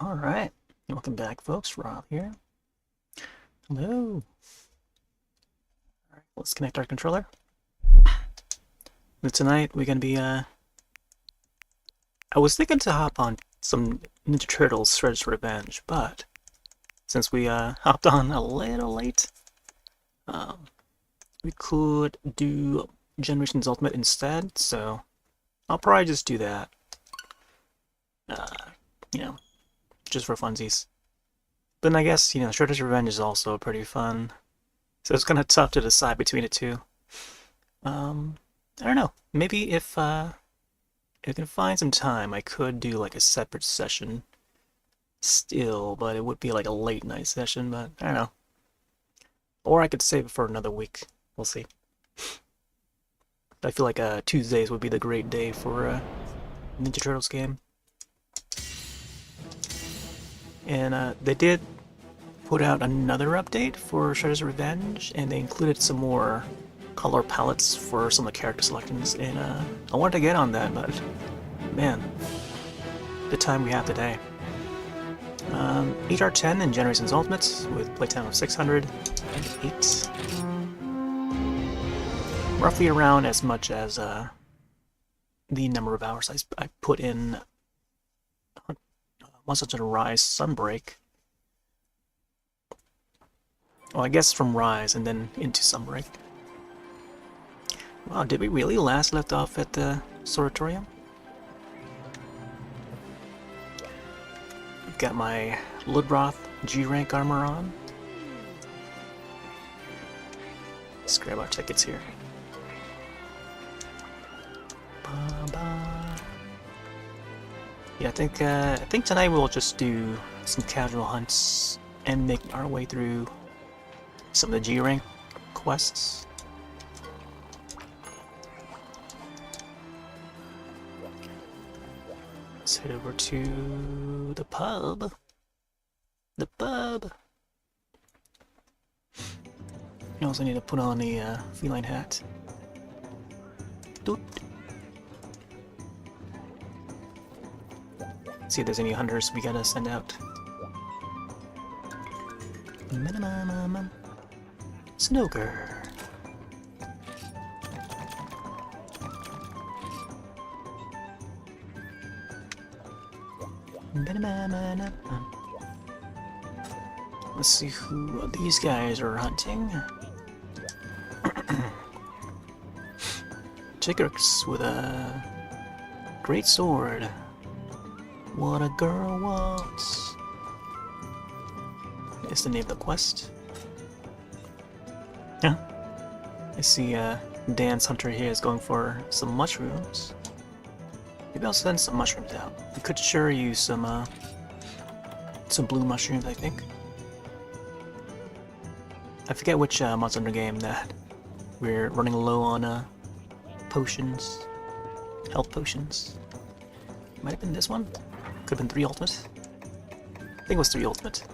Alright, welcome back folks, Rob here. Hello. Alright, let's connect our controller. And tonight we're gonna be, I was thinking to hop on some Ninja Turtles Shredder's Revenge, but since we hopped on a little late, we could do Generations Ultimate instead, so I'll probably just do that. You know, just for funsies. Then I guess, Shredder's Revenge is also pretty fun. So it's kind of tough to decide between the two. I don't know. Maybe if I can find some time, I could do like a separate session still, but it would be like a late night session, but I don't know. Or I could save it for another week. We'll see. I feel like Tuesdays would be the great day for a Ninja Turtles game. And they did put out another update for Shredder's Revenge, and they included some more color palettes for some of the character selections, and I wanted to get on that, but man, the time we have today. HR10 and Generations Ultimate with playtime of 608. Roughly around as much as the number of hours I put in Monster Hunter Rise Sunbreak. Well, I guess from Rise and then into Sunbreak. Wow, did we really last left off at the Sanatorium? Got my Ludroth G rank armor on. Let's grab our tickets here. Yeah, I think tonight we'll just do some casual hunts and make our way through some of the G rank quests. Let's head over to the pub. The pub. You also need to put on the feline hat. Doot. See if there's any hunters we gotta send out. Snooker. Let's see who these guys are hunting. Chickers with a great sword. What a girl wants. Is the name of the quest. Yeah. I see Dance Hunter here is going for some mushrooms. Maybe I'll send some mushrooms out. We could sure use some blue mushrooms, I think. I forget which Monster Hunter game that we're running low on potions, health potions. Might have been this one. Could have been 3 Ultimate. I think it was 3 Ultimate.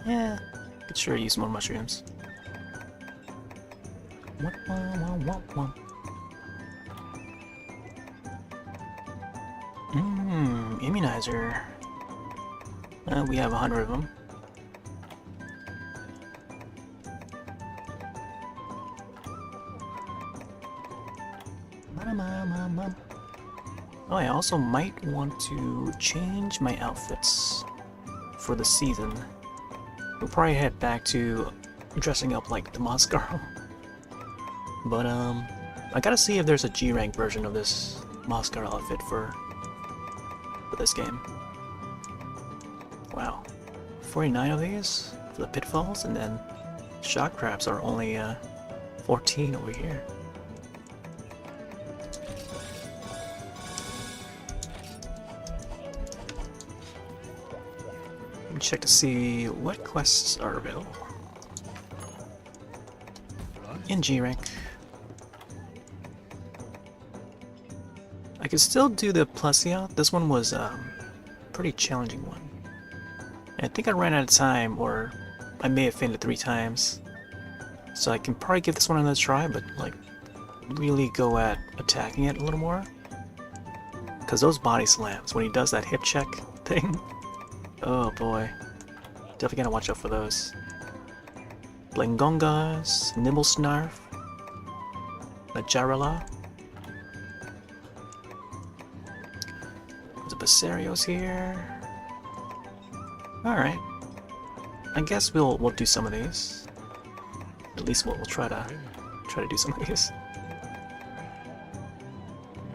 Yeah, could sure use more mushrooms. Immunizer. We have 100 of them. Oh, I also might want to change my outfits for the season. We'll probably head back to dressing up like the Moss Girl. But I gotta see if there's a G rank version of this Moss Girl outfit for this game. Wow, 49 of these for the pitfalls, and then shock traps are only 14 over here. Check to see what quests are available in G rank. I could still do the Plessia. This one was a pretty challenging one. I think I ran out of time, or I may have fainted 3 times. So I can probably give this one another try, but like really go at attacking it a little more. Because those body slams, when he does that hip check thing, oh boy. Definitely gotta watch out for those. Blangongas, Nibble Snarf, Najarala. There's a Basarios here. Alright. I guess we'll do some of these. At least we'll try to do some of these.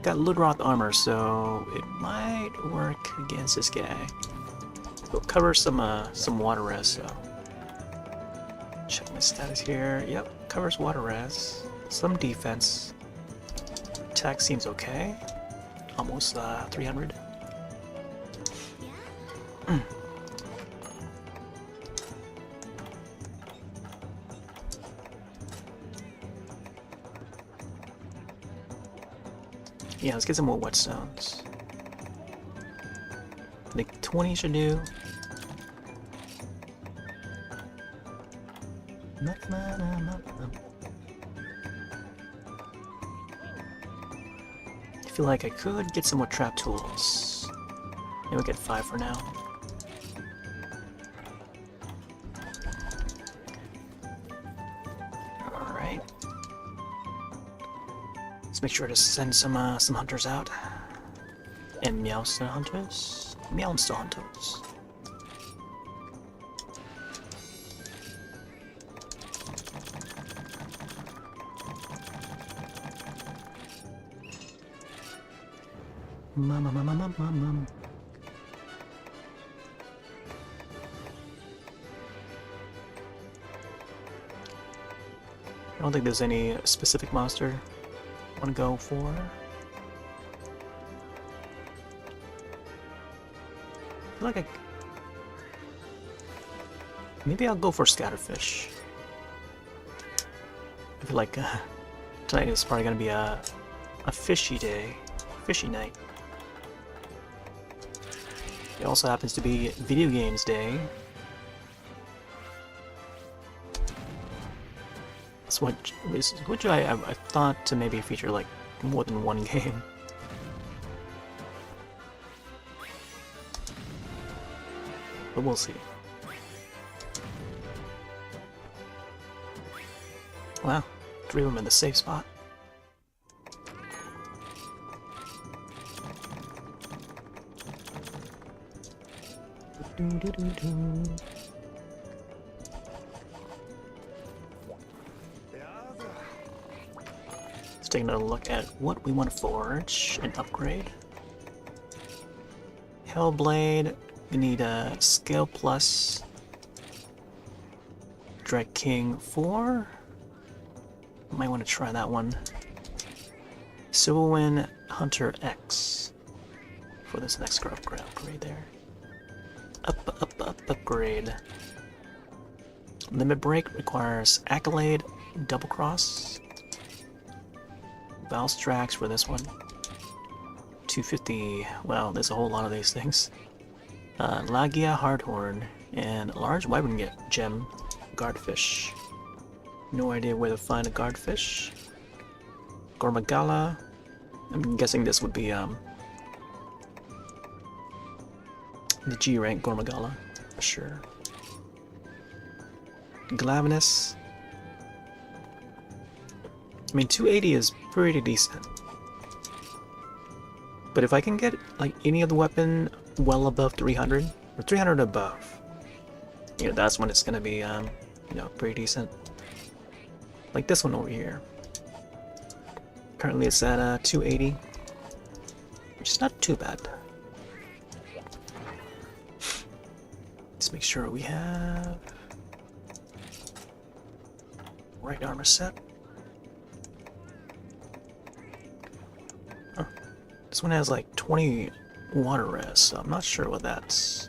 Got Ludroth armor, so it might work against this guy. We'll cover some water res, so check my status here. Yep, covers water res. Some defense. Attack seems okay. Almost 300. Yeah, let's get some more whetstones. I think 20 should do. I feel like I could get some more trap tools. Maybe we'll get 5 for now. Alright. Let's make sure to send some hunters out. And Meowster hunters. Meowster hunters. Mama. I don't think there's any specific monster I want to go for. I feel like maybe I'll go for Scatterfish. I feel like tonight is probably gonna be a fishy day, fishy night. It also happens to be Video Games Day. So which I thought to maybe feature like more than one game. But we'll see. Wow, 3 of them in the safe spot. Let's take another look at what we want to forge and upgrade. Hellblade, we need a Scale Plus. Dread King 4. Might want to try that one. Silverwind Hunter X for this next upgrade there. Upgrade. Limit Break requires Accolade, Double Cross. Valstrax for this one. 250. Wow, there's a whole lot of these things. Lagia Hardhorn and Large Wyvern Gem Guardfish. No idea where to find a Guardfish. Gormagala. I'm guessing this would be the G rank Gormagala for sure. Glavenus. I mean, 280 is pretty decent. But if I can get like any other weapon well above 300 or 300 above, you know, that's when it's gonna be you know, pretty decent. Like this one over here. Currently it's at 280, which is not too bad. Let's make sure we have right armor set. Oh, this one has like 20 water res, so I'm not sure what that's.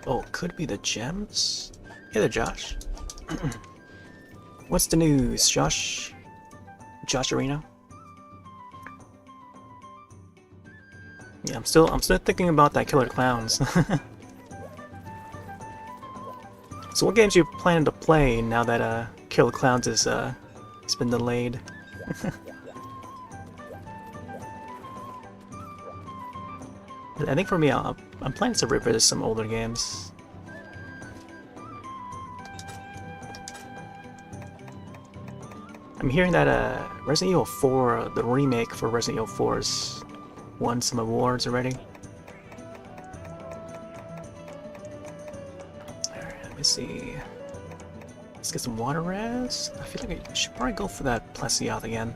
Oh, it could be the gems? Hey there, Josh. What's the news, Josh? Josh Arena? Yeah, I'm still thinking about that Killer Clowns. So what games are you planning to play now that Killer Clowns is it's been delayed? I think for me, I'm planning to revisit some older games. I'm hearing that Resident Evil 4, the remake for Resident Evil 4 has won some awards already. Alright, let me see. Let's get some water res. I feel like I should probably go for that Plesioth again.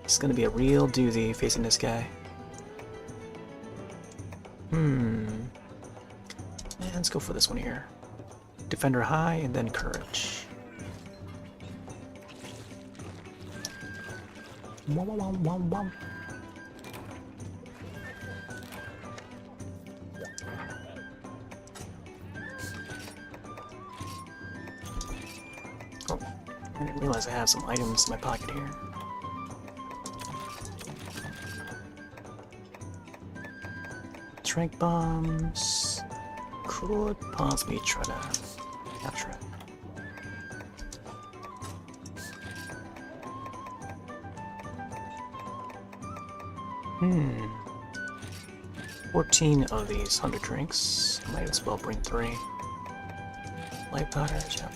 It's gonna be a real doozy facing this guy. And let's go for this one here. Defender high and then courage. Wom, wom, wom, wom. Oh, I didn't realize I have some items in my pocket here. Trank bombs. Could possibly try to capture it. 14 of these 100 drinks. I might as well bring 3. Light powder, yeah.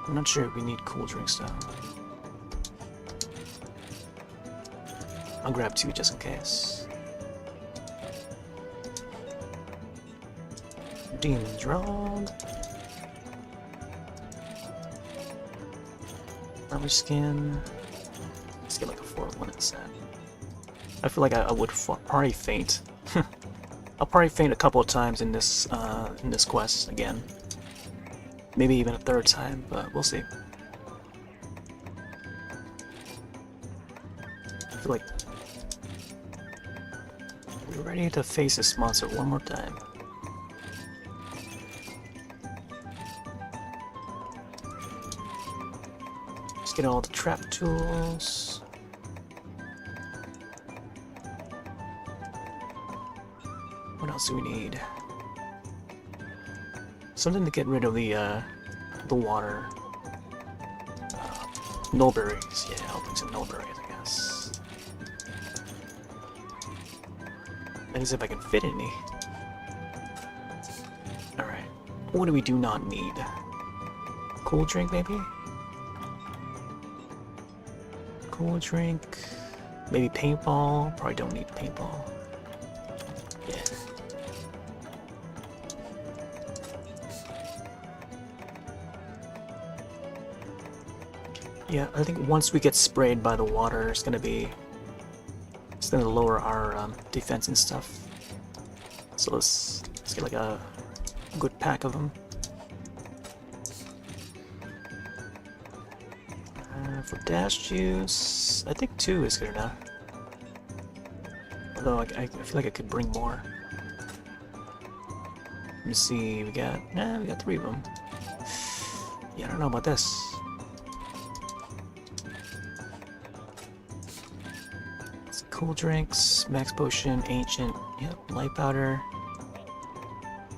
I'm not sure if we need cool drinks though. I'll grab 2 just in case. Demon Drog. Armor skin. Let's get like a 4-1 set. I feel like I would probably faint. I'll probably faint a couple of times in this quest again. Maybe even a 3rd time, but we'll see. I feel like we're ready to face this monster one more time. Let's get all the trap tools. What else do we need? Something to get rid of the water. Nullberries. Yeah, I'll bring some nullberries, I guess. That is if I can fit any. Alright. What do we do not need? Cool drink, maybe? Cool drink. Maybe paintball. Probably don't need paintball. Yeah. Yeah, I think once we get sprayed by the water, it's gonna lower our defense and stuff. So let's get like a good pack of them. For dash juice, I think 2 is good enough. Although I feel like I could bring more. Let me see, we got 3 of them. Yeah, I don't know about this. Cool drinks, max potion, ancient, yep, light powder,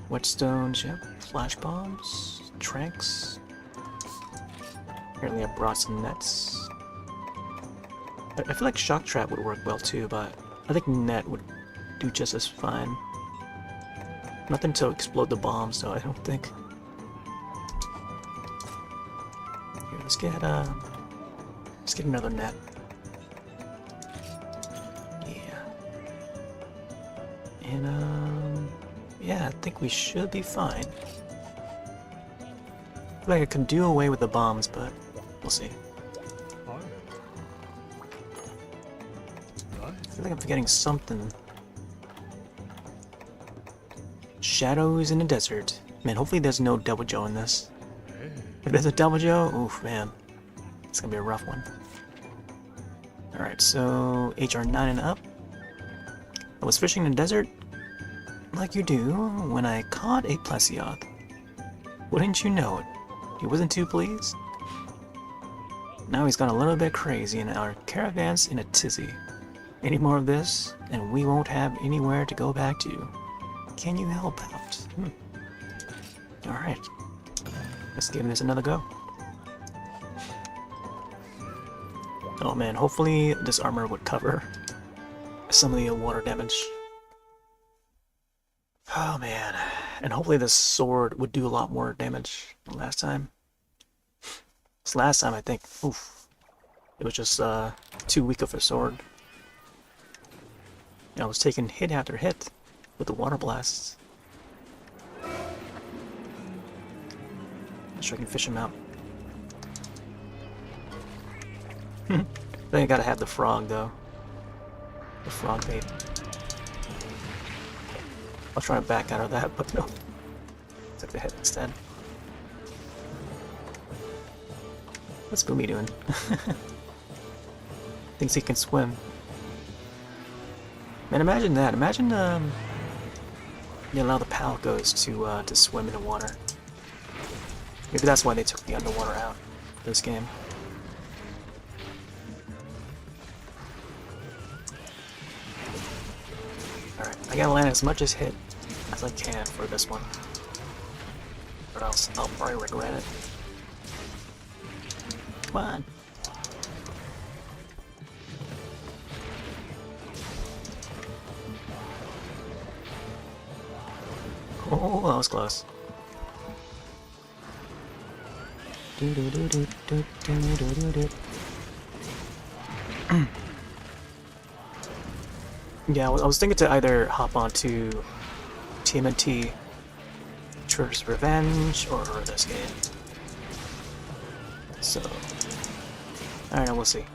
whetstones, yep, flash bombs, tranks. Apparently I brought some nets. I feel like shock trap would work well too, but I think net would do just as fine. Nothing to explode the bombs though, I don't think. Here, let's get another net. And, yeah, I think we should be fine. I feel like I can do away with the bombs, but we'll see. I feel like I'm forgetting something. Shadows in the desert. Man, hopefully there's no Double Joe in this. If there's a Double Joe, oof, man. It's gonna be a rough one. Alright, so HR10 and up. I was fishing in the desert, like you do, when I caught a Plesioth. Wouldn't you know it? He wasn't too pleased. Now he's gone a little bit crazy and our caravan's in a tizzy. Any more of this, and we won't have anywhere to go back to. Can you help out? Alright. Let's give this another go. Oh man, hopefully this armor would cover some of the water damage. Oh man, and hopefully this sword would do a lot more damage than last time. This last time I think, oof, it was just too weak of a sword. And I was taking hit after hit with the water blasts. I'm sure I can fish him out. I think I gotta have the frog though. The frog bait. I'll try to back out of that, but no. Took the hit instead. What's Boomy doing? Thinks he can swim. Man, imagine that. Imagine you allow the palicos to swim in the water. Maybe that's why they took the underwater out for this game. Alright, I gotta land as much as hit as I can for this one. Or else I'll probably regret it. Come on. Oh, that was close. Yeah, I was thinking to either hop onto TMNT, Trish's Revenge, or this game. So, alright, we'll see.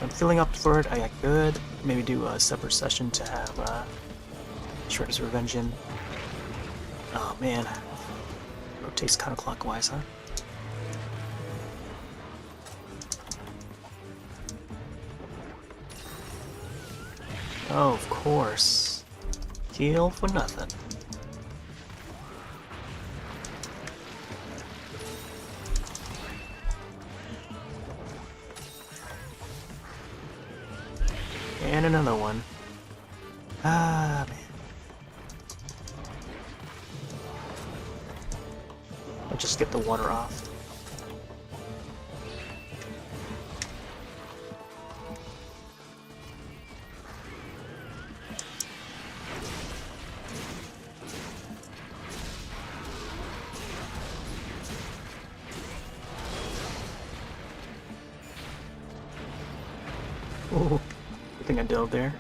I'm feeling up for it. I could maybe do a separate session to have Trish's Revenge in. Oh man, rotates counterclockwise, huh? Oh, of course. Heal for nothing. And another one. Ah, man. I'll just get the water off. Oh, I think I dove there.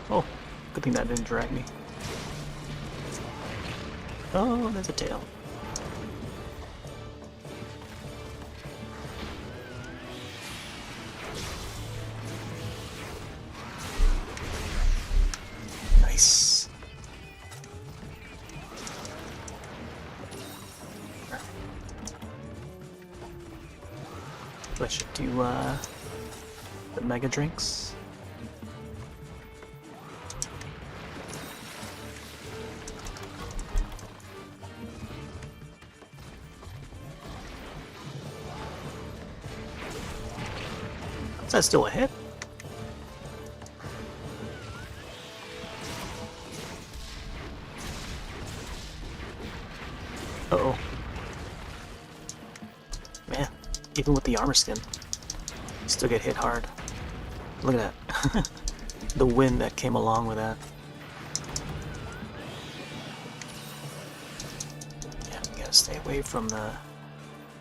Oh, good thing that didn't drag me. Oh, there's a tail. Nice. I should do the mega drinks. Is that still a hit? Uh-oh. Man, even with the armor skin, still get hit hard. Look at that. The wind that came along with that. Yeah, we gotta stay away from the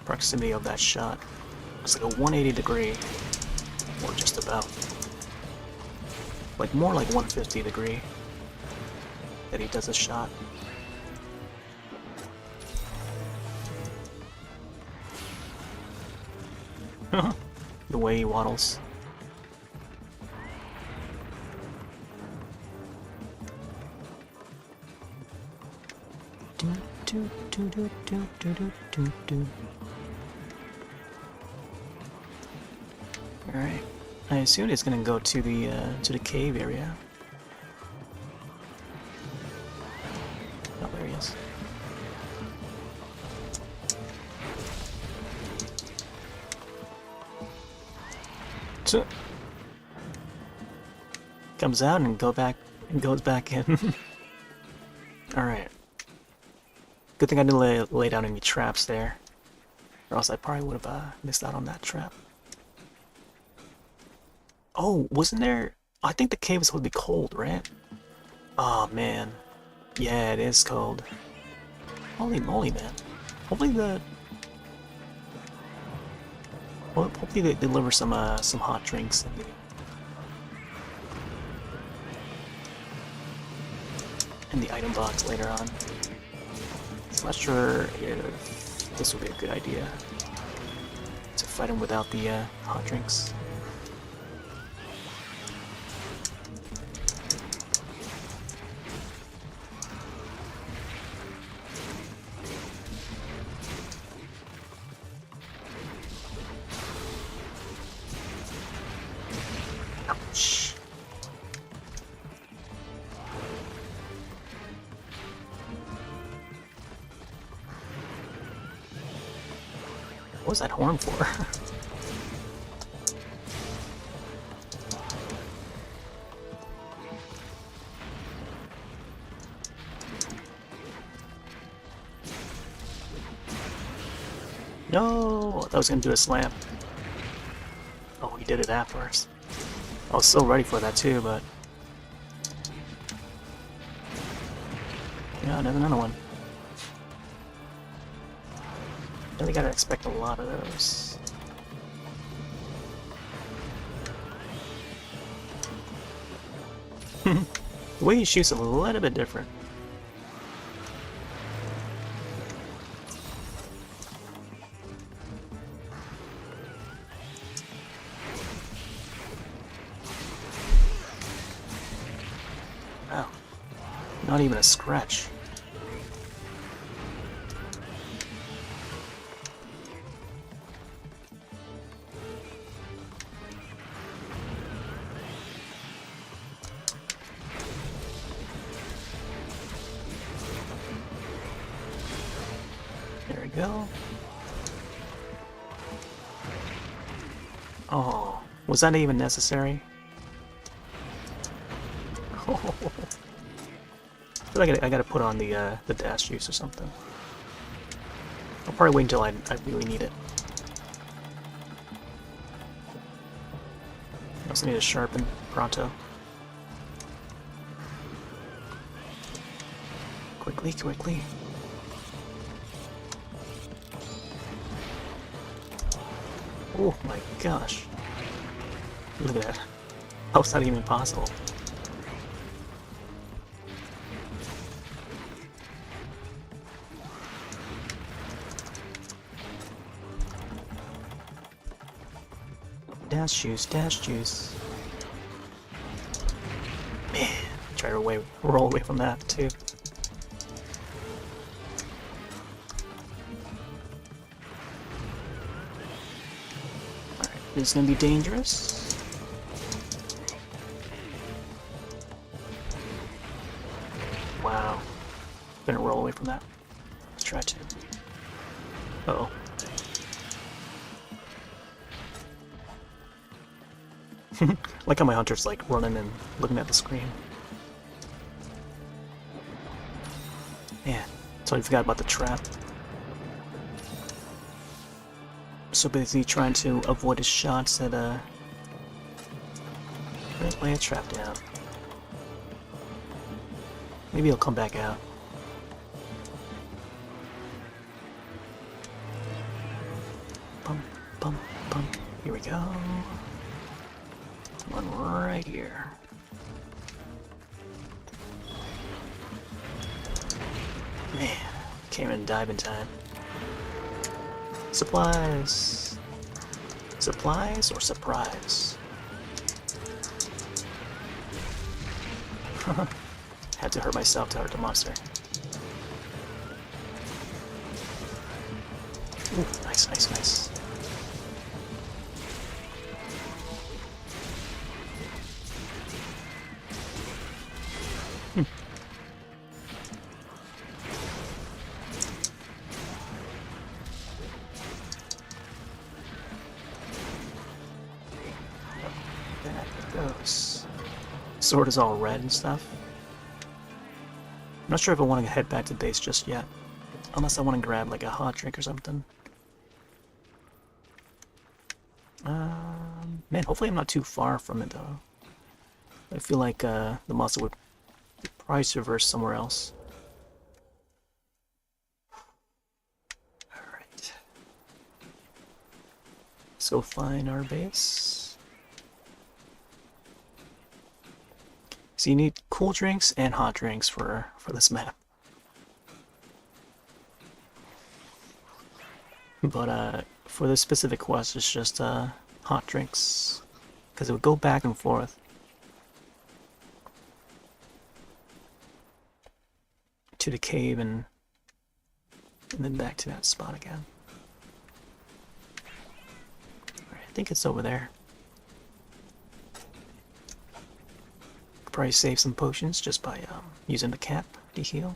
proximity of that shot. It's like a 180 degree, or just about. Like more like 150 degree that he does a shot. The way he waddles. Alright. I assume it's gonna go to the cave area. Oh, there he is. Comes out and goes back in. Alright. Good thing I didn't lay down any traps there, or else I probably would have missed out on that trap. Oh, wasn't there? I think the cave is supposed to be cold, right? Oh man, yeah, it is cold. Holy moly, man! Hopefully hopefully they deliver some hot drinks in the item box later on. I'm not sure if this will be a good idea to fight him without the hot drinks. Ouch. What was that horn for? No, I was gonna do a slam. Oh, he did it afterwards. I was so ready for that too, but yeah, there's another one. Really gotta expect a lot of those. The way he shoots a little bit different. Wow. Not even a scratch. There we go. Oh, was that even necessary? Oh. I feel like I gotta put on the dash juice or something. I'll probably wait until I really need it. I also need to sharpen pronto. Quickly, quickly. Oh my gosh. Look at that. How is that even possible? Dash juice, dash juice. Man, try to roll away from that too. Alright, this is gonna be dangerous. Wow. Gonna roll away from that. Let's try to. Uh-oh. Like how my hunter's like running and looking at the screen. Man, totally forgot about the trap. So basically trying to avoid his shots that lay a trap down. Maybe he'll come back out. Bum, bum, bum. Here we go. One right here. Man, came in dive in time. Supplies. Supplies or surprise? Had to hurt myself to hurt the monster. Ooh, nice, nice, nice. There it goes. Sword is all red and stuff. I'm not sure if I want to head back to base just yet. Unless I want to grab like a hot drink or something. Man, hopefully I'm not too far from it though. I feel like the monster would probably traverse somewhere else. Alright. Let's go find our base. So you need cool drinks and hot drinks for this map. But for this specific quest, it's just hot drinks, because it would go back and forth. To the cave and then back to that spot again. Alright, I think it's over there. Could probably save some potions just by using the cap to heal.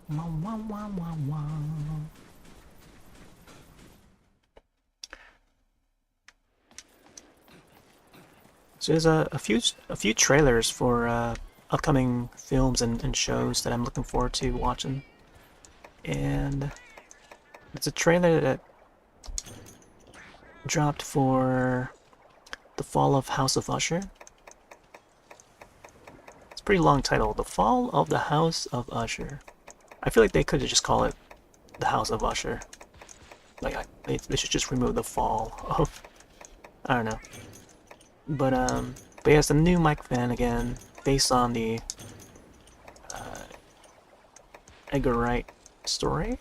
Wah, wah, wah, wah, wah. So there's a few trailers for upcoming films and shows that I'm looking forward to watching, and it's a trailer that dropped for The Fall of House of Usher. It's a pretty long title, The Fall of the House of Usher. I feel like they could have just called it The House of Usher. Like they should just remove the fall of. I don't know. But yeah, it's a new Mike fan again, based on the Edgar Wright story.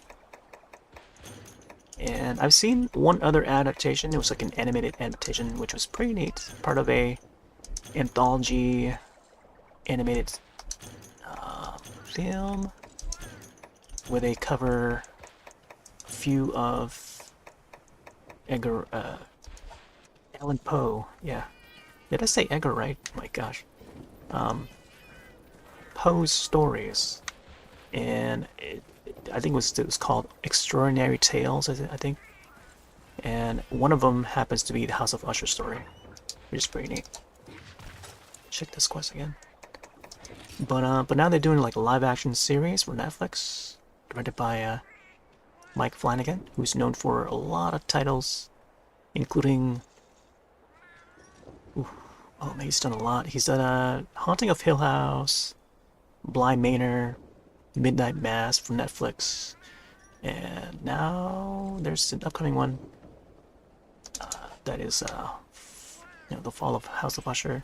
And I've seen one other adaptation. It was like an animated adaptation, which was pretty neat. Part of a anthology animated film where they cover a few of Edgar Allan Poe. Yeah. Did I say Edgar Wright? Oh my gosh. Poe's stories, and I think it was called Extraordinary Tales. I think, and one of them happens to be the House of Usher story, which is pretty neat. Check this quest again. But now they're doing like a live action series for Netflix, directed by Mike Flanagan, who's known for a lot of titles, including. Oh man, he's done a lot. He's done Haunting of Hill House, Bly Manor, Midnight Mass for Netflix, and now there's an upcoming one that is, The Fall of House of Usher.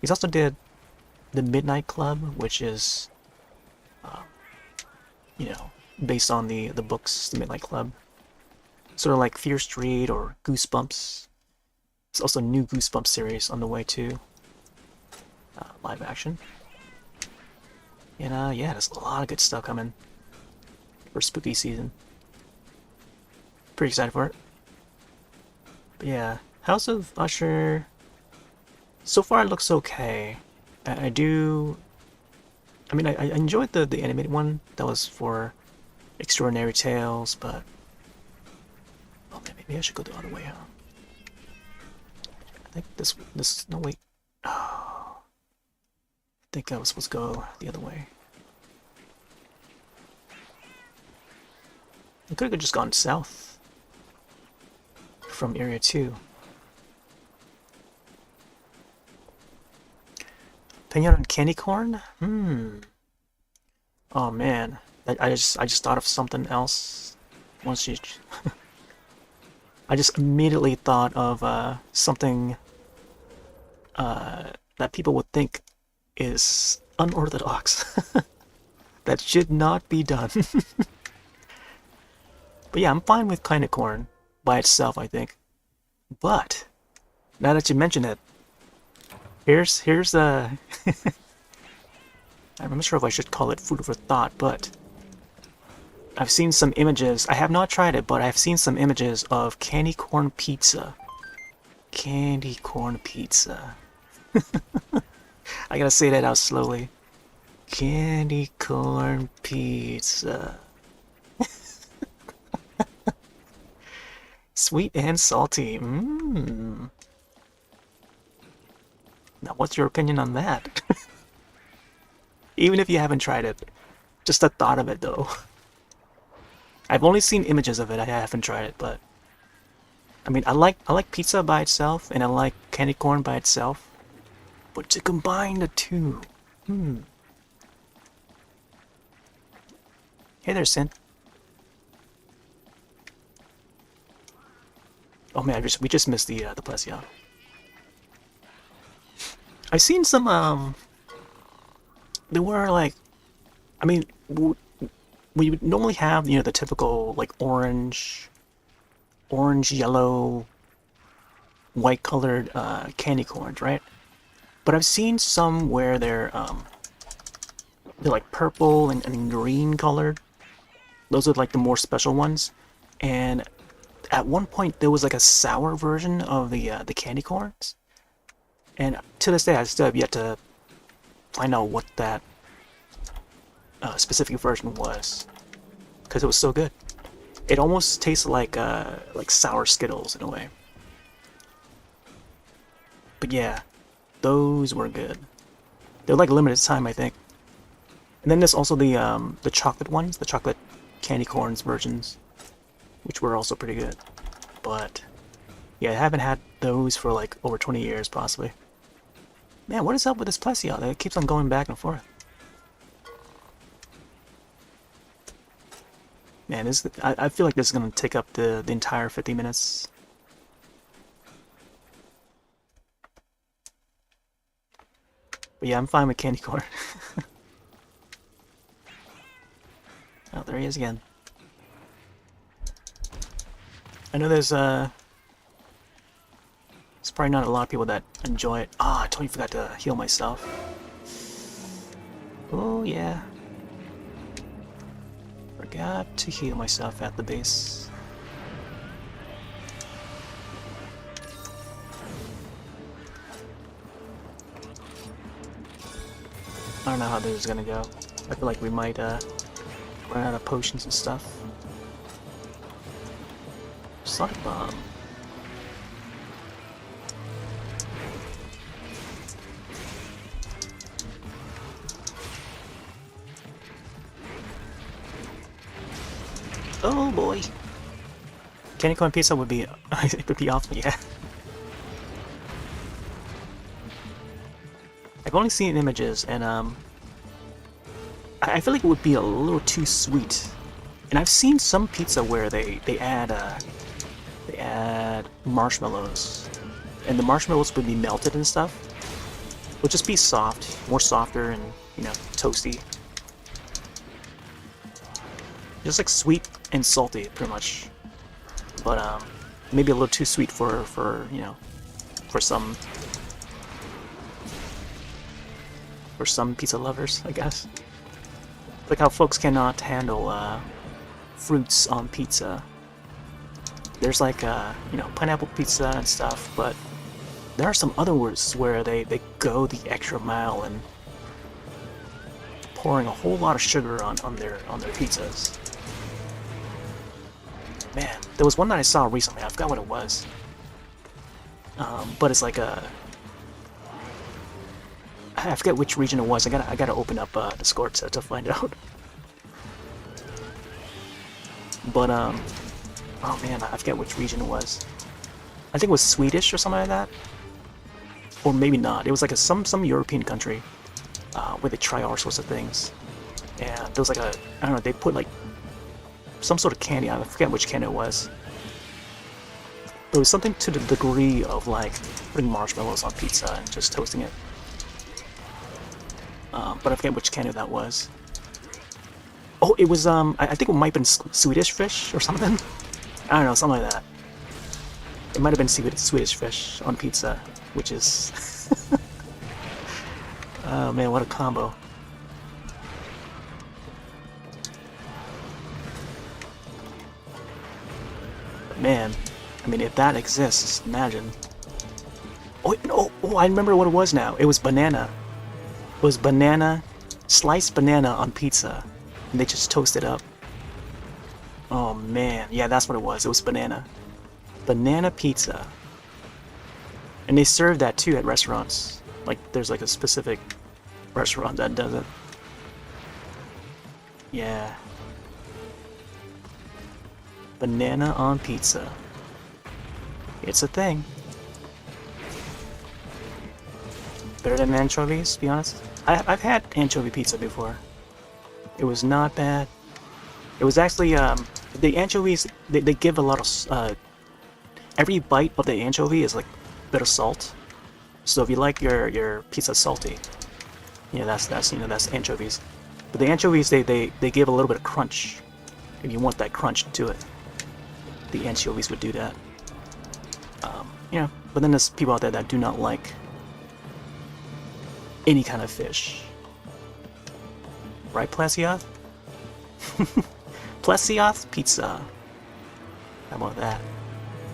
He's also did The Midnight Club, which is, based on the books, The Midnight Club. Sort of like Fear Street or Goosebumps. There's also a new Goosebumps series on the way too. Live action. And yeah, there's a lot of good stuff coming for spooky season. Pretty excited for it. But yeah, House of Usher. So far, it looks okay. I do. I mean, I enjoyed the animated one that was for Extraordinary Tales, but oh man, maybe I should go the other way, huh? I think this no wait. Oh, I think I was supposed to go the other way. I could have just gone south from Area 2. Opinion on candy corn? Oh man, I just thought of something else. Once you, I just immediately thought of something that people would think is unorthodox. That should not be done. But yeah, I'm fine with kind of corn by itself, I think. But now that you mention it, here's I'm not sure if I should call it food for thought, but I've seen some images. I have not tried it, but I've seen some images of candy corn pizza. Candy corn pizza. I gotta say that out slowly. Candy corn pizza. Sweet and salty. Mmm. Now, what's your opinion on that? Even if you haven't tried it, just the thought of it, though. I've only seen images of it. I haven't tried it, but I mean, I like pizza by itself, and I like candy corn by itself. But to combine the two, Hey there, Sin. Oh man, we just missed the Plessia. I've seen some there were like, I mean, we would normally have, you know, the typical like orange, yellow, white colored candy corns, right? But I've seen some where they're like purple and green colored. Those are like the more special ones. And at one point there was like a sour version of the candy corns. And to this day I still have yet to find out what that specific version was, because it was so good. It almost tasted like sour Skittles in a way. But yeah, those were good. They're like limited time, I think. And then there's also the chocolate ones, the chocolate candy corns versions, which were also pretty good. But yeah, I haven't had those for like over 20 years, possibly. Man, what is up with this Plessia? It keeps on going back and forth. Man, I feel like this is gonna take up the entire 50 minutes. But yeah, I'm fine with candy corn. Oh, there he is again. I know there's probably not a lot of people that enjoy it. Ah, I totally forgot to heal myself. Oh yeah. Forgot to heal myself at the base. I don't know how this is gonna go. I feel like we might run out of potions and stuff. Sonic Bomb. Oh boy. Candy corn pizza would be it would be awful, yeah. I've only seen images, and I feel like it would be a little too sweet. And I've seen some pizza where they add marshmallows, and the marshmallows would be melted and stuff. It would just be soft, more softer, and you know, toasty. Just like sweet and salty, pretty much. But maybe a little too sweet for you know, for some pizza lovers, I guess. Like how folks cannot handle fruits on pizza. There's like you know, pineapple pizza and stuff, but there are some other words where they go the extra mile and pouring a whole lot of sugar on their pizzas. Man, there was one that I saw recently. I forgot what it was. But it's like I forget which region it was. I gotta open up Discord to find out. But oh man, I forget which region it was. I think it was Swedish or something like that, or maybe not. It was like some European country where they try all sorts of things. And there was like I don't know. They put like some sort of candy. I forget which candy it was. But it was something to the degree of like putting marshmallows on pizza and just toasting it. But I forget which candy that was. Oh, it was I think it might have been Swedish fish or something. I don't know, something like that. It might have been Swedish fish on pizza, which is oh man, what a combo. But man, I mean, if that exists, imagine. Oh, no, oh, I remember what it was now. It was banana. It was banana, sliced banana on pizza, and they just toast it up. Oh man, yeah, that's what it was. It was banana. Banana pizza. And they serve that too at restaurants. Like there's like a specific restaurant that does it. Yeah. Banana on pizza. It's a thing. Better than anchovies, to be honest. I've had anchovy pizza before. It was not bad. It was actually, the anchovies, they give a lot of, every bite of the anchovy is like a bit of salt. So if you like your pizza salty, you know, that's anchovies. But the anchovies, they give a little bit of crunch. If you want that crunch to it, the anchovies would do that. You know, but then there's people out there that do not like any kind of fish. Right, Plesioth? Plesioth pizza. How about that?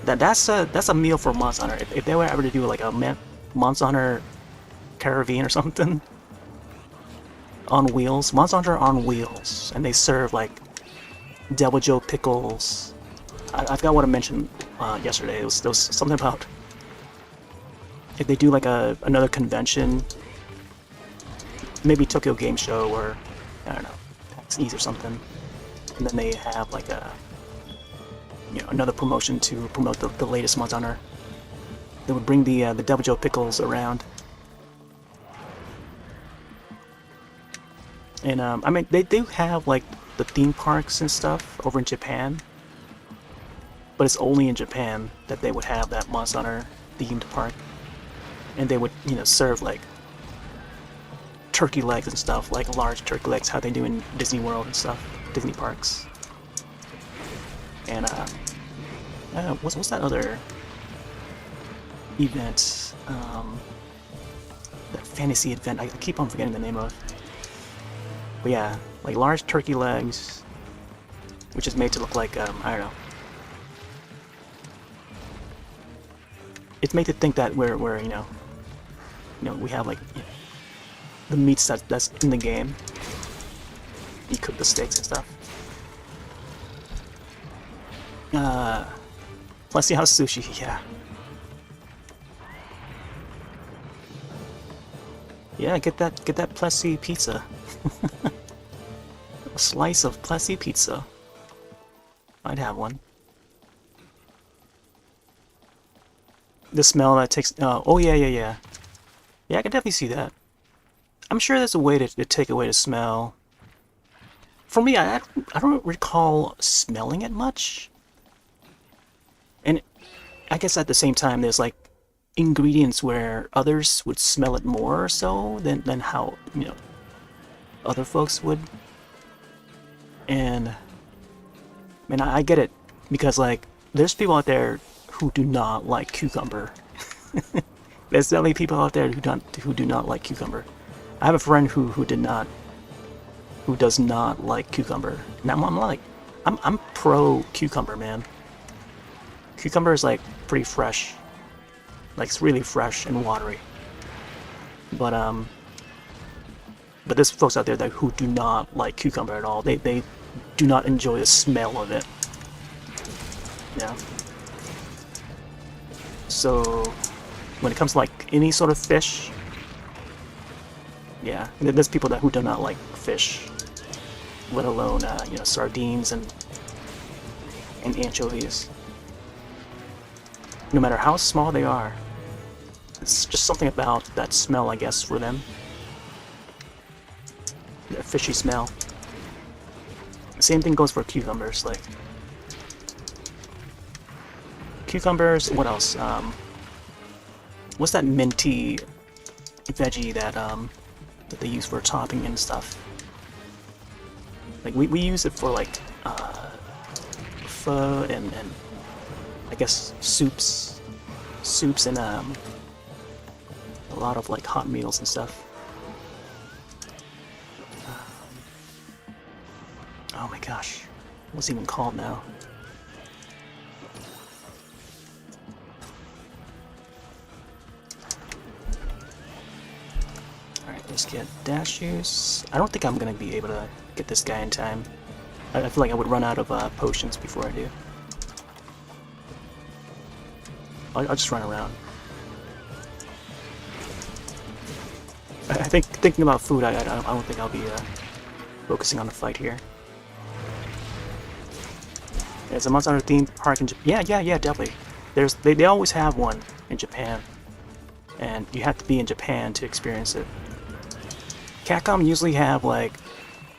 That's a meal for Monster Hunter. If they were ever to do like a Monster Hunter caravan or something on wheels, Monster Hunter on wheels, and they serve like Devil Joe pickles. I forgot what I mentioned yesterday. There was something about if they do like another convention, maybe Tokyo Game Show or I don't know, PAX East or something, and then they have like another promotion to promote the latest Monster Hunter. They would bring the Devil Joe pickles around, and I mean they do have like the theme parks and stuff over in Japan, but it's only in Japan that they would have that Monster Hunter themed park, and they would serve like turkey legs and stuff, like large turkey legs, how they do in Disney World and stuff, Disney parks. And what's that other event? That fantasy event. I keep on forgetting the name of. But yeah, like large turkey legs, which is made to look like I don't know. It's made to think that we're we have like the meats that's in the game. You cook the steaks and stuff. Let's see how sushi, yeah. Yeah, get that Plessis pizza. A slice of Plessis pizza. I'd have one. The smell that takes. Oh yeah. Yeah, I can definitely see that. I'm sure there's a way to take away the smell. For me, I don't recall smelling it much. And I guess at the same time, there's like ingredients where others would smell it more or so than how other folks would. And I mean, I get it because like there's people out there who do not like cucumber. There's definitely people out there who do not like cucumber. I have a friend who does not like cucumber. And I'm pro cucumber, man. Cucumber is like pretty fresh. Like it's really fresh and watery. But there's folks out there who do not like cucumber at all. They do not enjoy the smell of it. Yeah. So when it comes to like any sort of fish, yeah, there's people who do not like fish, let alone sardines and anchovies. No matter how small they are, it's just something about that smell, I guess, for them. That fishy smell. Same thing goes for cucumbers. Like cucumbers. What else? What's that minty veggie that they use for topping and stuff? Like we use it for like pho and I guess soups and a lot of like hot meals and stuff. Oh my gosh, what's it even called now? Alright, let's get dash juice. I don't think I'm gonna be able to get this guy in time. I feel like I would run out of potions before I do. I'll just run around. I think thinking about food, I don't think I'll be focusing on the fight here. There's a Monster Hunter themed park in Japan. Yeah, definitely. They always have one in Japan, and you have to be in Japan to experience it. Capcom usually have like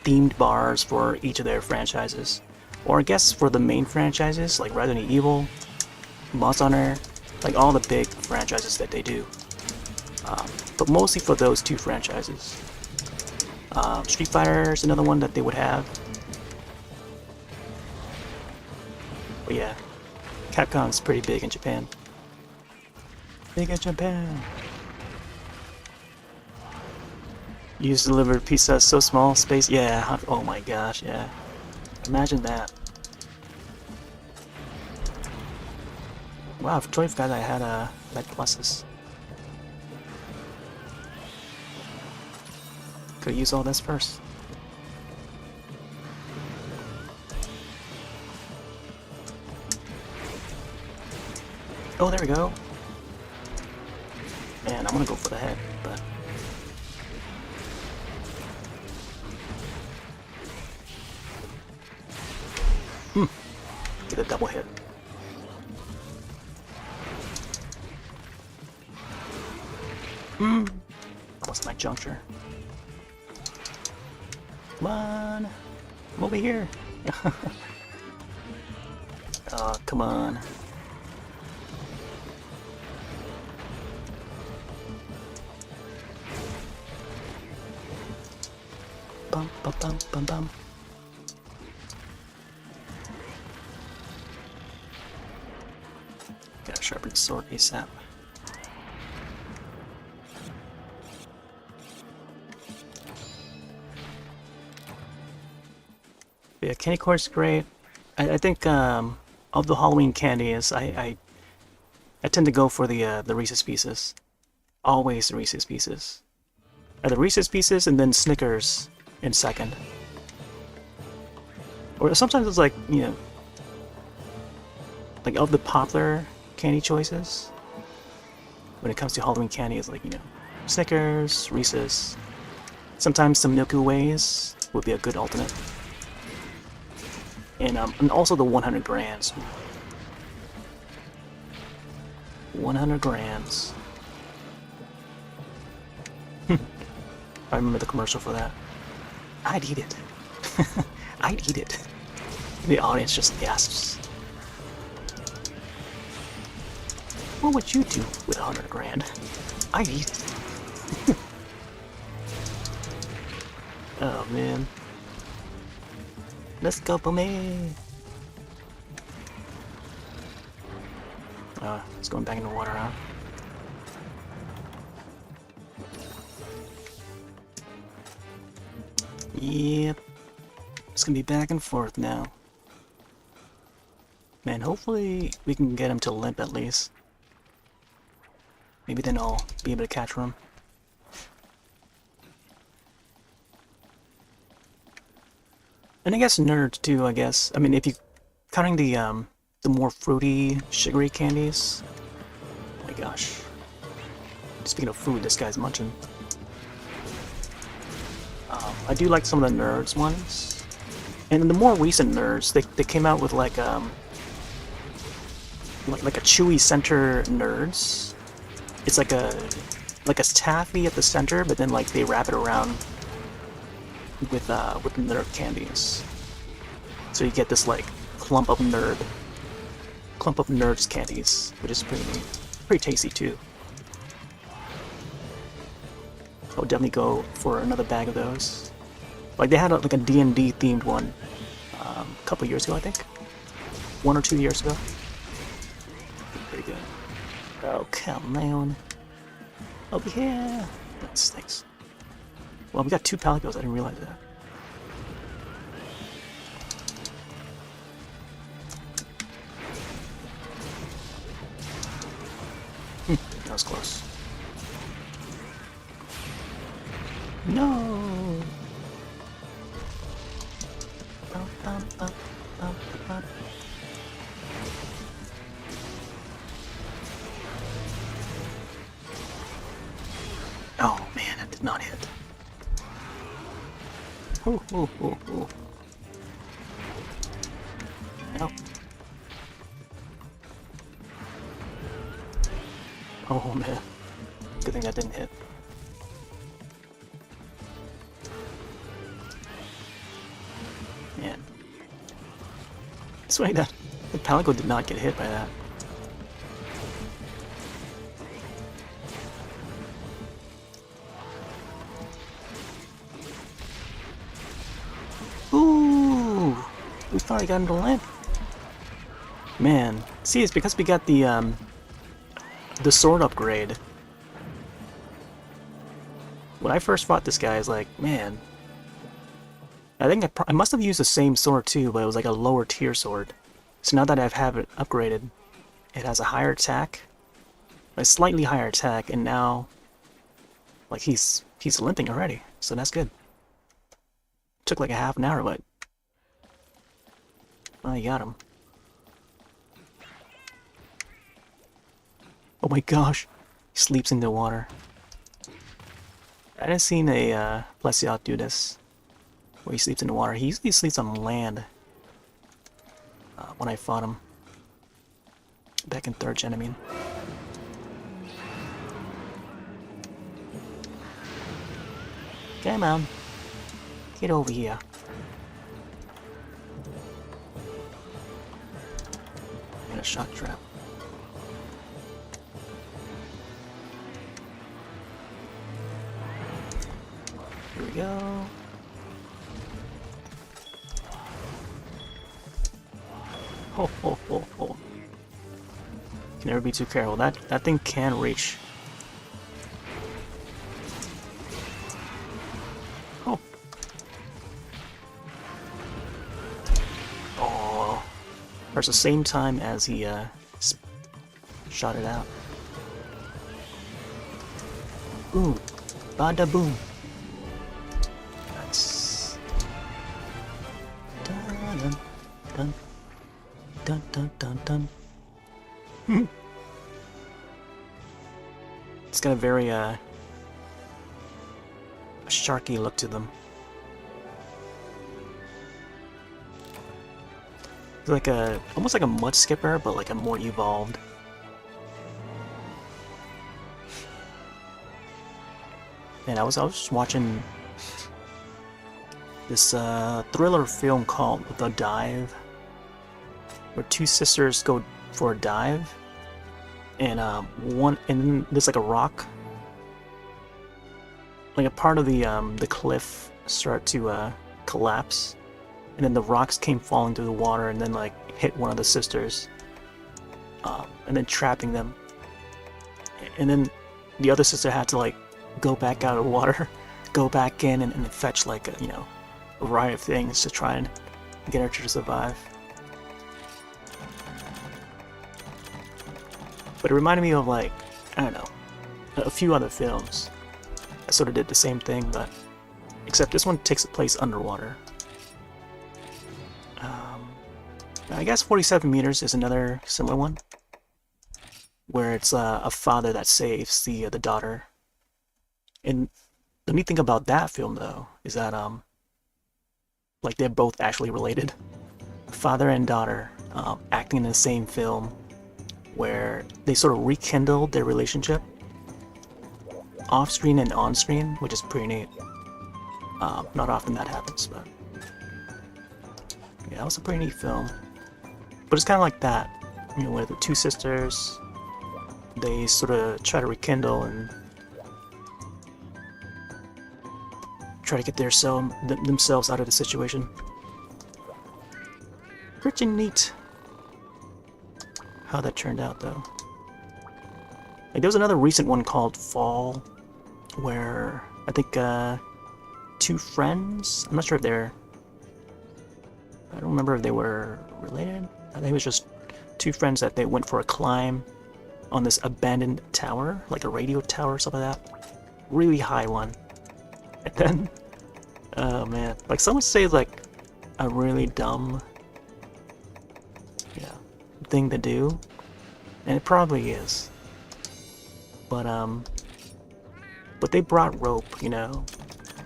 themed bars for each of their franchises, or I guess for the main franchises like Resident Evil, Monster Hunter, like all the big franchises that they do. But mostly for those two franchises. Street Fighter is another one that they would have. But yeah, Capcom's pretty big in Japan. Big in Japan. You used to deliver pizza so small space. Yeah. Oh my gosh. Yeah. Imagine that. Wow. I totally forgot I had med pluses. Could use all this first. Oh, there we go. And I'm gonna go for the head, but get a double hit. Almost my juncture. Come on, I'm over here. Oh, come on. Bum bum bum bum bum. Gotta sharpen the sword ASAP. Yeah, candy corn's great. I think of the Halloween candies, I tend to go for the Reese's Pieces. Always the Reese's Pieces. The Reese's Pieces and then Snickers in second. Or sometimes it's like, you know, like of the popular candy choices, when it comes to Halloween candy, it's like, you know, Snickers, Reese's. Sometimes some Milky Ways would be a good alternate. And also the 100 grams. 100 grams. I remember the commercial for that. I'd eat it. I'd eat it. The audience just gasps. What would you do with 100 grand? I'd eat it. Oh man. Let's go for me. It's going back in the water, huh? Yep. It's gonna be back and forth now. Man, hopefully we can get him to limp at least. Maybe then I'll be able to catch him. And I guess nerds too, I guess. I mean, if you counting the more fruity, sugary candies. Oh my gosh. Speaking of food, this guy's munching. I do like some of the nerds ones. And the more recent nerds, they came out with like a chewy center nerds. It's like a taffy at the center, but then like they wrap it around with nerd candies. So you get this like clump of nerds candies, which is pretty tasty too. I would definitely go for another bag of those. Like they had like a D&D themed one a couple years ago, I think. 1 or 2 years ago. Pretty good. Oh, come on. Over here. Nice, thanks. Well, we got 2 palicos, I didn't realize that. That was close. No! Oh man, did not hit. Ooh, ooh, ooh, ooh. No. Oh man. Good thing that didn't hit. Man. That's right, the Palico did not get hit by that. Ooh! We finally got into land. Man. See, it's because we got the sword upgrade. When I first fought this guy, I was like, man, I think I must have used the same sword too, but it was like a lower tier sword. So now that I have it upgraded, it has a higher attack, a slightly higher attack, and now, like, he's limping already, so that's good. Took like a half an hour, but well, you got him. Oh my gosh, he sleeps in the water. I didn't see a Plesiot do this, where he sleeps in the water. He usually sleeps on land. When I fought him back in 3rd gen, I mean. Come on, get over here. Get a shock trap. Here we go. Ho ho ho ho. Can never be too careful. That thing can reach. Oh. Oh. There's the same time as he shot it out. Boom. Bada boom. Nice. Dun dun dun. Dun dun dun dun. It's got a very sharky look to them. It's like almost like a mud skipper, but like a more evolved. And I was just watching this thriller film called The Dive, where 2 sisters go for a dive, and there's like a rock, like a part of the cliff start to collapse, and then the rocks came falling through the water and then like hit one of the sisters, and then trapping them, and then the other sister had to like go back out of the water, go back in and fetch like a variety of things to try and get her to survive. But it reminded me of, like, I don't know, a few other films that sort of did the same thing, but except this one takes place underwater. I guess 47 meters is another similar one, where it's a father that saves the daughter. And the neat thing about that film, though, is that like they're both actually related. Father and daughter acting in the same film, where they sort of rekindled their relationship off-screen and on-screen, which is pretty neat. Not often that happens, but yeah, that was a pretty neat film. But it's kind of like that, where the 2 sisters, they sort of try to rekindle and try to get themselves out of the situation. Pretty neat how that turned out, though. Like, there was another recent one called Fall, where I think 2 friends, I'm not sure if I don't remember if they were related. I think it was just 2 friends that they went for a climb on this abandoned tower, like a radio tower or something like that. Really high one. And then, oh man, like some would say like a really dumb thing to do, and it probably is. But But they brought rope, you know,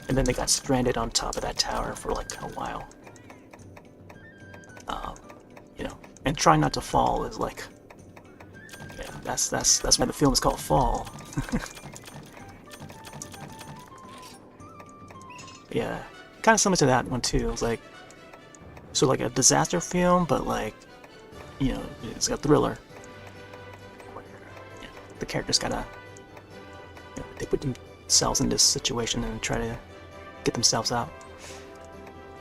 and then they got stranded on top of that tower for like a while. You know, and trying not to fall is like, yeah, that's why the film is called Fall. Yeah, kind of similar to that one too. It's like, so like a disaster film, but like, you know, it's a thriller. Where, yeah, the characters gotta, you know, they put themselves in this situation and try to get themselves out.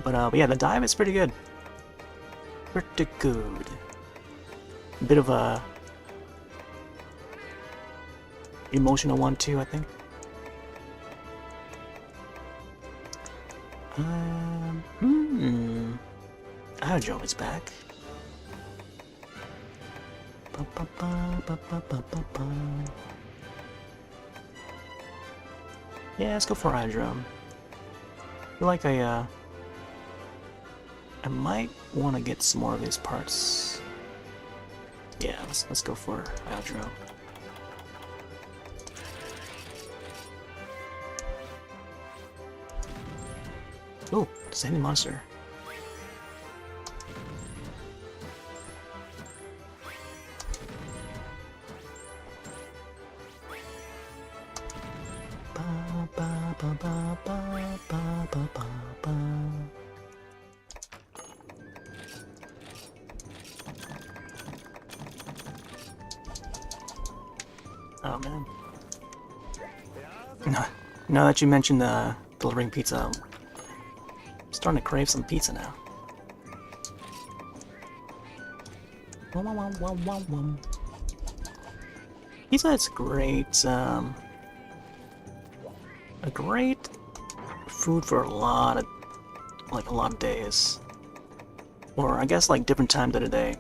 But yeah, the dive is pretty good. Pretty good. A bit of a emotional one too, I think. Aerodrome is back. Yeah, let's go for Aerodrome. I feel like I might want to get some more of these parts. Yeah, let's go for Aerodrome. Oh, Sandy Monster. Oh man. Now that you mentioned delivering pizza, I'm starting to crave some pizza now. Pizza is great. A great food for a lot of days, or I guess like different times of the day.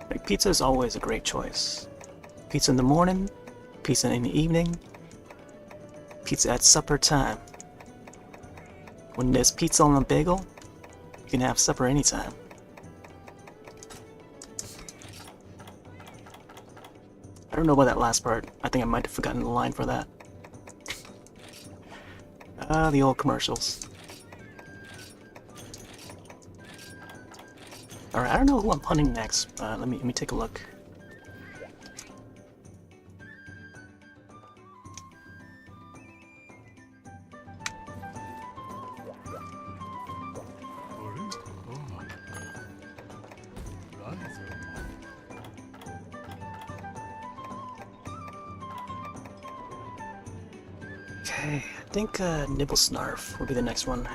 Like pizza is always a great choice. Pizza in the morning, pizza in the evening, pizza at supper time. When there's pizza on a bagel, you can have supper anytime. I don't know about that last part. I think I might have forgotten the line for that. The old commercials. Alright, I don't know who I'm hunting next. Let me take a look. Okay, I think Nibblesnarf will be the next one.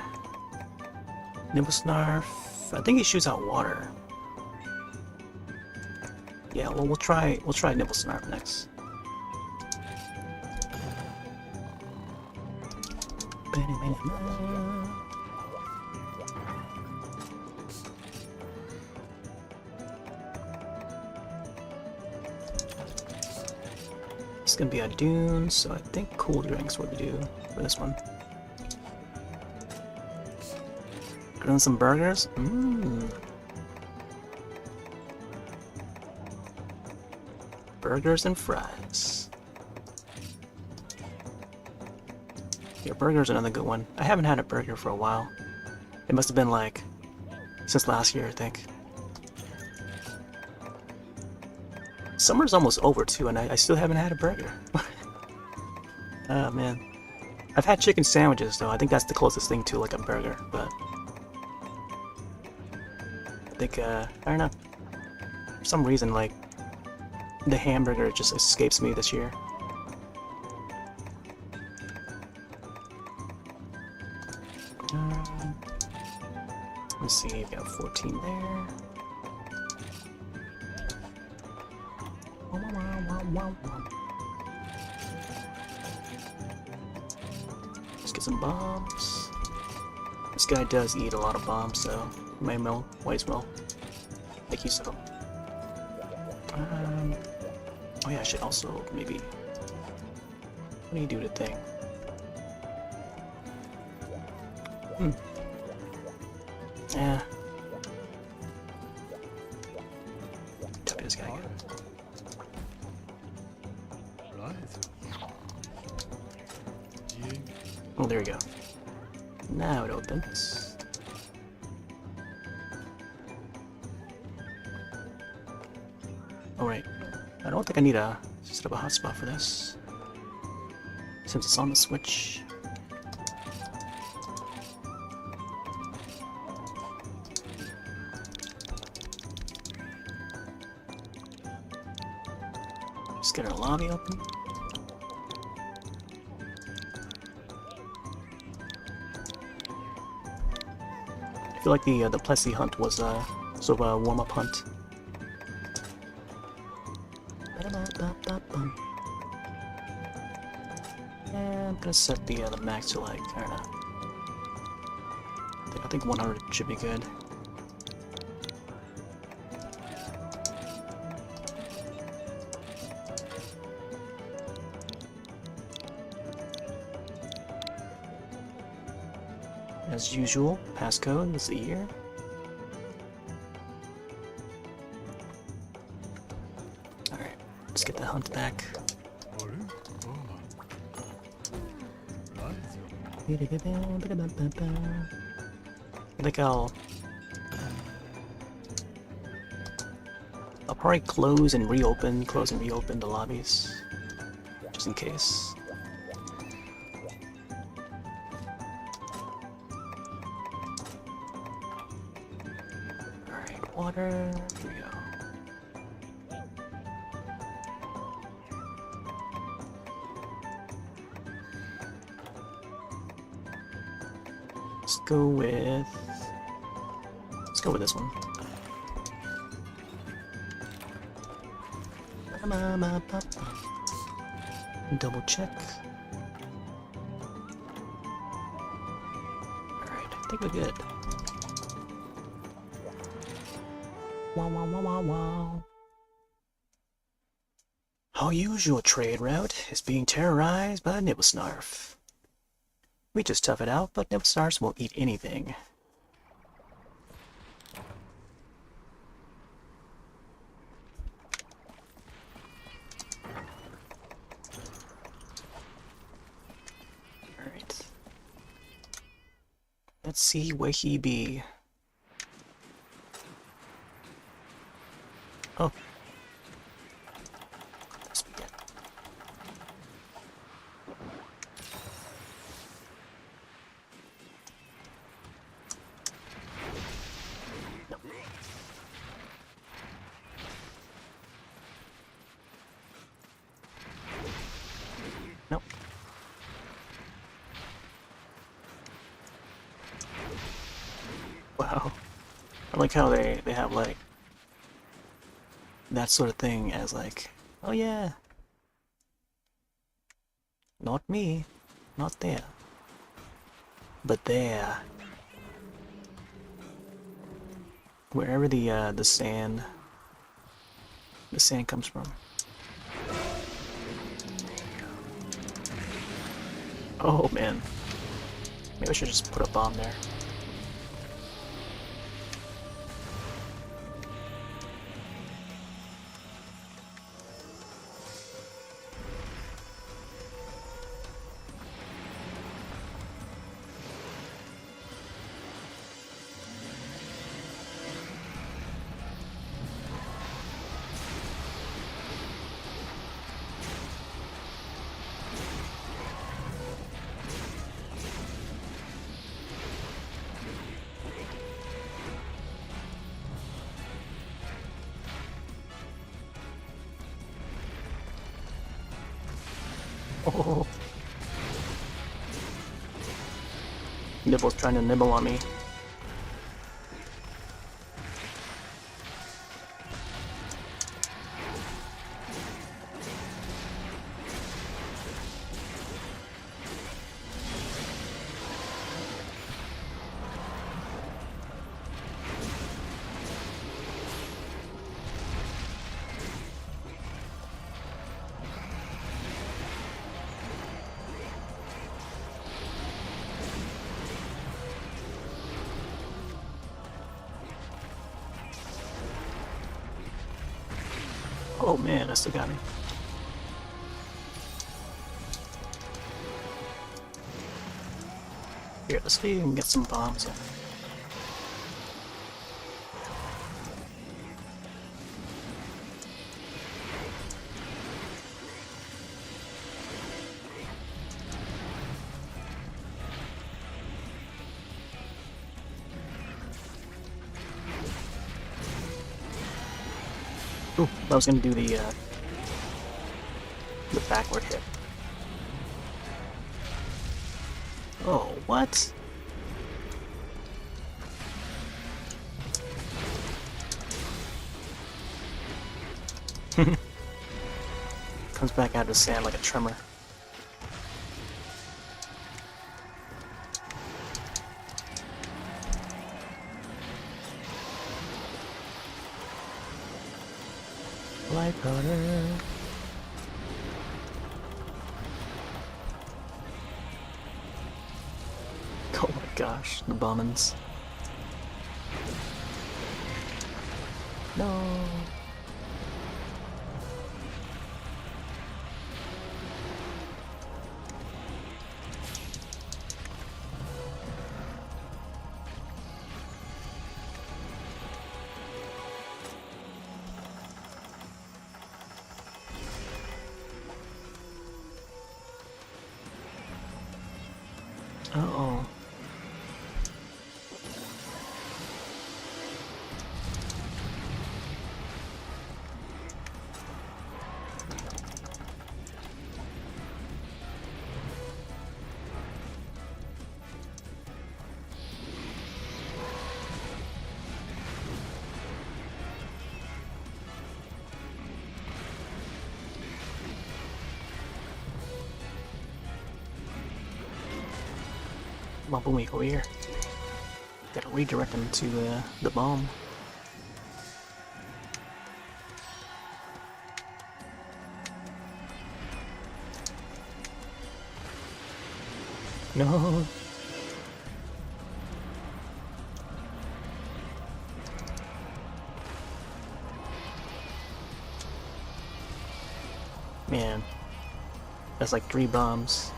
Nibblesnarf, I think he shoots out water. Yeah, well we'll try Nibblesnarf next. It's gonna be a dune, so I think cool drinks what we do for this one. Grilling some burgers? Burgers and fries. Yeah, burgers are another good one. I haven't had a burger for a while. It must have been like since last year, I think. Summer's almost over too, and I still haven't had a burger. Oh man. I've had chicken sandwiches though. I think that's the closest thing to like a burger, but I think I don't know. For some reason, like the hamburger just escapes me this year. Let's see, we got 14 there. Let's get some bombs. This guy does eat a lot of bombs, so might as well make use of them. Oh yeah, I should also maybe. What do you do to thing? Yeah. Copy this guy again. Oh, there we go. Now it opens. Alright. I don't think I need a set up a hotspot for this, since it's on the Switch. Just get our lobby open. I feel like the Plessy hunt was sort of a warm-up hunt. Yeah, I'm gonna set the max to like, I don't know. I think 100 should be good. As usual, passcode is the year. Alright, let's get the hunt back. I think I'll probably close and reopen the lobbies, just in case. Alright, water, here we go. Let's go with this one. Double check. Alright, I think we're good. Wow, wow, wow, wow, wow. Our usual trade route is being terrorized by Nibblesnarf. We just tough it out, but Nibblesnarfs won't eat anything. Alright. Let's see where he be. Oh. Let's begin. Nope. Nope. Wow. I like how they have like that sort of thing as like, oh yeah, not me, not there, but there, wherever the sand comes from. Oh man, maybe I should just put a bomb there. Oh. Nibble's trying to nibble on me. Oh man, that still got me. Here, let's see if we can get some bombs in. Ooh, I was gonna do the backward hit. Oh, what? Comes back out of the sand like a tremor. Light powder. Oh my gosh, the bombings. No. Uh-oh. Mabumi over here. Gotta redirect him to the bomb. No. Man, that's like 3 bombs.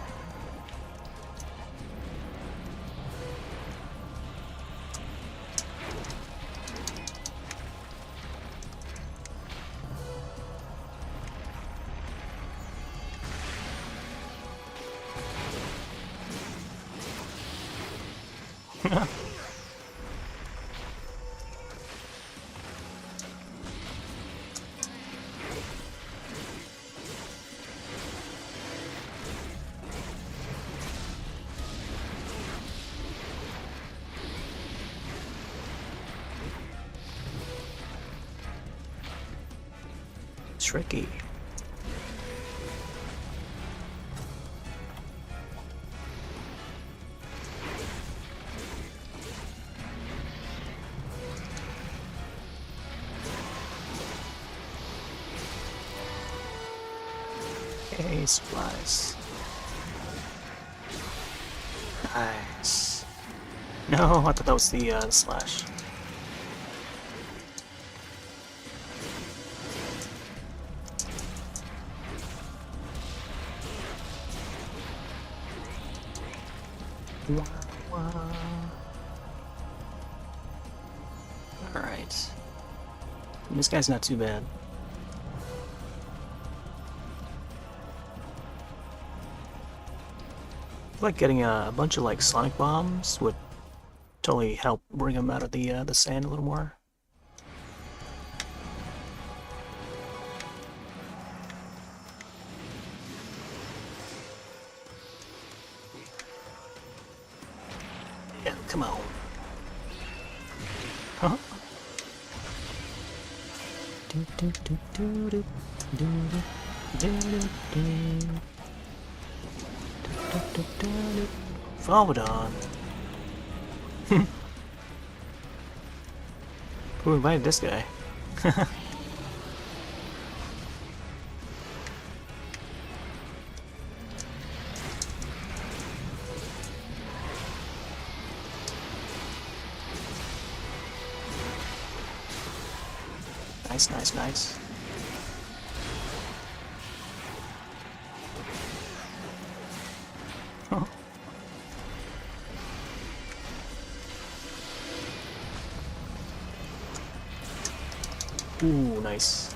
Tricky. Okay, supplies. Nice. No, I thought that was the slash. Alright. This guy's not too bad. I feel like getting a bunch of like sonic bombs would totally help bring him out of the sand a little more. Yeah, come on. Huh? Forward on. Who invited this guy? Nice, nice, nice. Ooh, nice.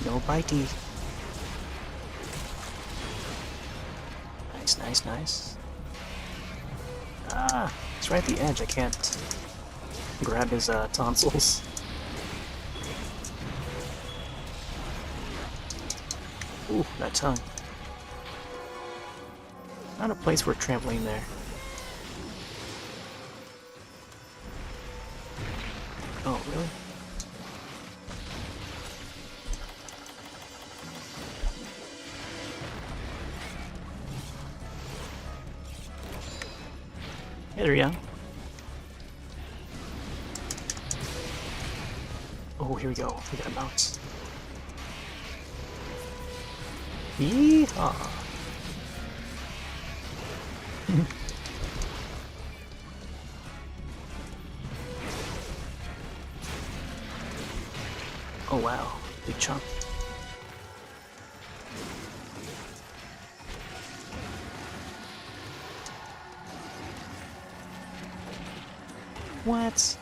No bitey. Nice, nice, nice. Ah, it's right at the edge. I can't grab his tonsils. Ooh, that tongue. Not a place for a trampoline there. Oh, really? Hey there, yeah. Oh, here we go. We got a bounce. Yeehaw! Oh wow, big chunk. What?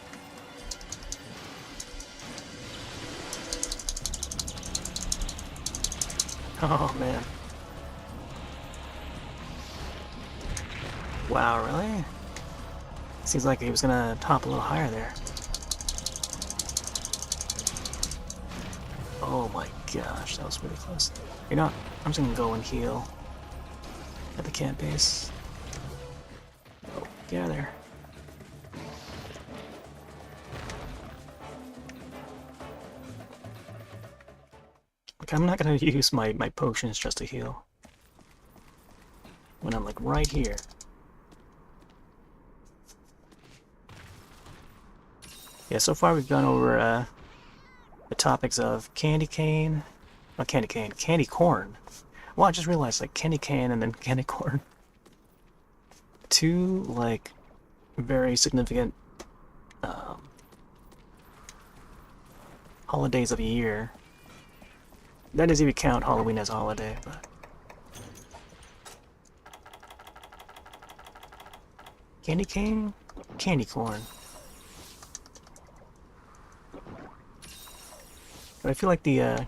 Oh man. Wow, really? Seems like he was gonna hop a little higher there. Oh my gosh, that was really close. You know what? I'm just gonna go and heal at the camp base. Oh, get out of there. Like, I'm not gonna use my potions just to heal. When I'm like right here. Yeah, so far we've gone over the topics of candy cane, not candy cane, candy corn. Well, I just realized like candy cane and then candy corn. Two like very significant holidays of a year. That is if you count Halloween as a holiday, but candy cane, candy corn. But I feel like the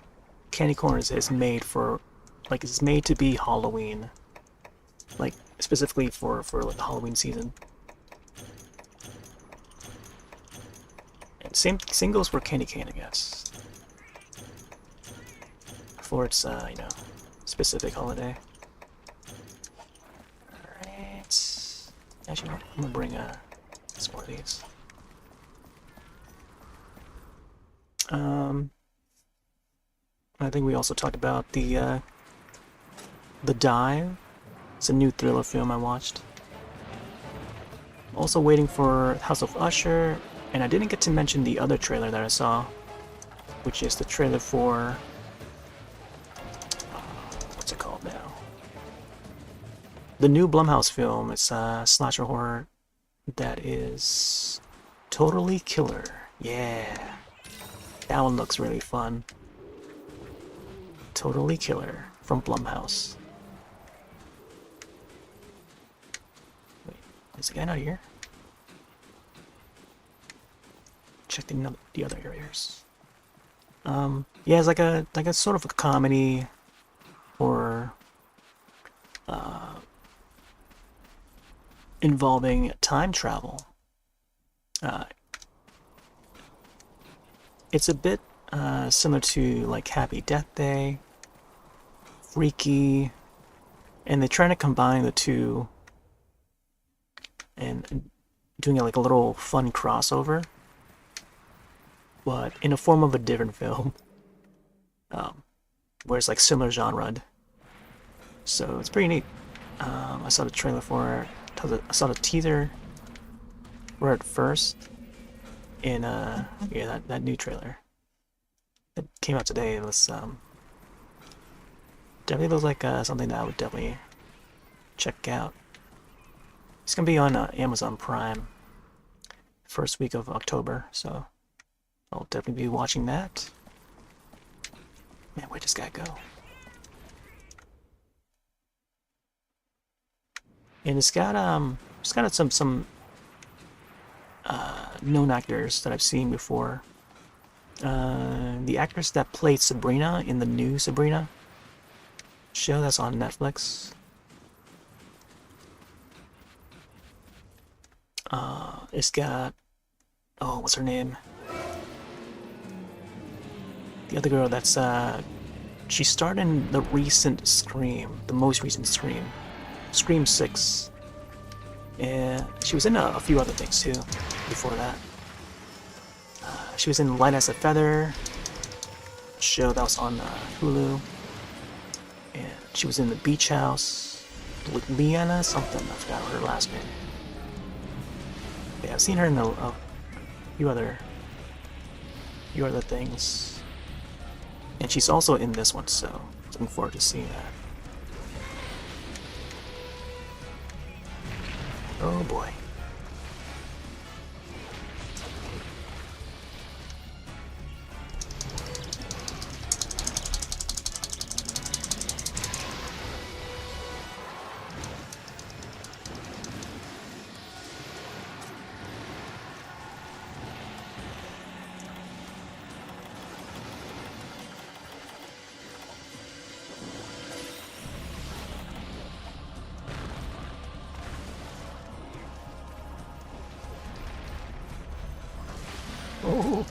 candy corn is made for, like, it's made to be Halloween, like specifically for like the Halloween season. And same goes for candy cane, I guess. For its you know, specific holiday. Alright. Actually, I'm gonna bring some more of these. I think we also talked about the Dive. It's a new thriller film I watched. Also waiting for House of Usher, and I didn't get to mention the other trailer that I saw, which is the trailer for what's it called now? The new Blumhouse film. It's a slasher horror that is totally killer. Yeah, that one looks really fun. Totally Killer from Blumhouse. Wait, is the guy not here? Check the other areas. Yeah, it's like a sort of a comedy or involving time travel. It's a bit similar to like Happy Death Day, Freaky, and they're trying to combine the two and doing like a little fun crossover, but in the form of a different film, where it's like similar genre. So it's pretty neat. I saw the trailer for it. I saw the teaser for it first in yeah, that new trailer that came out today. It was definitely looks like something that I would definitely check out. It's gonna be on Amazon Prime first week of October, so I'll definitely be watching that. Man, where'd this guy go? And it's got some known actors that I've seen before. The actress that played Sabrina in the new Sabrina show that's on Netflix. It's got, oh, what's her name? The other girl that's she starred in the recent Scream, the most recent Scream, Scream 6. And she was in a few other things too before that. She was in Light as a Feather, a show that was on Hulu. And she was in The Beach House with Leanna something, I forgot her last name. Yeah, I've seen her in a few other things. And she's also in this one, so looking forward to seeing that. Oh boy. Oh.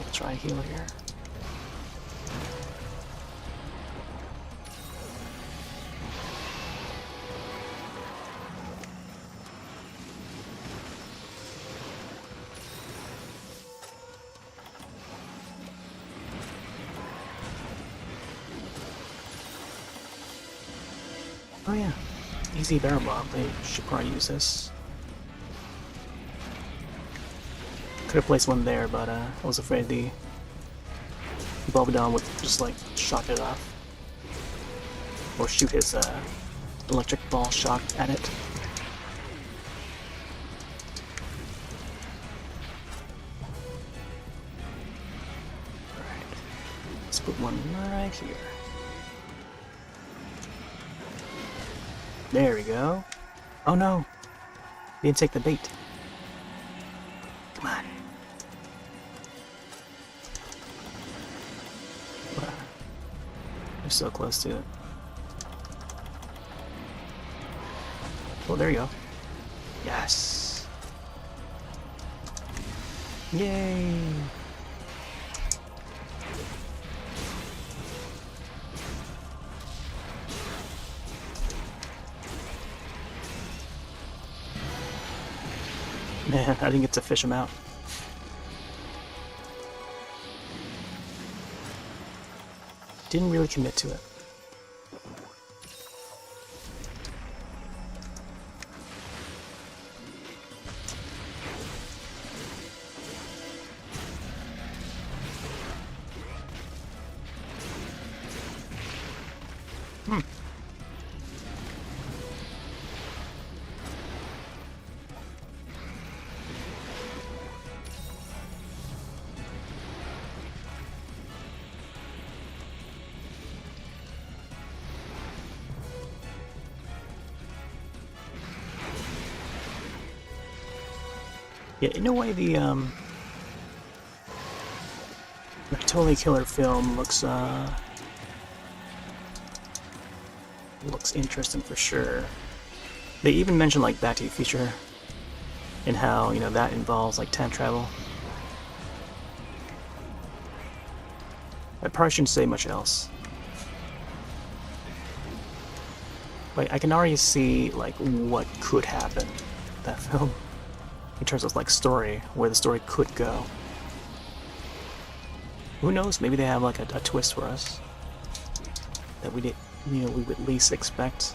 Let's try a heal here. Oh yeah, easy barrel bomb. They should probably use this. Could have placed one there, but I was afraid the Bulbadon would just like shock it off, or shoot his electric ball shock at it. Alright, let's put one right here. There we go. Oh no! Didn't take the bait. Come on. Wow. You're so close to it. Oh, there you go. Yes! Yay! Man, I didn't get to fish him out. Didn't really commit to it. Yeah, in a way, the Totally Killer film looks interesting for sure. They even mentioned like Back to the Future and how, you know, that involves like time travel. I probably shouldn't say much else. But I can already see like what could happen in that film in terms of like story, where the story could go. Who knows? Maybe they have like a twist for us that we did, you know, we would least expect.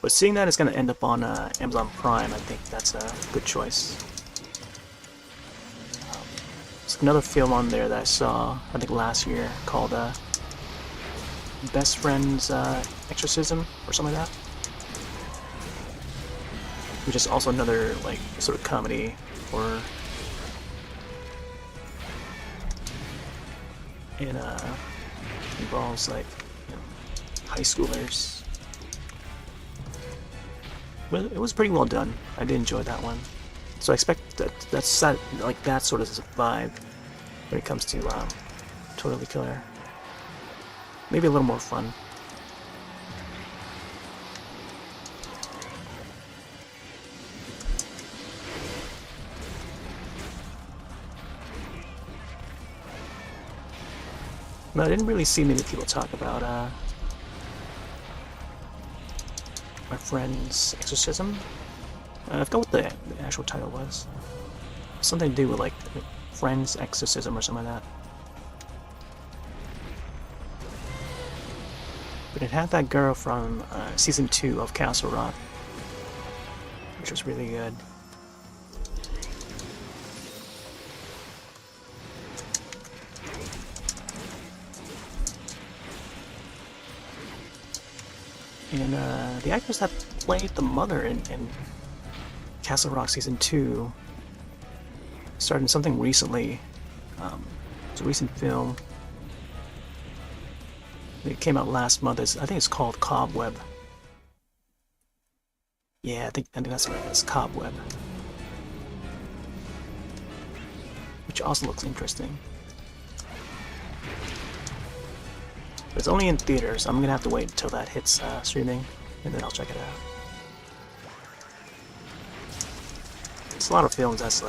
But seeing that it's going to end up on Amazon Prime, I think that's a good choice. There's another film on there that I saw, I think last year, called Best Friend's Exorcism, or something like that. Which is also another, like, sort of comedy for it involves like, you know, high schoolers. But it was pretty well done. I did enjoy that one. So I expect that's like that sort of vibe when it comes to Totally Killer. Maybe a little more fun. No, I didn't really see many people talk about my friend's exorcism. I forgot what the actual title was. Something to do with like friend's exorcism or something like that. But it had that girl from season 2 of Castle Rock, which was really good. And the actress that played the mother in Castle Rock season 2 starred in something recently. It's a recent film. It came out last month. I think it's called Cobweb. Yeah, I think that's right. It's Cobweb, which also looks interesting. But it's only in theaters. I'm gonna have to wait until that hits streaming, and then I'll check it out. It's a lot of films that's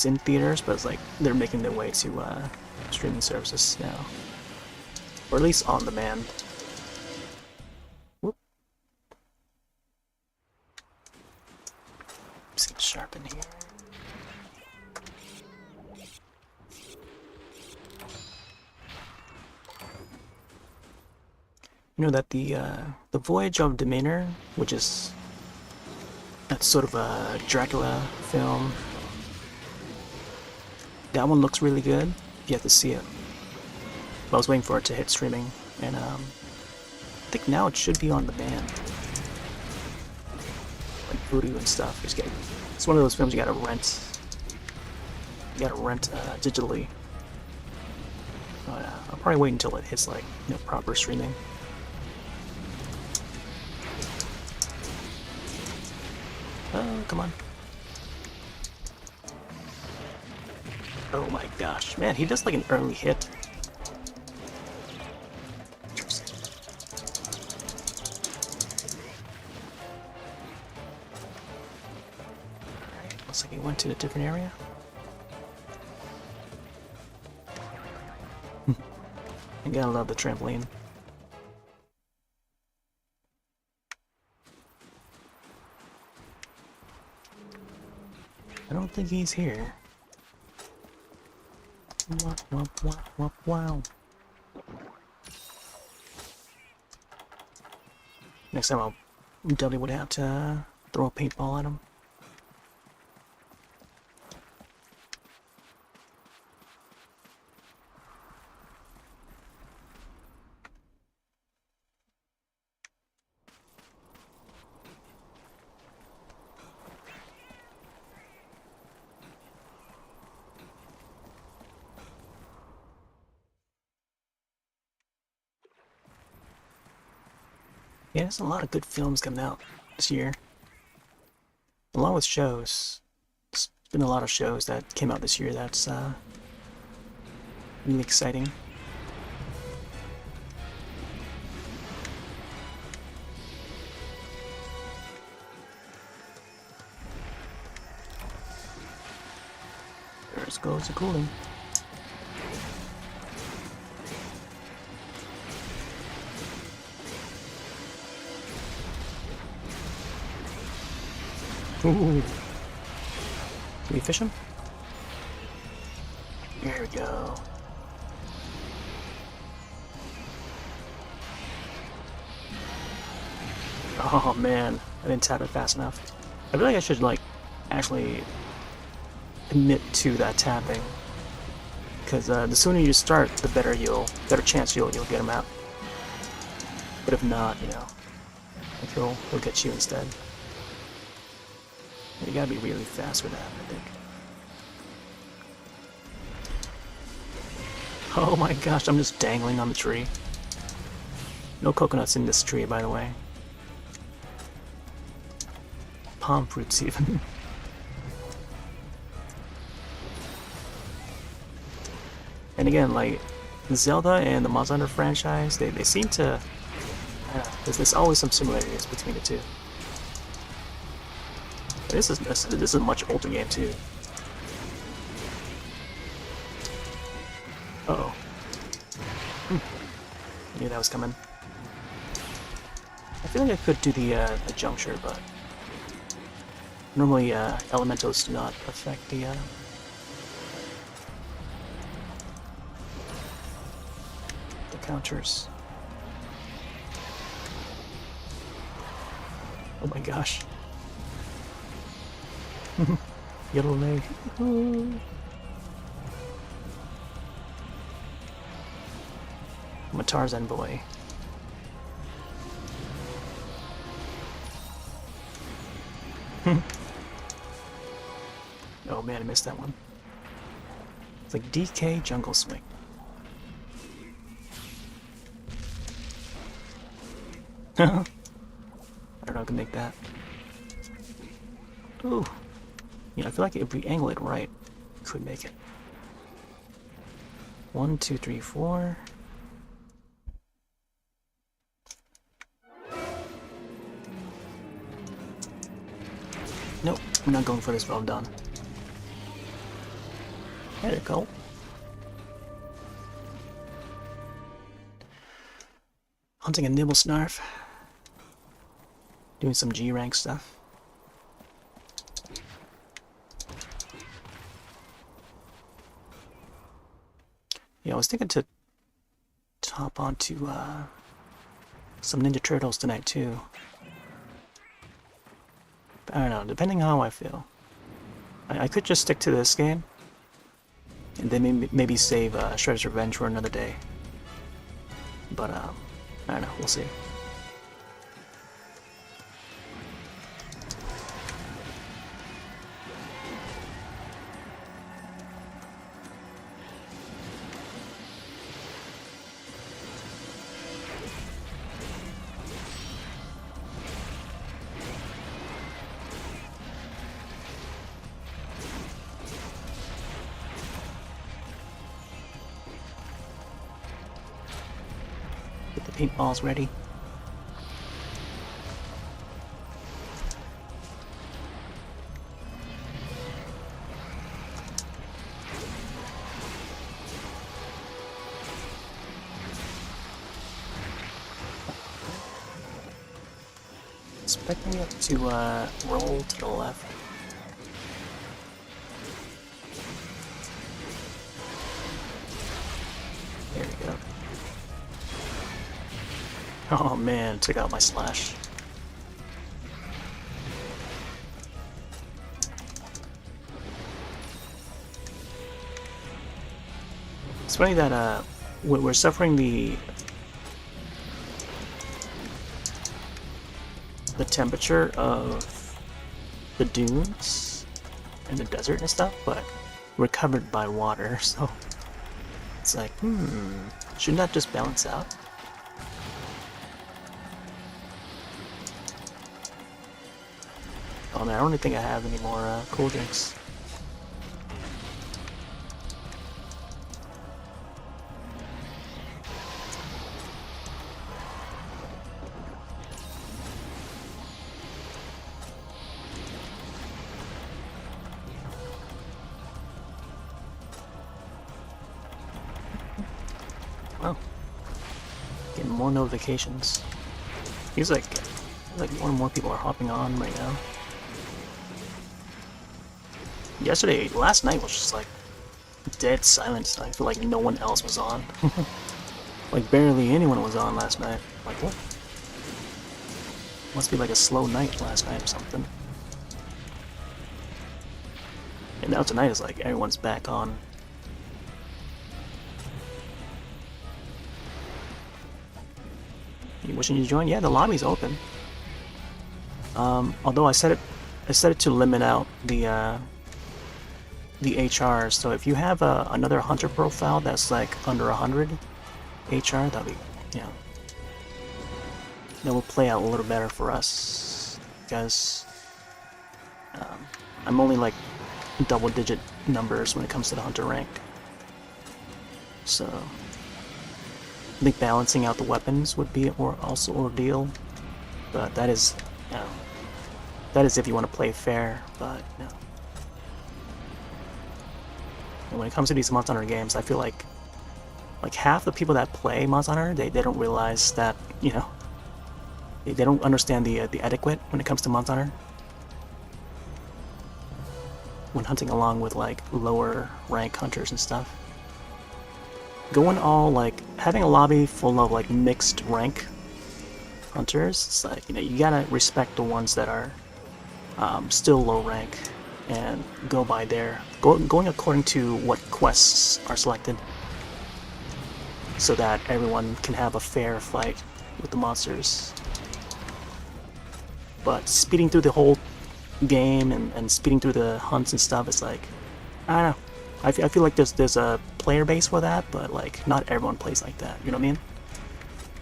in theaters, but it's like they're making their way to streaming services now. Or at least on demand. Whoop. Let's get sharp in here. You know that the Voyage of Demeanor, which is that's sort of a Dracula film. That one looks really good. You have to see it. I was waiting for it to hit streaming, and I think now it should be on demand, like Voodoo and stuff. It's one of those films you gotta rent. You gotta rent digitally. But I'll probably wait until it hits like proper streaming. Oh, come on! Oh my gosh, man, he does like an early hit. Looks like he went to a different area. I gotta love the trampoline. I don't think he's here. Wow. Next time I'll definitely would have to throw a paintball at him. Yeah, there's a lot of good films coming out this year. Along with shows. There's been a lot of shows that came out this year that's really exciting. There goes the cooling. Ooh. Can we fish him? Here we go. Oh man, I didn't tap it fast enough. I feel like I should actually commit to that tapping, because the sooner you start, the better chance you'll get him out. But if not, like he'll get you instead. You gotta be really fast with that, I think. Oh my gosh, I'm just dangling on the tree. No coconuts in this tree, by the way. Palm fruits, even. And again, like, Zelda and the Monster Hunter franchise, they seem to... there's always some similarities between the two. But this is a much older game, too. Uh-oh. I knew that was coming. I feel like I could do the juncture, but... normally, elementals do not affect the counters. Oh my gosh. Yellow leg. I'm a Tarzan boy. Oh man, I missed that one. It's like DK Jungle Swing. I don't know if I can make that. Ooh. Yeah, I feel like if we angle it right, we could make it. 1, 2, 3, 4. Nope, I'm not going for this while I'm done. There you go. Hunting a nibble snarf. Doing some G rank stuff. Yeah, I was thinking to hop onto some Ninja Turtles tonight too. But I don't know, depending on how I feel. I could just stick to this game, and then maybe save Shredder's Revenge for another day. But I don't know, we'll see. Get the paintballs ready. Expecting it to roll to the left. There we go. Oh man, took out my slash. It's funny that we're suffering the temperature of the dunes and the desert and stuff, but we're covered by water, so it's like, shouldn't that just balance out? Oh man, I don't think I have any more cool drinks. Wow. Getting more notifications. Feels like more and more people are hopping on right now. Last night was just like dead silence. I feel like no one else was on. Like barely anyone was on last night. Like what? Must be like a slow night last night or something. And now tonight is like everyone's back on. You wishing you join? Yeah, the lobby's open. Although I set set it to limit out the HR. So if you have another hunter profile that's like under 100 HR, that'll be, you know, that will play out a little better for us, because I'm only like double-digit numbers when it comes to the hunter rank. So I think balancing out the weapons would be also ordeal, but that is, you know, that is if you want to play fair. But you know, and when it comes to these Monster Hunter games, I feel like half the people that play Monster Hunter, they don't realize that, you know, they don't understand the etiquette when it comes to Monster Hunter. When hunting along with like lower rank hunters and stuff, going all like having a lobby full of like mixed rank hunters, it's like, you know, you gotta respect the ones that are still low rank and go by their going according to what quests are selected, so that everyone can have a fair fight with the monsters. But speeding through the whole game and speeding through the hunts and stuff, it's like, I don't know. I feel like there's a player base for that, but like not everyone plays like that. You know what I mean?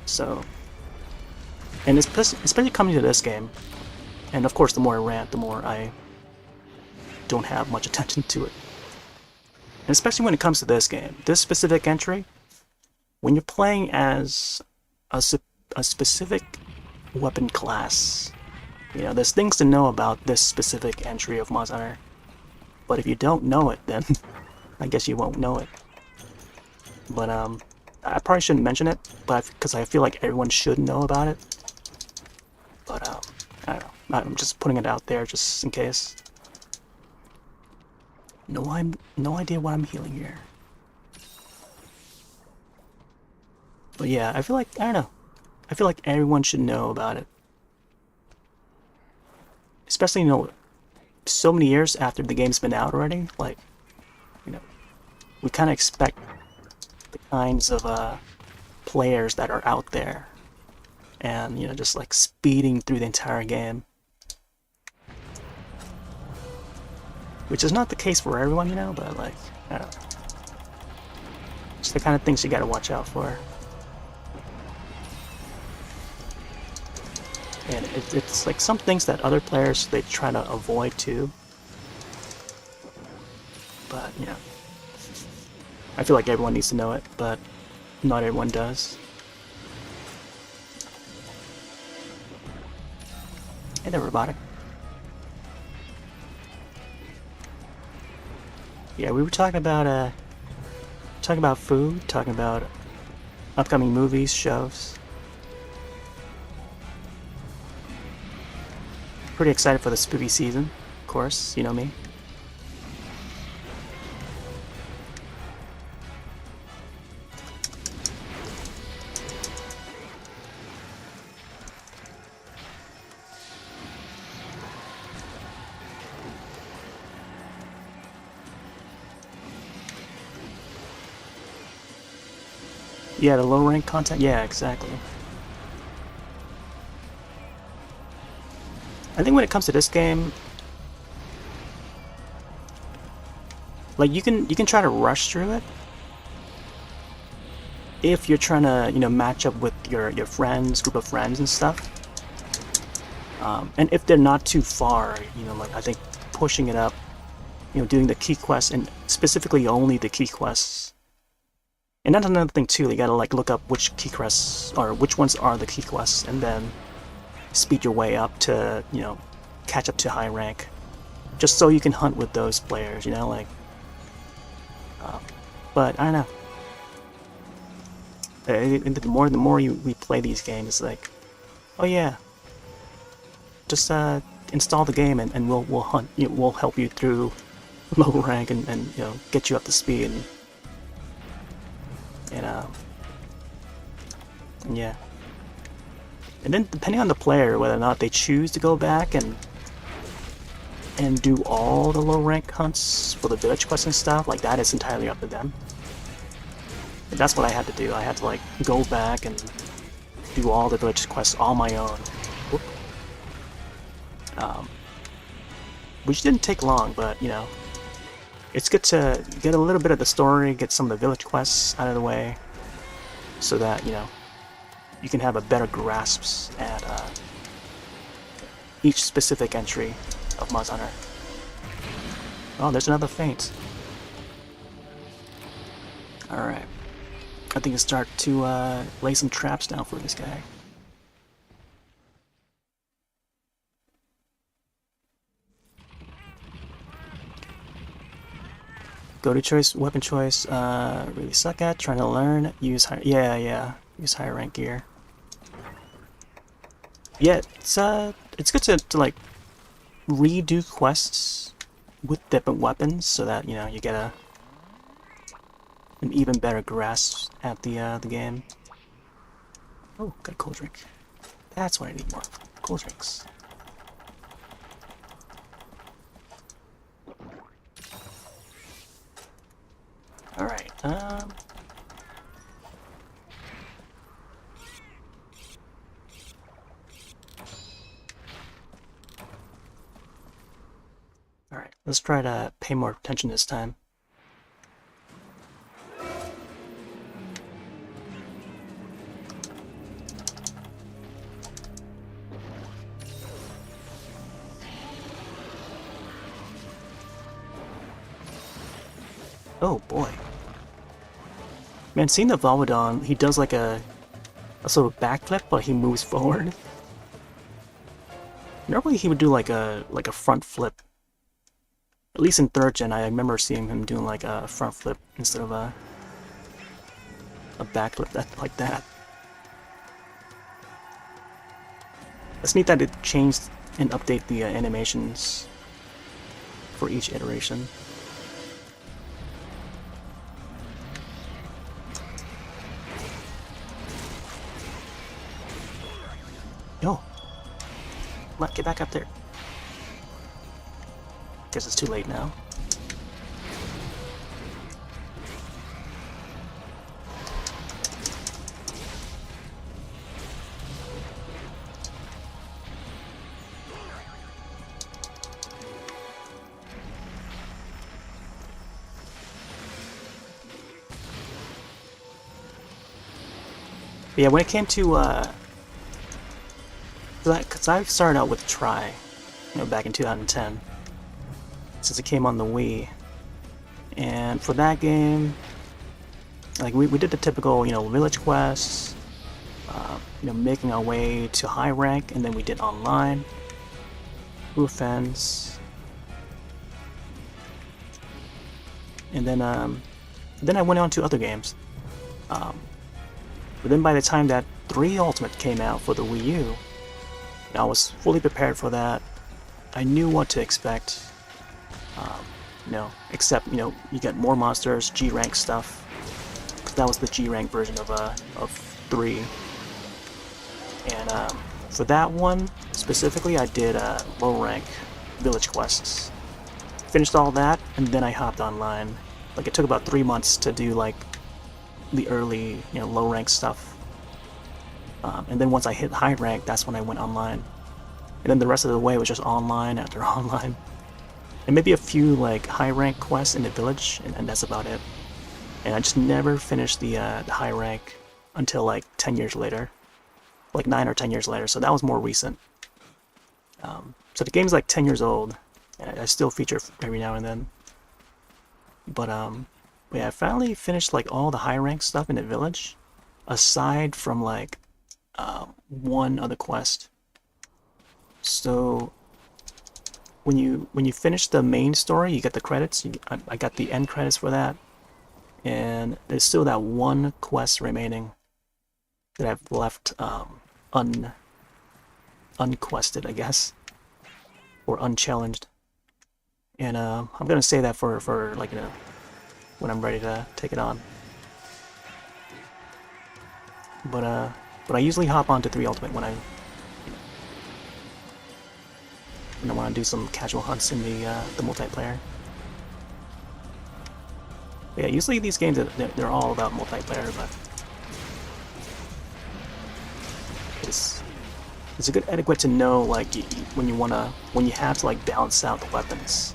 So, and especially coming to this game, and of course the more I rant, the more I don't have much attention to it. And especially when it comes to this game, this specific entry, when you're playing as a specific weapon class, you know, there's things to know about this specific entry of Monster Hunter. But if you don't know it, then I guess you won't know it. But I probably shouldn't mention it, but because I feel like everyone should know about it. But I don't know. I'm just putting it out there just in case. No idea why I'm healing here. But yeah, I feel like, I don't know. I feel like everyone should know about it. Especially, you know, so many years after the game's been out already, like, you know, we kind of expect the kinds of players that are out there, and, you know, just like speeding through the entire game, which is not the case for everyone, you know, but like, I don't know, it's the kind of things you gotta watch out for. And it's like some things that other players, they try to avoid too. But, you know, I feel like everyone needs to know it, but not everyone does. Hey there, Robotic. Yeah, we were talking about food, talking about upcoming movies, shows. Pretty excited for the spooky season, of course, you know me. Yeah, the low rank content, yeah, exactly. I think when it comes to this game, like you can try to rush through it if you're trying to, you know, match up with your friends, group of friends and stuff. And if they're not too far, you know, like I think pushing it up, you know, doing the key quests, and specifically only the key quests. And that's another thing too, you gotta like look up which key quests, or which ones are the key quests, and then speed your way up to, you know, catch up to high rank, just so you can hunt with those players, you know, like, but I don't know, the more we play these games, like, oh yeah, just install the game and we'll hunt, you know, we'll help you through low rank and you know, get you up to speed, and yeah. And then depending on the player, whether or not they choose to go back and do all the low rank hunts for the village quests and stuff, like that is entirely up to them. And that's what I had to do. I had to like go back and do all the village quests on my own. which didn't take long, but you know, it's good to get a little bit of the story, get some of the village quests out of the way, so that, you know, you can have a better grasp at each specific entry of Monster Hunter. Oh, there's another feint. Alright. I think it's start to lay some traps down for this guy. Go-to choice, weapon choice, really suck at, trying to learn, use high, use higher rank gear. Yeah, it's good to like, redo quests with different weapons so that, you know, you get an even better grasp at the game. Oh, got a cold drink. That's what I need more of, cold drinks. Alright, Alright, let's try to pay more attention this time. Oh boy. Man, seeing the Volvodon, he does like a sort of backflip, but he moves forward. Normally he would do like a front flip. At least in 3rd gen, I remember seeing him doing like a front flip instead of a backflip like that. It's neat that it changed and updated the animations for each iteration. Yo! Get back up there. Guess it's too late now. But yeah, when it came to because I started out with Try, you know, back in 2010, since it came on the Wii, and for that game, like we did the typical, you know, village quests, you know, making our way to high rank, and then we did online, roof fence, and then I went on to other games. But then by the time that 3 Ultimate came out for the Wii U, I was fully prepared for that. I knew what to expect. You know, except, you know, you get more monsters, G rank stuff. That was the G rank version of 3. And for that one specifically, I did low rank village quests. Finished all that, and then I hopped online. Like, it took about 3 months to do like the early, you know, low rank stuff. And then once I hit high rank, that's when I went online. And then the rest of the way was just online after online. And maybe a few like high rank quests in the village, and that's about it. And I just never finished the high rank until like 10 years later. Like 9 or 10 years later, so that was more recent. So the game's like 10 years old, and I still feature every now and then. But yeah, I finally finished like all the high rank stuff in the village, aside from like one other quest. So when you finish the main story, you get the credits. I got the end credits for that, and there's still that one quest remaining that I've left unquested, I guess, or unchallenged. And I'm gonna say that for like, you know, when I'm ready to take it on. But I usually hop onto 3 Ultimate when I want to do some casual hunts in the multiplayer. But yeah, usually these games they're all about multiplayer, but it's a good etiquette to know, like, when you have to like balance out the weapons.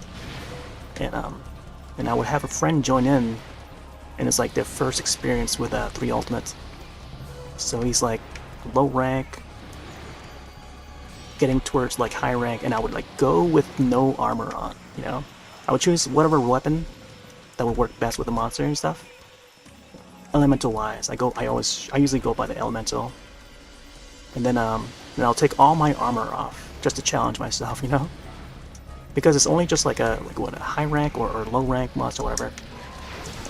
And I would have a friend join in, and it's like their first experience with 3 Ultimate. So he's like low rank, getting towards like high rank, and I would like go with no armor on, you know? I would choose whatever weapon that would work best with the monster and stuff. Elemental wise, I usually go by the elemental. And then I'll take all my armor off just to challenge myself, you know? Because it's only just like a high rank or low rank monster or whatever.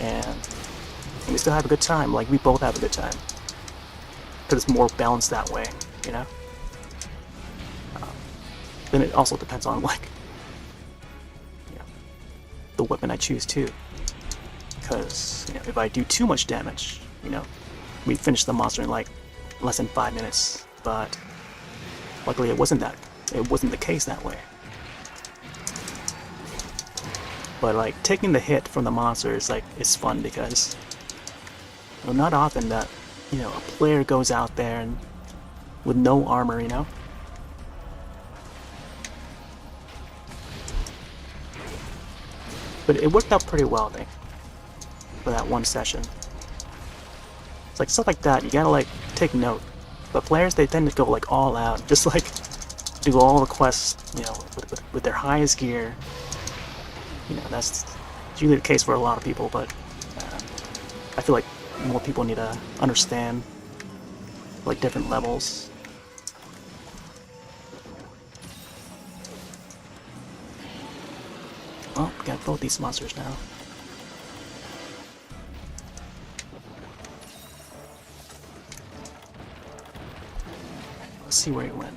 And we still have a good time, like we both have a good time. Because it's more balanced that way, you know? Then it also depends on like, you know, the weapon I choose too. Because, you know, if I do too much damage, you know, we finish the monster in like less than 5 minutes. But luckily it wasn't the case that way. But like taking the hit from the monster is like, it's fun because, you know, not often that, you know, a player goes out there and with no armor, you know. But it worked out pretty well, I think, for that one session. It's like stuff like that, you gotta like take note. But players, they tend to go like all out, just like do all the quests, you know, with their highest gear. You know, that's usually the case for a lot of people, but I feel like more people need to understand like different levels. Oh, we got both these monsters now. Let's see where he went.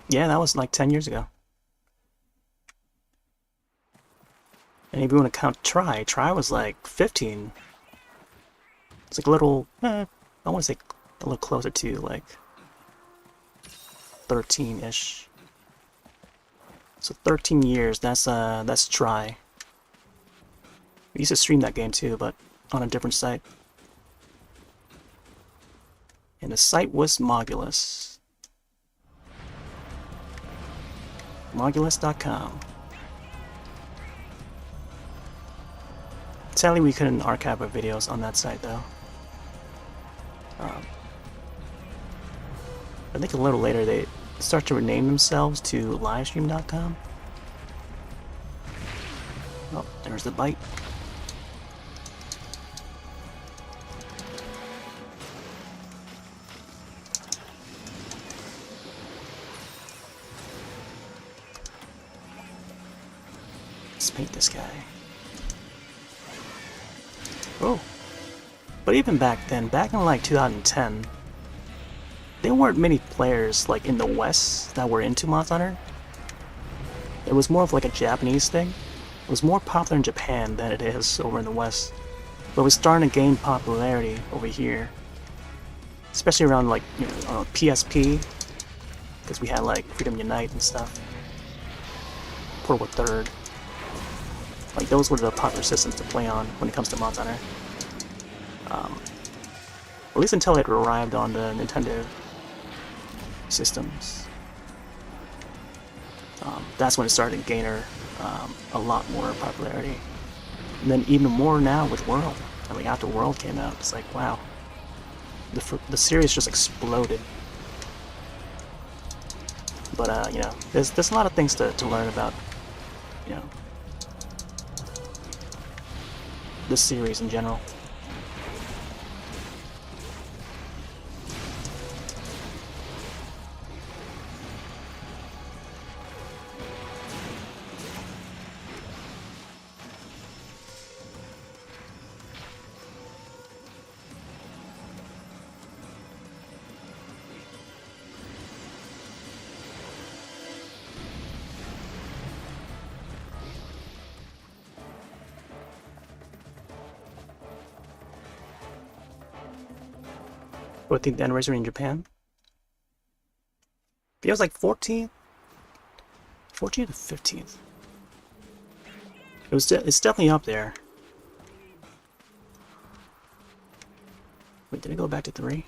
Yeah, that was like 10 years ago. And if you want to count Try was like 15. It's like a little, I want to say a little closer to like 13-ish. So 13 years, that's Try. We used to stream that game too, but on a different site. And the site was Mogulus. Mogulus.com. Sadly, we couldn't archive our videos on that site, though. I think a little later they start to rename themselves to livestream.com. Oh, there's the bite. Let's paint this guy. Oh. But even back then, back in like 2010, there weren't many players like in the West that were into Monster Hunter. It was more of like a Japanese thing. It was more popular in Japan than it is over in the West. But it was starting to gain popularity over here. Especially around like, you know, PSP. Because we had like Freedom Unite and stuff. Portal 3rd. Like those were the popular systems to play on when it comes to Monster Hunter. At least until it arrived on the Nintendo systems. That's when it started to gain a lot more popularity. And then even more now with World. I mean, after World came out, it's like, wow. The series just exploded. But, you know, there's a lot of things to learn about, you know, this series in general. 14th anniversary in Japan. Feels like 14th? 14th or 15th? It's definitely up there. Wait, did it go back to 3?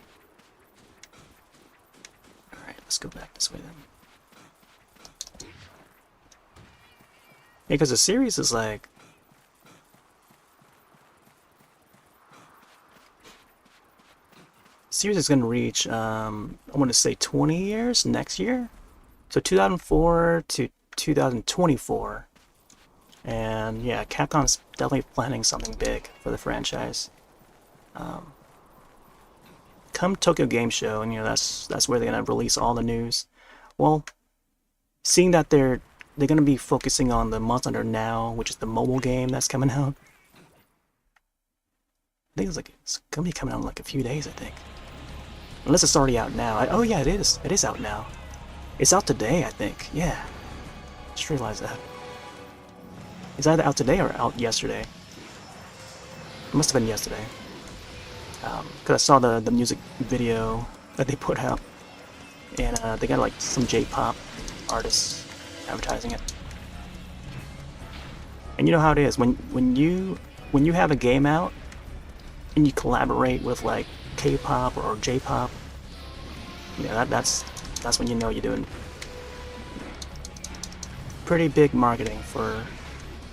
Alright, let's go back this way then. Yeah, because the series is like... series is going to reach, I want to say 20 years next year. So 2004 to 2024. And yeah, Capcom's definitely planning something big for the franchise. Come Tokyo Game Show, and you know that's where they're gonna release all the news. Well, seeing that they're gonna be focusing on the Monster Hunter Now, which is the mobile game that's coming out. I think it's gonna be coming out in like a few days, I think. Unless it's already out now. Oh yeah, it is. It is out now. It's out today, I think. Yeah. Just realized that. It's either out today or out yesterday. It must have been yesterday. Because I saw the music video that they put out. And they got like some J-pop artists advertising it. And you know how it is. When you have a game out and you collaborate with like K-pop or J-pop, yeah, that's when you know you're doing pretty big marketing for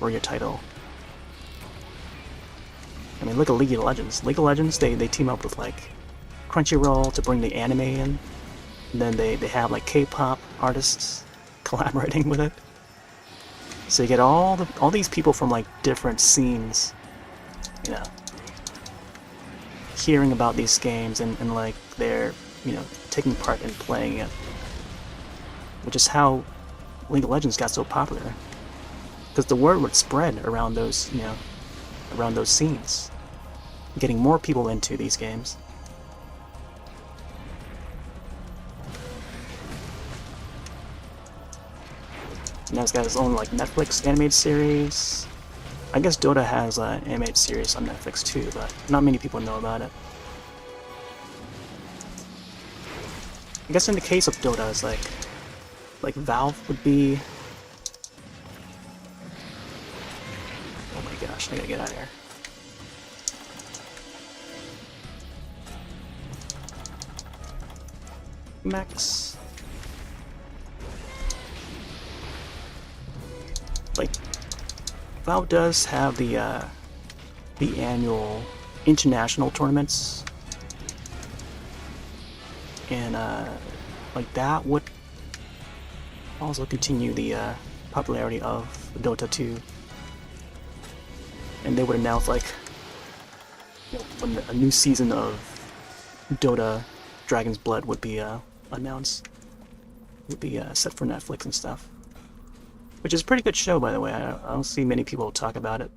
your title. I mean, look at League of Legends. League of Legends, they team up with like Crunchyroll to bring the anime in, and then they have like K-pop artists collaborating with it. So you get all these people from like different scenes, you know, hearing about these games and like they're, you know, taking part in playing it, which is how League of Legends got so popular, because the word would spread around those, you know, around those scenes, getting more people into these games. Now it's got its own like Netflix animated series. I guess Dota has an animated series on Netflix too, but not many people know about it. I guess in the case of Dota, it's like Valve would be... Oh my gosh, I gotta get out of here. Max. Like, Valve does have the annual international tournaments, and like that would also continue the popularity of Dota 2, and they would announce like, you know, when a new season of Dota Dragon's Blood would be announced, would be set for Netflix and stuff. Which is a pretty good show, by the way. I don't see many people talk about it.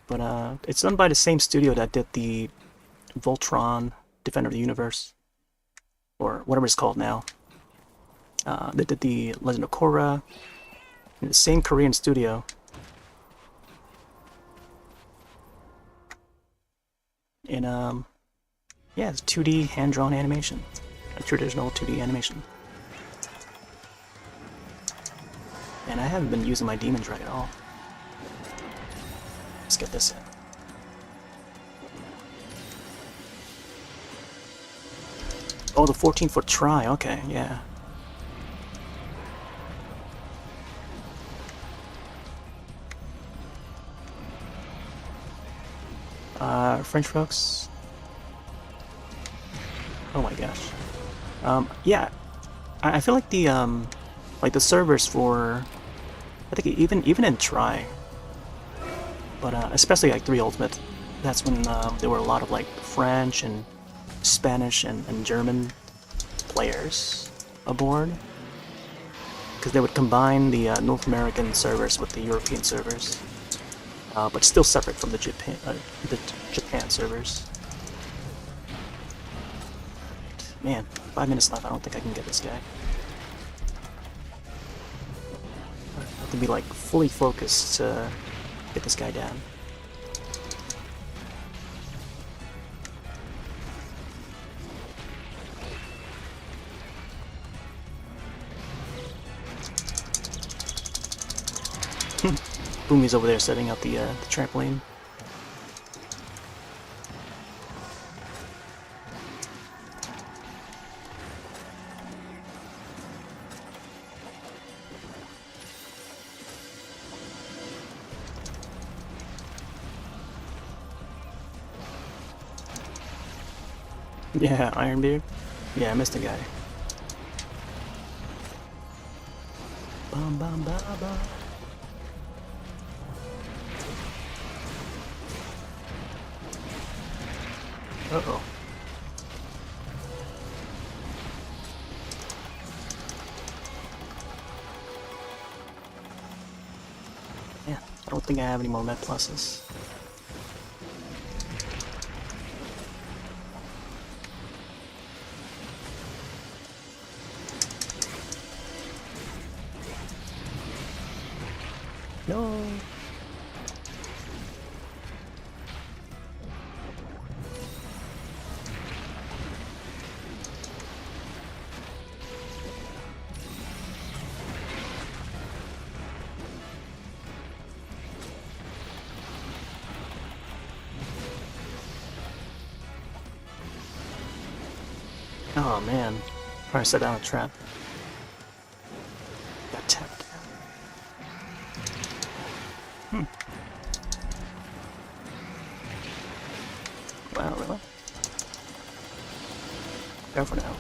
But it's done by the same studio that did the Voltron Defender of the Universe, or whatever it's called now. They did the Legend of Korra, in the same Korean studio. And yeah, it's 2D hand-drawn animation, a traditional 2D animation. And I haven't been using my Demon Drag at all. Let's get this in. Oh, the 14-foot try, okay, yeah. French folks? Oh my gosh. Yeah, I feel like the servers for, I think even in Try, but especially like 3 Ultimate, that's when there were a lot of like French and Spanish and German players aboard, because they would combine the North American servers with the European servers, but still separate from the Japan servers. Man, 5 minutes left. I don't think I can get this guy. I have to be like fully focused to get this guy down. Boomy's over there setting up the trampoline. Yeah, Ironbeard. Yeah, I missed a guy. Bum bum ba ba. Uh-oh. Yeah, I don't think I have any more med pluses. No. Oh man, probably set down a trap. Got tapped out. Wow, really? Go for now.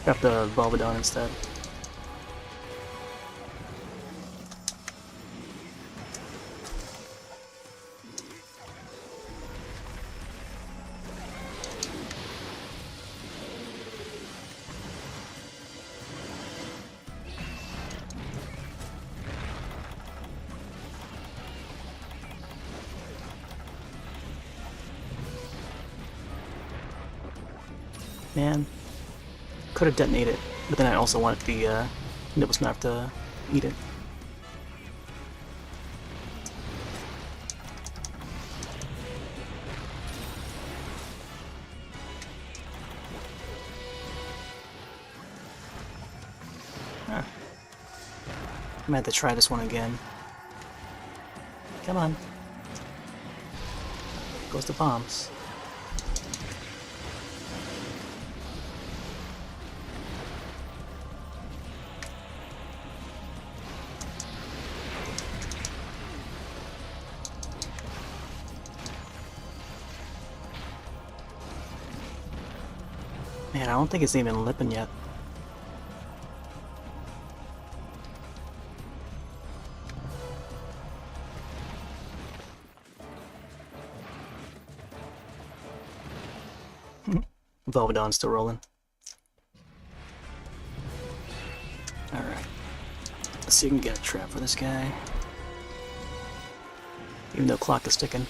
Got the Volvidon instead. Man, could have detonated it, but then I also wanted the nibble snap to eat it. Huh. I might have to try this one again. Come on. Goes the bombs. Man, I don't think it's even lipping yet. Volvidon's still rolling. Alright. Let's see if we can get a trap for this guy. Even though clock is ticking.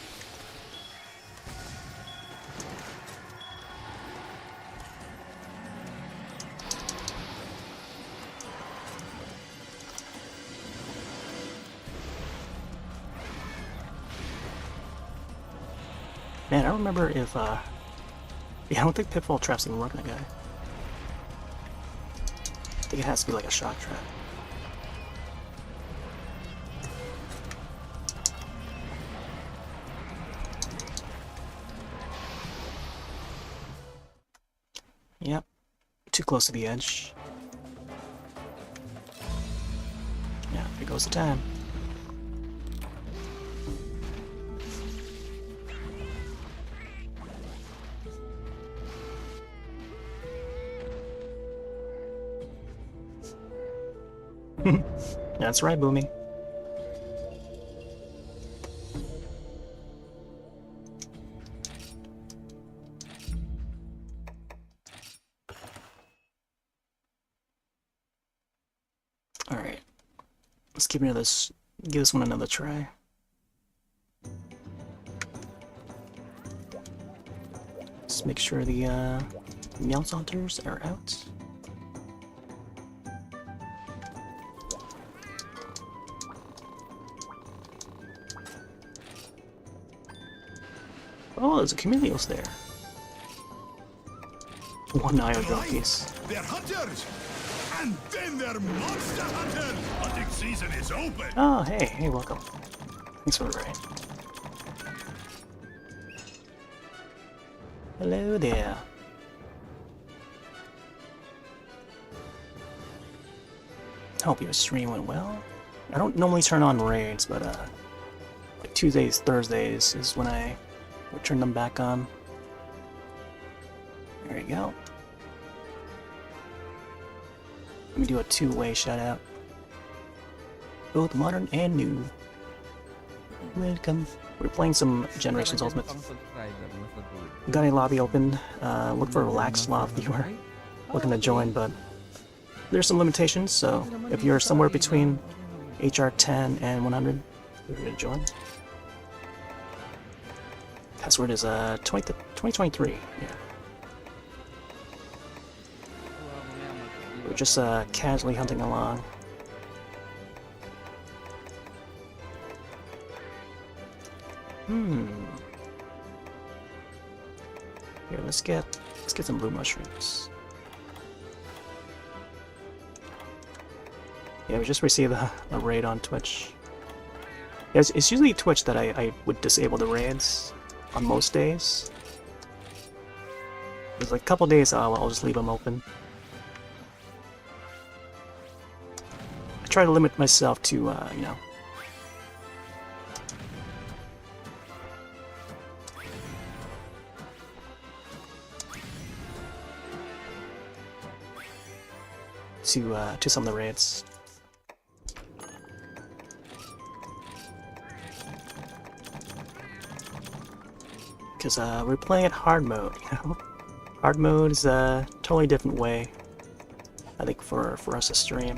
Man, I don't remember if, yeah, I don't think Pitfall Trap's even working that guy. I think it has to be like a shock trap. Yep, too close to the edge. Yeah, here goes the time. That's right, Boomy. Alright. Let's give this one another try. Just make sure the mouse hunters are out. Oh, there's a Chameleos there. One Iron Drum piece. They're hunters! And then they're monster hunters! Hunting season is open! Oh, hey, welcome. Thanks for the raid. Hello there. Hope your stream went well. I don't normally turn on raids, but like Tuesdays, Thursdays is when I would turn them back on. There you go. Let me do a two-way shout-out. Both modern and new. Welcome. We're playing some Generations Ultimate. We got a lobby open. Look for RelaxSloth viewer. Looking to join, but there's some limitations, so if you're somewhere between HR10 and 100, you're going to join. Password is 2023. Yeah. We're just casually hunting along. Here, let's get some blue mushrooms. Yeah, we just received a raid on Twitch. Yeah, it's usually Twitch that I would disable the raids on most days. There's like a couple days I'll just leave them open. I try to limit myself to, you know, to some of the raids. Because we're playing at hard mode, you know? Hard mode is a totally different way, I think, for us to stream.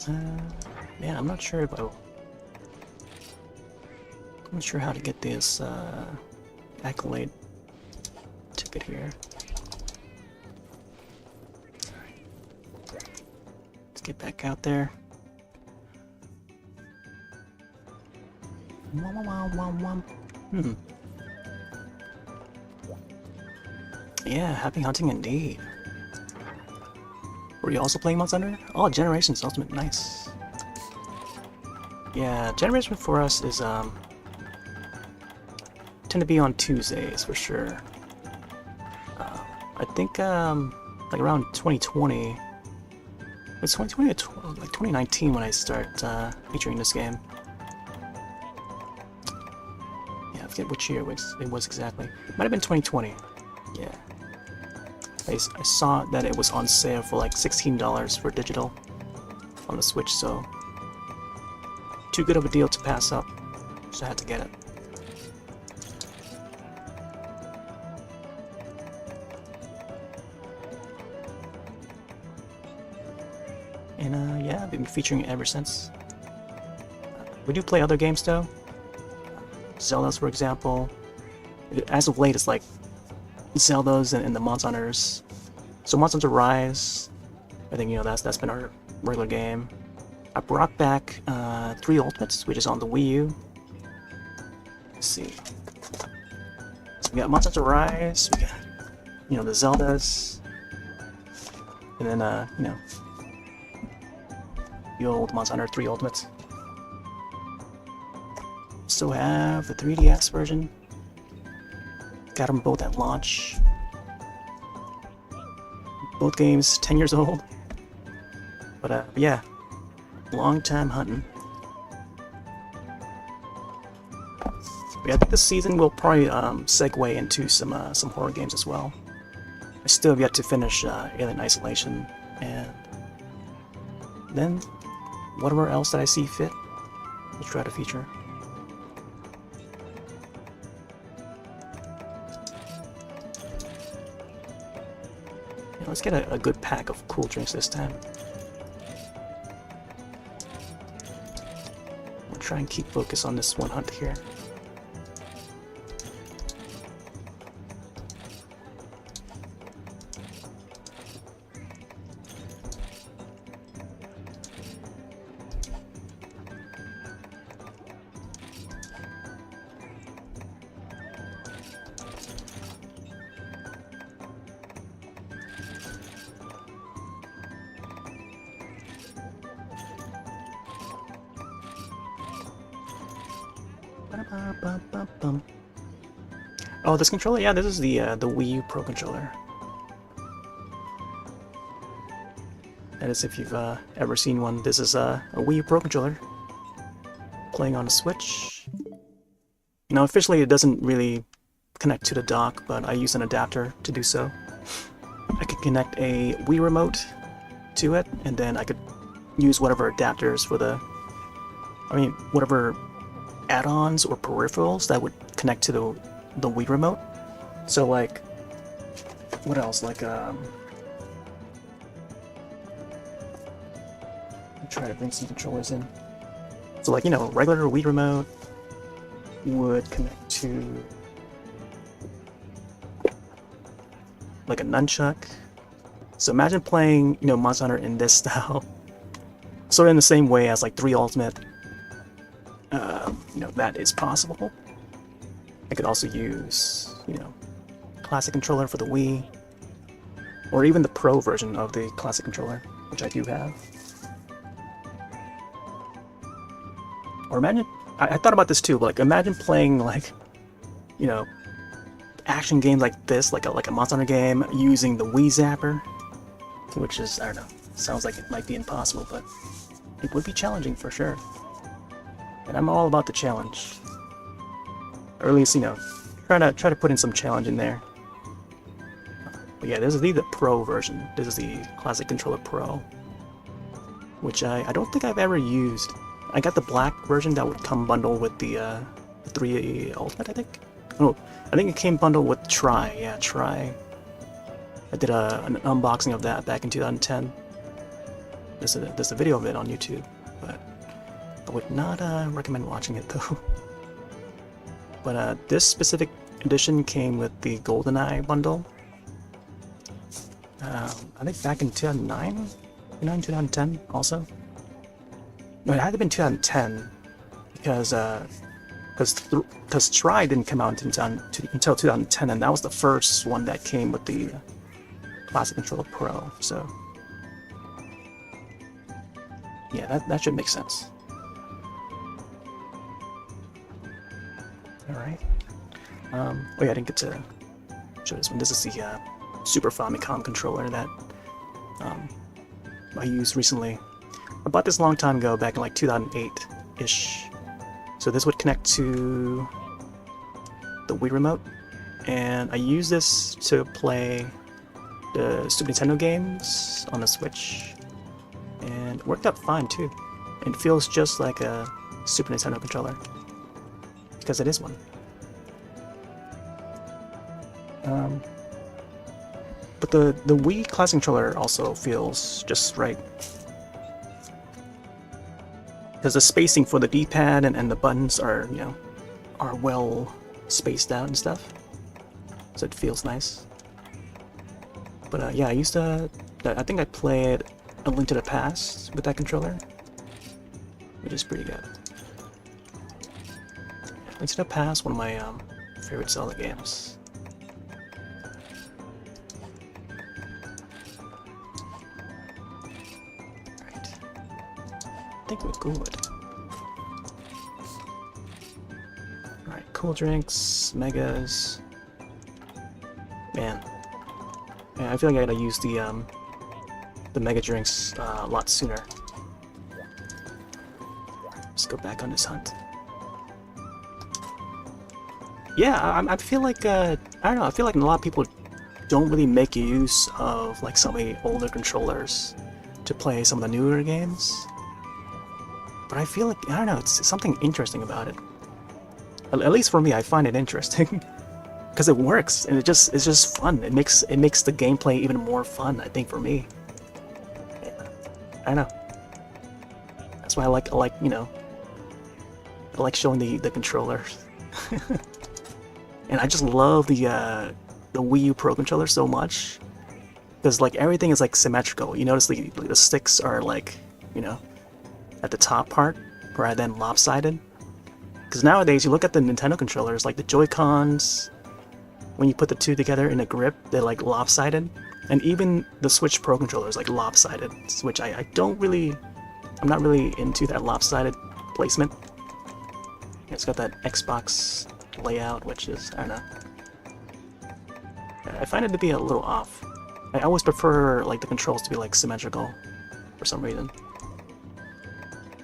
Man, I'm not sure if I'm not sure how to get this accolade ticket here. Alright. Let's get back out there. Yeah, happy hunting indeed. Were you also playing Monster Hunter? Oh, Generations Ultimate, nice. Yeah, Generation for us is tend to be on Tuesdays for sure. I think like around 2020. It's 2020 or like 2019 when I start featuring this game. Yeah, I forget which year it was exactly. It might have been 2020. Yeah. I saw that it was on sale for like $16 for digital on the Switch, so too good of a deal to pass up, so I had to get it. And yeah, I've been featuring it ever since. We do play other games though. Zelda's, for example. As of late, it's like Zelda's and the Monster Hunters. So Monster Hunter Rise, I think, you know, that's been our regular game. I brought back 3 Ultimates, which is on the Wii U. Let's see. So we got Monster Hunter Rise, we got, you know, the Zeldas, and then, you know, the old Monster Hunter 3 Ultimates. Still have the 3DS version. Got them both at launch. Both games 10 years old. But yeah, long time hunting. Yeah, I think this season we'll probably segue into some horror games as well. I still have yet to finish Alien Isolation, and then whatever else that I see fit, we'll try to feature. Let's get a good pack of cool drinks this time. try and keep focus on this one hunt here. Oh, this controller? Yeah, this is the Wii U Pro controller. That is, if you've ever seen one, this is a Wii U Pro controller playing on a Switch. Now, officially, it doesn't really connect to the dock, but I use an adapter to do so. I could connect a Wii remote to it, and then I could use whatever adapters for the, whatever add-ons or peripherals that would connect to the Wii remote. So like, what else? Like, I'm trying to bring some controllers in. So like, regular Wii remote would connect to like a nunchuck. So imagine playing, Monster Hunter in this style. Sort of in the same way as like 3 Ultimate. That is possible. I could also use, classic controller for the Wii, or even the Pro version of the classic controller, which I do have. Or imagine, I thought about this too, but like imagine playing like, action games like this, like a Monster Hunter game, using the Wii Zapper, which is, I don't know, sounds like it might be impossible, but it would be challenging for sure. And I'm all about the challenge. Or at least, try to put in some challenge in there. But yeah, this is the Pro version. This is the Classic Controller Pro, which I don't think I've ever used. I got the black version that would come bundled with the 3 Ultimate, I think. Oh, I think it came bundled with Try. Yeah, Try. I did an unboxing of that back in 2010. There's a video of it on YouTube, but I would not recommend watching it though. But this specific edition came with the GoldenEye bundle. I think back in 2009, 2010 also. No, it had to have been 2010 because Try didn't come out until 2010, and that was the first one that came with the Classic Controller Pro. So yeah, that should make sense. Alright. Oh yeah, I didn't get to show this one. This is the Super Famicom controller that I used recently. I bought this a long time ago, back in like 2008-ish. So this would connect to the Wii remote, and I use this to play the Super Nintendo games on the Switch, and it worked out fine too. It feels just like a Super Nintendo controller, because it is one. But the Wii Classic controller also feels just right, because the spacing for the D-pad and the buttons are, are well spaced out and stuff, so it feels nice. But yeah, I think I played A Link to the Past with that controller, which is pretty good. Link to the Past, one of my favorite Zelda games. Right. I think we're good. Alright, cool drinks, megas. Man. Yeah, I feel like I gotta use the mega drinks a lot sooner. Let's go back on this hunt. Yeah, I feel like, I don't know, I feel like a lot of people don't really make use of like some of the older controllers to play some of the newer games. But I feel like, I don't know, it's something interesting about it. At least for me, I find it interesting. Because it works, and it's just fun. It makes the gameplay even more fun, I think, for me. I don't know. That's why I like I like showing the controller. And I just love the Wii U Pro controller so much. Because like everything is like symmetrical. You notice the sticks are like, you know, at the top part rather than lopsided. Because nowadays you look at the Nintendo controllers, like the Joy-Cons, when you put the two together in a grip, they're like lopsided. And even the Switch Pro controller is like lopsided, which I'm not really into that lopsided placement. It's got that Xbox layout, which is, I don't know. I find it to be a little off. I always prefer like the controls to be like symmetrical for some reason.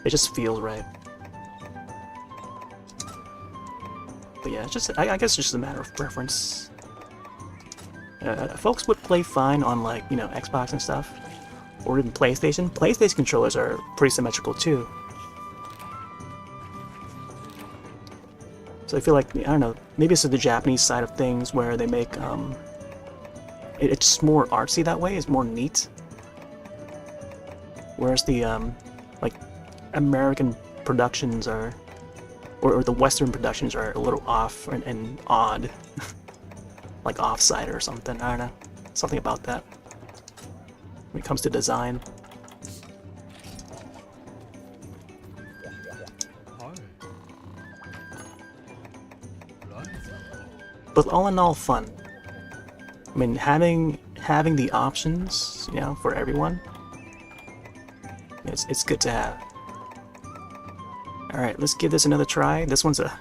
It just feels right. But yeah, it's just I guess it's just a matter of preference. Folks would play fine on like, you know, Xbox and stuff, or even PlayStation. PlayStation controllers are pretty symmetrical too. So I feel like, I don't know, maybe it's the Japanese side of things where they make it's more artsy that way. It's more neat. Whereas the like American productions are, or the Western productions are a little off and odd. Like offside or something, I don't know. Something about that. When it comes to design. But all in all, fun. I mean, having the options, you know, for everyone, it's good to have. All right, let's give this another try. This one's a,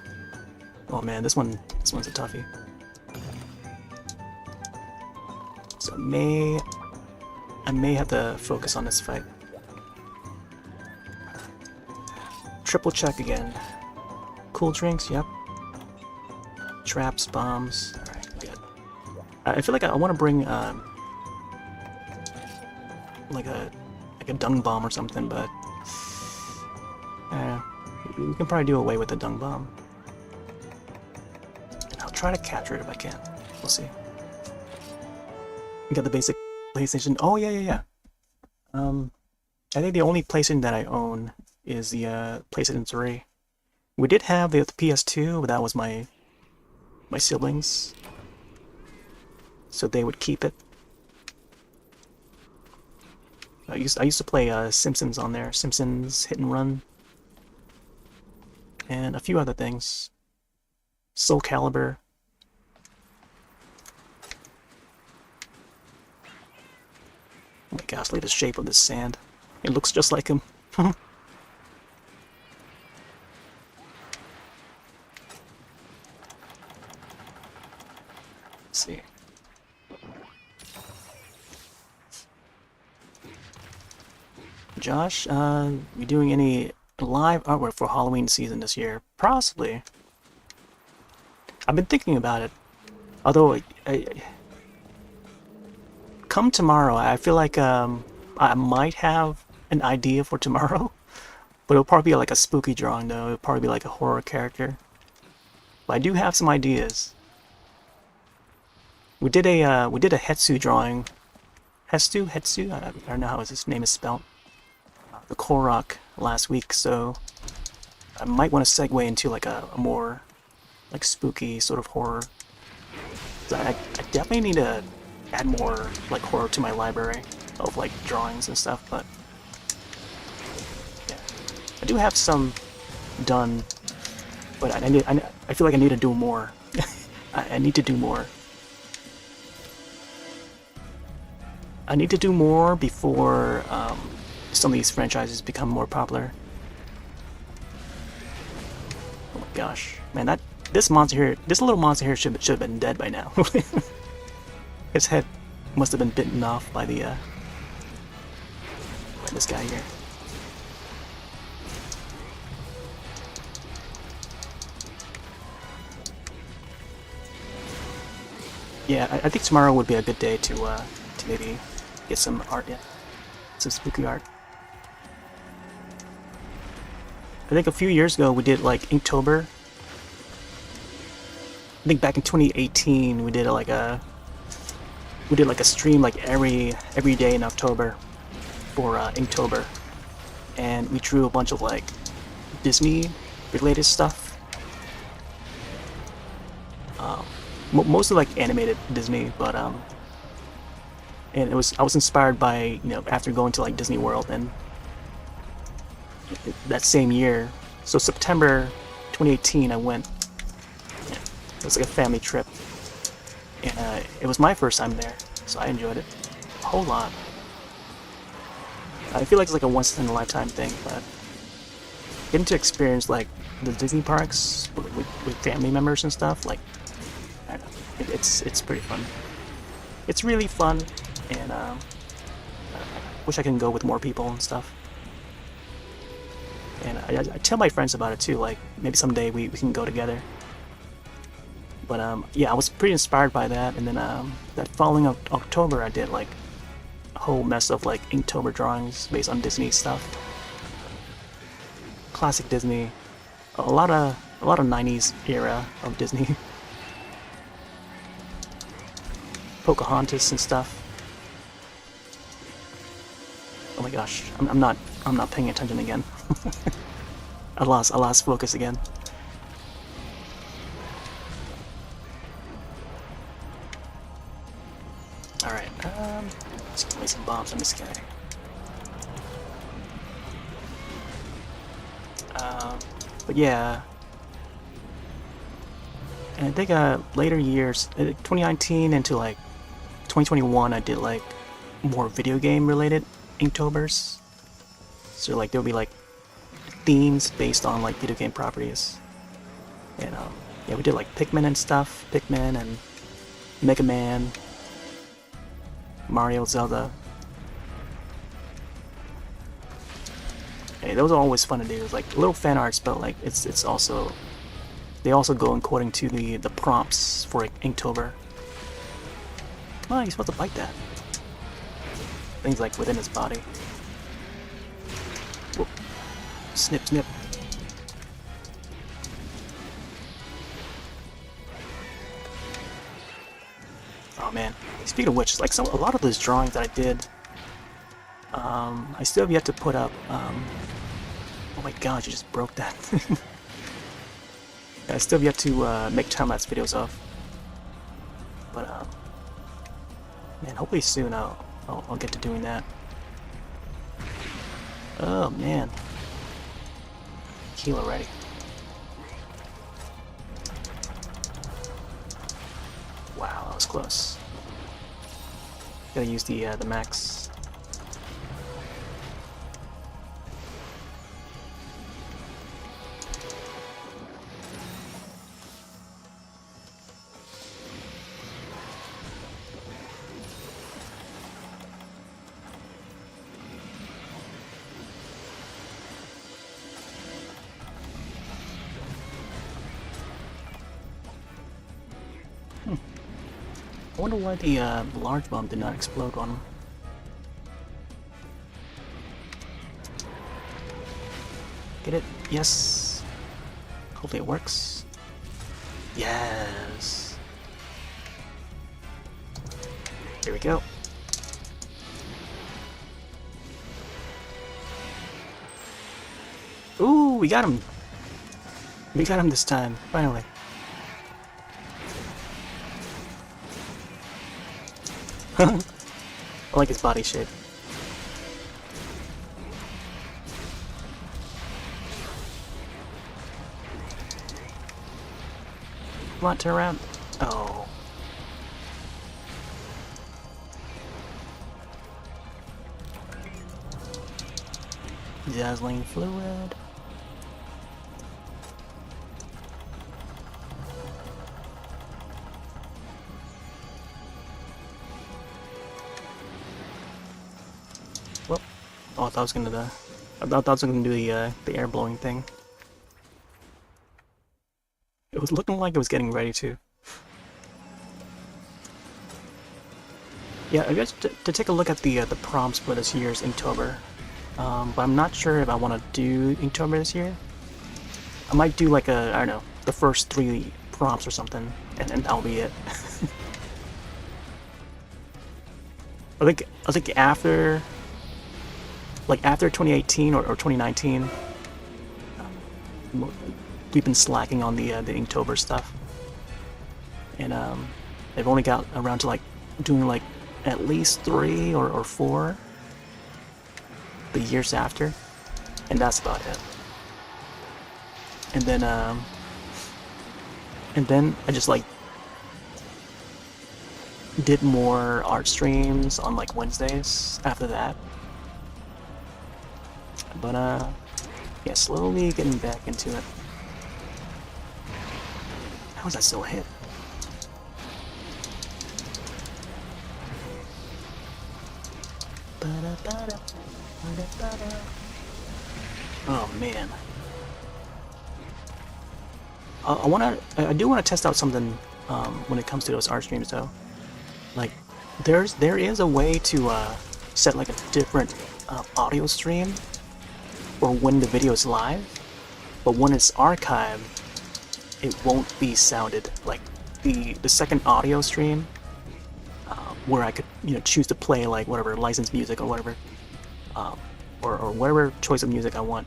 oh man, this one's a toughie. So I may have to focus on this fight. Triple check again. Cool drinks, yep. Traps, bombs. Alright, good. I feel like I want to bring like a dung bomb or something, but we can probably do away with the dung bomb. And I'll try to capture it if I can. We'll see. We got the basic PlayStation. Oh yeah. I think the only PlayStation that I own is the PlayStation 3. We did have the PS2, but that was my siblings, so they would keep it. I used to play Simpsons on there, Simpsons Hit and Run, and a few other things. Soul Calibur. Oh my gosh, look at the shape of this sand. It looks just like him. Let's see. Josh, you doing any live artwork for Halloween season this year? Possibly. I've been thinking about it. Although, come tomorrow, I feel like I might have an idea for tomorrow, but it'll probably be like a spooky drawing though. It'll probably be like a horror character. But I do have some ideas. We did a Hetsu drawing. Hetsu? I don't know how his name is spelled. The Korok last week, so I might want to segue into like a more like spooky sort of horror. So I definitely need to add more like horror to my library of like drawings and stuff, but yeah, I do have some done, but I feel like I need to do more. I need to do more. I need to do more before some of these franchises become more popular. Oh my gosh, man, this little monster here should have been dead by now. His head must have been bitten off by by this guy here. Yeah, I think tomorrow would be a good day to maybe get some art, yeah, some spooky art. I think a few years ago we did like Inktober. I think back in 2018 we did like a stream like every day in October for Inktober, and we drew a bunch of like Disney related stuff. Mostly like animated Disney, but and I was inspired by, you know, after going to like Disney World, and that same year, so September 2018, I went. It was like a family trip, and it was my first time there, so I enjoyed it a whole lot. I feel like it's like a once in a lifetime thing, but getting to experience like the Disney parks with family members and stuff, like, I don't know, it's pretty fun. It's really fun, and wish I can go with more people and stuff. And I tell my friends about it too, like maybe someday we can go together. But yeah, I was pretty inspired by that, and then that following October, I did like a whole mess of like Inktober drawings based on Disney stuff. Classic Disney, a lot of 90s era of Disney. Pocahontas and stuff. Oh my gosh, I'm not paying attention again. I lost focus again. Alright, let's play some bombs on this guy. But yeah, and I think later years, 2019 into like 2021, I did like more video game related Inktobers. So like there'll be like themes based on like video game properties. And yeah, we did like Pikmin and stuff, Pikmin and Mega Man, Mario, Zelda. Hey, those are always fun to do. It's like little fan arts, but like it's also, they also go according to the prompts for Inktober. Oh, he's supposed to bite that. Things like within his body. Whoop. Snip, snip. Oh man. Speaking of which, like a lot of those drawings that I did, I still have yet to put up. Oh my god, you just broke that. I still have yet to make time-lapse videos of. But man, hopefully soon I'll get to doing that. Oh man, kill already. Wow, that was close. Gotta use the max. I wonder why the large bomb did not explode on him. Get it? Yes. Hopefully it works. Yes. Here we go. Ooh, we got him. We got him this time, finally. I like his body shape. Come on, turn around. Oh. Dazzling fluid. Well, oh, I thought I was gonna do the air blowing thing. It was looking like it was getting ready to. Yeah, I guess to take a look at the prompts for this year's Inktober, but I'm not sure if I want to do Inktober this year. I might do like I don't know, the first 3 prompts or something, and that'll be it. I think after, like after 2018 or 2019, we've been slacking on the Inktober stuff, and they've only got around to like doing like at least 3 or 4 the years after, and that's about it. And then I just like did more art streams on like Wednesdays after that. But yeah, slowly getting back into it. How is that still a hit? Oh man. I do wanna test out something when it comes to those art streams though. Like, there is a way to set like a different audio stream for when the video is live, but when it's archived, it won't be sounded. Like the second audio stream, where I could choose to play like whatever licensed music or whatever, or whatever choice of music I want,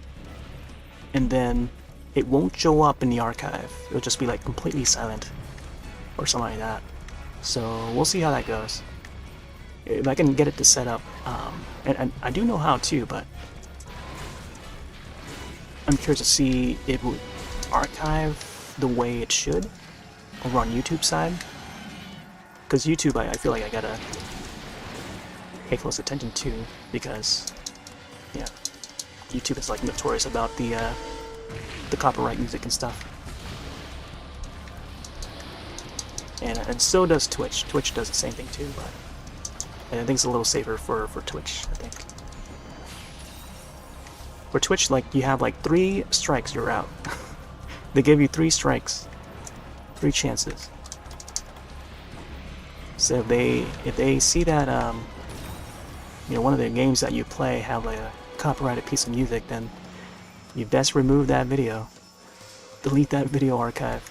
and then it won't show up in the archive. It'll just be like completely silent or something like that. So we'll see how that goes. If I can get it to set up, and I do know how to, but I'm curious to see if it would archive the way it should over on YouTube side. Because YouTube, I feel like I gotta pay close attention to, because yeah, YouTube is like notorious about the copyright music and stuff. And so does Twitch. Twitch does the same thing too, but I think it's a little safer for Twitch, I think. For Twitch, like, you have like 3 strikes, you're out. They give you 3 strikes, 3 chances. So if they see that one of the games that you play have like a copyrighted piece of music, then you best remove that video. Delete that video archive.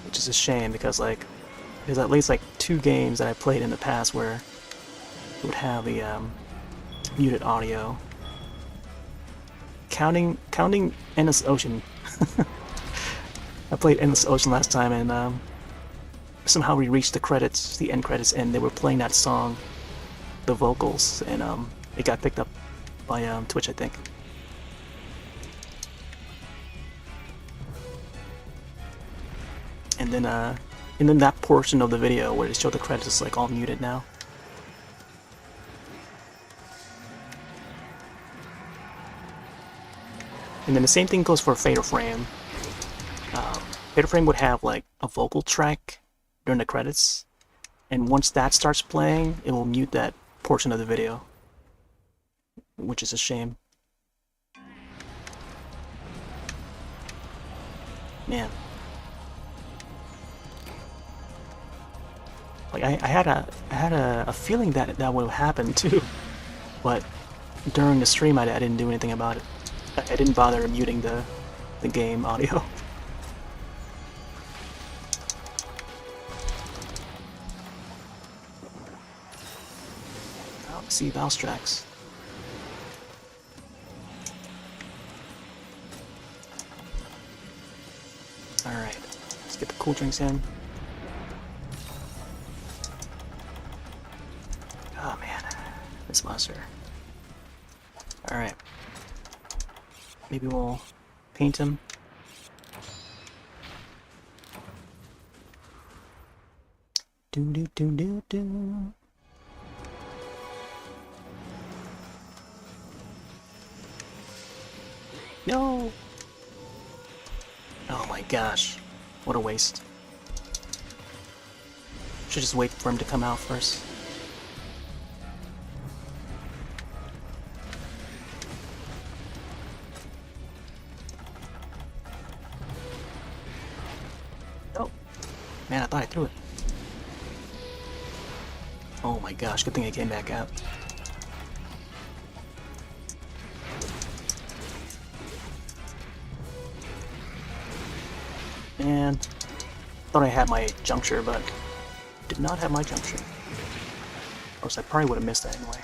Which is a shame, because like there's at least like 2 games that I played in the past where it would have the muted audio. Counting Endless Ocean. I played Endless Ocean last time, and somehow we reached the end credits, and they were playing that song, the vocals, and it got picked up by Twitch, I think. And then that portion of the video where they show the credits is like all muted now. And then the same thing goes for Fatal Frame. Fatal Frame would have like a vocal track during the credits, and once that starts playing, it will mute that portion of the video, which is a shame. Man. Like I had a feeling that would happen too, but during the stream I didn't do anything about it. I didn't bother muting the game audio. Oh, see Valstrax. All right, let's get the cool drinks in. Oh man, this monster. Alright. Maybe we'll paint him. Do do do do do. No! Oh my gosh. What a waste. Should just wait for him to come out first. Man, I thought I threw it. Oh my gosh, good thing it came back out. And thought I had my juncture, but did not have my juncture. Or else I probably would have missed that anyway.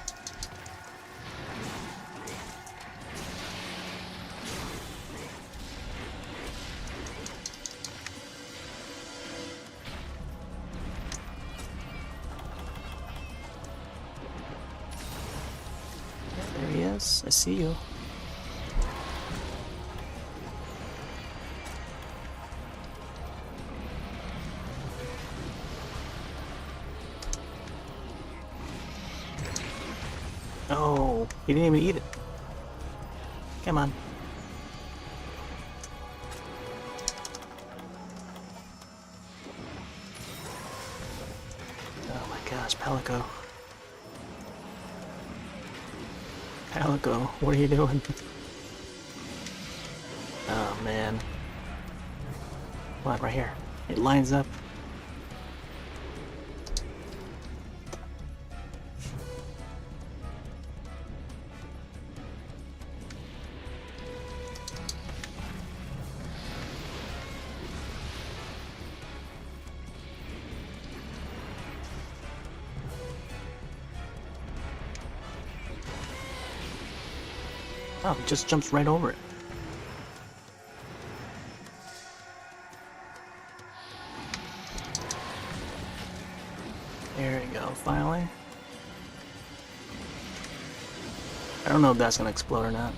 Atlas. I see you. Oh, he didn't even eat it. Come on. Oh my gosh, Palico. Palico, what are you doing? Oh man. What, right here? It lines up. Oh, it just jumps right over it. There we go, finally. I don't know if that's gonna explode or not.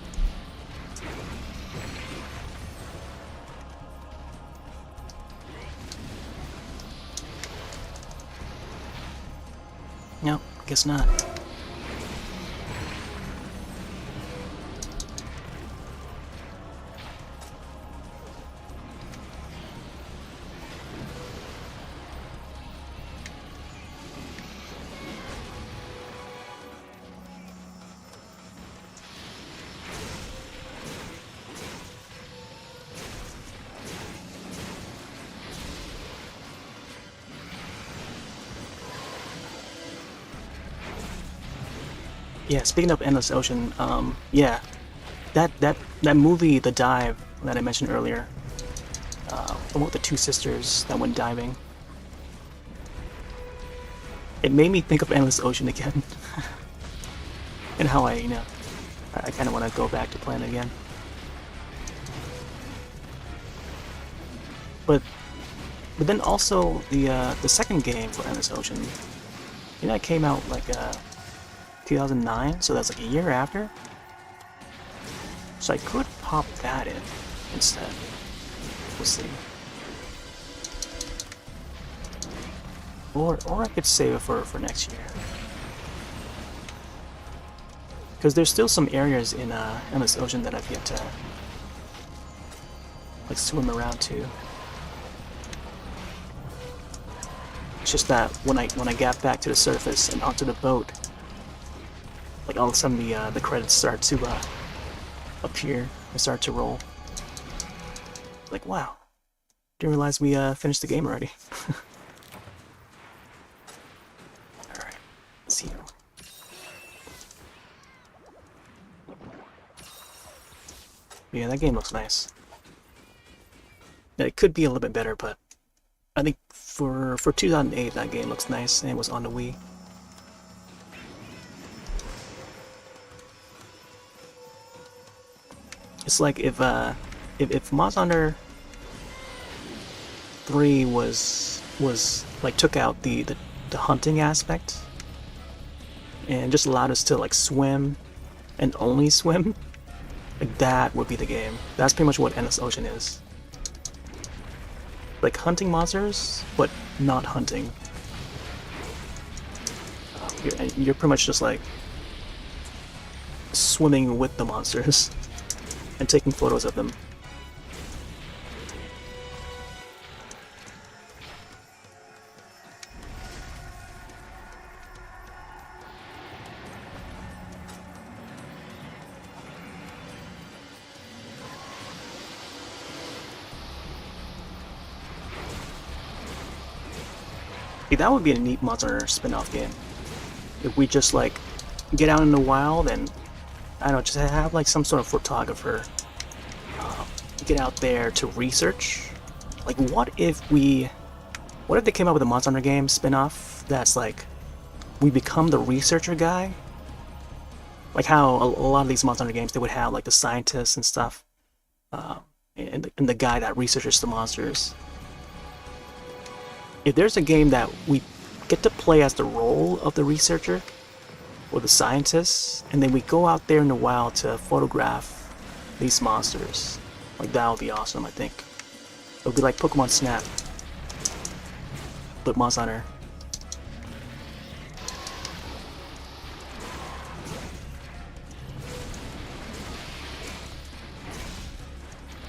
Nope, guess not. Yeah, speaking of Endless Ocean, yeah, that movie, The Dive, that I mentioned earlier, about the two sisters that went diving, it made me think of Endless Ocean again, and how I kind of want to go back to playing it again. But then also the second game for Endless Ocean, it came out like 2009, so that's like a year after. So I could pop that in instead. We'll see. Or I could save it for next year. Because there's still some areas in Endless Ocean that I've yet to like swim around to. It's just that when I got back to the surface and onto the boat, like all of a sudden the credits start to appear and start to roll. Like, wow, didn't realize we finished the game already. All right, let's see. Yeah, that game looks nice. It could be a little bit better, but I think for 2008 that game looks nice, and it was on the Wii. It's like if Monster Hunter 3 was like took out the hunting aspect and just allowed us to like swim and only swim, like that would be the game. That's pretty much what Endless Ocean is. Like hunting monsters, but not hunting. You're pretty much just like swimming with the monsters and taking photos of them. See, that would be a neat Monster Hunter spin-off game. If we just like get out in the wild and I don't know, just have like some sort of photographer get out there to research. Like, what if they came up with a Monster Hunter game spin-off that's like we become the researcher guy? Like how a lot of these Monster Hunter games, they would have like the scientists and stuff, and the guy that researches the monsters. If there's a game that we get to play as the role of the researcher, or the scientists, and then we go out there in the wild to photograph these monsters. Like, that would be awesome, I think. It would be like Pokemon Snap, but Monster Hunter.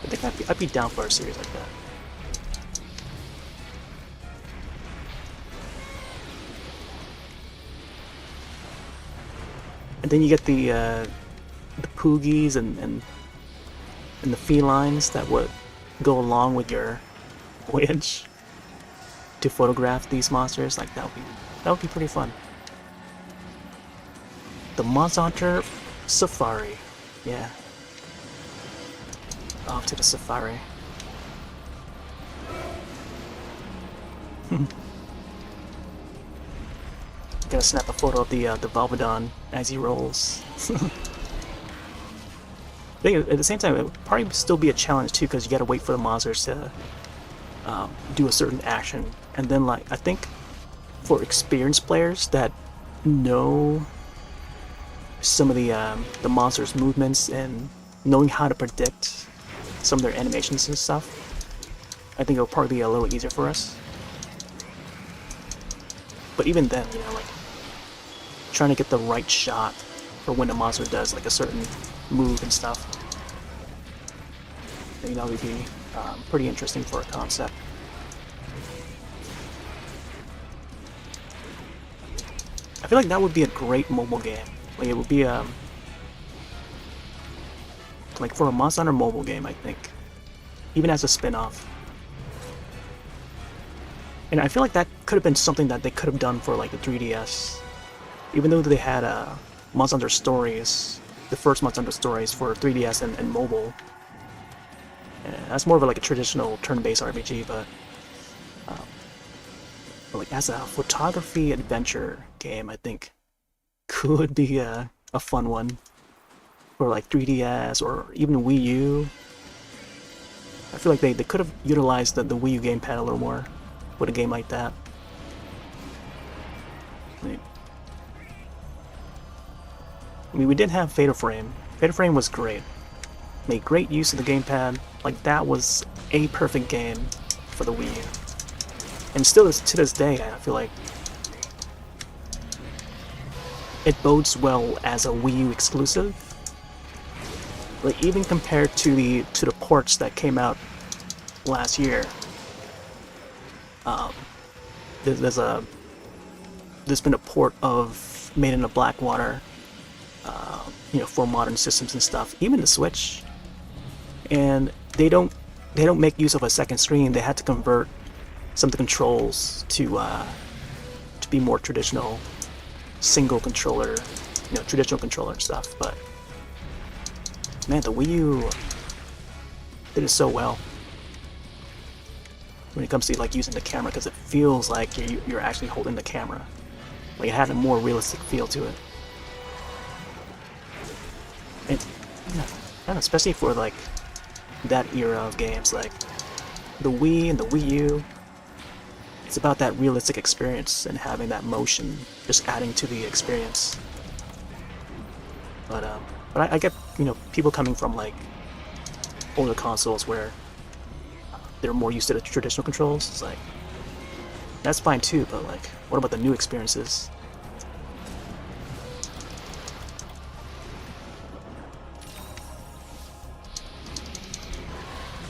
I think I'd be down for a series like that. And then you get the Poogies and the felines that would go along with your voyage to photograph these monsters. Like, that would be pretty fun. The Monster Hunter Safari, yeah. Off to the safari. Gotta snap a photo of the Valvadon as he rolls. I think at the same time, it would probably still be a challenge too, because you gotta wait for the monsters to do a certain action, and then, like, I think for experienced players that know some of the monsters' movements and knowing how to predict some of their animations and stuff, I think it'll probably be a little easier for us. But even then, you know, like, trying to get the right shot for when a monster does like a certain move and stuff, I think that would be pretty interesting for a concept. I feel like that would be a great mobile game. Like, it would be like for a Monster Hunter mobile game, I think, even as a spin-off. And I feel like that could have been something that they could have done for like the 3DS, even though they had Monster Hunter Stories, the first Monster Hunter Stories for 3DS and mobile. That's more of like a traditional turn-based RPG, but like as a photography adventure game, I think could be a fun one for like 3DS or even Wii U. I feel like they could have utilized the Wii U gamepad a little more with a game like that. I mean, we did have Fatal Frame. Fatal Frame was great. Made great use of the gamepad. Like, that was a perfect game for the Wii U. And still to this day, I feel like it bodes well as a Wii U exclusive. Like, even compared to the ports that came out last year, there's been a port of Made in the Blackwater, you know, for modern systems and stuff, even the Switch, and they don't make use of a second screen. They had to convert some of the controls to be more traditional, single controller, you know, traditional controller and stuff. But man, the Wii U did it so well when it comes to like using the camera, because it feels like you're actually holding the camera. Like, it had a more realistic feel to it. And you know, especially for like that era of games, like the Wii and the Wii U, it's about that realistic experience and having that motion just adding to the experience. But I get, you know, people coming from like older consoles where they're more used to the traditional controls. It's like, that's fine too, but like, what about the new experiences?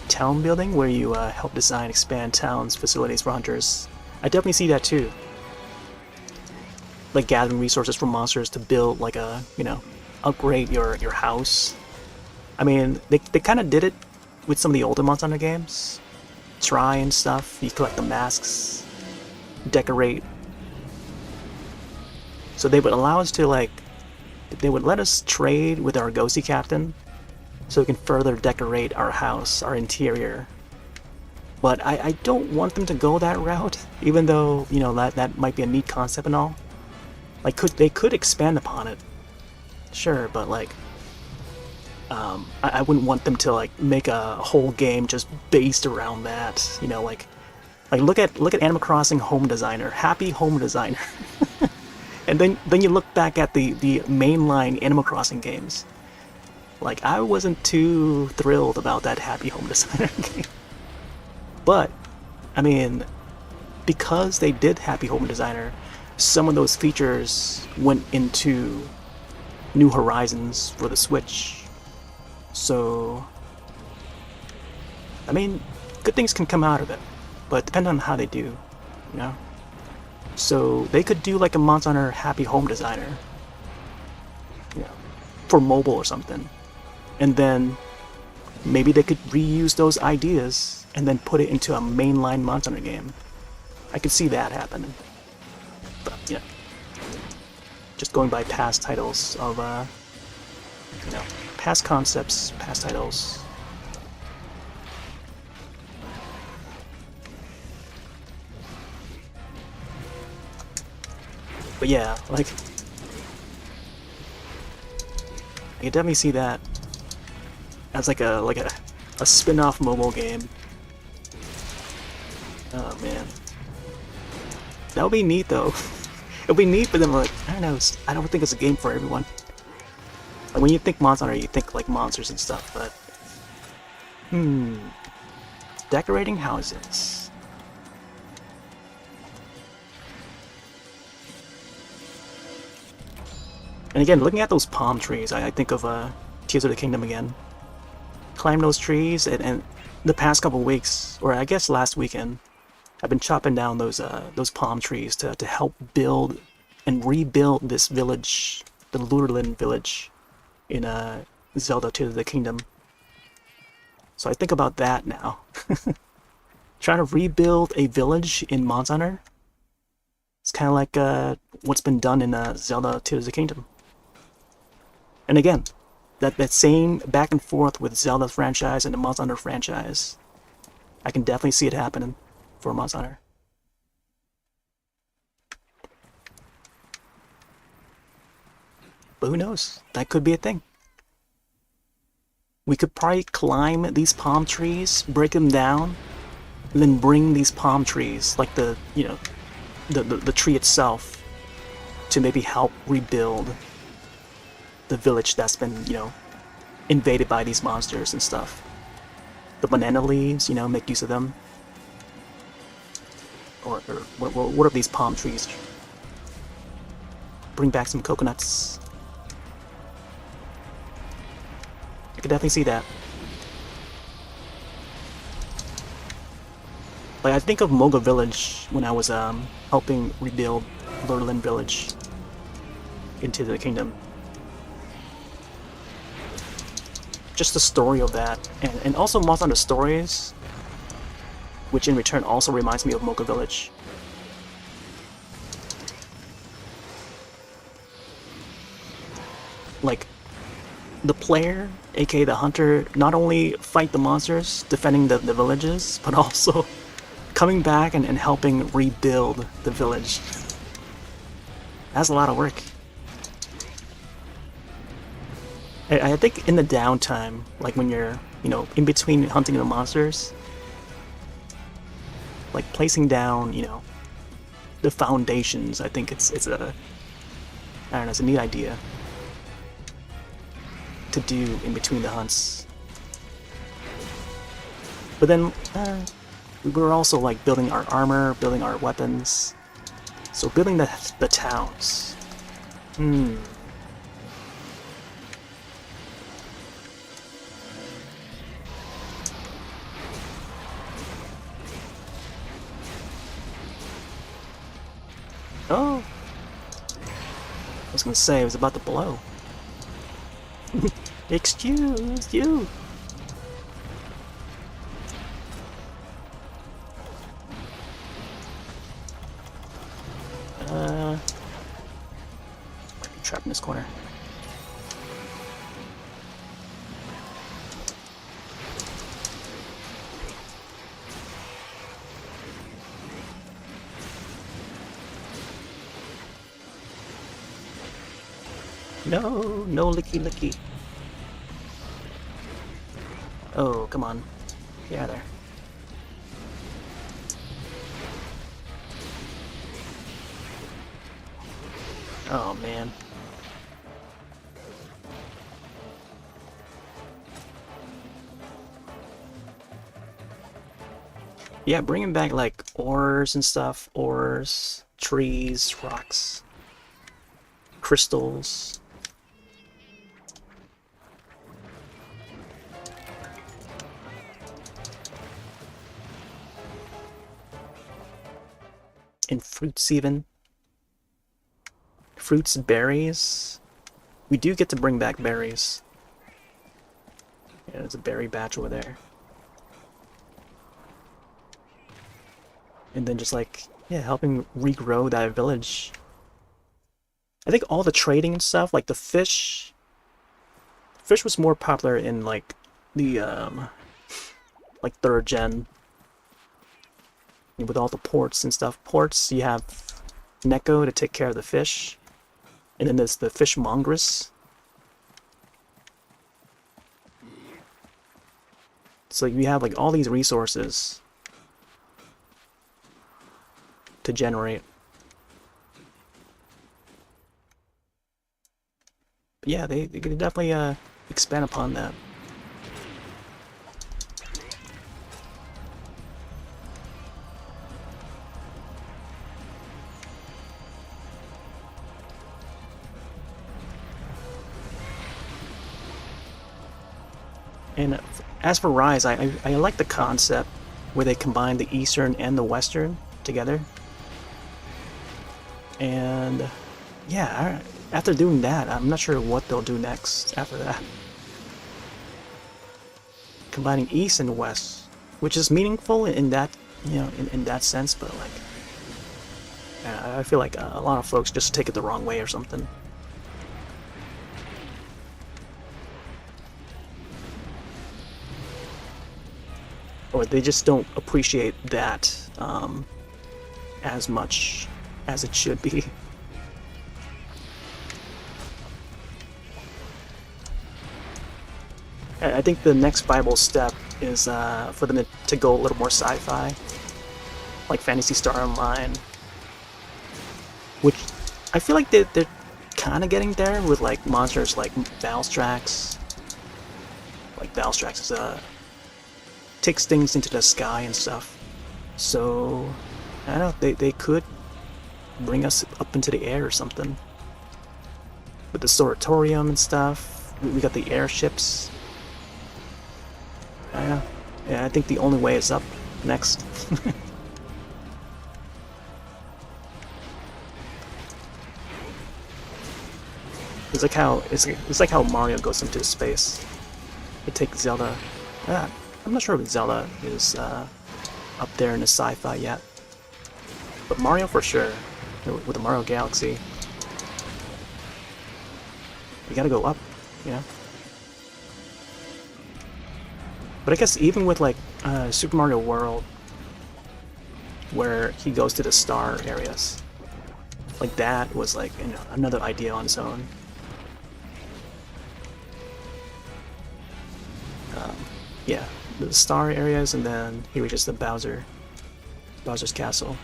Town building, where you help design, expand towns, facilities for hunters. I definitely see that too. Like gathering resources from monsters to build like a, you know, upgrade your house. I mean, they kind of did it with some of the older Monster Hunter games. Try and stuff. You collect the masks, decorate. So they would allow us to like, they would let us trade with our ghosty captain, so we can further decorate our house, our interior. But I don't want them to go that route, even though, you know, that might be a neat concept and all. Like, they could expand upon it, sure, but like, I wouldn't want them to like make a whole game just based around that. You know, like look at Animal Crossing Home Designer, Happy Home Designer. And then you look back at the mainline Animal Crossing games. Like, I wasn't too thrilled about that Happy Home Designer game. But, I mean, because they did Happy Home Designer, some of those features went into New Horizons for the Switch. So, I mean, good things can come out of it, but depending on how they do, you know? So they could do like a Monster Hunter Happy Home Designer, you know, for mobile or something. And then maybe they could reuse those ideas and then put it into a mainline Monster Hunter game. I could see that happening. But, you know, just going by past titles of, you know, past concepts, past titles. But yeah, like, I can definitely see that as like a spin-off mobile game. Oh man, that would be neat though. It would be neat, but then like, I don't know, I don't think it's a game for everyone. Like when you think Monster Hunter, you think like monsters and stuff, but decorating houses. And again, looking at those palm trees, I think of Tears of the Kingdom again. Climb those trees, and the past couple weeks, or I guess last weekend, I've been chopping down those palm trees to help build and rebuild this village, the Lurelin village, in Zelda Tears of the Kingdom. So I think about that now. Trying to rebuild a village in Monster Hunter. It's kind of like what's been done in Zelda Tears of the Kingdom. And again, that same back and forth with Zelda franchise and the Monster Hunter franchise, I can definitely see it happening for Monster Hunter. But who knows? That could be a thing. We could probably climb these palm trees, break them down, and then bring these palm trees, like the, you know, the tree itself, to maybe help rebuild the village that's been, you know, invaded by these monsters and stuff. The banana leaves, you know, make use of them. Or what are these palm trees? Bring back some coconuts. I could definitely see that. Like, I think of Moga Village when I was helping rebuild Lurelin Village into the kingdom. Just the story of that, and also Monster Hunter Stories, which in return also reminds me of Mocha Village. Like, the player, aka the hunter, not only fight the monsters, defending the villages, but also coming back and helping rebuild the village. That's a lot of work. I think in the downtime, like when you're, you know, in between hunting the monsters, like placing down, you know, the foundations, I think it's a, I don't know, it's a neat idea to do in between the hunts. But then, we were also like building our armor, building our weapons, so building the towns. Oh! I was gonna say, I was about to blow. Excuse you! Might be trapped in this corner. No, no licky licky. Oh, come on. Get out of there. Oh man. Yeah, bringing back like ores and stuff. Ores, trees, rocks, crystals. And fruits even. Fruits, berries. We do get to bring back berries. Yeah, there's a berry batch over there. And then just like, yeah, helping regrow that village. I think all the trading and stuff, like the fish was more popular in like the like 3rd gen. With all the ports and stuff. Ports, you have Neko to take care of the fish. And then there's the fishmongress. So you have like all these resources to generate. But yeah, they could definitely expand upon that. And as for Rise, I like the concept where they combine the Eastern and the Western together. And yeah, after doing that, I'm not sure what they'll do next after that. Combining East and West, which is meaningful in that, you know, in that sense, but like, I feel like a lot of folks just take it the wrong way or something. Or they just don't appreciate that as much as it should be. I think the next viable step is for them to go a little more sci-fi, like Phantasy Star Online, which I feel like they're kind of getting there with like monsters like Valstrax. Like Valstrax is takes things into the sky and stuff. So I don't know, they could bring us up into the air or something. With the Soratorium and stuff. We got the airships. I don't know. Yeah, I think the only way is up next. It's like how Mario goes into space. It takes Zelda. I'm not sure if Zelda is up there in the sci-fi yet, but Mario for sure. With the Mario Galaxy, you gotta go up, you know. But I guess even with like Super Mario World, where he goes to the star areas, like that was like, you know, another idea on its own. Yeah, the star areas, and then he reaches the Bowser's castle.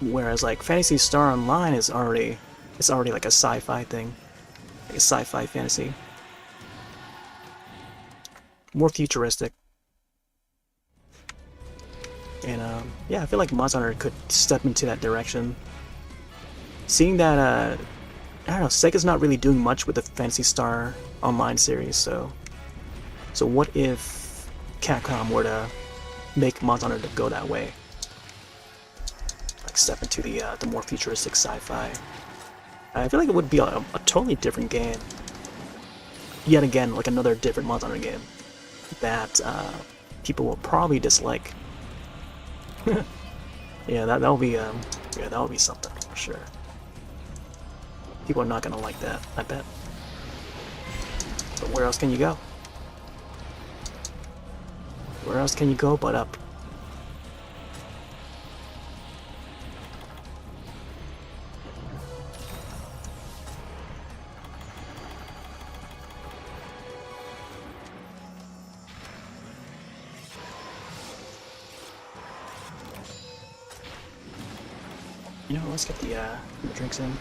Whereas like Phantasy Star Online is already like a sci-fi thing, like a sci-fi fantasy, more futuristic. And yeah, I feel like Monster Hunter could step into that direction. Seeing that I don't know, Sega's not really doing much with the Phantasy Star Online series, so what if Capcom were to make Monster Hunter go that way? Like step into the more futuristic sci-fi. I feel like it would be a totally different game. Yet again, like another different Monster Hunter game that people will probably dislike. Yeah, that'll be something for sure. People are not gonna like that, I bet. But where else can you go? Where else can you go but up? You know, let's get the drinks in.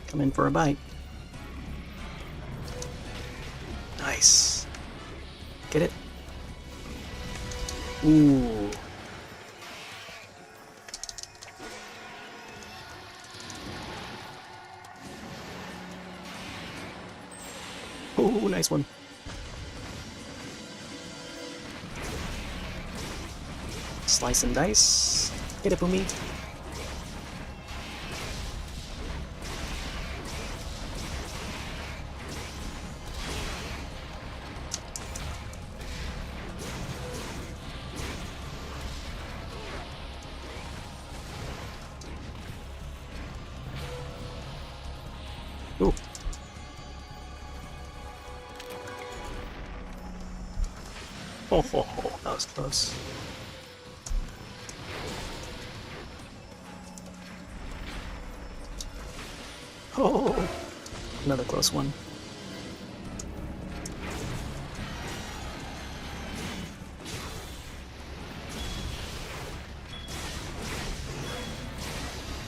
Come in for a bite. Nice. Get it? Ooh. Ooh, nice one. Slice and dice. Get it, Boomy. Ooh. Oh, that was close. Oh, another close one.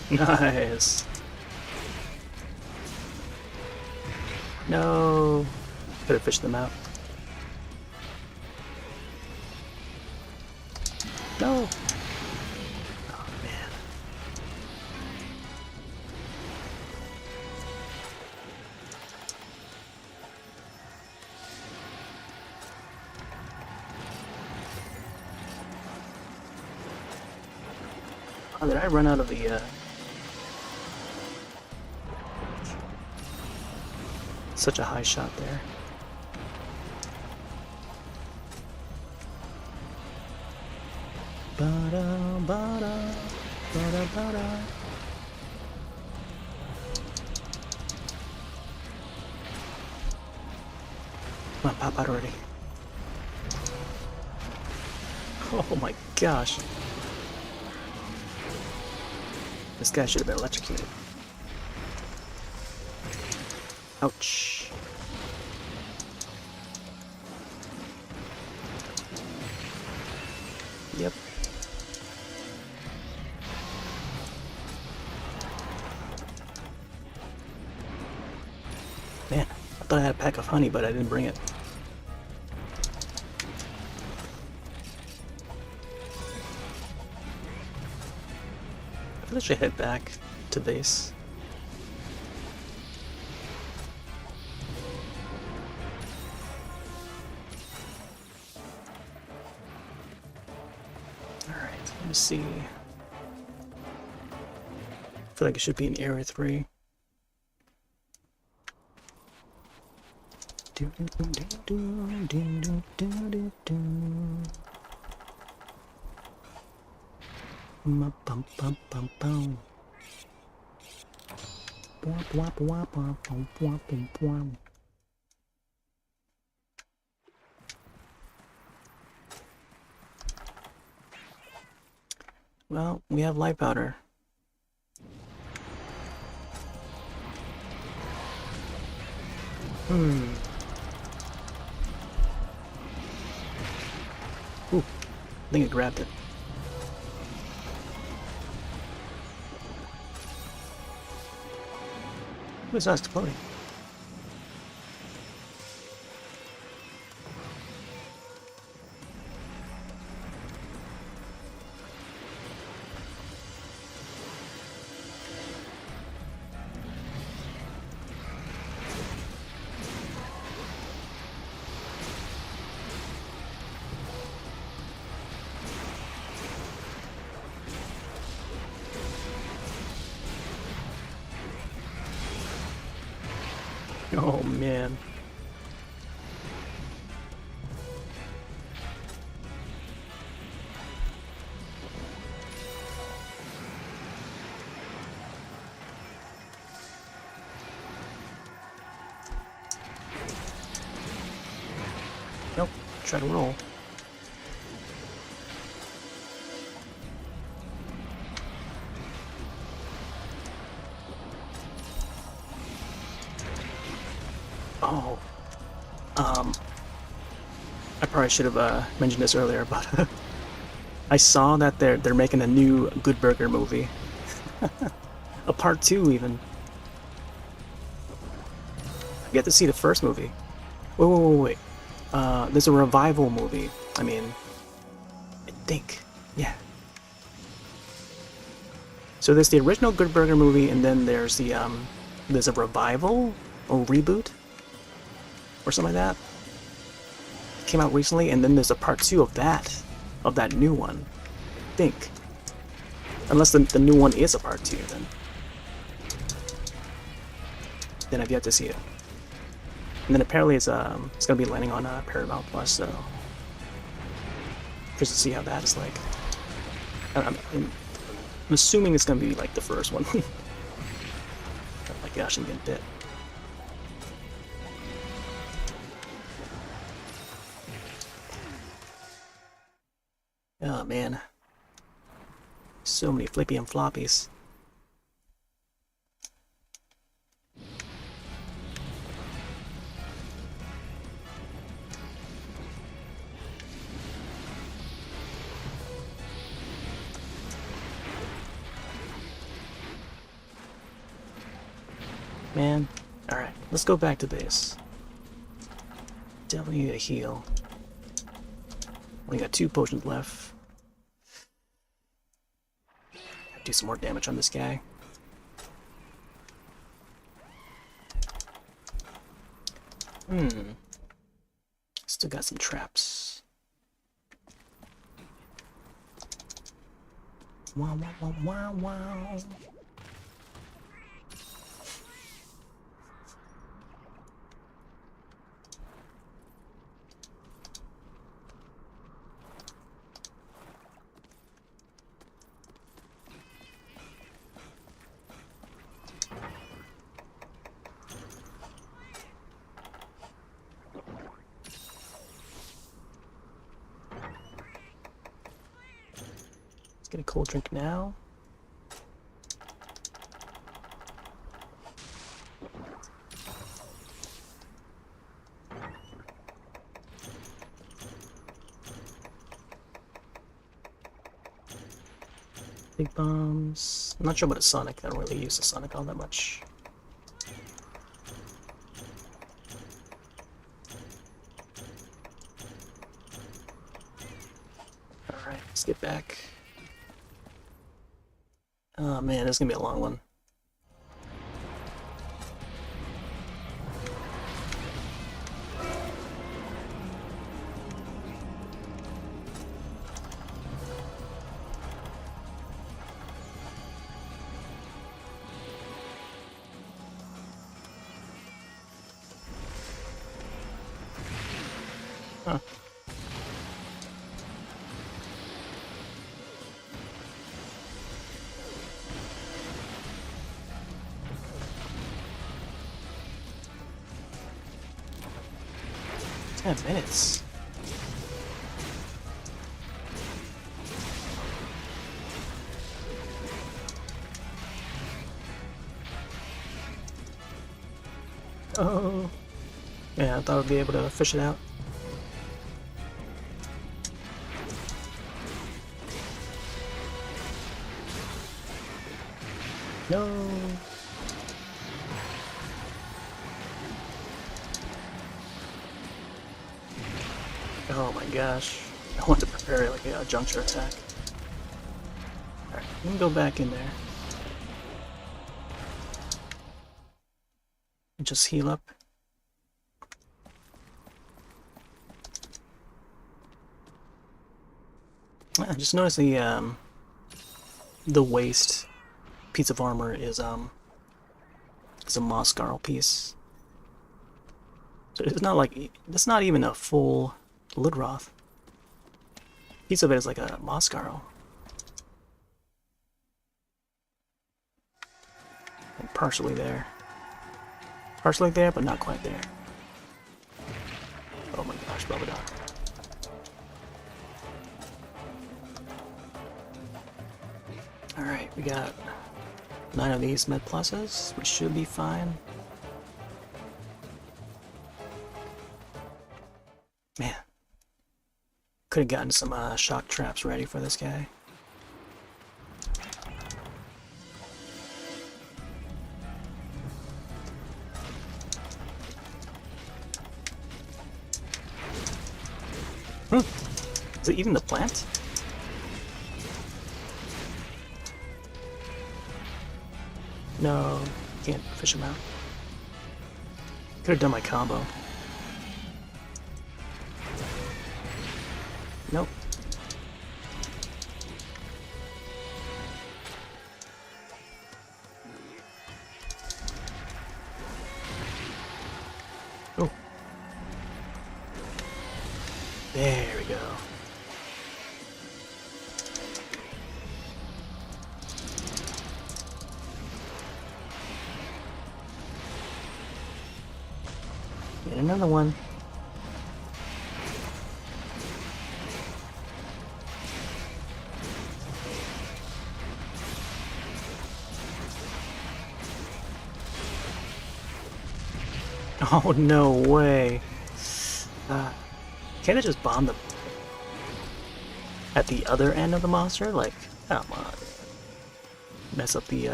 Nice. No. Could have fished them out. No. Oh, man. Oh, did I run out of the, Such a high shot there. Ba-da, ba-da, ba-da, ba-da. Come on, pop out already. Oh my gosh. This guy should have been electrocuted. Ouch. Yep. Man, I thought I had a pack of honey, but I didn't bring it. I feel I should head back to base. Alright, let me see. I feel like it should be in Area 3. Well, we have light powder. Ooh, I think I grabbed it. It's not exploding. Oh man. Try to roll. Oh. I probably should have mentioned this earlier, but I saw that they're making a new Good Burger movie. A part 2 even. I get to see the first movie. Wait. There's a revival movie. I mean, I think. Yeah. So there's the original Good Burger movie, and then there's a revival or reboot or something like that. It came out recently, and then there's a part 2 of that new one. I think. Unless the new one is a part 2, then I've yet to see it. And then apparently it's gonna be landing on Paramount Plus, so just to see how that is like. I'm assuming it's gonna be like the first one. Oh my gosh, I'm getting bit. Oh man, so many flippy and floppies. Man, alright, let's go back to base. Definitely need a heal. Only got 2 potions left. Gotta do some more damage on this guy. Still got some traps. Wow, wow, wow, wow, wow. Let's get a cold drink now. Big bombs. I'm not sure about a Sonic. I don't really use the Sonic all that much. Alright, let's get back. Oh man, this is gonna be a long one. Huh. Minutes. Oh. Yeah, I thought I'd be able to fish it out. No. Oh my gosh. I want to prepare like a juncture attack. Alright, let me go back in there. And just heal up. I just noticed the waist piece of armor is a Moscarl piece. So it's not like, it's not even a full Ludroth. Piece of it is like a Moscarl. And partially there. Partially there, but not quite there. Oh my gosh, Bubba Dog. Alright, we got 9 of these med pluses, which should be fine. Man, could have gotten some shock traps ready for this guy. Is it even the plant? No, can't fish him out. Could have done my combo. Nope. Oh. There we go. Get another one. Oh, no way. Can't I just bomb the... at the other end of the monster? Like, come on. Mess up the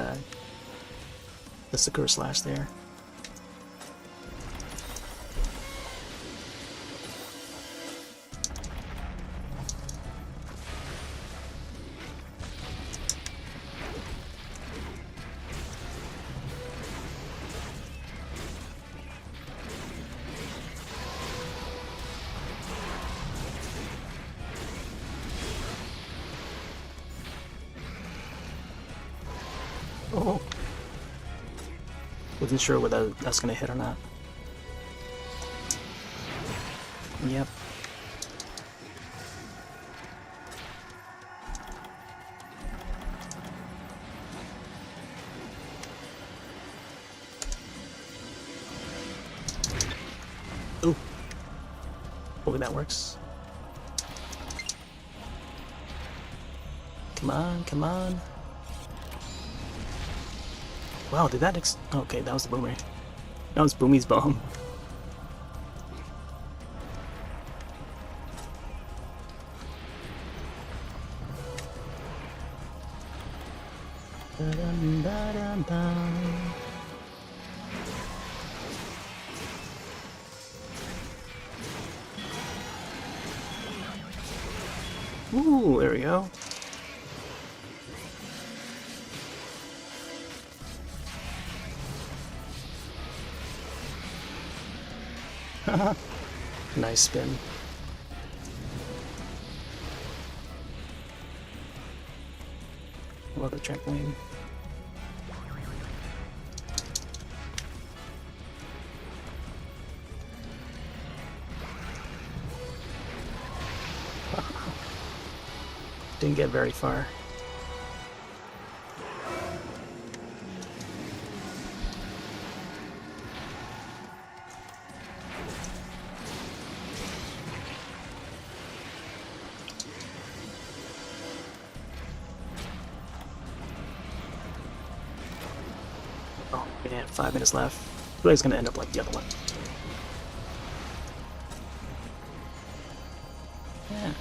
Sakura Slash there. Oh. Wasn't sure whether that's gonna hit or not. Yep. Ooh. Hopefully that works. Come on, come on. Wow, did that okay, that was the boomerang. That was Boomy's bomb. Ooh, there we go. Nice spin. Love the trampoline. Didn't get very far. Oh man, 5 minutes left. I feel like it's gonna end up like the other one. Yeah.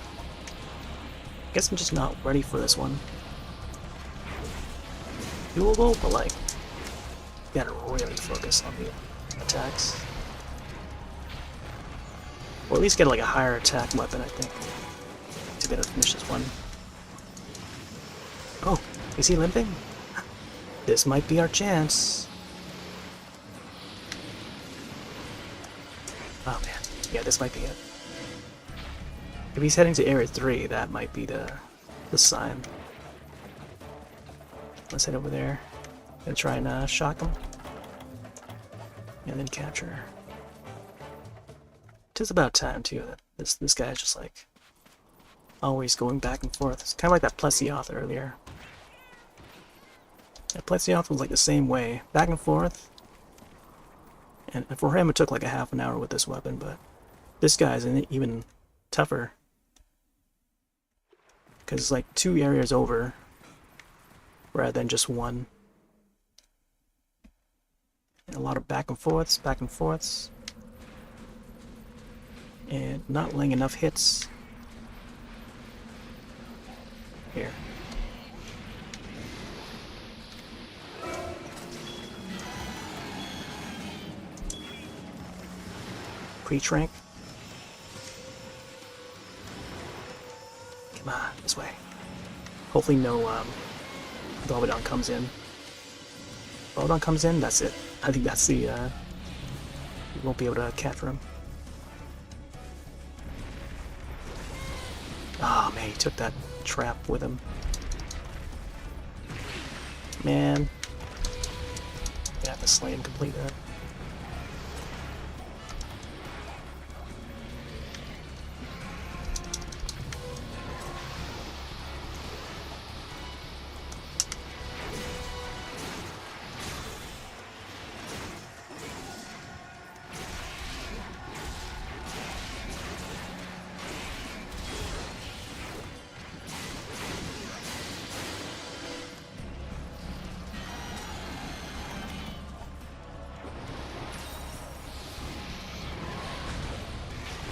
Guess I'm just not ready for this one. Doable, but like, you gotta really focus on the attacks. Or at least get like a higher attack weapon, I think, to be able to finish this one. Oh, is he limping? This might be our chance. Oh man, yeah, this might be it. If he's heading to Area 3, that might be the sign. Let's head over there and try and shock him. And then capture. Tis about time, too, that this guy's just like always going back and forth. It's kind of like that Plesioth earlier. That Plesioth was like the same way, back and forth. And for him, it took like a half an hour with this weapon, but this guy's even tougher. Because it's like 2 areas over. rather than just one. And a lot of back and forths, and not laying enough hits. Here. Pre-trank. Come on, this way. Hopefully no Velvedon comes in. Velvedon comes in, that's it. I think that's the you won't be able to capture him. Oh man, he took that trap with him. Man. I have to slay him completely.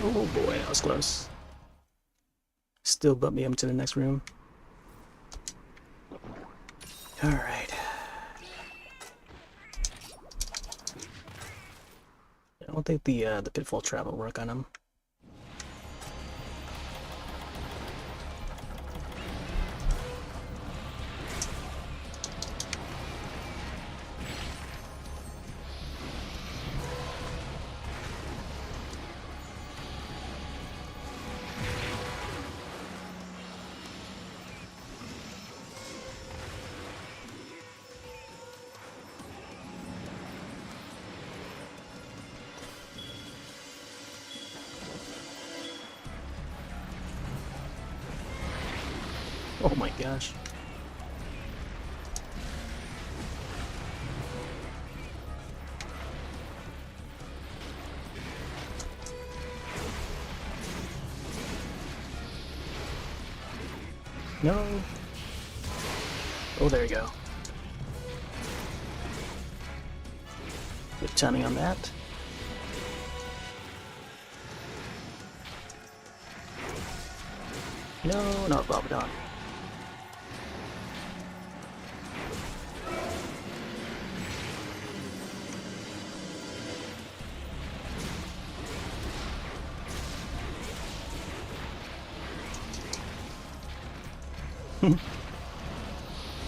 Oh boy, that was close. Still bumped me up to the next room. Alright. I don't think the pitfall trap will work on him. Oh my gosh. No. Oh, there you go. Good timing on that. No, not Velvedon.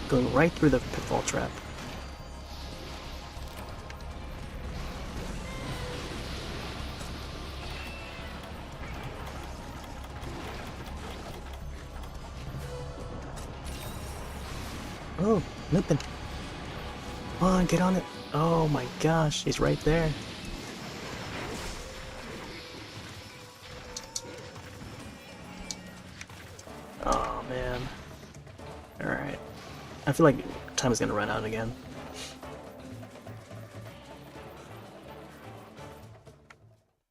Going right through the pitfall trap. Oh, limping. Come on, get on it. Oh my gosh, he's right there. Oh man. Alright. I feel like time is gonna run out again.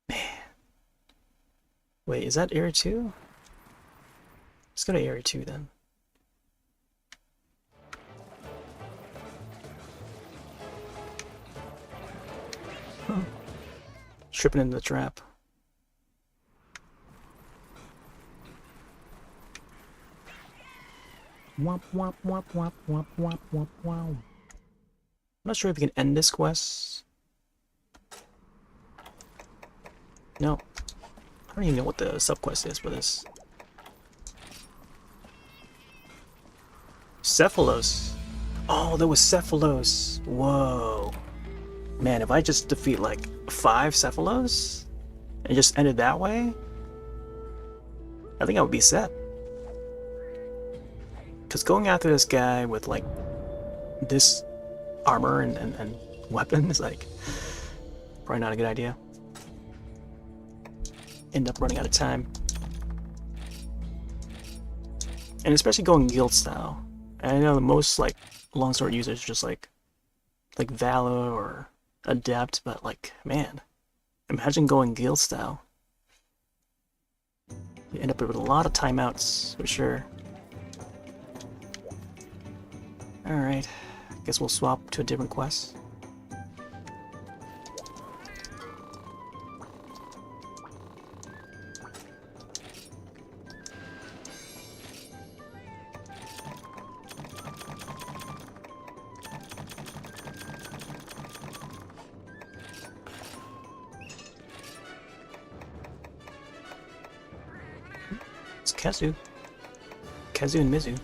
Man. Wait, is that area 2? Let's go to area 2 then. Huh. Tripping into the trap. Womp womp womp womp womp womp womp wow. I'm not sure if you can end this quest. No. I don't even know what the subquest is for this. Cephalos. Oh, there was Cephalos. Whoa. Man, if I just defeat like 5 Cephalos and just ended that way, I think I would be set. Because going after this guy with like this armor and weapons, like, probably not a good idea. End up running out of time. And especially going guild style. And I know the most like longsword users just like Valor or Adept, but like, man, imagine going guild style. You end up with a lot of timeouts for sure. Alright, guess we'll swap to a different quest. It's Kazu. Kazu and Mizu.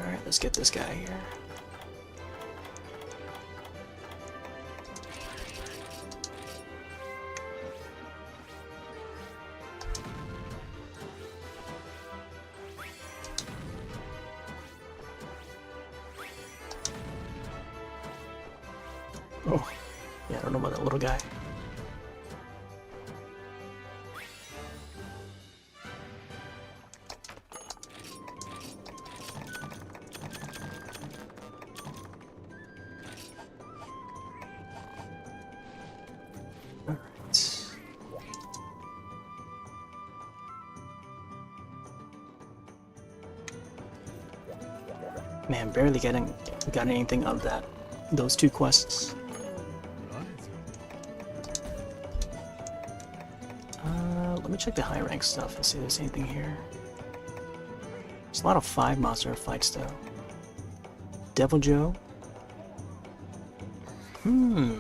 Alright, let's get this guy here. Oh, yeah, I don't know about that little guy. Man, barely got anything out of those two quests. Let me check the high rank stuff and see if there's anything here. There's a lot of 5 monster fights though. Devil Joe. I feel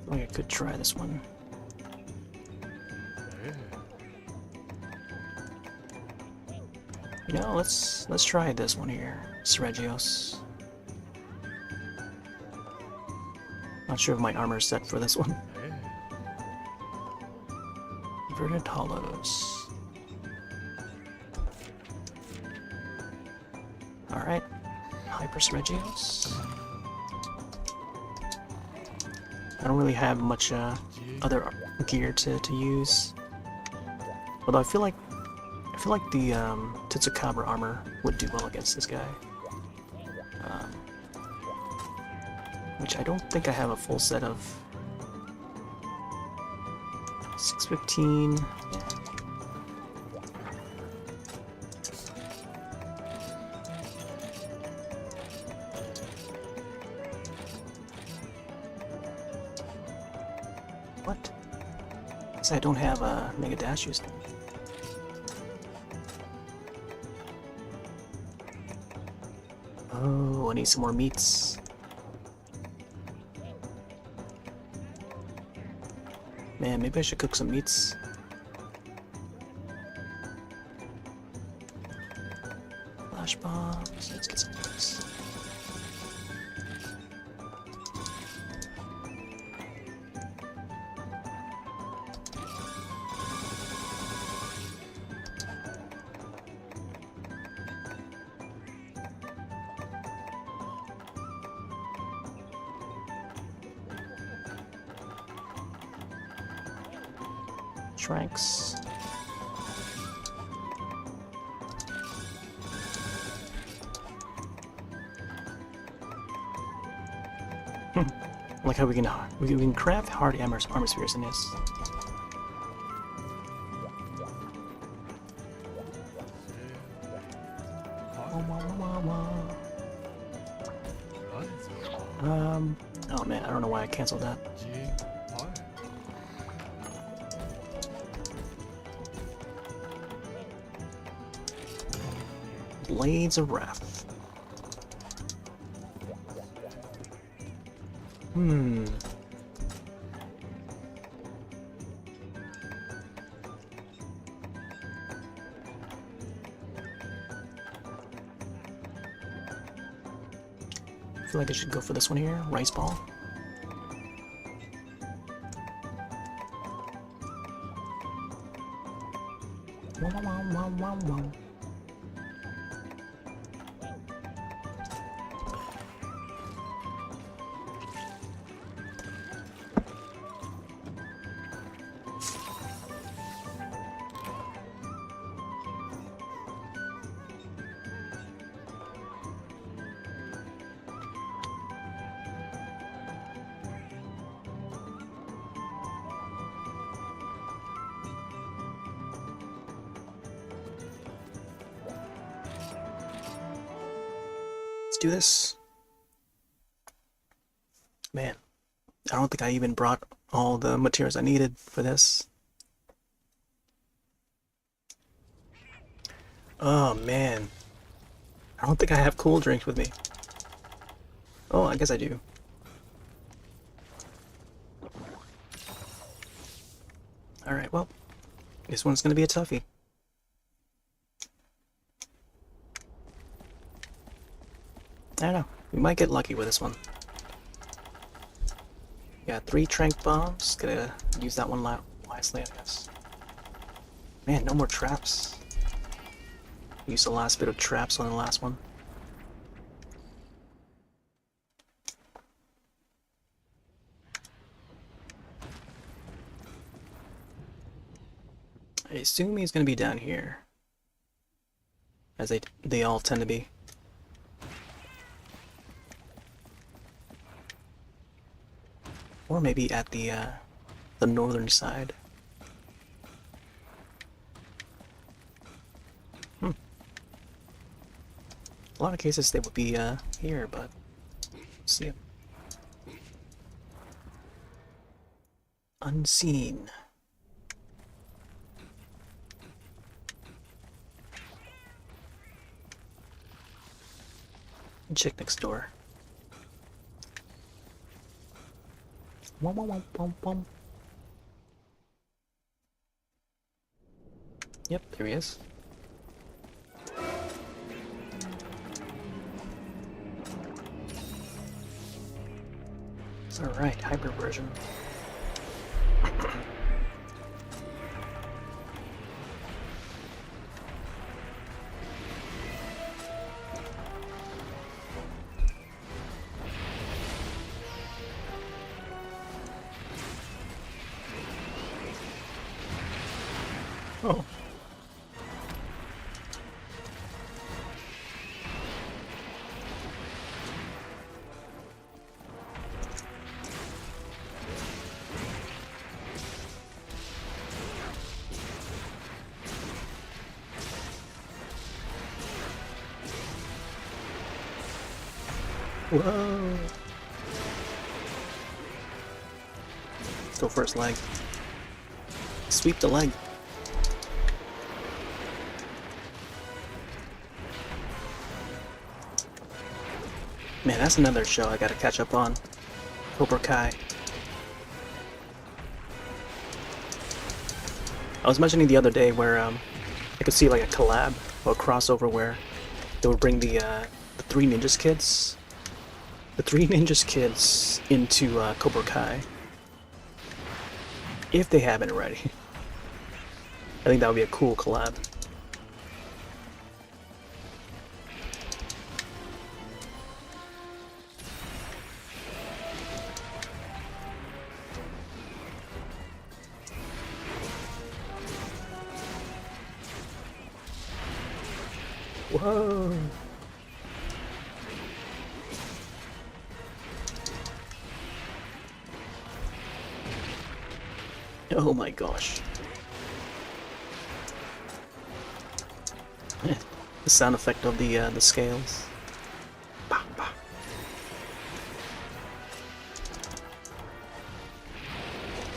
like I could try this one. You know, let's try this one here, Sergios. Not sure if my armor is set for this one. Inverted hollows. Alright, Hyper Sergios. I don't really have much other gear to use. Although I feel like the Titsukabra armor would do well against this guy. Which I don't think I have a full set of. 615. Yeah. What? Because I don't have a Mega Dash used. Oh, I need some more meats. Man, maybe I should cook some meats. Flash bombs. Let's get some meats. Tranks. Like how we can craft hard armor spheres in this. Oh man, I don't know why I canceled that. Blades of Wrath. I feel like I should go for this one here, Rice Ball. Wow. Let's do this. Man, I don't think I even brought all the materials I needed for this. Oh man, I don't think I have cool drinks with me. Oh, I guess I do. Alright, well, this one's gonna be a toughie. I don't know, we might get lucky with this one. Yeah, 3 trank bombs. Gotta use that one wisely, I guess. Man, no more traps. Use the last bit of traps on the last one. I assume he's gonna be down here, as they all tend to be. Or maybe at the northern side. A lot of cases they would be here, but let's see. Unseen. Check next door. Wom, wom, wom, wom, wom. Yep, there he is. It's alright, hybrid version. Oh. Whoa. Let's go first leg. Sweep the leg. Man, that's another show I gotta catch up on. Cobra Kai. I was mentioning the other day where I could see like a collab or a crossover where they would bring the 3 Ninjas kids. The 3 Ninjas kids into Cobra Kai. If they haven't already. I think that would be a cool collab. Whoa! Oh my gosh. The sound effect of the scales. Bah, bah.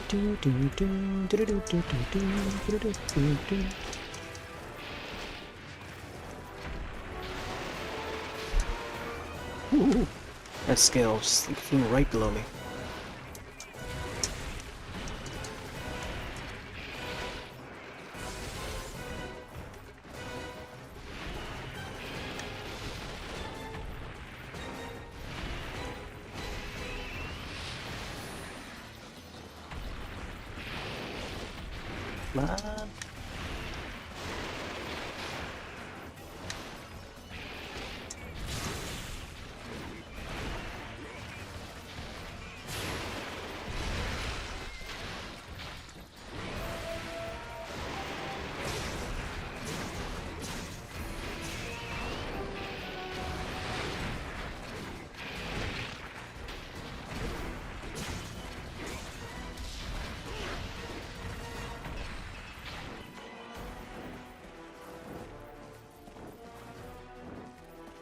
Do, do, do, do, do, do, do, do, do, do, do, do. Ooh, that scale just flew right below me. Come on.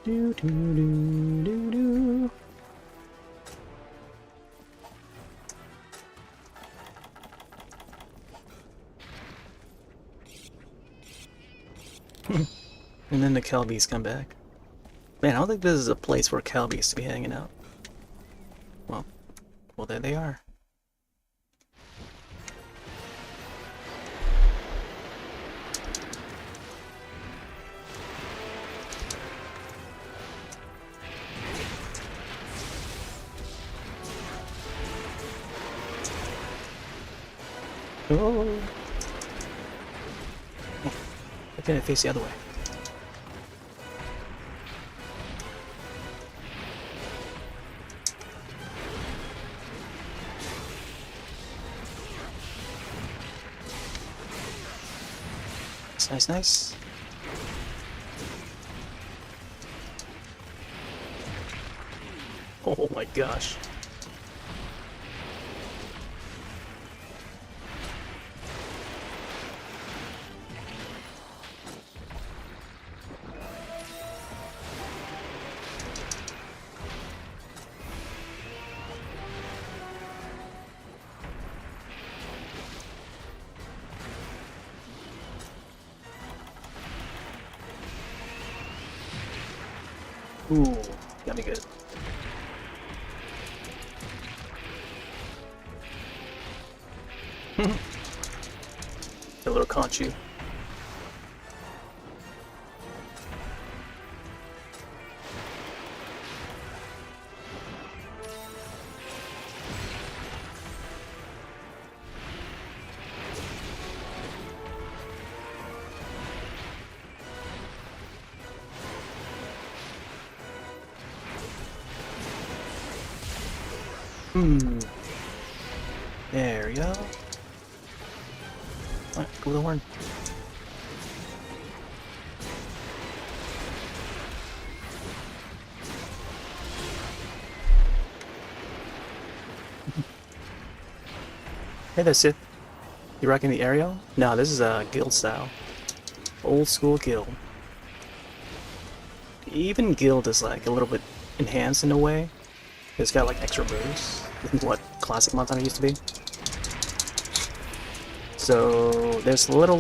Do do do do do. And then the Kelbies come back. Man, I don't think this is a place for Kelbies to be hanging out. Well, there they are. Oh! I couldn't face the other way. Nice, nice. Oh my gosh. Ooh, got me good. A little conchu. There we go. Alright, go with the horn. Hey there, Sith. You rocking the aerial? No, this is a guild style. Old school guild. Even guild is like a little bit enhanced in a way. It's got like extra moves than what classic Montana used to be. So there's a little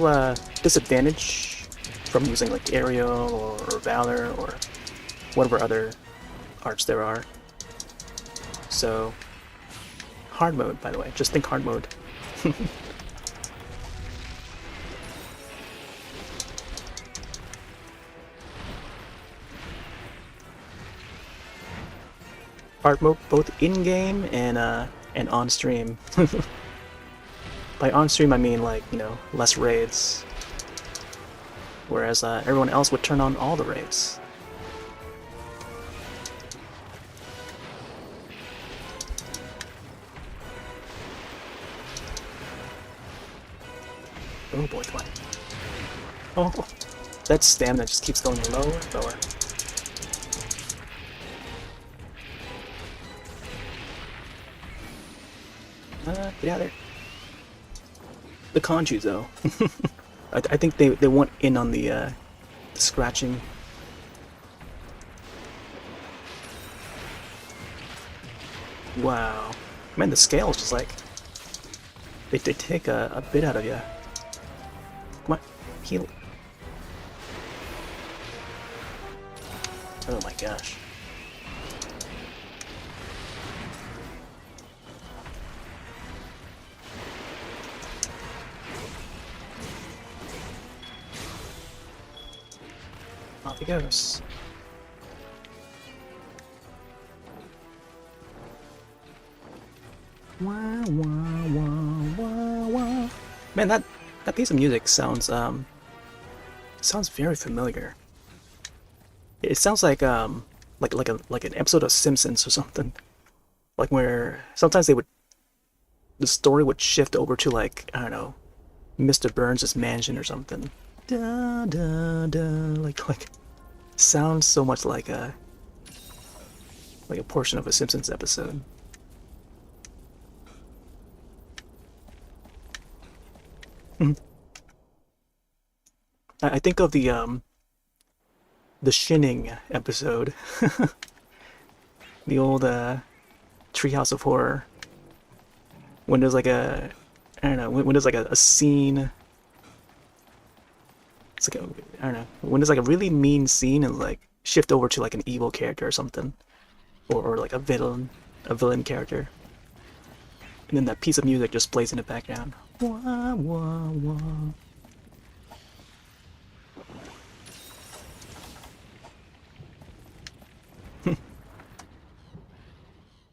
disadvantage from using like aerial or valor or whatever other arts there are. So hard mode, by the way, just think hard mode. Hard mode both in-game and on-stream. By on-stream I mean like, you know, less raids. Whereas everyone else would turn on all the raids. Oh boy, come on. Oh, that stamina just keeps going lower and lower. Get out of there. The Conchu, though. I think they want in on the scratching. Wow. Man, the scale is just like... They take a bit out of you. Come on, heal. Oh my gosh. Off he goes. Wah, wah, wah, wah, wah. Man, that piece of music sounds very familiar. It sounds like an episode of Simpsons or something. Like where sometimes the story would shift over to like, I don't know, Mr. Burns' mansion or something. Da da da, like sounds so much like a portion of a Simpsons episode. I think of the the Shinning episode. The old Treehouse of Horror. When there's like a, I don't know, when there's like a scene. It's like a, I don't know, when there's like a really mean scene and like shift over to like an evil character or something, or like a villain character, and then that piece of music just plays in the background. Wah, wah, wah.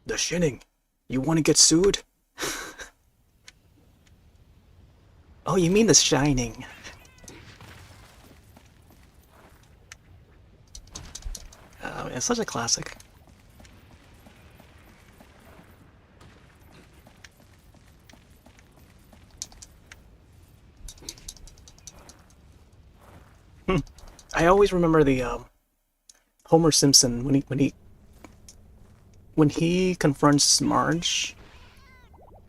The Shinning. You want to get sued? Oh, you mean The Shining. Oh, it's such a classic. I always remember the Homer Simpson when he confronts Marge,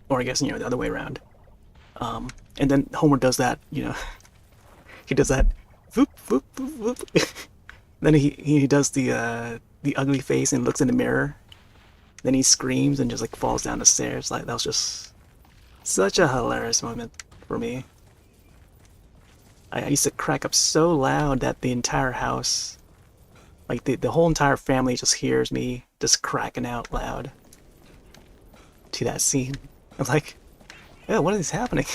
or I guess the other way around. And then Homer does that, he does that, whoop, whoop, whoop, whoop. Then he does the ugly face and looks in the mirror. Then he screams and just like falls down the stairs. Like that was just such a hilarious moment for me. I used to crack up so loud that the entire house, like the whole entire family, just hears me just cracking out loud to that scene. I'm like, oh, what is happening?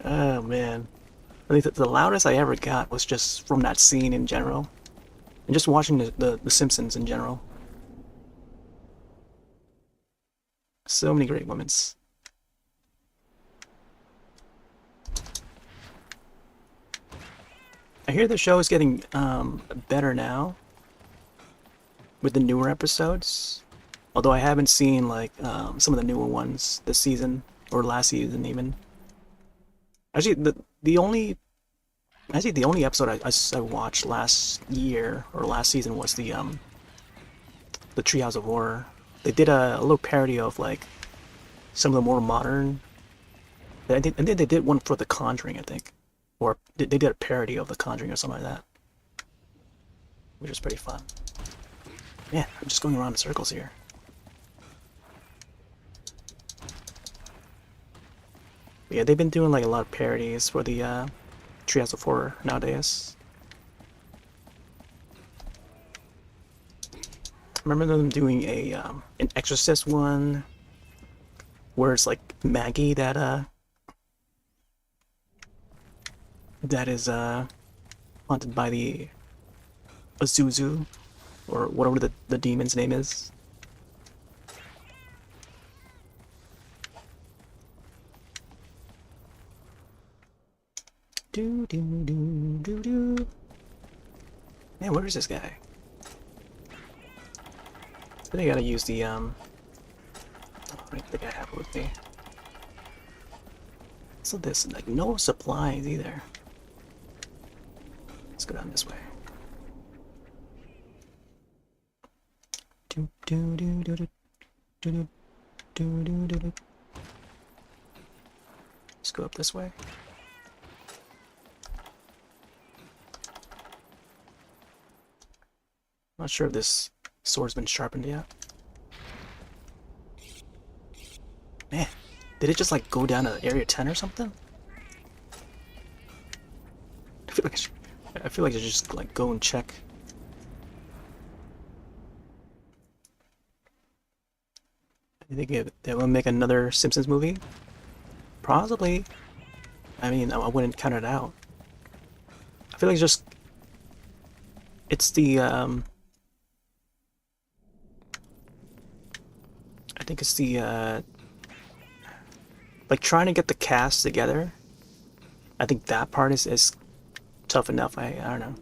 Oh man. I think the loudest I ever got was just from that scene in general. And just watching the Simpsons in general. So many great moments. I hear the show is getting better now with the newer episodes. Although I haven't seen like some of the newer ones this season or last season even. Actually, the only episode I watched last year or last season was the Treehouse of Horror. They did a little parody of like some of the more modern. And then they did one for The Conjuring, I think, or they did a parody of The Conjuring or something like that, which was pretty fun. Man, I'm just going around in circles here. But yeah, they've been doing like a lot of parodies for the Treehouse of Horror nowadays. I remember them doing a an Exorcist one where it's like Maggie that is haunted by the Azuzu or whatever the demon's name is. Do do do do do. Man, where is this guy? I think I gotta use the oh, I think I have it with me. So this like no supplies either. Let's go down this way. Do do do do do do do do do do. Let's go up this way. Not sure if this sword's been sharpened yet. Man, did it just like go down to area 10 or something? I feel like I should just like go and check. You think they will make another Simpsons movie? Possibly. I mean, I wouldn't count it out. I feel like it's the I think it's the like trying to get the cast together. I think that part is tough enough. I don't know.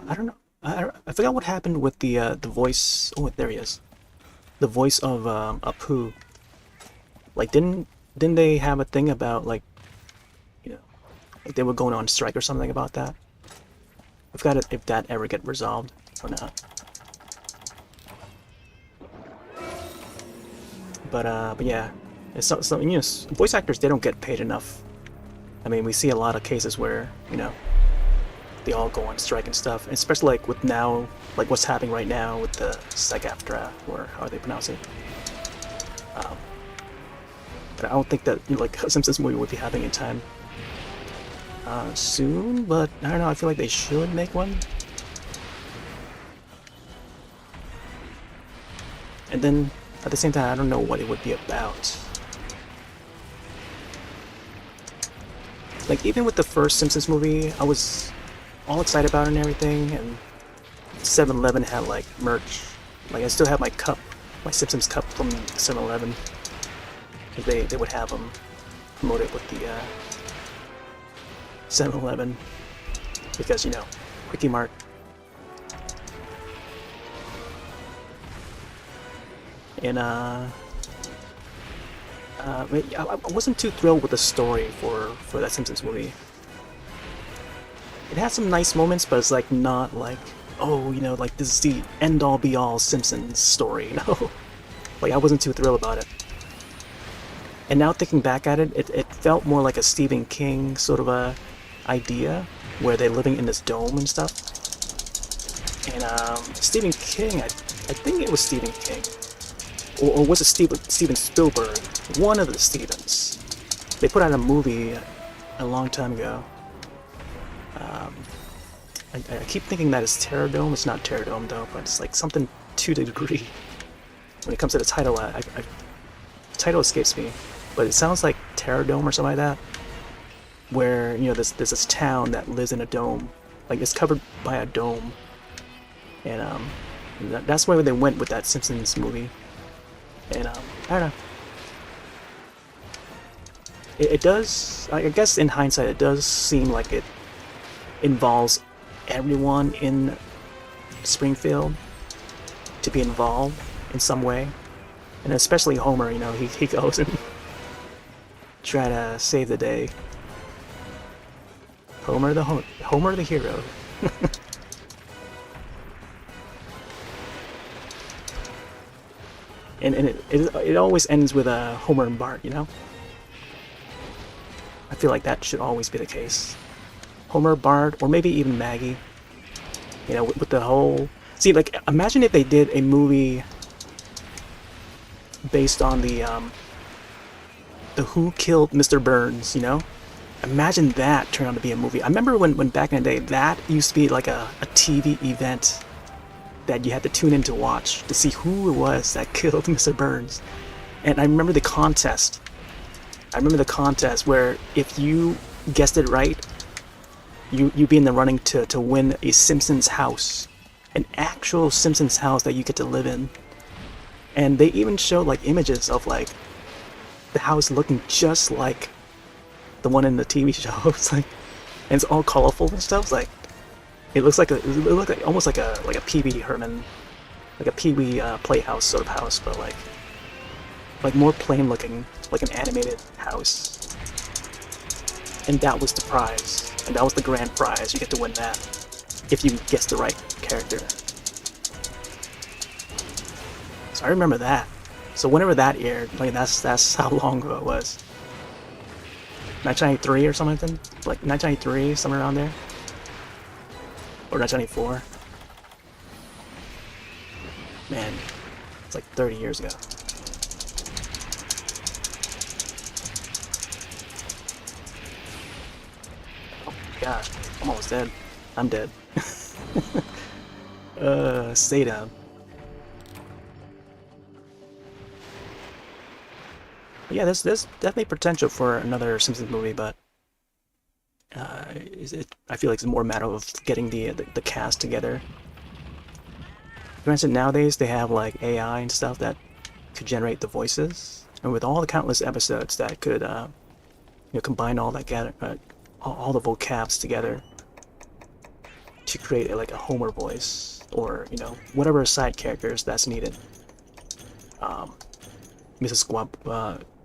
I don't know. I forgot what happened with the voice. Oh, there he is. The voice of Apu. Like, didn't they have a thing about like, like they were going on strike or something about that? I forgot if that ever get resolved or not. But yeah, it's so voice actors, they don't get paid enough. I mean, we see a lot of cases where they all go on strike and stuff, and especially like with now, like what's happening right now with the SAG-AFTRA, or how they pronounce it. But I don't think that, you know, like a Simpsons movie would be happening in time soon. But I don't know. I feel like they should make one. And then at the same time, I don't know what it would be about. Like even with the first Simpsons movie, I was all excited about it and everything, and 7-Eleven had like merch. Like I still have my cup, my Simpsons cup from 7-Eleven. They would have them promoted with the 7-Eleven because, you know, Quickie Mart. And I wasn't too thrilled with the story for that Simpsons movie. It had some nice moments, but it's like not like, oh, you know, like this is the end-all be-all Simpsons story, you know? Like I wasn't too thrilled about it. And now thinking back at it, it felt more like a Stephen King sort of a idea, where they're living in this dome and stuff. And Stephen King, I think it was Stephen King, or was it Steven Spielberg? One of the Stevens. They put out a movie a long time ago. I keep thinking that it's Terrordome. It's not Terrordome though, but it's like something to the degree. When it comes to the title, the title escapes me, but it sounds like Terrordome or something like that. Where, you know, there's this town that lives in a dome, like it's covered by a dome, and that's where they went with that Simpsons movie. And I don't know. It does, I guess in hindsight, it does seem like it involves everyone in Springfield to be involved in some way, and especially Homer. You know, he goes and try to save the day. Homer the hero. and it always ends with Homer and Bart, you know? I feel like that should always be the case. Homer, Bart, or maybe even Maggie. You know, with the whole... See, like, imagine if they did a movie based on the Who Killed Mr. Burns, you know? Imagine that turned out to be a movie. I remember when back in the day, that used to be like a TV event that you had to tune in to watch to see who it was that killed Mr. Burns. And I remember the contest. Where if you guessed it right, you'd be in the running to win a Simpsons house. An actual Simpsons house that you get to live in. And they even showed like images of like the house looking just like the one in the TV show. It's like, and it's all colorful and stuff. It's like, it looks like almost like a Pee-wee Herman, like a Pee-wee Playhouse sort of house, but like more plain looking, like an animated house. And that was the prize, and that was the grand prize. You get to win that if you guess the right character. So I remember that. So whenever that aired, like that's how long ago it was. 1993 or something, like 1993, somewhere around there, or 1994. Man, it's like 30 years ago. Oh my god, I'm almost dead. I'm dead. Stay down. Yeah, there's definitely potential for another Simpsons movie, but I feel like it's more a matter of getting the cast together. Granted, nowadays they have like AI and stuff that could generate the voices, and with all the countless episodes that could you know, combine all that all the vocabs together to create like a Homer voice, or you know, whatever side characters that's needed. Mrs.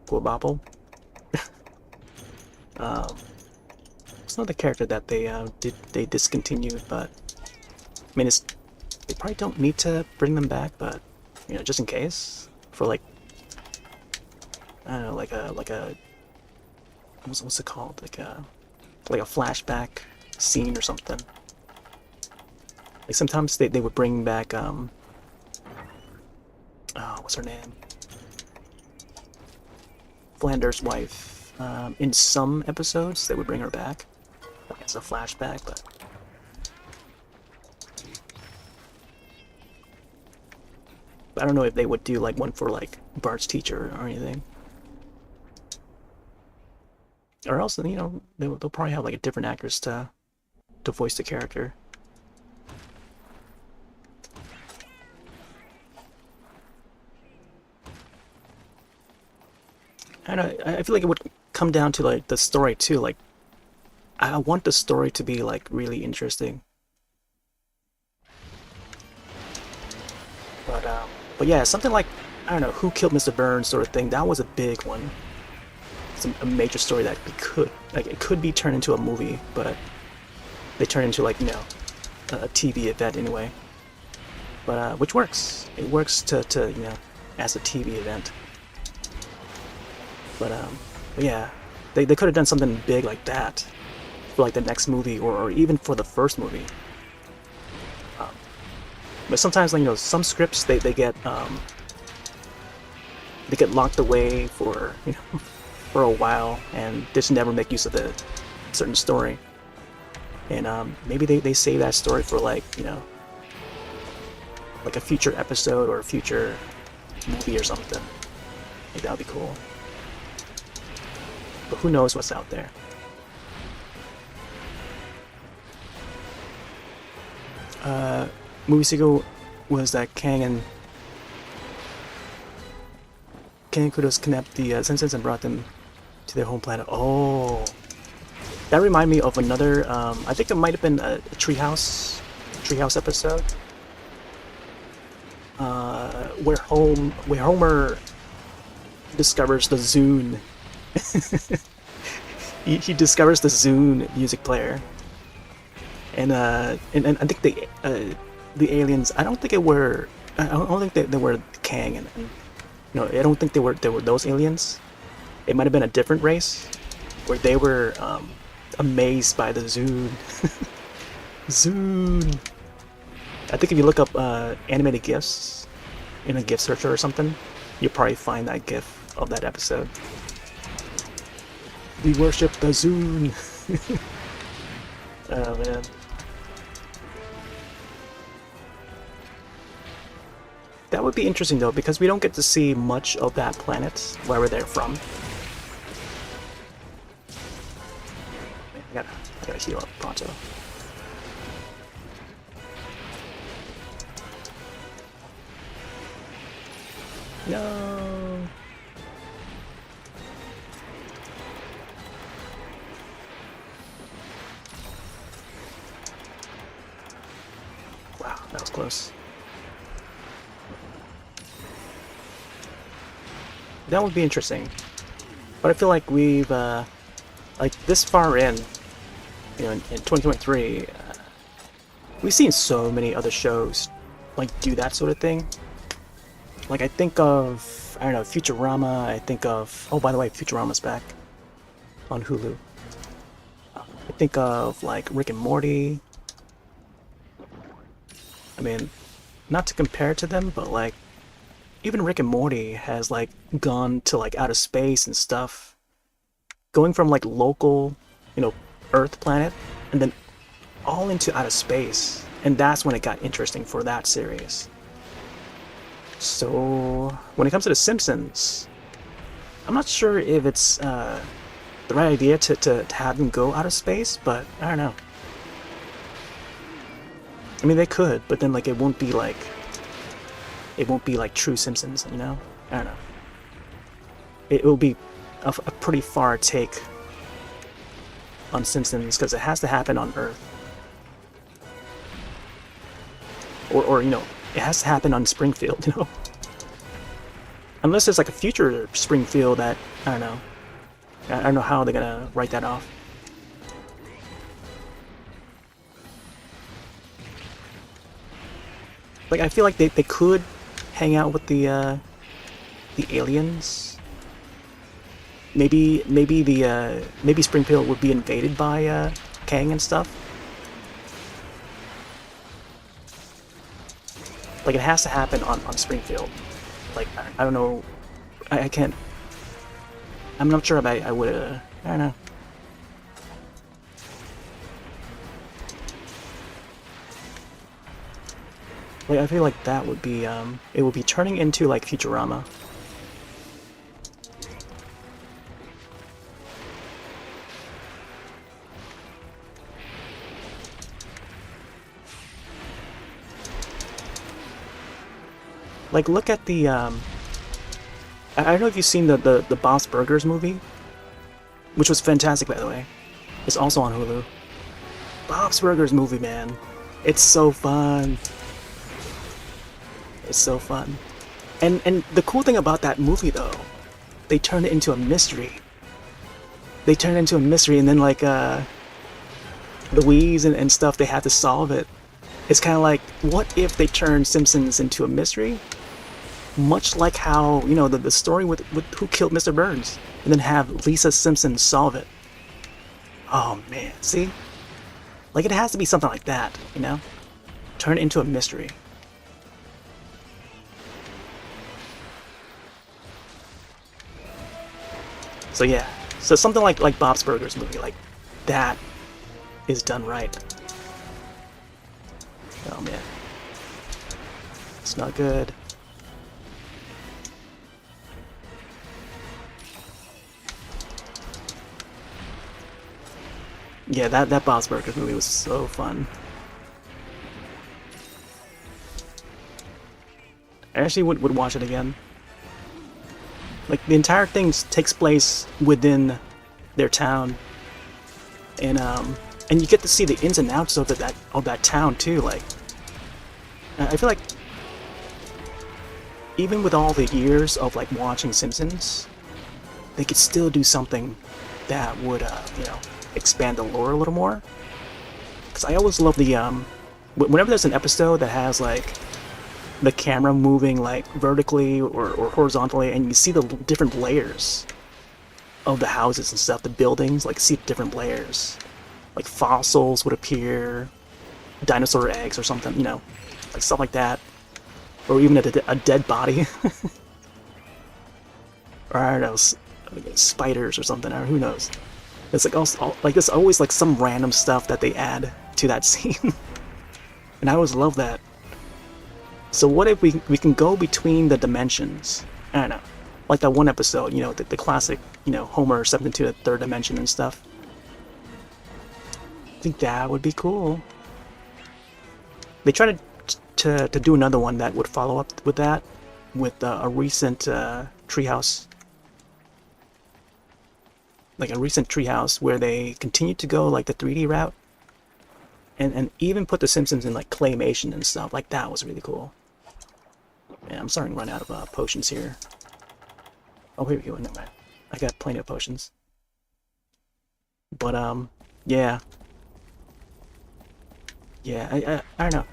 Guabapple. It's not the character that they discontinued, but I mean, they probably don't need to bring them back, but you know, just in case, for like, I don't know, like a what's it called, like a flashback scene or something. Like sometimes they would bring back what's her name? Flanders' wife. In some episodes, they would bring her back. Like it's a flashback, but I don't know if they would do like one for like Bart's teacher or anything. Or else, you know, they'll probably have like a different actress to voice the character. And I feel like it would come down to like the story too. Like, I want the story to be like really interesting. But yeah, something like, I don't know, Who Killed Mr. Burns sort of thing. That was a big one. It's a major story that it could be turned into a movie, but they turn into like, you know, a TV event anyway. But which works. It works to you know, as a TV event. But yeah, they could have done something big like that for like the next movie, or even for the first movie. But sometimes, like, you know, some scripts they get locked away for, you know, for a while, and just never make use of the certain story. And maybe they save that story for, like, you know, like a future episode or a future movie or something. Like, that would be cool. But who knows what's out there. Movies ago was that Kang and Kudos kidnapped the Simpsons and brought them to their home planet. Oh, that reminded me of another. I think it might have been a Treehouse episode, where Homer discovers the Zune. he discovers the Zune music player, and I think the aliens. I don't think they were Kang, and you know, I don't think they were those aliens. It might have been a different race, where they were amazed by the Zune. Zune. I think if you look up animated GIFs in a GIF searcher or something, you'll probably find that GIF of that episode. We worship the Zune. Oh man. That would be interesting though, because we don't get to see much of that planet, wherever they're from. I gotta heal up pronto. No. Wow, that was close. That would be interesting, but I feel like we've like this far in, you know, in 2023, we've seen so many other shows like do that sort of thing. Like I think of, I don't know, Futurama. I think of, oh, by the way, Futurama's back on Hulu. I think of like Rick and Morty. I mean, not to compare to them, but like, even Rick and Morty has like gone to like outer space and stuff, going from like local, you know, Earth planet, and then all into outer space, and that's when it got interesting for that series. So when it comes to The Simpsons, I'm not sure if it's the right idea to have them go out of space, but I don't know. I mean, they could, but then like it won't be like true Simpsons, you know? I don't know. It will be a pretty far take on Simpsons, because it has to happen on Earth. Or you know, it has to happen on Springfield, you know? Unless there's like a future Springfield that, I don't know. I don't know how they're gonna write that off. Like, I feel like they could hang out with the aliens. Maybe Springfield would be invaded by Kang and stuff. Like, it has to happen on Springfield. Like, I don't know. I can't. I'm not sure if I would. I don't know. Like, I feel like that would be. It would be turning into like Futurama. Like, look at the, I don't know if you've seen the Bob's Burgers movie, which was fantastic, by the way. It's also on Hulu. Bob's Burgers movie, man. It's so fun. It's so fun. And the cool thing about that movie, though, they turned it into a mystery. They turned it into a mystery, and then, like, Louise and stuff, they had to solve it. It's kind of like, what if they turned Simpsons into a mystery? Much like how, you know, the story with Who Killed Mr. Burns, and then have Lisa Simpson solve it. Oh man, see? Like, it has to be something like that, you know? Turn it into a mystery. So yeah, so something like Bob's Burgers movie, like, that is done right. Oh man. It's not good. Yeah, that Bob's Burgers movie was so fun. I actually would watch it again. Like, the entire thing takes place within their town, and you get to see the ins and outs of that town too. Like, I feel like even with all the years of like watching Simpsons, they could still do something that would you know, expand the lore a little more. Because I always love the whenever there's an episode that has like the camera moving like vertically or horizontally, and you see the different layers of the houses and stuff, the buildings, like, see different layers, like fossils would appear, dinosaur eggs or something, you know, like stuff like that, or even a dead body, or I don't know, spiders or something, or who knows. It's like also, like, there's always like some random stuff that they add to that scene, and I always love that. So what if we can go between the dimensions? I don't know, like that one episode, you know, the classic, you know, Homer stepped into the third dimension and stuff. I think that would be cool. They tried to do another one that would follow up with that, with a recent treehouse. Like a recent treehouse where they continued to go like the 3D route, and even put the Simpsons in like claymation and stuff. Like, that was really cool. Man, I'm starting to run out of potions here. Oh, here we go. Never mind. I got plenty of potions. But yeah, I don't know.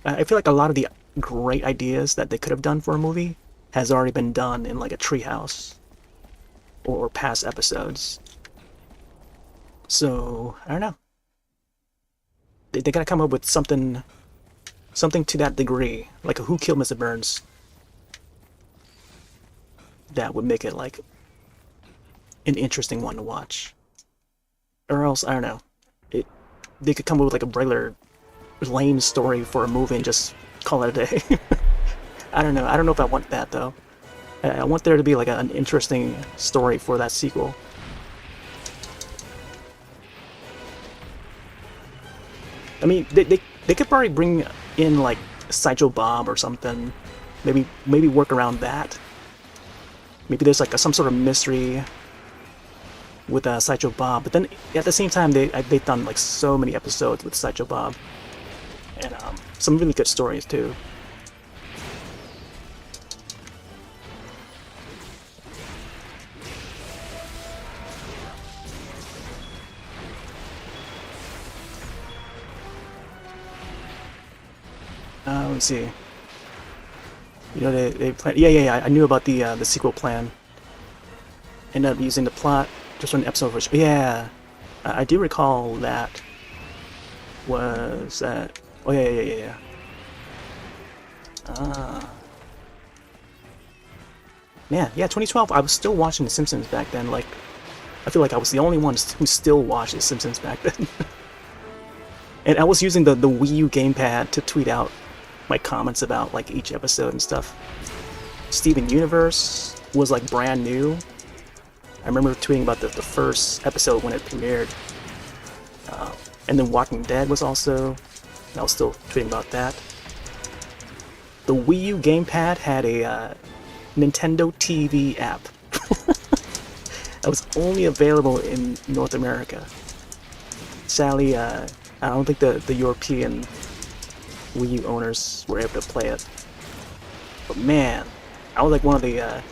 I feel like a lot of the great ideas that they could have done for a movie has already been done in like a treehouse or past episodes. So I don't know. They gotta come up with something to that degree, like a Who Killed Mr. Burns, that would make it like an interesting one to watch. Or else, I don't know, they could come up with like a regular lame story for a movie and just call it a day. I don't know if I want that though. I want there to be like an interesting story for that sequel. I mean, they could probably bring in like Sideshow Bob or something. Maybe work around that. Maybe there's like some sort of mystery with Sideshow Bob. But then at the same time, they've done like so many episodes with Sideshow Bob, and some really good stories too. Let's see. You know, they plan. Yeah. I knew about the sequel plan. Ended up using the plot just one episode. Which, yeah, I do recall that. Was that? Oh yeah. Man, yeah, 2012, I was still watching The Simpsons back then. Like, I feel like I was the only one who still watched The Simpsons back then. And I was using the Wii U gamepad to tweet out my comments about, like, each episode and stuff. Steven Universe was, like, brand new. I remember tweeting about the first episode when it premiered. And then Walking Dead was also... I was still tweeting about that. The Wii U gamepad had a Nintendo TV app. That was only available in North America. Sadly, I don't think the European Wii U owners were able to play it. But man, I was like one of the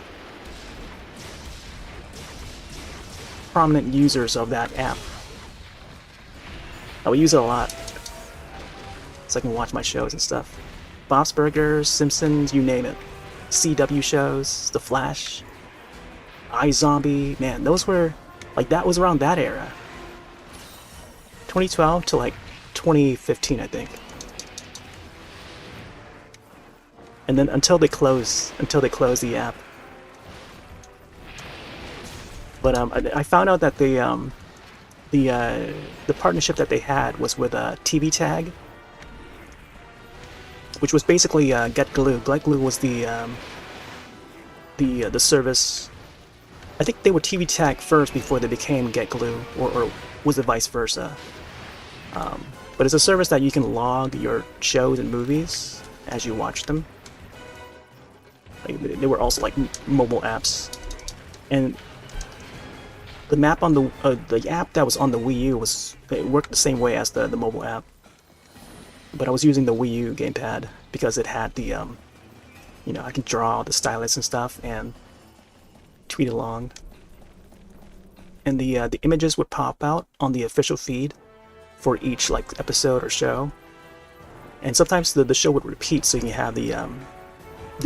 prominent users of that app. I would use it a lot, so I can watch my shows and stuff. Bob's Burgers, Simpsons, you name it. CW shows, The Flash, iZombie, man, those were, like, that was around that era. 2012 to, like, 2015, I think. And then until they close the app. But I found out that the partnership that they had was with TV Tag, which was basically GetGlue. GetGlue was the service. I think they were TV Tag first before they became GetGlue, or was it vice versa? But it's a service that you can log your shows and movies as you watch them. Like, they were also like mobile apps, and the map on the app that was on the Wii U it worked the same way as the mobile app. But I was using the Wii U gamepad because it had the you know, I can draw the stylus and stuff and tweet along. And the images would pop out on the official feed for each, like, episode or show. And sometimes the show would repeat, so you can have the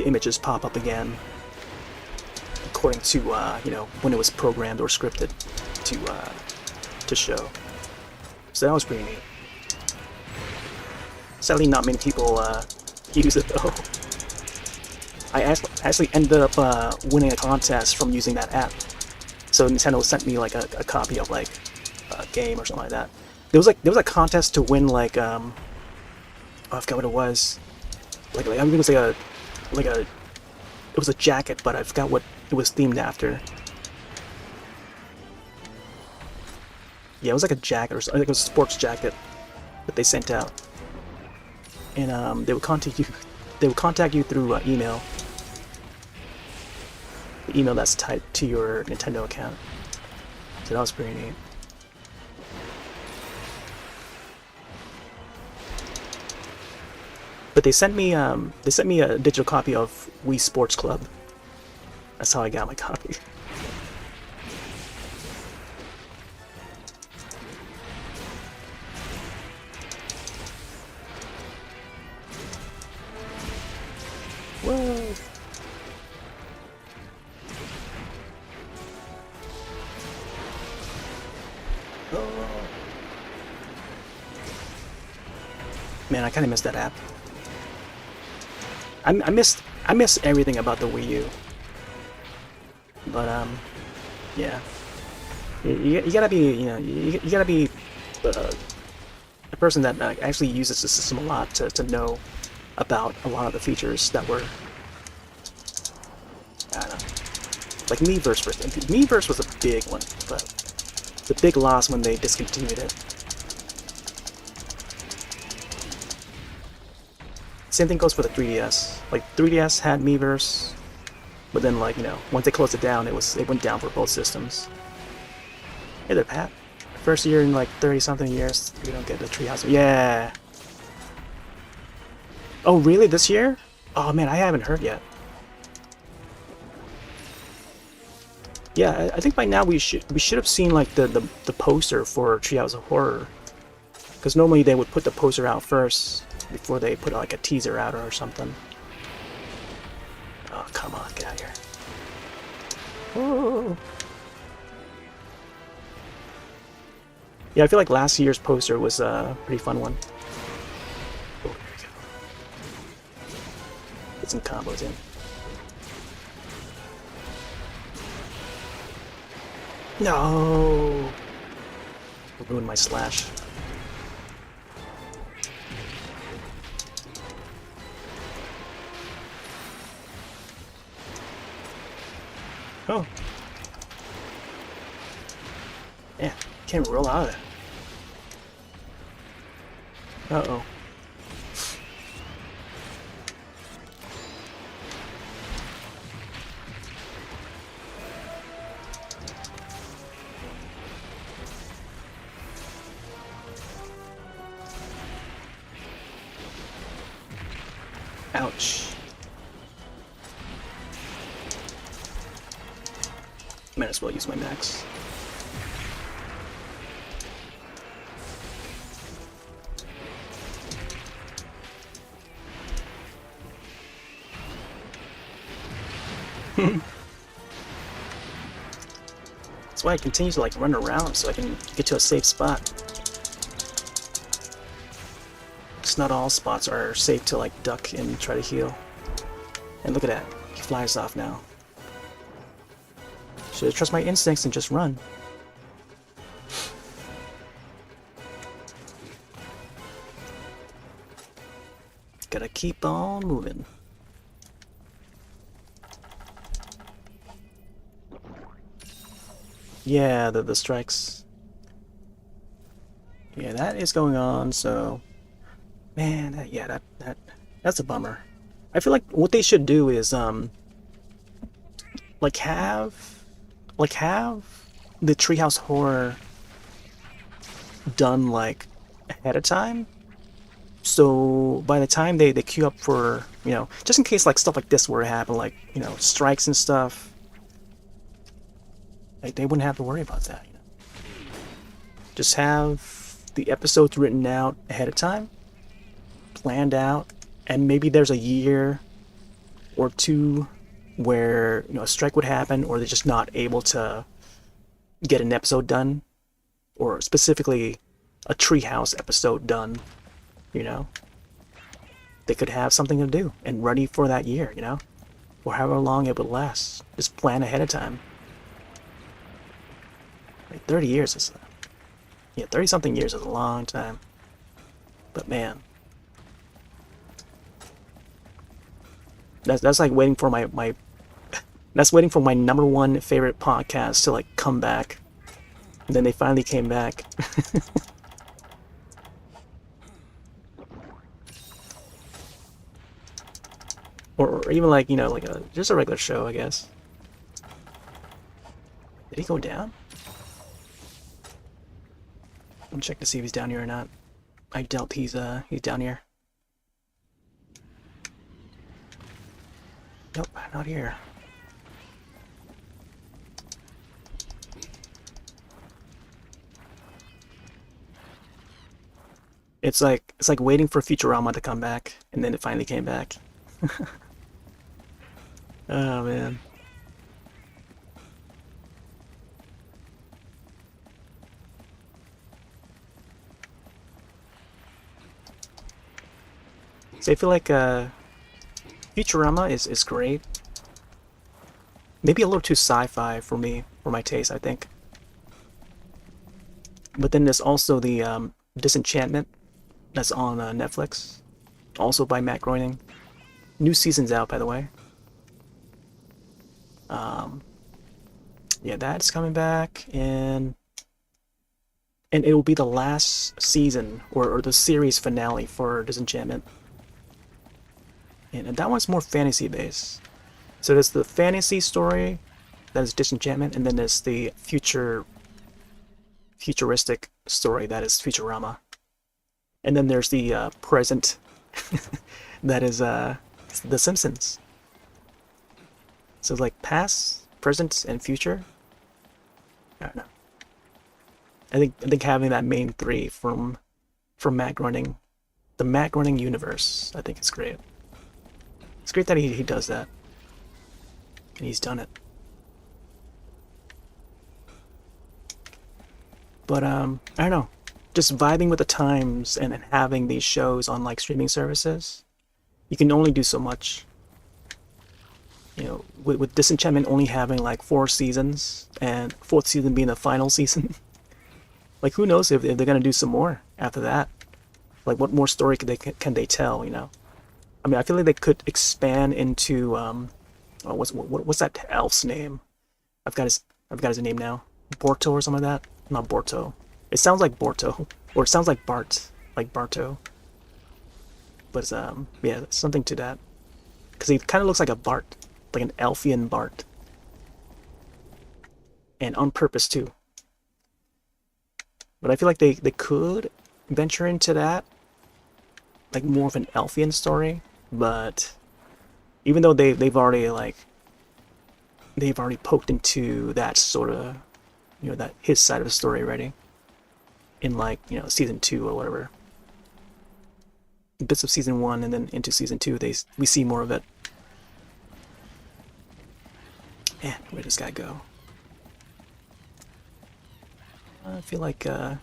images pop up again according to you know, when it was programmed or scripted to show. So that was pretty neat. Sadly, not many people use it though. I actually ended up winning a contest from using that app. So Nintendo sent me like a copy of, like, a game or something like that. There was a contest to win, like, oh, I forgot what it was. Like I think it was it was a jacket, but I forgot what it was themed after. Yeah, it was like a jacket, or I think it was a sports jacket that they sent out. And they would contact you. They would contact you through email. The email that's tied to your Nintendo account. So that was pretty neat. But they sent me a digital copy of Wii Sports Club. That's how I got my copy. Whoa! Oh. Man, I kind of missed that app. I miss everything about the Wii U. But yeah, you gotta be, you know, you gotta be a person that actually uses the system a lot to know about a lot of the features that were, I don't know, like Miiverse. For instance, Miiverse was a big one, but the big loss when they discontinued it. Same thing goes for the 3DS. Like, 3DS had Miiverse, but then, like, you know, once they closed it down, it went down for both systems. Hey there, Pat. First year in like 30-something years, we don't get the treehouse. Yeah. Oh, really? This year? Oh man, I haven't heard yet. Yeah, I think by now we should have seen like the poster for Treehouse of Horror, because normally they would put the poster out first before they put like a teaser out or something. Oh, come on, get out of here. Oh. Yeah, I feel like last year's poster was a pretty fun one. Oh, there we some combos in. No! Ruined my slash. Oh. Yeah, can't roll out of it. Uh-oh. Ouch. Might as well use my max. That's why I continue to like run around so I can get to a safe spot. Because not all spots are safe to like duck and try to heal. And look at that, he flies off now. Should trust my instincts and just run. Gotta keep on moving. Yeah, the strikes. Yeah, that is going on, so... Man, that's a bummer. I feel like what they should do is, like have the Treehouse Horror done, like, ahead of time. So, by the time they queue up for, you know, just in case, like, stuff like this were to happen, like, you know, strikes and stuff, like, they wouldn't have to worry about that, you know. Just have the episodes written out ahead of time, planned out, and maybe there's a year or two where, you know, a strike would happen, or they're just not able to get an episode done, or specifically a Treehouse episode done, you know. They could have something to do and ready for that year, you know, or however long it would last. Just plan ahead of time. Like 30 years is, yeah, 30-something years is a long time. But man, that's like waiting for my that's waiting for my #1 favorite podcast to like come back. And then they finally came back. or even like, you know, like just a regular show, I guess. Did he go down? I'll check to see if he's down here or not. I doubt he's down here. Nope, not here. It's like waiting for Futurama to come back, and then it finally came back. Oh man. So I feel like Futurama is great. Maybe a little too sci-fi for me, for my taste, I think. But then there's also the Disenchantment that's on Netflix, also by Matt Groening. New season's out, by the way. Yeah, that's coming back, and it will be the last season or the series finale for Disenchantment. And that one's more fantasy based. So there's the fantasy story, that is Disenchantment, and then there's the futuristic story, that is Futurama. And then there's the present, that is The Simpsons. So it's like past, present, and future. I don't know. I think having that main three from Matt Groening, the Matt Groening universe, I think it's great. It's great that he does that. And he's done it. But I don't know. Just vibing with the times and having these shows on like streaming services, you can only do so much. you know, with Disenchantment only having like 4 seasons and 4th season being the final season, like who knows if they're gonna do some more after that? Like what more story can they tell? You know, I mean, I feel like they could expand into oh, what's that elf's name? I've got his name now. Borto or something like that. Not Borto. It sounds like Borto, or it sounds like Bart, like Barto. But it's, yeah, something to that. Because he kind of looks like a Bart, like an Elfian Bart, and on purpose too. But I feel like they could venture into that, like more of an Elfian story. But even though they've already poked into that sort of, you know, that his side of the story already in, like, you know, season 2 or whatever, bits of season 1 and then into season 2 we see more of it. Man, where did this guy go? I feel like I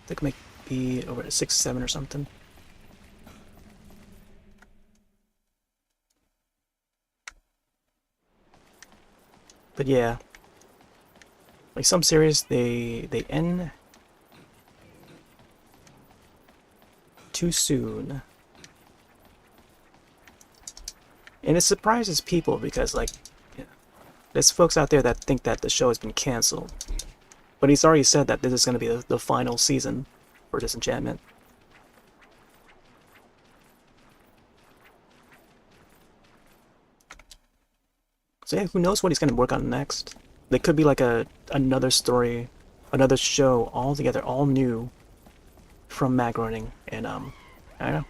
think might be over at 6-7 or something. But yeah, like some series, they end too soon, and it surprises people because, like, yeah, there's folks out there that think that the show has been canceled, but he's already said that this is going to be the final season for Disenchantment. So yeah, who knows what he's going to work on next? There could be like another story, another show altogether, all new from Mag Running, and I don't know.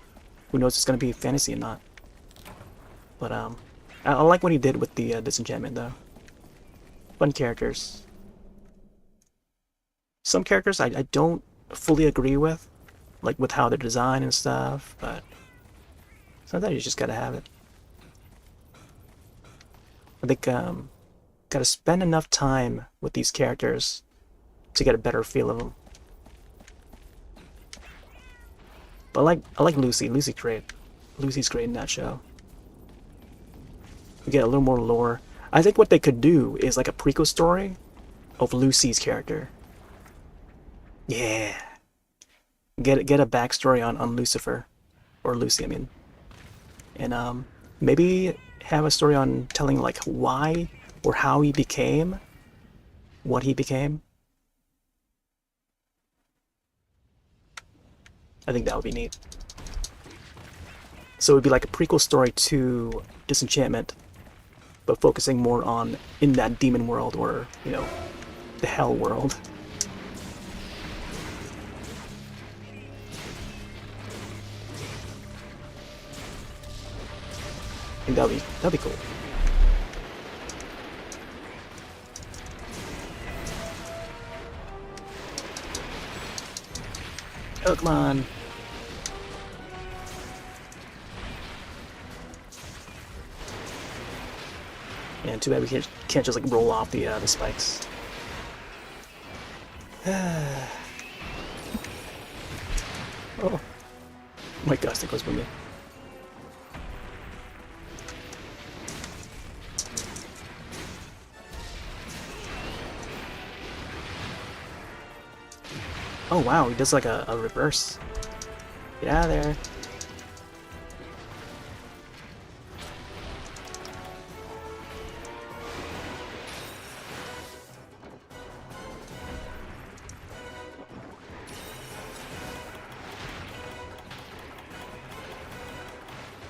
Who knows if it's going to be fantasy or not? But I like what he did with the Disenchantment though. Fun characters. Some characters I don't fully agree with, like with how they're designed and stuff, but sometimes you just gotta have it. I think gotta spend enough time with these characters to get a better feel of them. But I like Lucy. Lucy's great. Lucy's great in that show. We get a little more lore. I think what they could do is like a prequel story of Lucy's character. Yeah. Get a backstory on Lucifer, or Lucy, I mean, and maybe have a story on telling like why or how he became what he became. I think that would be neat. So it would be like a prequel story to Disenchantment, but focusing more on in that demon world, or, you know, the hell world. I think that'd be cool. Oh, come on. Yeah, too bad we can't just like roll off the spikes. Oh my gosh, that goes with me. Oh wow, he does like a reverse. Get out of there.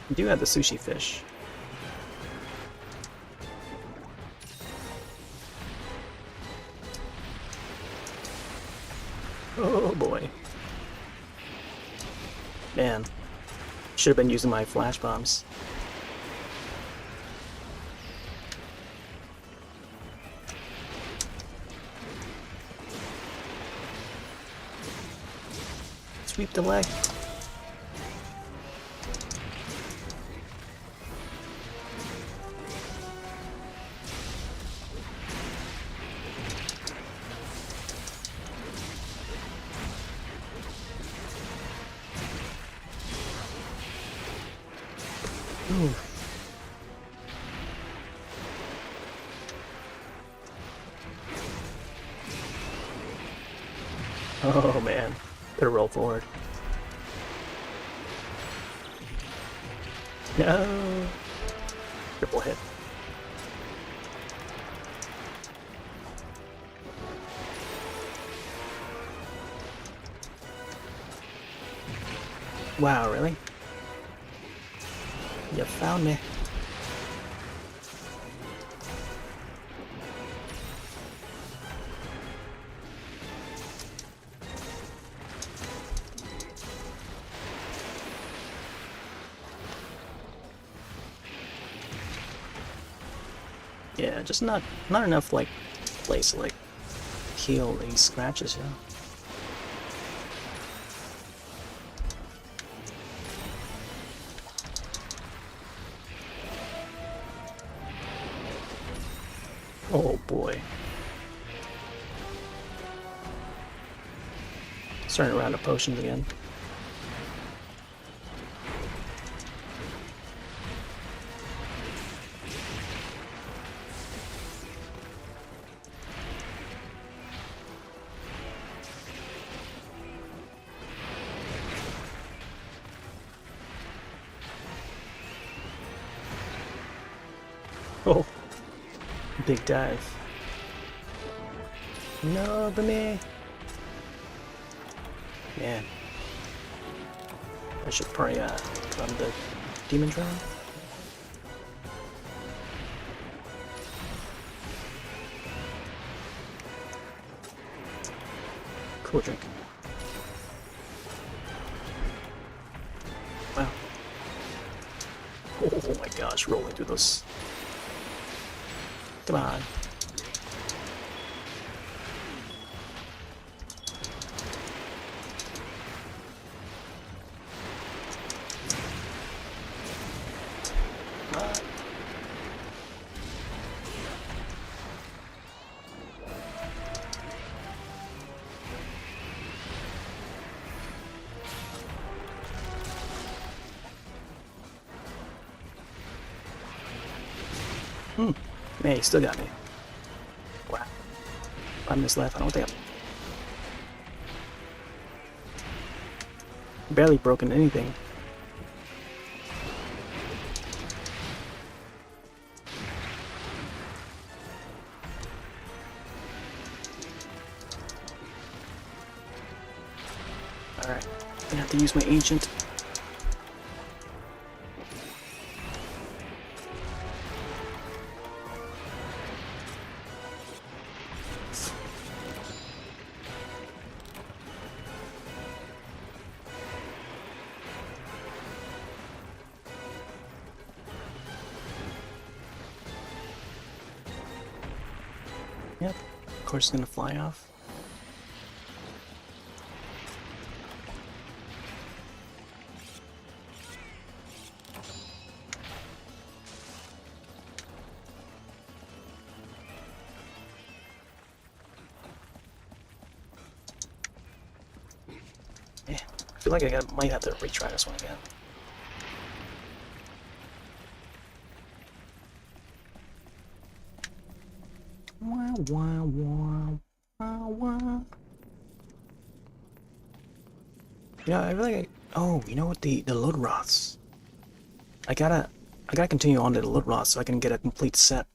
You do have the sushi fish. Oh boy. Man. Should have been using my flash bombs. Sweep the leg. Ooh. Oh man, better roll forward. No! Triple hit. Wow, really? You found me. Yeah, just not enough like place to like heal these scratches, yeah. Oh boy. Starting around of potions again. Oh, big dive. No, but me. Man. I should probably run the demon drone. Cool drink. Wow. Oh my gosh, rolling through those. Come on. Man, he still got me. Wow. 5 minutes left. I don't think I'm barely broken anything. Alright. I have to use my ancient. Yep, of course it's gonna fly off. Yeah, I feel like might have to retry this one again. Wah, wah, wah, wah, wah. Yeah, I really. Oh, you know what? The load roths. I gotta continue on to the load roths so I can get a complete set.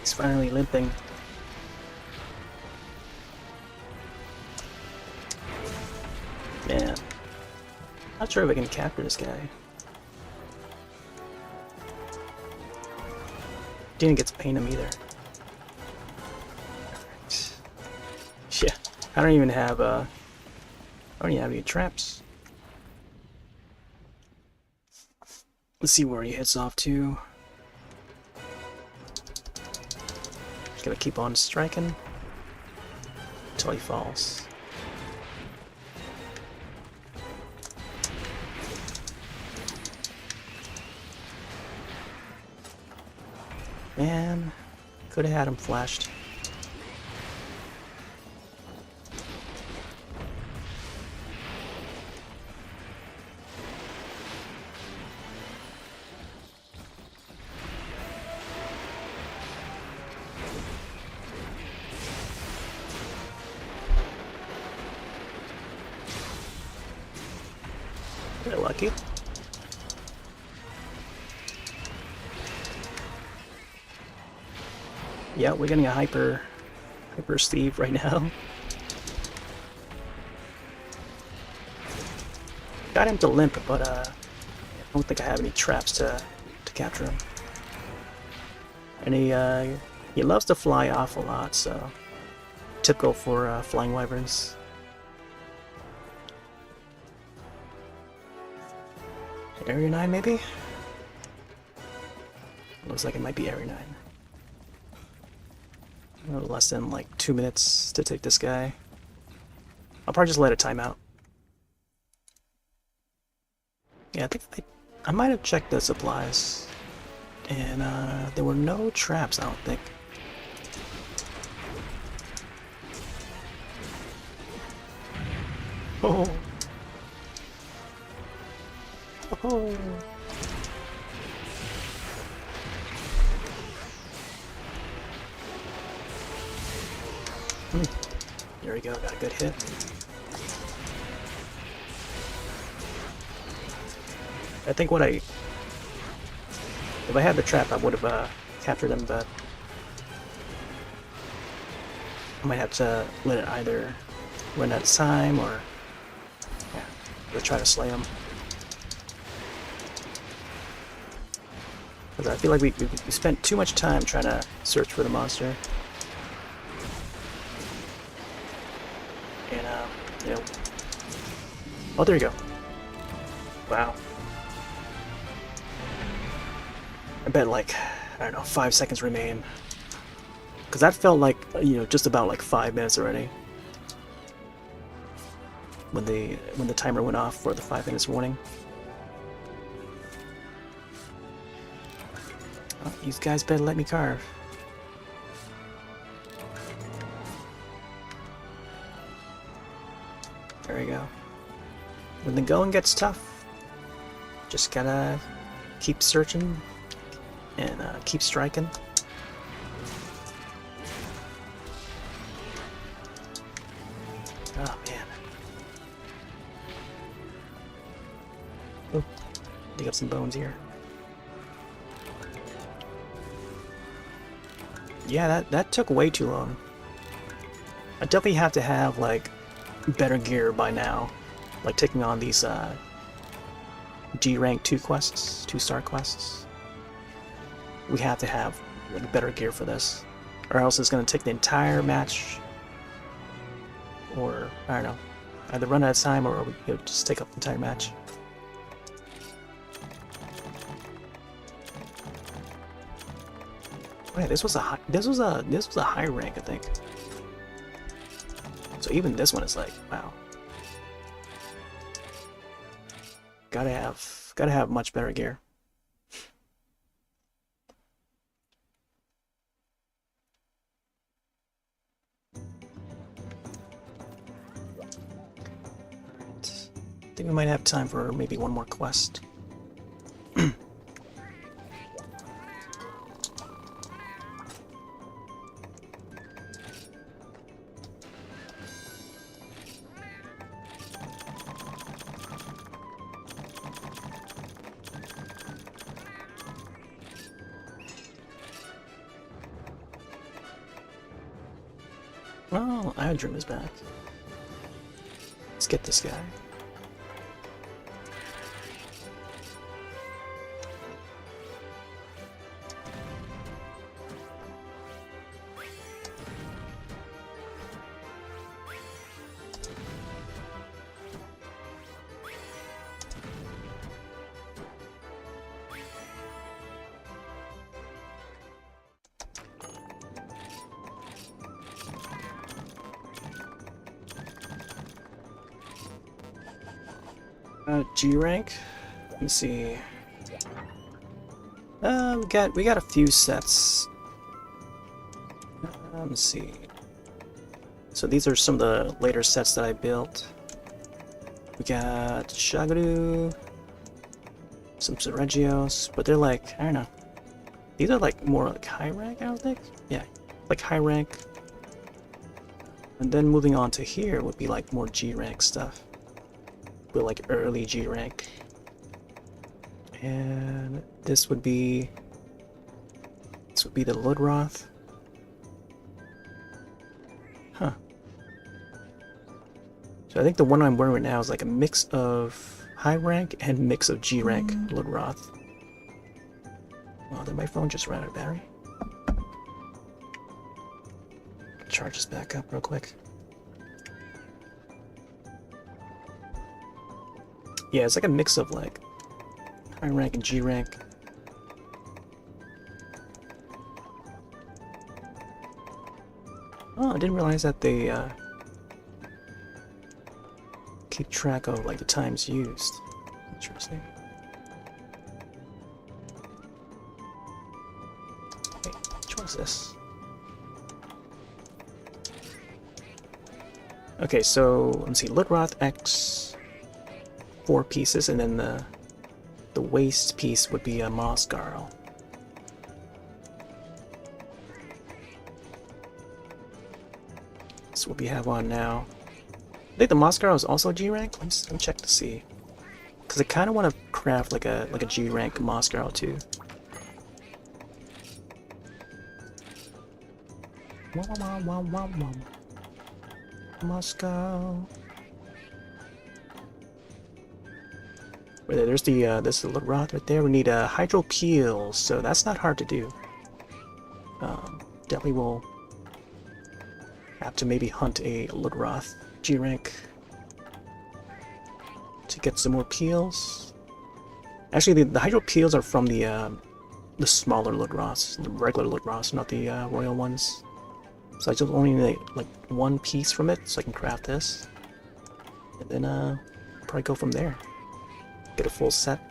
He's finally limping. Man, not sure if I can capture this guy. Didn't get to paint him either. Alright. Yeah, I don't even have any traps. Let's see where he heads off to. Just gonna keep on striking until he falls. Man, could have had him flashed. They're lucky. Yeah, we're getting a hyper Steve right now. Got him to limp, but I don't think I have any traps to capture him. And he loves to fly off a lot, so typical for flying wyverns. Area 9 maybe? Looks like it might be Area 9. Less than like 2 minutes to take this guy. I'll probably just let it time out. Yeah, I think I might have checked the supplies, and there were no traps, I don't think. Oh. Oh. There we go, got a good hit. I think if I had the trap, I would have captured him, but I might have to let it either run out of time or let's try to slay him. Because I feel like we spent too much time trying to search for the monster. And, you know. Oh, there you go. Wow. I bet, like, I don't know, 5 seconds remain. Because that felt like, you know, just about like 5 minutes already. When the timer went off for the 5 minutes warning. Oh, you guys better let me carve. There we go. When the going gets tough, just gotta keep searching and keep striking. Oh man. Oh, dig up some bones here. Yeah, that took way too long. I definitely have to have like better gear by now, like taking on these G rank 2 quests, 2-star quests. We have to have like better gear for this, or else it's gonna take the entire match, or I don't know, either run out of time or just take up the entire match. Wait, this was a high rank, I think. So even this one is like, wow. Gotta have much better gear. I think we might have time for maybe one more quest. Oh, Iodrim is back. Let's get this guy. G rank. Let me see. We got a few sets. Let's see. So these are some of the later sets that I built. We got Shagaru, some Regios, but they're like, I don't know. These are like more like high rank, I don't think. Yeah, like high rank. And then moving on to here would be like more G rank stuff. But like early G rank. And this would be the Ludroth. Huh. So I think the one I'm wearing right now is like a mix of high rank and mix of G rank Ludroth. Oh, then my phone just ran out of battery. Charge this back up real quick. Yeah, it's like a mix of like high rank and G rank. Oh, I didn't realize that they keep track of like the times used. Interesting. Wait, which one is this? Okay, so let's see, Ludroth X, 4 pieces, and then the waist piece would be a Mossgarl. That's what we have on now. I think the Mossgarl is also G rank. Let me check to see, because I kind of want to craft like a G rank Mossgarl too. Mossgarl. Right there, there's the this is the Ludroth right there. We need a Hydro Peel, so that's not hard to do. Definitely will have to maybe hunt a Ludroth G rank to get some more peels. Actually, the Hydro Peels are from the smaller Ludroths, the regular Ludroths, not the royal ones. So I just only need like 1 piece from it, so I can craft this, and then probably go from there. Get a full set.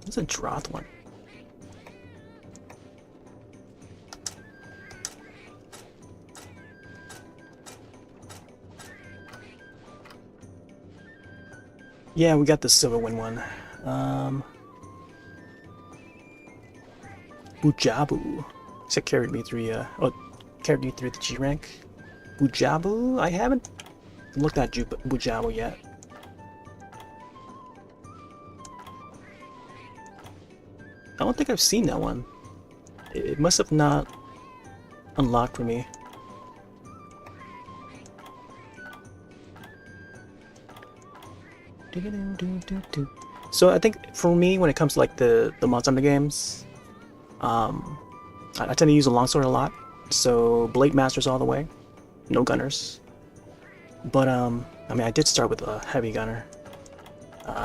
It's a Droth one. Yeah, we got the Silverwind one. Bujabu. So carried me through carried me through the G rank. Bujabu? I haven't looked at Bujabu yet. I don't think I've seen that one. It must have not unlocked for me. So I think for me, when it comes to like the Monster Hunter games, I tend to use a longsword a lot. So Blade Masters all the way, no gunners. But I mean, I did start with a heavy gunner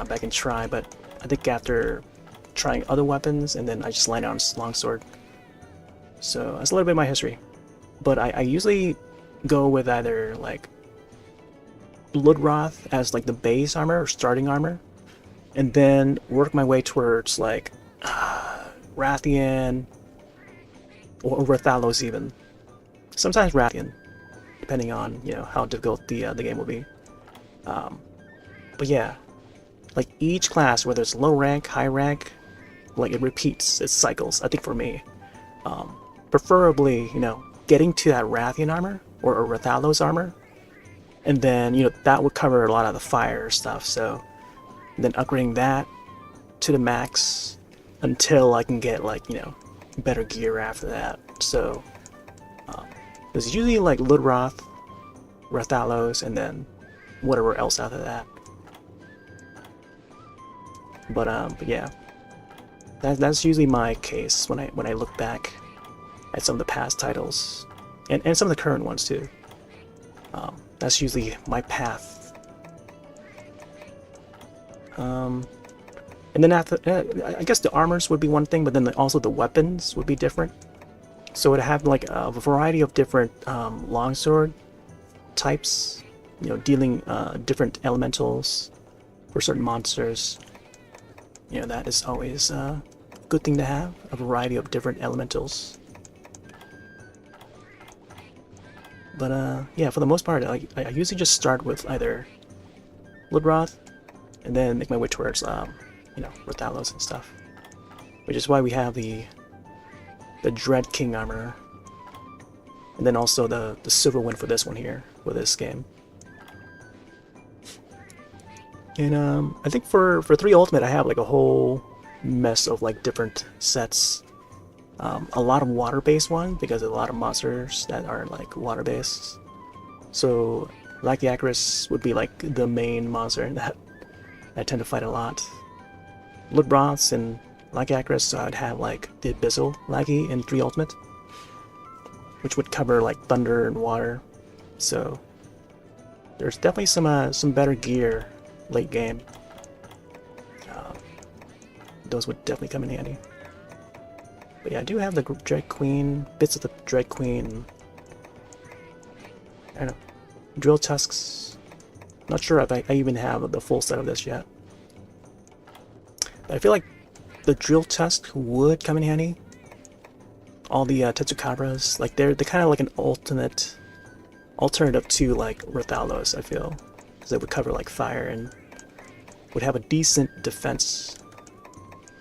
back in Try, but I think after trying other weapons, and then I just landed on longsword. So that's a little bit of my history. But I usually go with either like Ludroth as like the base armor or starting armor, and then work my way towards like Rathian or Rathalos even. Sometimes Rathian, depending on how difficult the game will be. But yeah, like each class, whether it's low rank, high rank, like it repeats its cycles. I think for me, preferably getting to that Rathian armor or Rathalos armor, and then that would cover a lot of the fire stuff. So then upgrading that to the max until I can get like better gear after that. So there's usually like Ludroth, Rathalos, and then whatever else after that. But yeah, that's usually my case when I look back at some of the past titles, and some of the current ones too. That's usually my path. And then after, I guess the armors would be one thing, but then also the weapons would be different. So it would have like a variety of different longsword types, you know, dealing different elementals for certain monsters. You know, that is always a good thing to have, a variety of different elementals. But yeah, for the most part, I usually just start with either Ludroth, and then make my way towards, you know, Rathalos and stuff. Which is why we have the Dread King armor, and then also the Silver Wind for this one here, for this game. And I think for 3 Ultimate, I have like a whole mess of like different sets. A lot of water-based ones, because there's a lot of monsters that are like water-based. So Lachiacrus would be like the main monster that I tend to fight a lot. Ludroths and Lachiacrus, so I'd have like the Abyssal Lachi in 3 Ultimate, which would cover like thunder and water. So there's definitely some better gear late game. Those would definitely come in handy. But yeah, I do have the Dread Queen, bits of the Dread Queen. I don't know, Drill Tusks. Not sure if I even have the full set of this yet. But I feel like the Drill Tusk would come in handy. All the Tetsukabras, like they're kind of like an alternative to like Rathalos, I feel, because they would cover like fire and would have a decent defense,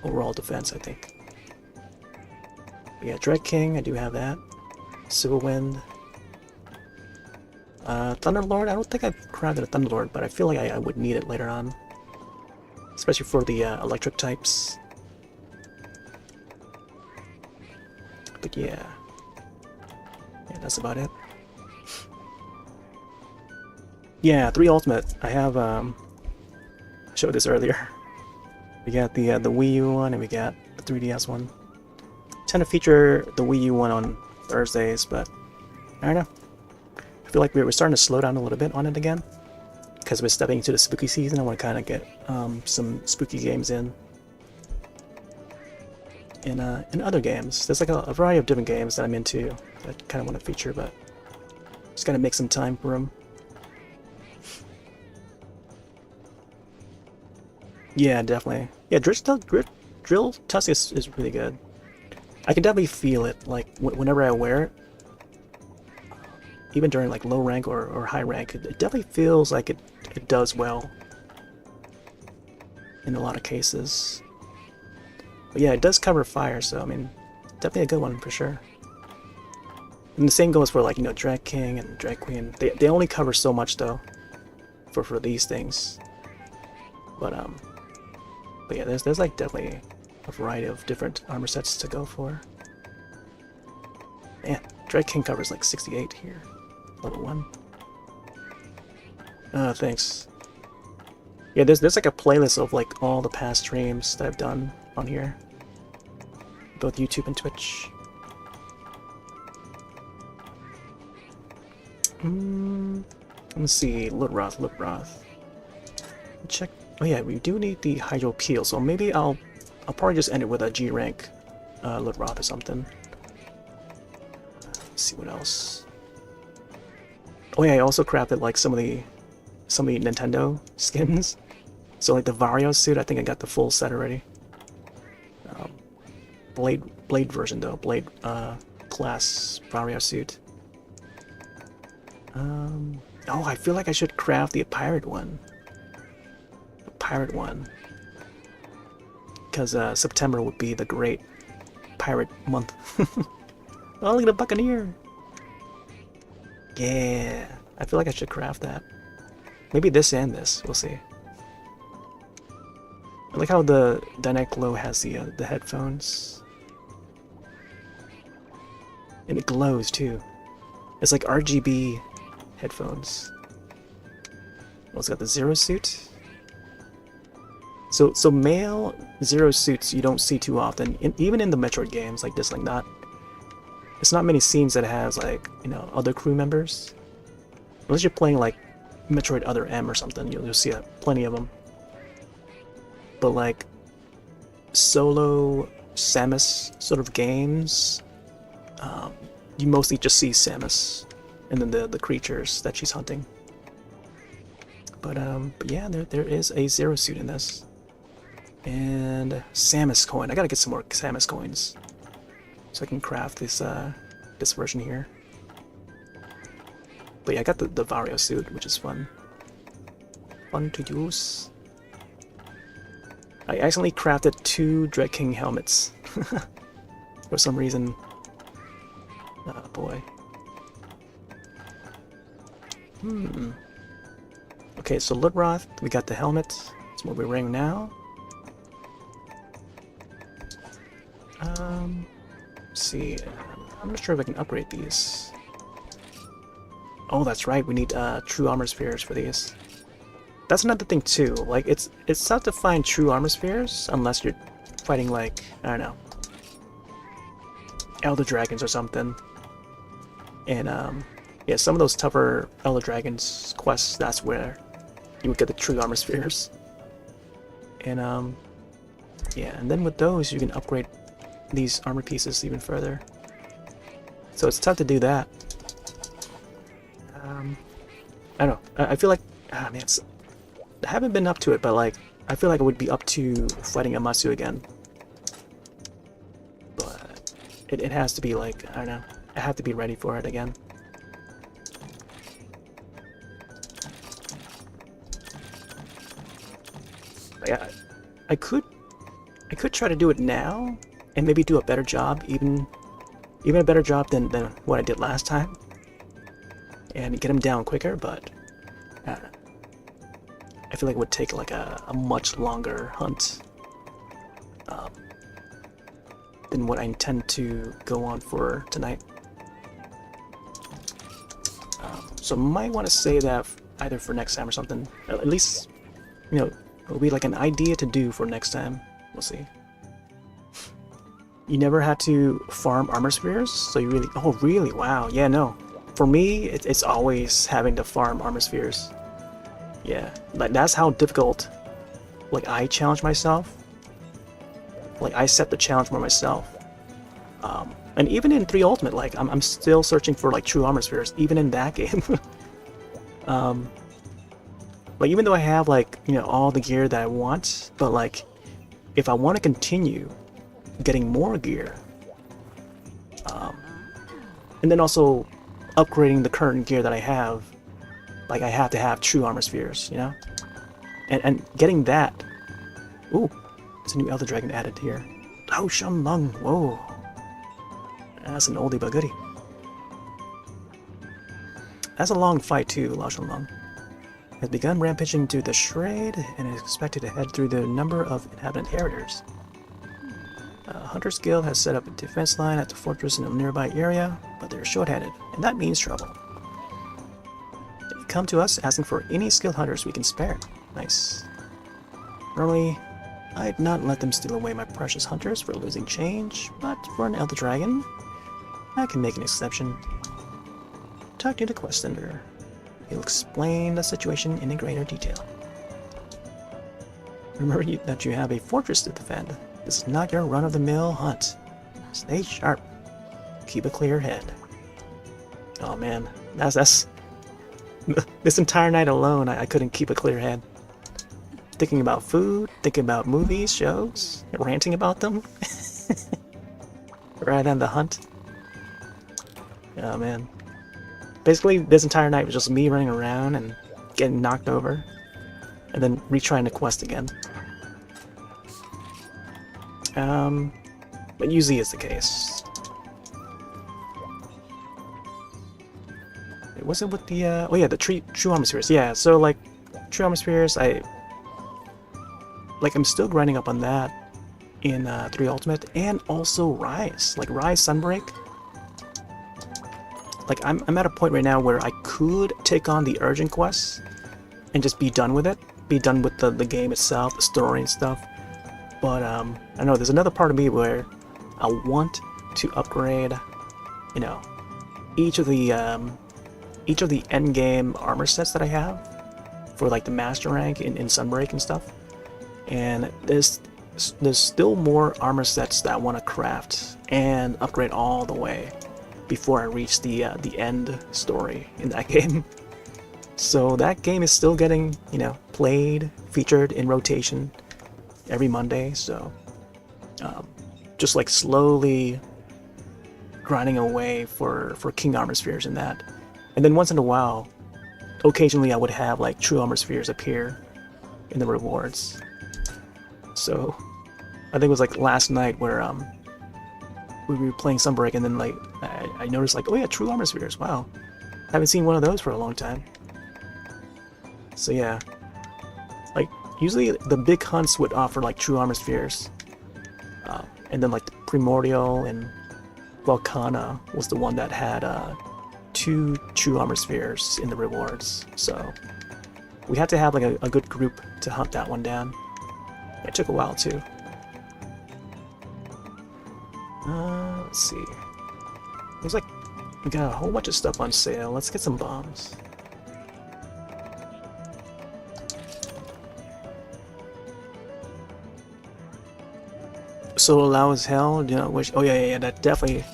overall defense, I think. But yeah, Dread King, I do have that. Silverwind. Thunderlord, I don't think I've crafted a Thunderlord, but I feel like I would need it later on. Especially for the electric types. But yeah. Yeah, that's about it. Yeah, 3 Ultimate. I have, I showed this earlier. We got the Wii U one, and we got the 3DS one. Tend to feature the Wii U one on Thursdays, but I don't know. I feel like we're starting to slow down a little bit on it again, because we're stepping into the spooky season. I want to kind of get some spooky games in other games. There's like a variety of different games that I'm into that I kind of want to feature, but just gotta make some time for them. Yeah, definitely. Yeah, Drill Tusk is really good. I can definitely feel it, like whenever I wear it, even during like low rank or high rank, it definitely feels like it does well in a lot of cases. But yeah, it does cover fire, so I mean, definitely a good one for sure. And the same goes for like, you know, Dread King and Dread Queen. They only cover so much though, for these things. But yeah, there's like definitely a variety of different armor sets to go for. Man, Dread King covers like 68 here, level 1. Thanks. Yeah, there's like a playlist of like all the past streams that I've done on here, both YouTube and Twitch. Let's see, Ludroth. Check. Oh yeah, we do need the Hydro Peel, so maybe I'll probably just end it with a G rank Ludroth or something. Let's see what else. Oh yeah, I also crafted like some of the Nintendo skins. So like the Vario suit, I think I got the full set already. Blade version though, Blade class Vario suit. Oh, I feel like I should craft the pirate one. Because September would be the great pirate month. Oh, look at the Buccaneer! Yeah, I feel like I should craft that. Maybe this and this, we'll see. I like how the Dynamic Glow has the headphones. And it glows too. It's like RGB headphones. Oh, it's got the Zero suit. So male Zero suits you don't see too often, even in the Metroid games like this, like that. It's not many scenes that has like, you know, other crew members. Unless you're playing like Metroid Other M or something, you'll see plenty of them. But like solo Samus sort of games, you mostly just see Samus and then the creatures that she's hunting. But yeah, there is a Zero suit in this. And Samus coin. I gotta get some more Samus coins so I can craft this this version here. But yeah, I got the Vario suit, which is fun. Fun to use. I accidentally crafted 2 Dread King helmets for some reason. Oh boy. Okay, so Ludroth, we got the helmet. That's what we're wearing now. Let's see. I'm not sure if I can upgrade these. Oh, that's right. We need true armor spheres for these. That's another thing too. Like it's tough to find true armor spheres unless you're fighting like, I don't know, Elder Dragons or something. And yeah, some of those tougher Elder Dragons quests, that's where you would get the true armor spheres. And yeah, and then with those you can upgrade these armor pieces even further. So it's tough to do that. I don't know. I feel like, man, I haven't been up to it, but like, I feel like I would be up to fighting Amatsu again. But it has to be like, I don't know, I have to be ready for it again. Yeah, I could try to do it now and maybe do a better job, even a better job than what I did last time, and get him down quicker. But I feel like it would take like a much longer hunt than what I intend to go on for tonight. So might want to say that either for next time or something. At least, you know, it'll be like an idea to do for next time. We'll see. You never had to farm armor spheres, so you really... Oh, really? Wow. Yeah, no. For me, it's always having to farm armor spheres. Yeah, like that's how difficult, like, I challenge myself. Like, I set the challenge for myself. And even in 3 Ultimate, like, I'm still searching for, like, true armor spheres, even in that game. Like, even though I have, like, you know, all the gear that I want, but, like, if I want to continue getting more gear, and then also upgrading the current gear that I have, like, I have to have true armor spheres, you know? And getting that... Ooh, there's a new Elder Dragon added here. Lao Shan Lung, whoa. That's an oldie but goodie. That's a long fight too, Lao Shan Lung. Has begun rampaging to the Shred and is expected to head through the number of inhabitant heritors. Hunter's Guild has set up a defense line at the fortress in a nearby area, but they're short-handed, and that means trouble. They've come to us asking for any skilled hunters we can spare. Nice. Normally, I'd not let them steal away my precious hunters for losing change, but for an Elder Dragon, I can make an exception. Talk to the quest sender. He'll explain the situation in greater detail. Remember that you have a fortress to defend. This is not your run-of-the-mill hunt. Stay sharp. Keep a clear head. Oh man, that's this entire night alone, I couldn't keep a clear head. Thinking about food, thinking about movies, shows, ranting about them. Right on the hunt. Oh man. Basically, this entire night was just me running around and getting knocked over, and then retrying the quest again. But usually is the case. It wasn't with the oh yeah, the true armor spheres. Yeah, so like true armor spheres, I'm still grinding up on that in 3 Ultimate, and also Rise, like Rise Sunbreak. Like I'm at a point right now where I could take on the urgent quests and just be done with it, be done with the game itself, the story and stuff. But I don't know, there's another part of me where I want to upgrade, you know, each of the end game armor sets that I have for like the master rank in Sunbreak and stuff. And there's still more armor sets that I want to craft and upgrade all the way before I reach the end story in that game. So that game is still getting, you know, played, featured in rotation every Monday. So just like slowly grinding away for King Armor Spheres in that. And then once in a while, occasionally I would have like True Armor Spheres appear in the rewards. So I think it was like last night where we were playing Sunbreak, and then like I noticed like, oh yeah, True Armor Spheres, wow. Haven't seen one of those for a long time. So yeah. Like usually the big hunts would offer like True Armor Spheres. And then like the Primordial and Volcana was the one that had 2 True Armor Spheres in the rewards. So we had to have like a good group to hunt that one down. It took a while too. Let's see. Looks like we got a whole bunch of stuff on sale. Let's get some bombs. So loud as hell, you know, which, oh yeah, that definitely,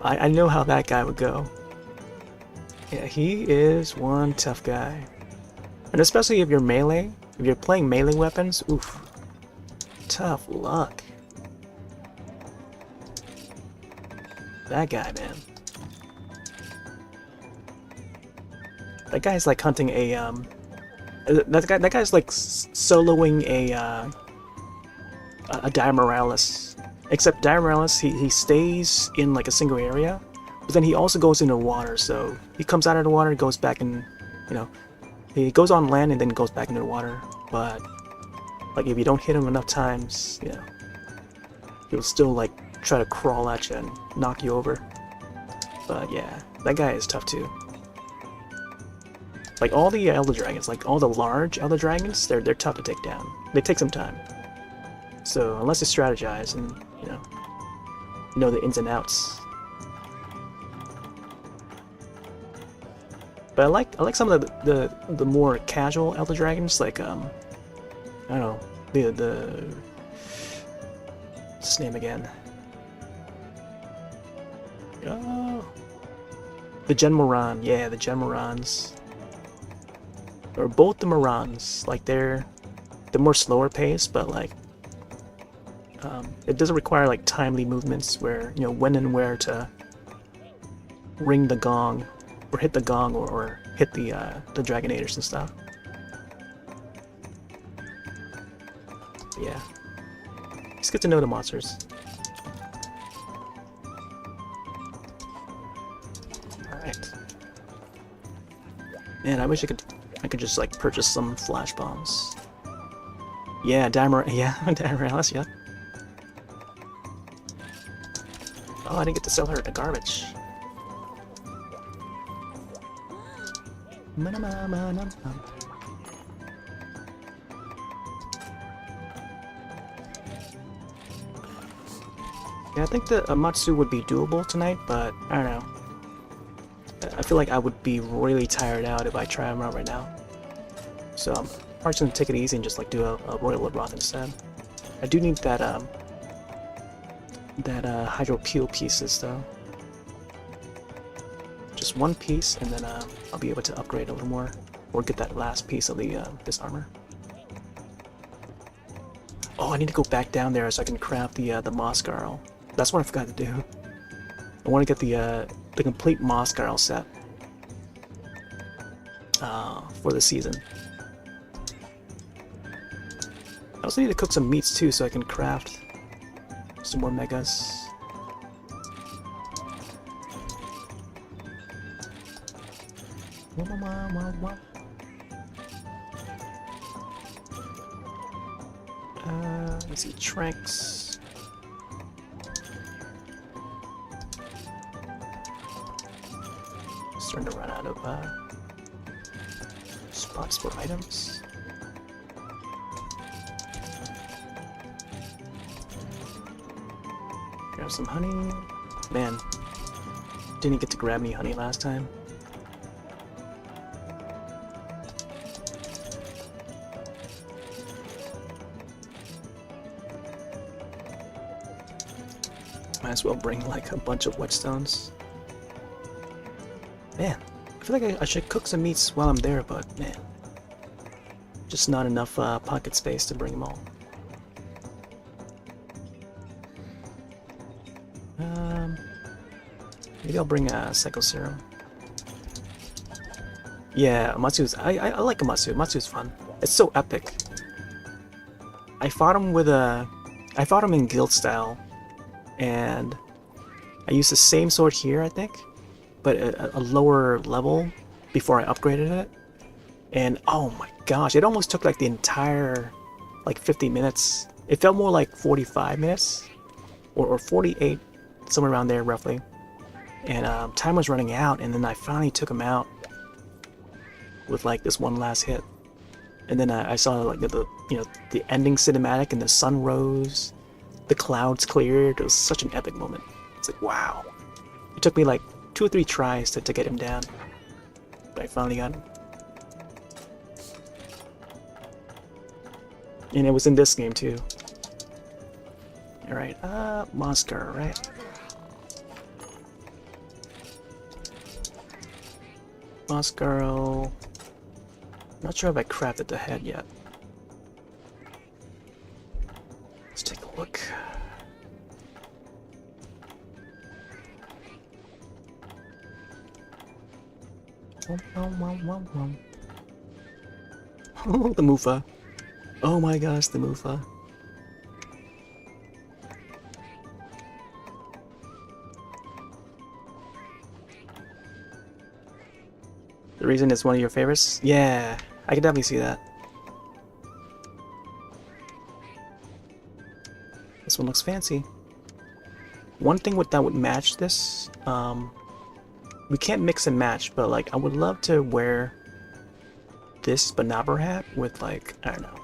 I know how that guy would go. Yeah, he is one tough guy. And especially if you're melee, if you're playing melee weapons, oof, tough luck. That guy, man. That guy's like hunting a, that guy's like soloing a Diamoralis. Except Diamoralis, he stays in like a single area, but then he also goes into water, so he comes out of the water, goes back in, you know, he goes on land and then goes back into the water, but like if you don't hit him enough times, you know, he'll still like try to crawl at you and knock you over. But yeah, that guy is tough too. Like all the Elder Dragons, like all the large Elder Dragons, they're tough to take down. They take some time. So unless you strategize and, you know the ins and outs. But I like some of the more casual Elder Dragons, like I don't know, the what's his name again? Oh, the Gen Moran, yeah, the Gen Morans. Or both the Morans, like they're more slower paced, but like it doesn't require like timely movements where, you know, when and where to ring the gong or hit the gong or hit the Dragonators and stuff. But yeah, it's good to know the monsters. All right, man, I wish I could just like purchase some flash bombs. Yeah, Diamoralis, yeah. Oh, I didn't get to sell her the garbage. Yeah, I think the Amatsu would be doable tonight, but I don't know. I feel like I would be really tired out if I try them out right now. So I'm probably just gonna take it easy and just like do a Royal Woodroth instead. I do need that Hydro Peel pieces though. Just one piece, and then I'll be able to upgrade a little more, or get that last piece of the this armor. Oh, I need to go back down there so I can craft the Moscarl. That's what I forgot to do. I want to get the complete Moscarl set for the season. I also need to cook some meats too, so I can craft some more megas. Let's see, Tranks. Starting to run out of spots for items. Grab some honey. Man, didn't get to grab any honey last time. Might as well bring like a bunch of whetstones. Man, I feel like I should cook some meats while I'm there, but man, just not enough pocket space to bring them all. Maybe I'll bring a Psycho Serum. Yeah, Amatsu's. I like Amatsu. Amatsu's fun. It's so epic. I fought him in guild style, and I used the same sword here, I think, but a lower level before I upgraded it. And oh my gosh, it almost took like the entire like 50 minutes. It felt more like 45 minutes or 48, somewhere around there roughly. And time was running out, and then I finally took him out with like this one last hit. And then I saw like the ending cinematic, and the sun rose, the clouds cleared. It was such an epic moment. It's like, wow. It took me like 2 or 3 tries to get him down, but I finally got him. And it was in this game too. Alright, Monster, right? Moss Girl. Not sure if I crafted the head yet. Let's take a look. Oh, the Mufa. Oh my gosh, the Mufa. The reason it's one of your favorites? Yeah, I can definitely see that. This one looks fancy. One thing that would match this, we can't mix and match, but like I would love to wear this Banaber hat with like, I don't know,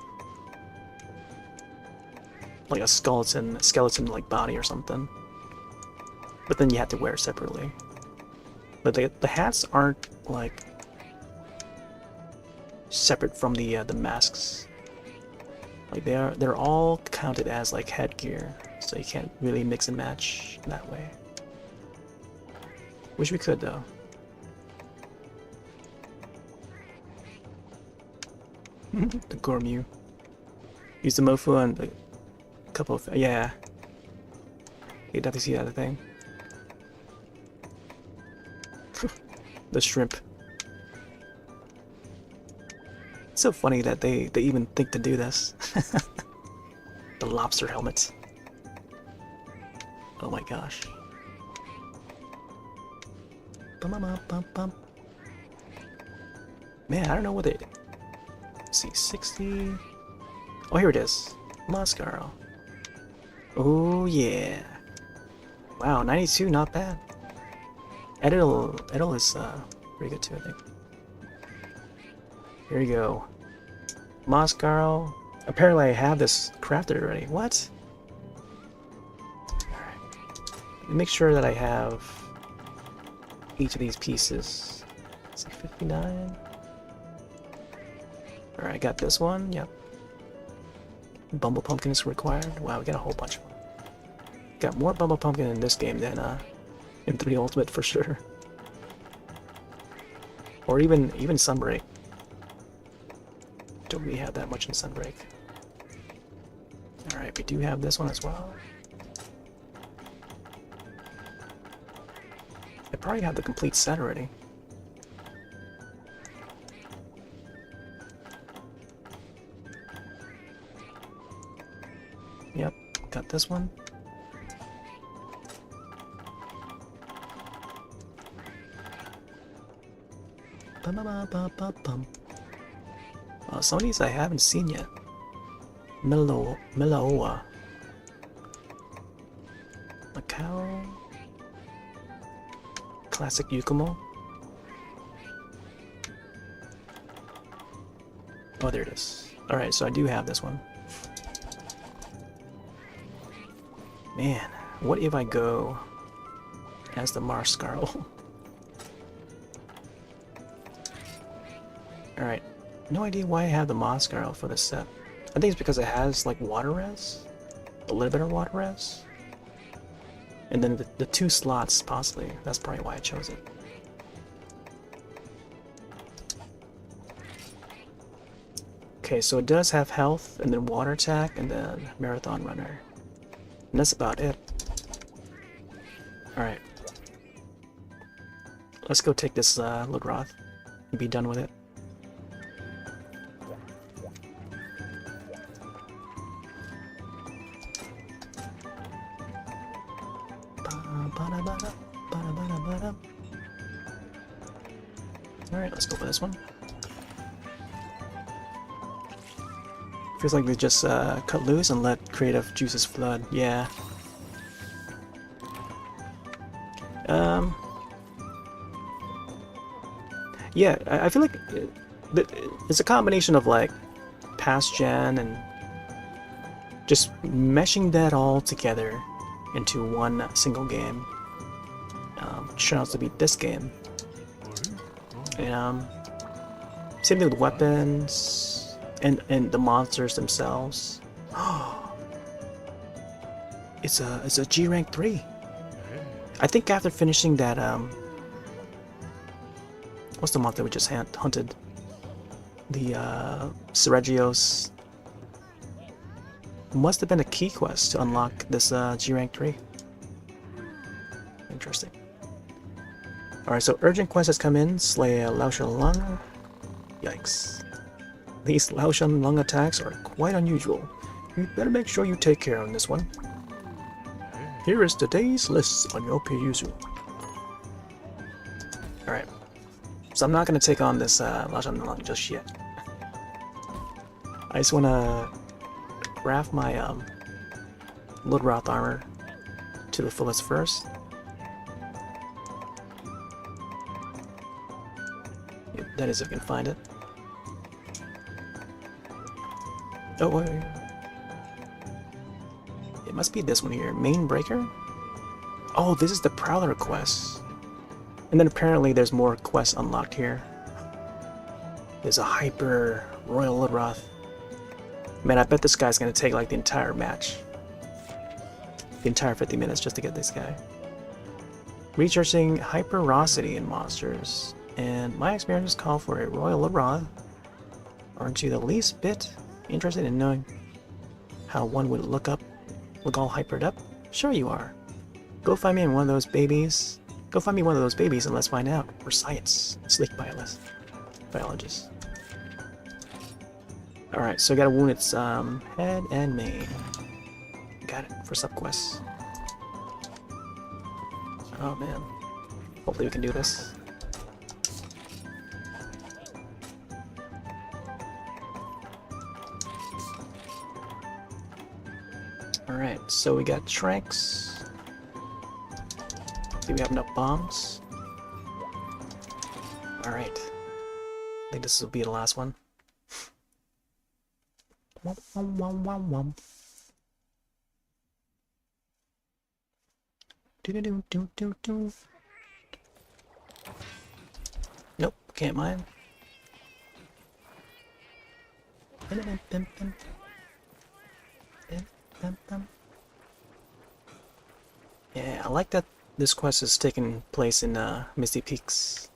like a skeleton like body or something. But then you have to wear it separately. But the hats aren't like separate from the masks. Like they're all counted as like headgear, so you can't really mix and match that way. Wish we could though. The Gormu. Use the Mofu on a couple of, yeah. You definitely see that other thing. The shrimp. It's so funny that they even think to do this. The lobster helmet. Oh my gosh. Bum. Man, I don't know what it. Let's see, 60. Oh, here it is. Mascara. Oh yeah. Wow, 92, not bad. Edel is pretty good too, I think. Here we go. Mascara. Apparently I have this crafted already. What? Alright. Make sure that I have each of these pieces. Let's see, 59. Alright, I got this one. Yep. Bumble Pumpkin is required. Wow, we got a whole bunch of them. Got more Bumble Pumpkin in this game than in 3 Ultimate for sure. Or even Sunbreak. Don't really have that much in Sunbreak. Alright, we do have this one as well. I probably have the complete set already. Yep, got this one. Some of these I haven't seen yet. Milaoa. Macau. Classic Yukumo. Oh, there it is. Alright, so I do have this one. Man, What if I go as the Marscarl? Alright. No idea why I have the Marscarl for this set. I think it's because it has like water res. A little bit of water res. And then the 2 slots, possibly. That's probably why I chose it. Okay, so it does have health, and then water attack, and then marathon runner. And that's about it. Alright. Let's go take this Ludroth and be done with it. Alright, let's go for this one. Feels like we just cut loose and let creative juices flood. Yeah. Yeah, I feel like it's a combination of like past gen and just meshing that all together into one single game. Which turns out to be this game. And same thing with weapons and the monsters themselves. It's a G rank 3. I think after finishing that what's the month that we just hunted? The Seregios. Must have been a key quest to unlock this G rank 3. Interesting. Alright, so urgent quest has come in. Slay a Laoshan Lung. Yikes. These Laoshan Lung attacks are quite unusual. You'd better make sure you take care on this one. Here is today's list on your perusal. Alright. So I'm not going to take on this Laoshan Lung just yet. I just want to craft my Ludroth armor to the fullest first. That is, if I can find it. Oh, wait. It must be this one here. Main Breaker? Oh, this is the Prowler quest. And then apparently there's more quests unlocked here. There's a Hyper Royal Ludroth. Man, I bet this guy's gonna take like the entire match. The entire 50 minutes just to get this guy. Researching hyperosity in monsters. And my experiences call for a Royal Ludroth. Aren't you the least bit interested in knowing how one would look all hypered up? Sure you are. Go find me one of those babies. Go find me one of those babies and let's find out. We're science. Sleek biologists. Alright, so I gotta wound its head and mane. Got it, for subquests. Oh man. Hopefully we can do this. Alright, so we got Tranks. Do we have enough bombs? Alright. I think this will be the last one. Nope, can't mine. Yeah, I like that this quest is taking place in Misty Peaks.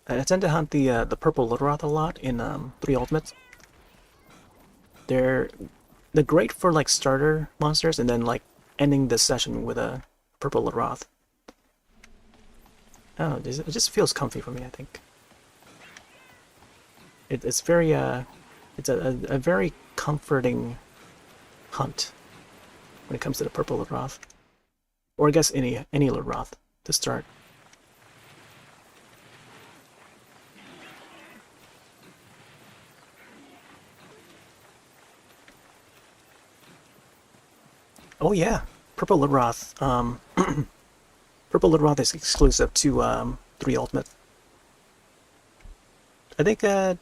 I tend to hunt the purple Ludroth a lot in 3 Ultimates. They're great for like starter monsters and then like ending the session with a purple Ludroth. I don't know, it just feels comfy for me, I think. It's very it's a very comforting hunt when it comes to the purple Ludroth, or I guess any Ludroth to start. Oh yeah, purple Ludroth. Purple Ludroth is exclusive to 3 Ultimate. I think I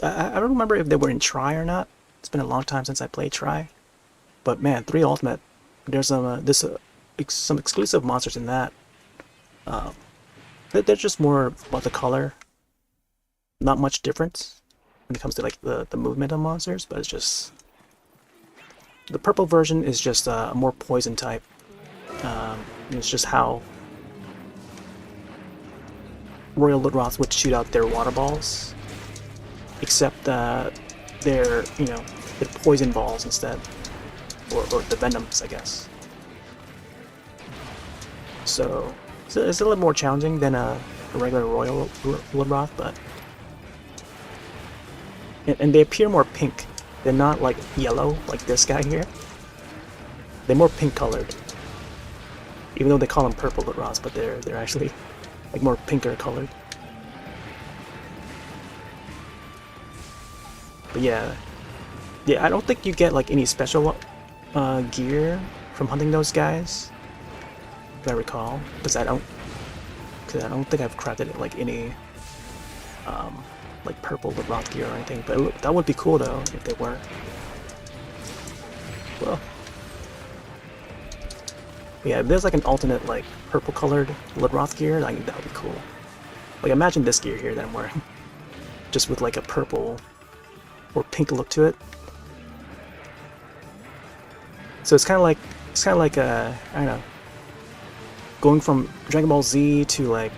don't remember if they were in Try or not. It's been a long time since I played Try. But man, 3 Ultimate, there's some exclusive monsters in that. They're just more about the color. Not much difference when it comes to like the movement of monsters, but it's just the purple version is just a more poison type. It's just how Royal Ludroth would shoot out their water balls, except they're poison balls instead, or the venoms, I guess. So it's a little more challenging than a regular Royal Ludroth, but and they appear more pink. They're not like yellow like this guy here. They're more pink colored, even though they call them purple Ludroths, but they're actually like more pinker colored. But yeah, I don't think you get like any special gear from hunting those guys, if I recall, because I don't think I've crafted like any like purple Ludroth gear or anything. But that would be cool though if they were. Well, yeah, if there's like an alternate like purple colored Ludroth gear, I think that would be cool. Like imagine this gear here that I'm wearing, just with like a purple or pink look to it. So it's kind of like I don't know, going from Dragon Ball Z to like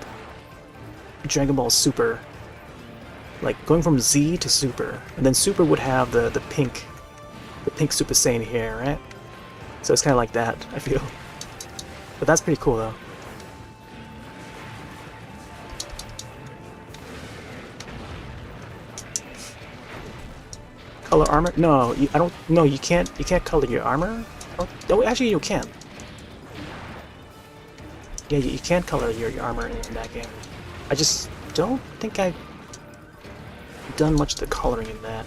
Dragon Ball Super. Like going from Z to Super, and then Super would have the pink Super Saiyan hair, right? So it's kind of like that, I feel. But that's pretty cool though. Color armor? No, I don't. No, you can't. You can't color your armor. Oh, actually, you can. Yeah, you can't color your armor in that game. I just don't think I've done much of the coloring in that,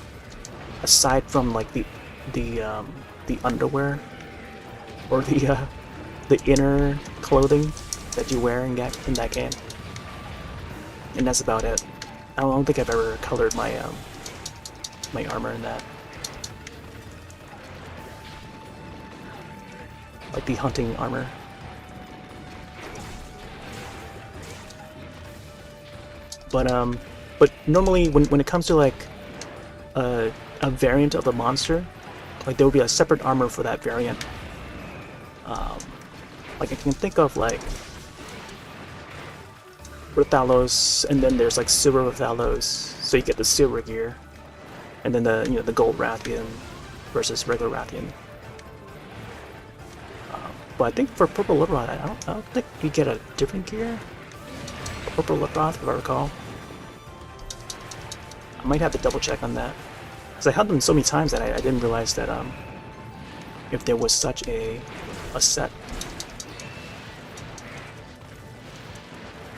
aside from like the underwear or the inner clothing that you wear in that game, and that's about it. I don't think I've ever colored my my armor in that, like the hunting armor. But normally when it comes to like a variant of a monster, like there will be a separate armor for that variant. Like I can think of like Rathalos, and then there's like silver Rathalos, so you get the silver gear, and then the gold Rathian versus regular Rathian. But I think for purple Ludroth, I don't think you get a different gear. Purple Ludroth, if I recall. I might have to double check on that, because I had them so many times that I didn't realize that if there was such a set.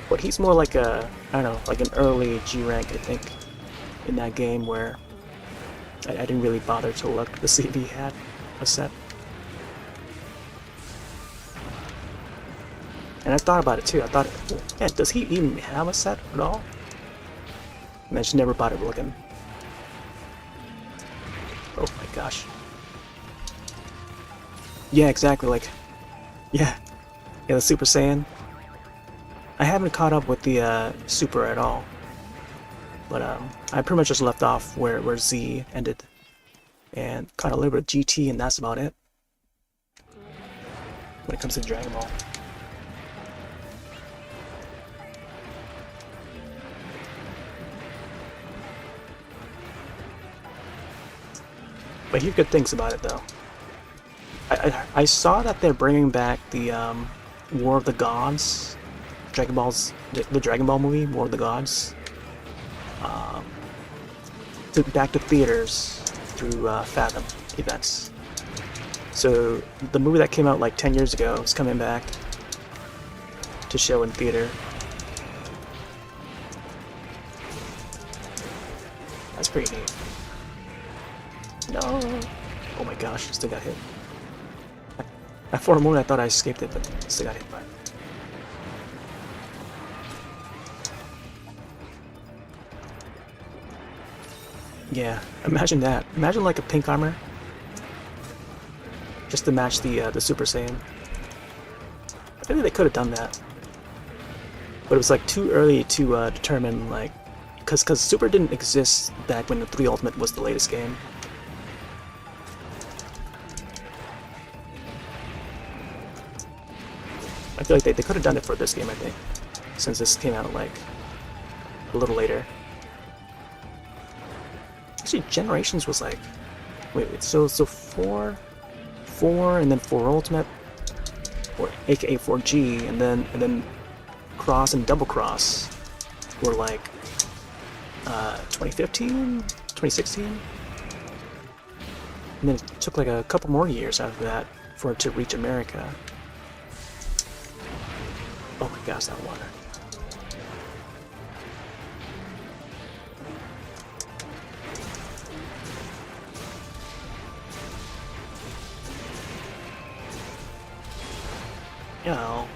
But he's more like I don't know, like an early G rank, I think, in that game, where I didn't really bother to look to see if he had a set. And I thought about it too. I thought, yeah, does he even have a set at all? And I just never bothered looking. Oh my gosh. Yeah, exactly, like, yeah, the Super Saiyan. I haven't caught up with the Super at all. But I pretty much just left off where Z ended. And caught a little bit of GT, and that's about it. When it comes to Dragon Ball. But here's good things about it, though. I saw that they're bringing back the War of the Gods, Dragon Ball's the Dragon Ball movie, War of the Gods, back to theaters through Fathom events. So the movie that came out like 10 years ago is coming back to show in theater. That's pretty neat. No! Oh my gosh, still got hit. For a moment I thought I escaped it, but still got hit by it. Yeah, imagine that. Imagine like a pink armor. just to match the Super Saiyan. I think they could have done that, but it was like too early to determine, like, because Super didn't exist back when the 3 Ultimate was the latest game. I feel like they could have done it for this game, I think, since this came out like a little later. Actually, Generations was like, wait, so 4, and then 4 Ultimate, or aka 4G, and then Cross and Double Cross were like 2015, 2016, and then it took like a couple more years after that for it to reach America. Oh my gosh, that water. Yo.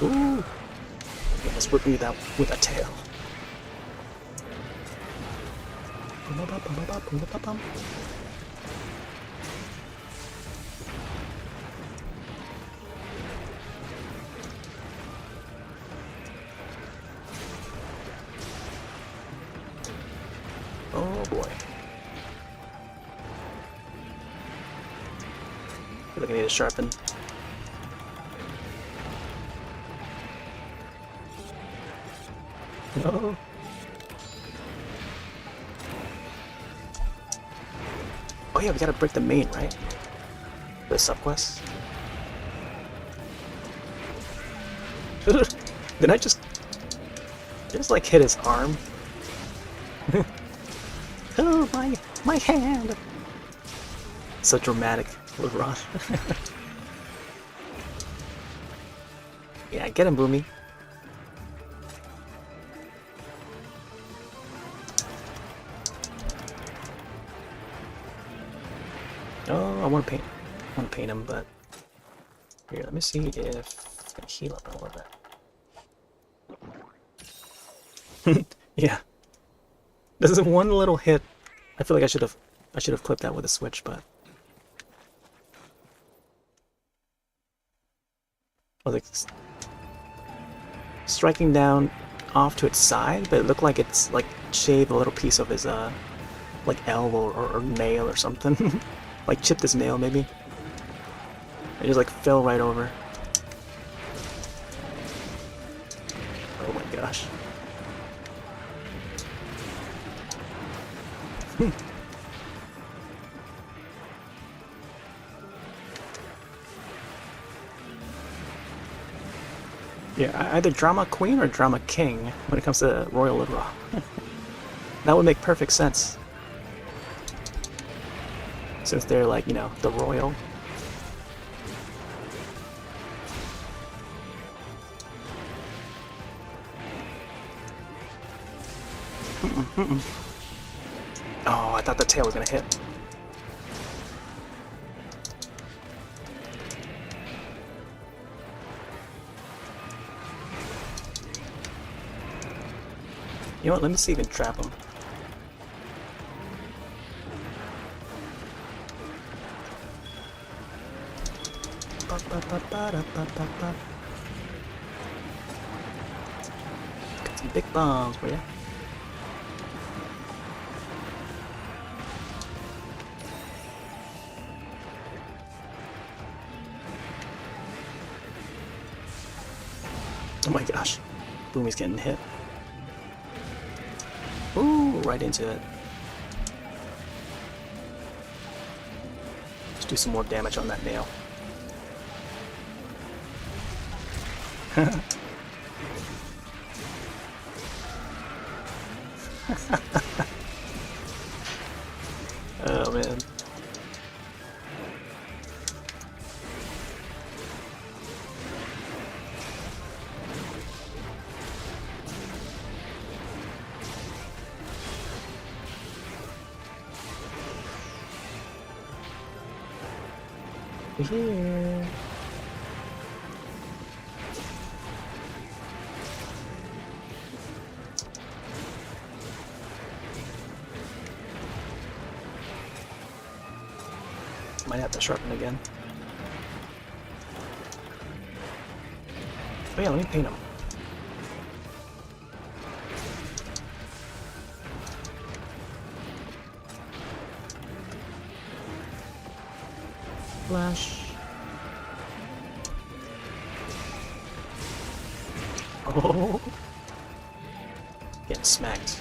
Ooh. Okay, let's whip me that with a tail. Oh boy. I feel like I need to sharpen. No. Oh yeah, we gotta break the main, right? The subquest. Did I just like hit his arm? Oh my hand! So dramatic, LeBron. Yeah, get him, Boomy. Oh, I want to paint him, but here, let me see if I can heal up a little bit. Yeah, this is one little hit. I feel like I should have clipped that with a switch, but I was like striking down off to its side, but it looked like it's like shaved a little piece of his like elbow or nail or something. Like chipped his nail, maybe. It just like fell right over. Oh my gosh. Yeah, either Drama Queen or Drama King when it comes to Royal and Raw. That would make perfect sense. Since they're like, you know, the royal. Oh, I thought the tail was gonna hit. You know what, let me see if I can trap him. Got some big bombs for you. Oh my gosh, Boomy's getting hit. Ooh, right into it. Let's do some more damage on that nail. Oh man. Here. Might have to sharpen again. Oh yeah, let me paint him. Flash. Oh, getting smacked.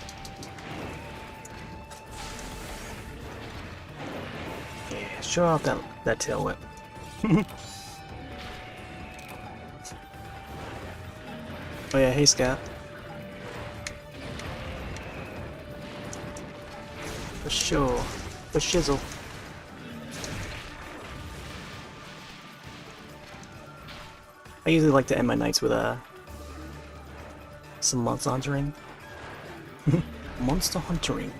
Yeah, show off that tail whip. Oh yeah, hey Scott. For sure. For shizzle. I usually like to end my nights with some monster huntering. Monster huntering.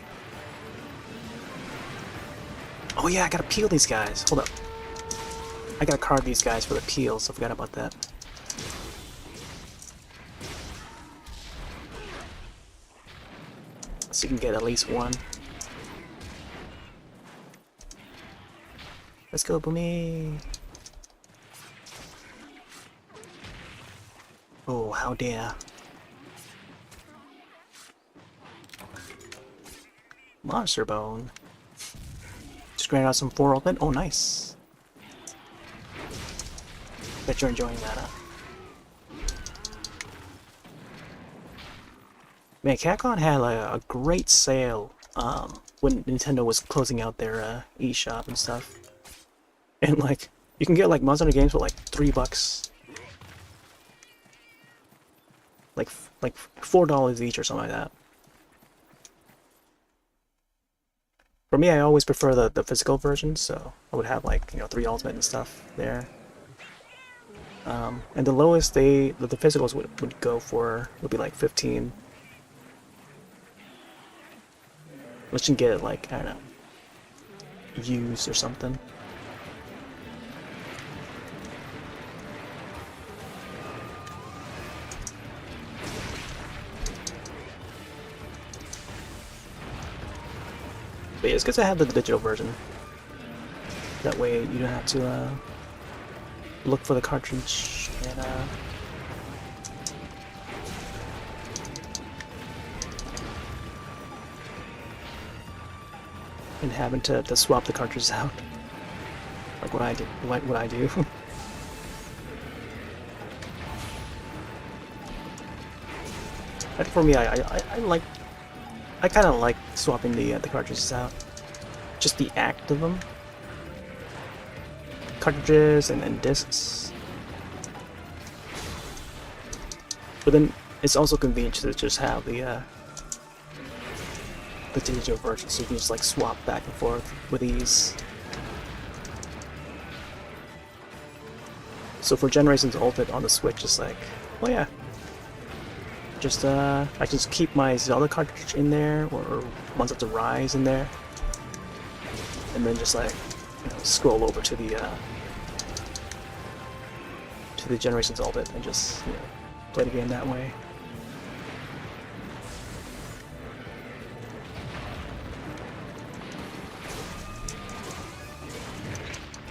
Oh yeah, I gotta peel these guys. Hold up. I gotta card these guys for the peels. I forgot about that. So you can get at least one. Let's go, Boomy. Oh, how dare. Monster bone. Just grant out some 4 ultimate. Oh, nice. Bet you're enjoying that, huh? Man, Capcom had like a great sale when Nintendo was closing out their eShop and stuff. And like, you can get like Monster Hunter games for like $3. Like $4 each or something like that. For me, I always prefer the physical version, so I would have like, you know, 3 ultimate and stuff there. And the lowest the physicals would go for would be like 15. Which you can get it like, I don't know, used or something. But yeah, it's good to have the digital version. That way you don't have to look for the cartridge and having to swap the cartridges out. Like what I did, what I do. But for me, I kind of like swapping the cartridges out. Just the act of them. Cartridges and discs. But then it's also convenient to just have the digital version, so you can just like swap back and forth with ease. So for Generations Ultimate on the Switch, it's like, oh yeah, just I can just keep my Zelda cartridge in there, or Monster Hunter Rise in there, and then just like, you know, scroll over to the Generations Ultimate and just, you know, play the game that way.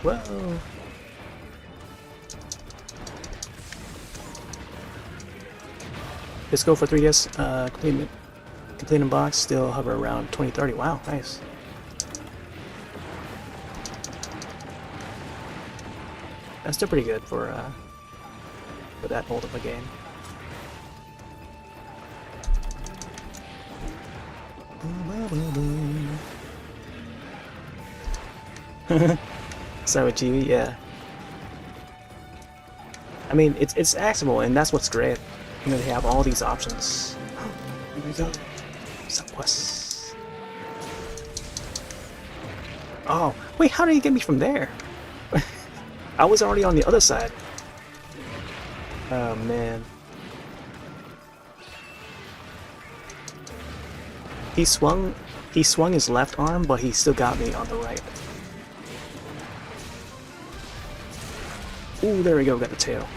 Whoa! Let's go for 3DS. Complete in box, still hover around 2030. Wow, nice. That's still pretty good for that old of a game. Sorry, TV, yeah. I mean, it's accessible, and that's what's great. You know, they have all these options. Here we go. Some quests. Oh, wait, how did he get me from there? I was already on the other side. Oh, man. He swung his left arm, but he still got me on the right. Ooh, there we go, got the tail.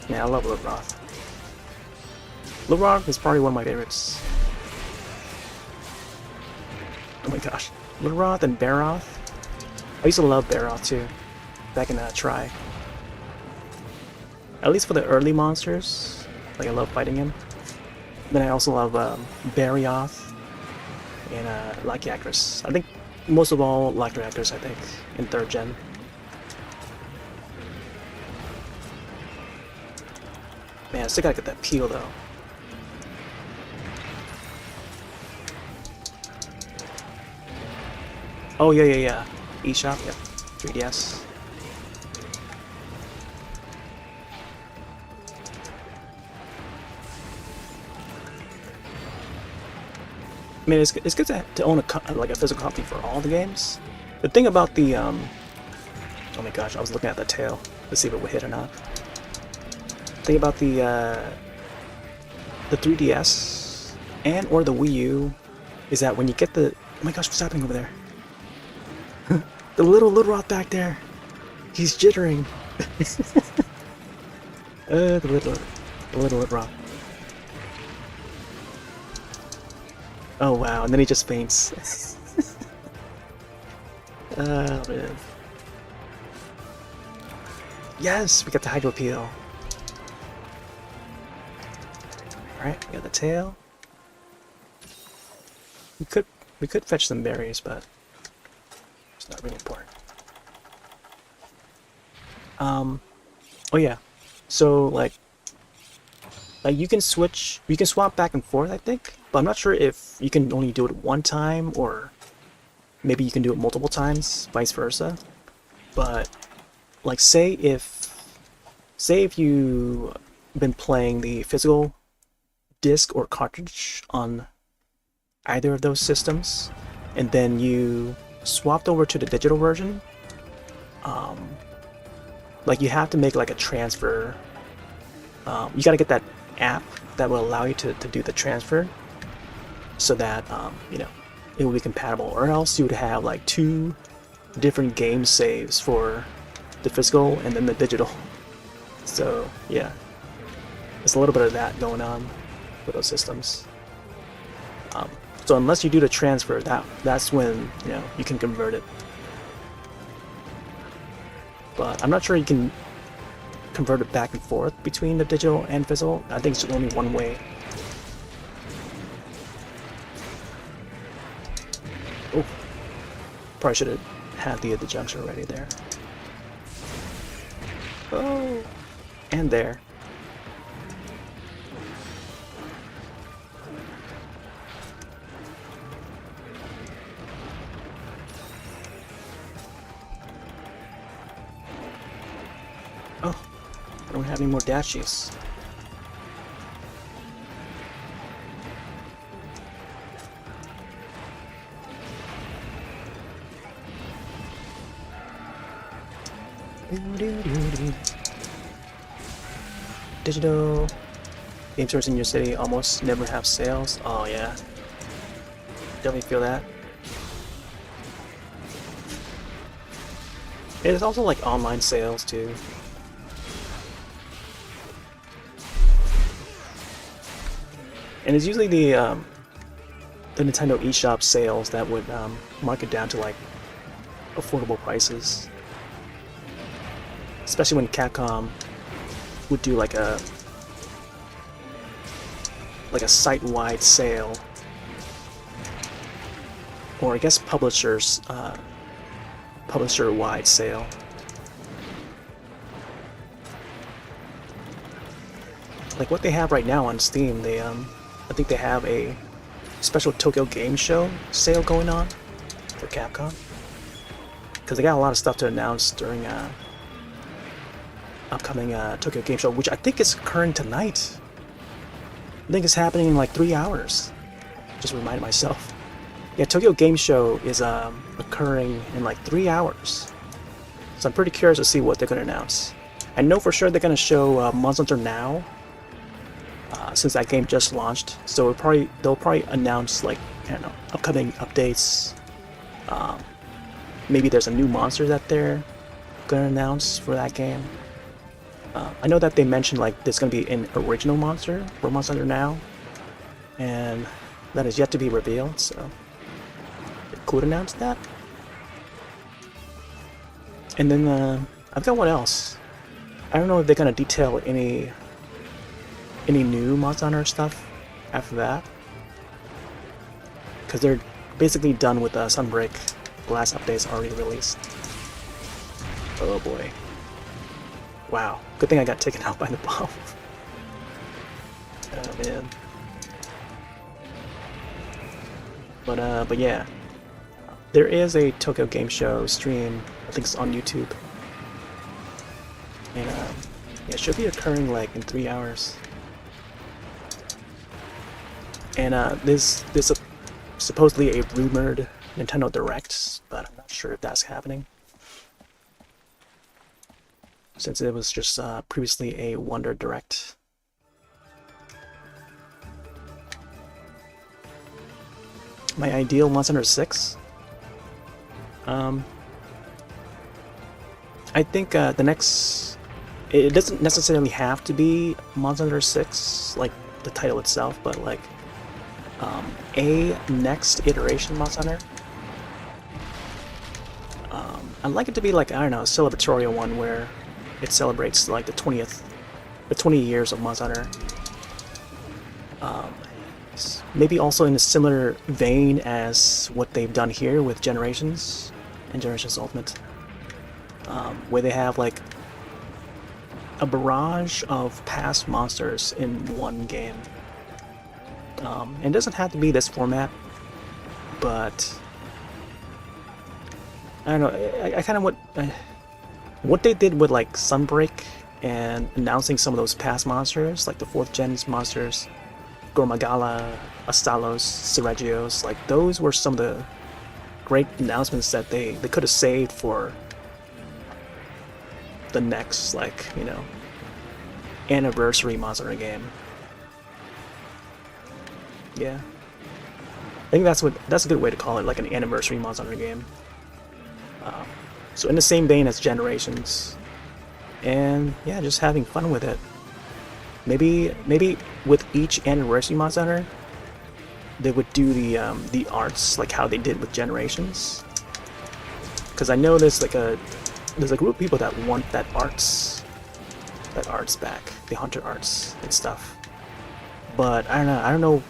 Yeah, I love Lilroth. Lilroth is probably one of my favorites. Oh my gosh. Lilroth and Baroth. I used to love Barrow too, back in Try. At least for the early monsters, like I love fighting him. Then I also love Barioth and Lycacris. I think most of all Lycacris, I think, in 3rd gen. Man, I still gotta get that peel though. Oh yeah. eShop, yeah. 3DS. I mean, it's good to own like a physical copy for all the games. The thing about the oh my gosh, I was looking at the tail to see if it would hit or not. The thing about the 3DS and or the Wii U is that when you get the oh my gosh, what's happening over there? The little Roth back there, he's jittering. The little Roth. Oh wow, and then he just faints. Oh man. Yes, we got the Hydro Peel. Alright, we got the tail. We could fetch some berries, but it's not really important. Oh yeah. So like you can swap back and forth, I think, but I'm not sure if you can only do it one time or maybe you can do it multiple times, vice versa. But like say if you been playing the physical disc or cartridge on either of those systems and then you swapped over to the digital version, like you have to make like a transfer. You gotta get that app that will allow you to do the transfer so that you know, it will be compatible, or else you would have like 2 different game saves for the physical and then the digital. So yeah, there's a little bit of that going on with those systems. So unless you do the transfer, that's when, you know, you can convert it. But I'm not sure you can convert it back and forth between the digital and physical. I think it's only one way. Oh, probably should have had the juncture already there. Oh, and there. Oh, I don't have any more dashies. Digital game stores in your city almost never have sales. Oh yeah, definitely feel that. There's also like online sales too. And it's usually the Nintendo eShop sales that would mark it down to like affordable prices. Especially when Capcom would do like a site-wide sale, or I guess publisher-wide sale. Like what they have right now on Steam, they I think they have a special Tokyo Game Show sale going on for Capcom, because they got a lot of stuff to announce during upcoming Tokyo Game Show, which I think is occurring tonight. I think it's happening in like 3 hours. Just reminded myself. Yeah, Tokyo Game Show is occurring in like 3 hours. So I'm pretty curious to see what they're going to announce. I know for sure they're going to show Monster Hunter Now, since that game just launched. So they'll probably announce like, I don't know, upcoming updates. Maybe there's a new monster that they're going to announce for that game. I know that they mentioned like there's going to be an original monster for Monster Hunter Now, and that is yet to be revealed, so they could announce that. And then I've got what else? I don't know if they're gonna detail any new Monster Hunter stuff after that, because they're basically done with Sunbreak. The last update's already released. Oh boy! Wow, good thing I got taken out by the bomb. Oh man. But yeah, there is a Tokyo Game Show stream. I think it's on YouTube, and yeah, it should be occurring like in 3 hours. And there's supposedly a rumored Nintendo Direct, but I'm not sure if that's happening, since it was just previously a Wonder Direct. My ideal Monster Hunter 6? I think the next... It doesn't necessarily have to be Monster Hunter 6, like the title itself, but like a next iteration Monster Hunter. I'd like it to be like, I don't know, a celebratory one where it celebrates like the 20 years of Monster Hunter. Maybe also in a similar vein as what they've done here with Generations and Generations Ultimate, where they have like a barrage of past monsters in one game. It doesn't have to be this format, but I don't know. I kind of what they did with like Sunbreak and announcing some of those past monsters, like the 4th gen monsters, Gormagala, Astalos, Seregios, like those were some of the great announcements that they could have saved for the next, like, you know, anniversary Monster Hunter game. Yeah, I think that's a good way to call it, like an anniversary Monster Hunter game. So in the same vein as Generations, and yeah, just having fun with it. Maybe with each anniversary Monster Hunter, they would do the arts like how they did with Generations. Because I know there's a group of people that want that arts back, the Hunter arts and stuff. But I don't know.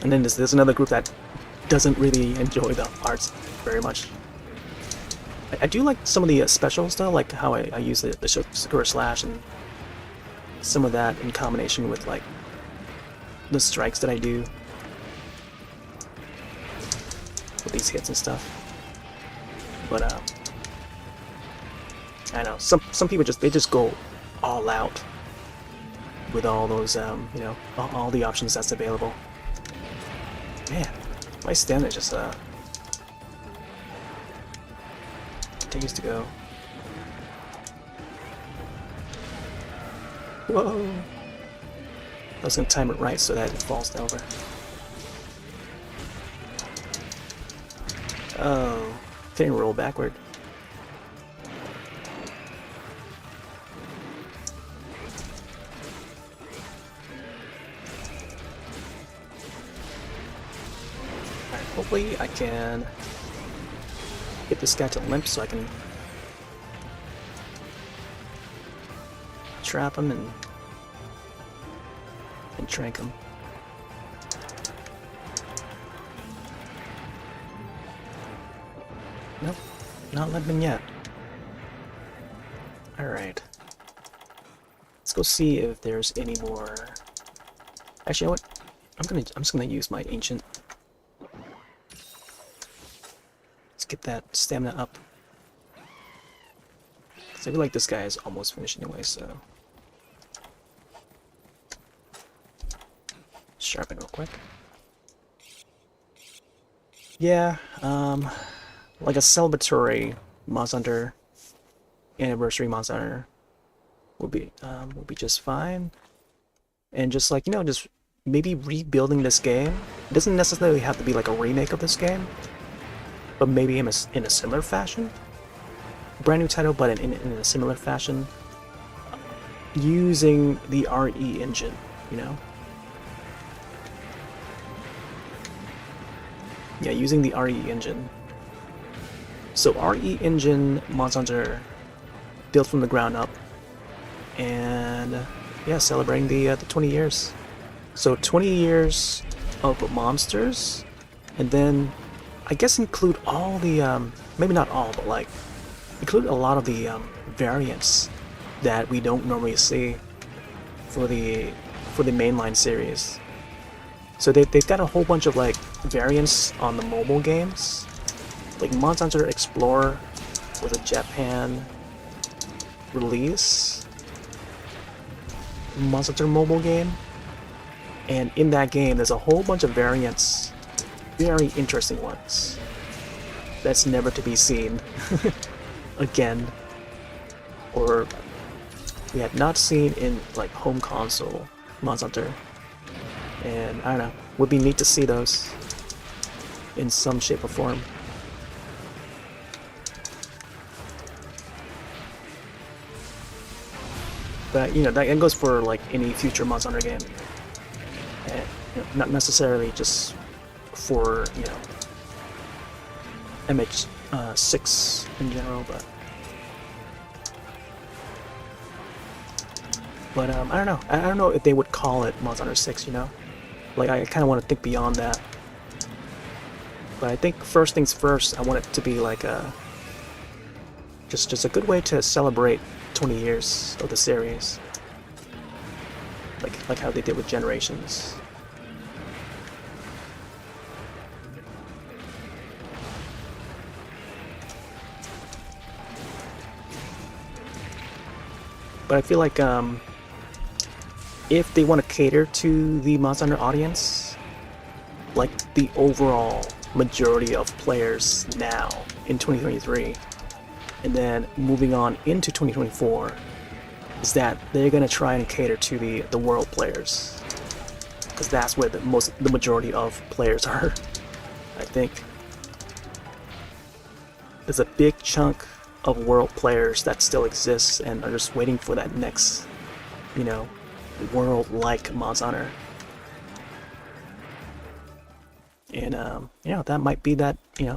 And then there's another group that doesn't really enjoy the arts very much. I do like some of the specials though, like how I use the Sakura Slash and some of that in combination with like the strikes that I do with these hits and stuff. But I know some people just go all out with all those you know, all the options that's available. Man, my stamina just continues to go. Whoa! I was gonna time it right so that it falls over. Oh, can't roll backward. Alright, hopefully I can get this guy to limp so I can trap him and trank him. Nope, not limping yet. Alright. Let's go see if there's any more. Actually, you know what? I'm just gonna use my ancient. Let's get that stamina up. Cause I feel like this guy is almost finished anyway, so sharpen real quick. Yeah, like a celebratory Monster Hunter, anniversary Monster Hunter would be just fine. And just like, you know, just maybe rebuilding this game. It doesn't necessarily have to be like a remake of this game, but maybe in a similar fashion. Brand new title, but in a similar fashion, using the RE engine, you know. Yeah, using the RE engine So RE Engine Monster Hunter built from the ground up, and yeah, celebrating the 20 years. So 20 years of monsters, and then I guess include all the maybe not all, but like include a lot of the variants that we don't normally see for the mainline series. So they've got a whole bunch of like variants on the mobile games. Like Monster Hunter Explorer was a Japan release Monster Hunter mobile game, and in that game there's a whole bunch of variants, very interesting ones that's never to be seen again, or we had not seen in like home console Monster Hunter. And I don't know, would be neat to see those in some shape or form. But you know, that goes for like any future Monster Hunter game, and you know, not necessarily just for, you know, MH6 in general, but I don't know. I don't know if they would call it Monster Hunter 6, you know? Like, I kind of want to think beyond that. But I think first things first, I want it to be like a just a good way to celebrate 20 years of the series. Like how they did with Generations. But I feel like if they want to cater to the Monster Hunter audience, like the overall majority of players now in 2023, and then moving on into 2024, is that they're gonna try and cater to the world players, because that's where the majority of players are. I think there's a big chunk of world players that still exists and are just waiting for that next, you know, world like Monster Hunter. And you know, that might be that, you know,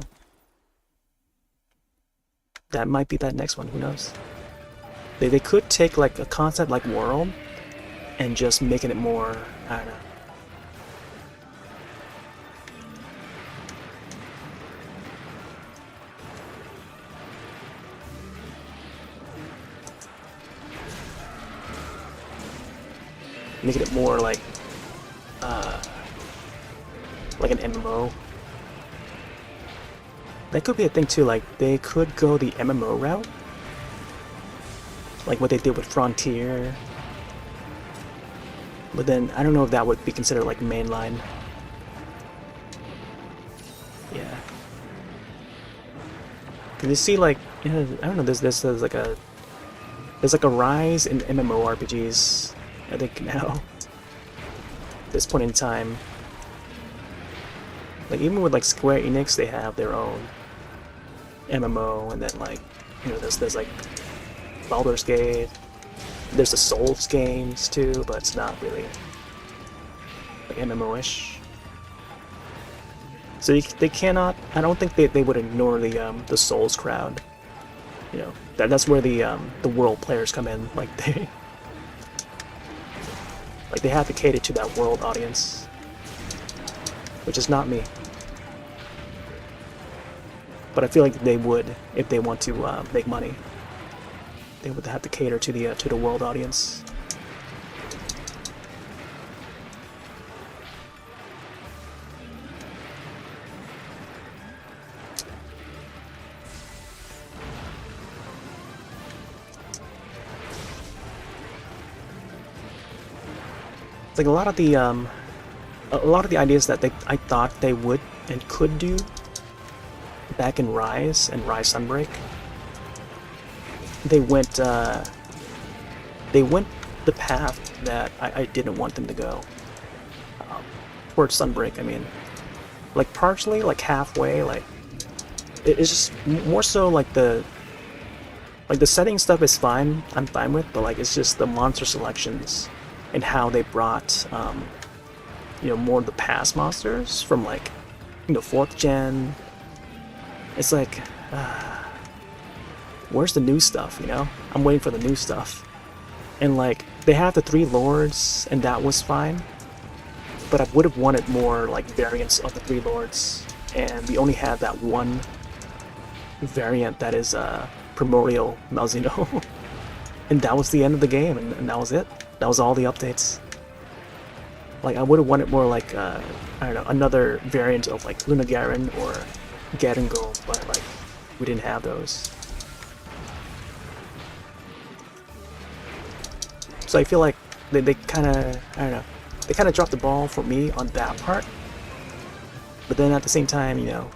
that might be that next one, who knows? They could take like a concept like World and just making it more, I don't know. Making it more like an MMO. That could be a thing too, like they could go the MMO route, like what they did with Frontier. But then I don't know if that would be considered like mainline. Yeah. Cause you see, like, you know, I don't know, there's like a rise in MMORPGs, I think now. At this point in time. Like even with like Square Enix, they have their own MMO, and then like, you know, there's like Baldur's Gate. There's the Souls games too, but it's not really like MMO-ish. So they cannot. I don't think they would ignore the Souls crowd. You know, that's where the world players come in. Like they have to cater to that world audience, which is not me. But I feel like they would, if they want to make money. They would have to cater to the world audience. It's like a lot of the ideas that I thought they would and could do back in Rise and Rise Sunbreak, they went the path that I didn't want them to go. Towards Sunbreak, I mean, like partially, like halfway, like it's just more so like the setting stuff is fine. I'm fine with, but like it's just the monster selections and how they brought you know, more of the past monsters from like, you know, 4th gen. It's like, where's the new stuff, you know? I'm waiting for the new stuff. And like, they have the 3 lords, and that was fine. But I would have wanted more like variants of the 3 lords. And we only had that one variant that is Primordial Malzeno. And that was the end of the game, and that was it. That was all the updates. Like, I would have wanted more like, I don't know, another variant of like Luna Garen or Garengo, but like, we didn't have those. So I feel like they kind of, I don't know, they kind of dropped the ball for me on that part. But then at the same time, you know,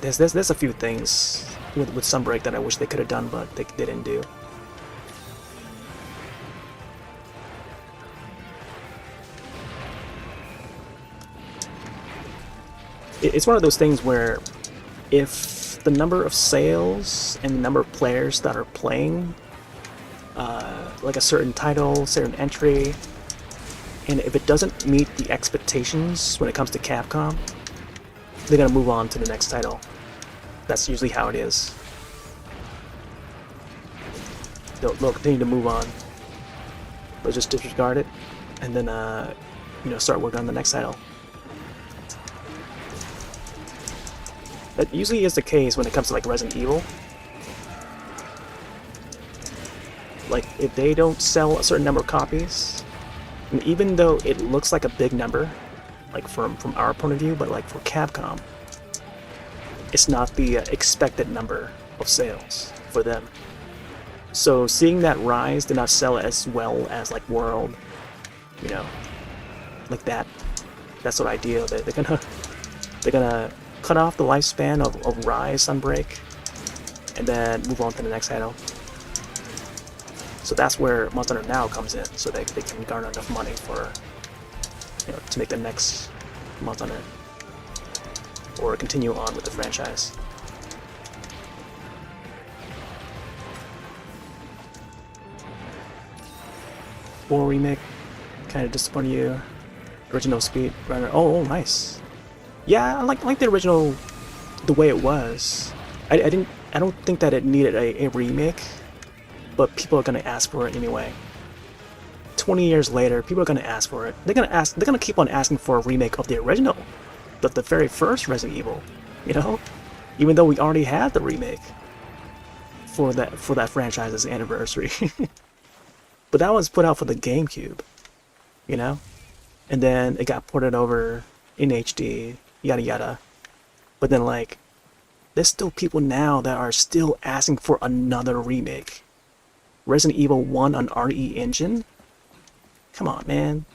there's a few things with Sunbreak that I wish they could have done, but they didn't do. It's one of those things where if the number of sales and the number of players that are playing like a certain title, certain entry, and if it doesn't meet the expectations when it comes to Capcom, they're gonna move on to the next title. That's usually how it is. They'll continue to move on. They'll just disregard it, and then you know, start working on the next title. That usually is the case when it comes to like Resident Evil. Like, if they don't sell a certain number of copies, and even though it looks like a big number, like from our point of view, but like for Capcom, it's not the expected number of sales for them. So seeing that Rise did not sell as well as like World, you know, like that sort of idea. They're gonna cut off the lifespan of Rise Sunbreak, and then move on to the next title. So that's where Monster Hunter Now comes in, so they can garner enough money for, you know, to make the next Monster Hunter, or continue on with the franchise. Four remake, kind of disappointed you. Original Speed Runner. Oh, nice. Yeah, I like the original, the way it was. I don't think that it needed a remake, but people are gonna ask for it anyway. 20 years later, people are gonna ask for it. They're gonna keep on asking for a remake of the original, the very first Resident Evil. You know, even though we already had the remake for that franchise's anniversary. But that was put out for the GameCube, you know, and then it got ported over in HD, yada yada. But then like, there's still people now that are still asking for another remake. Resident Evil 1 on RE Engine? Come on, man.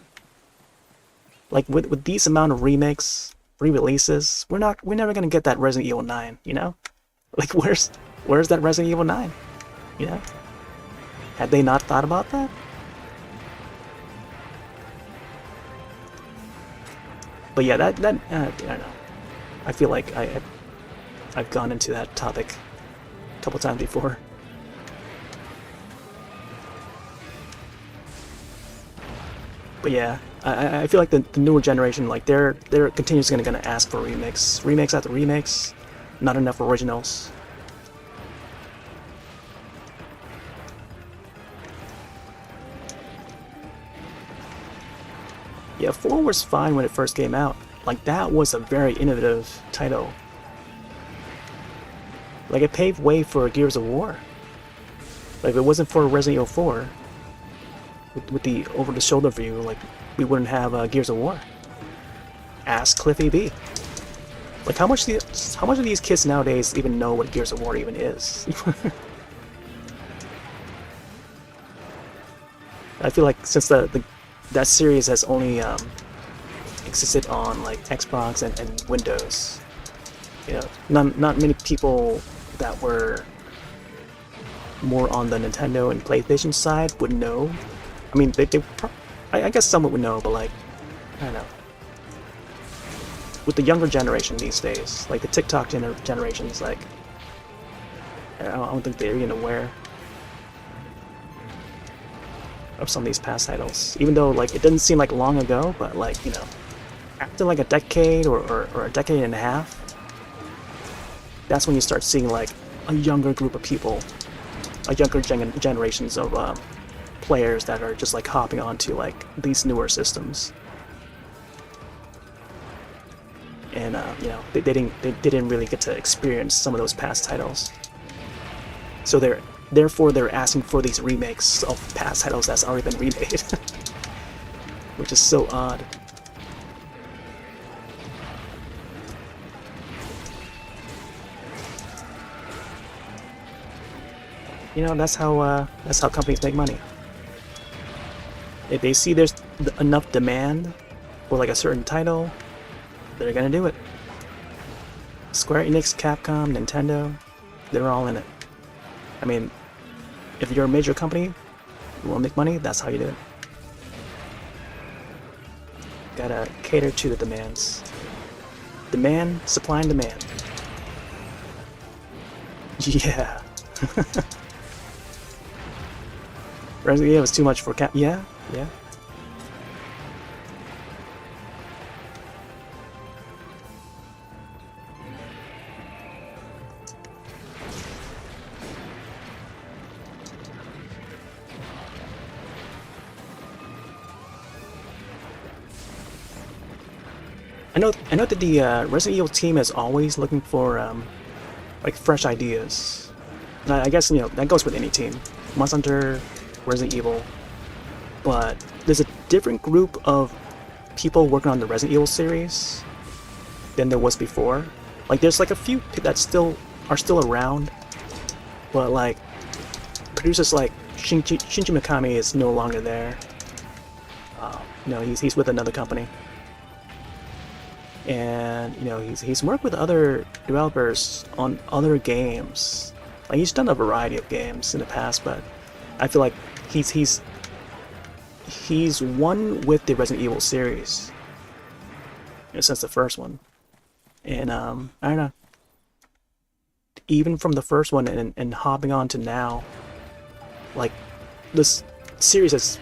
Like, with these amount of remakes, re-releases, we're never gonna get that Resident Evil 9, you know? Like, where's that Resident Evil 9? You know? Had they not thought about that? But yeah, I don't know. I feel like I've gone into that topic a couple times before. But yeah, I feel like the newer generation, like they're continuously gonna ask for remakes after remakes, not enough originals. Yeah, 4 was fine when it first came out. Like, that was a very innovative title. Like, it paved way for Gears of War. Like, if it wasn't for Resident Evil 4, with the over-the-shoulder view, like, we wouldn't have Gears of War. Ask Cliffy B. Like, how much of these kids nowadays even know what Gears of War even is? I feel like since that series has only existed on like Xbox and Windows, you know, not many people that were more on the Nintendo and PlayStation side would know. I mean, I guess some would know, but like, I don't know. With the younger generation these days, like the TikTok generation is like, I don't think they're even aware of some of these past titles. Even though like it doesn't seem like long ago, but like, you know, after like a decade or a decade and a half, that's when you start seeing like a younger group of people, a younger generations of players that are just like hopping onto like these newer systems. And you know, they didn't really get to experience some of those past titles. So therefore they're asking for these remakes of past titles that's already been remade, which is so odd. You know, that's how companies make money. If they see there's enough demand for like a certain title, they're gonna do it. Square Enix, Capcom, Nintendo, they're all in it. I mean, if you're a major company, you want to make money, that's how you do it. Gotta cater to the demands. Demand, supply and demand. Yeah. Resident Evil was too much for yeah. I know that the Resident Evil team is always looking for like fresh ideas. And I guess, you know, that goes with any team. Monster Hunter, Resident Evil. But there's a different group of people working on the Resident Evil series than there was before. Like there's like a few that are still around, but like producers like Shinji Mikami is no longer there. You know, he's with another company. And you know, he's worked with other developers on other games. Like he's done a variety of games in the past, but I feel like he's won with the Resident Evil series, you know, since the first one. And I don't know, even from the first one and hopping on to now, like this series has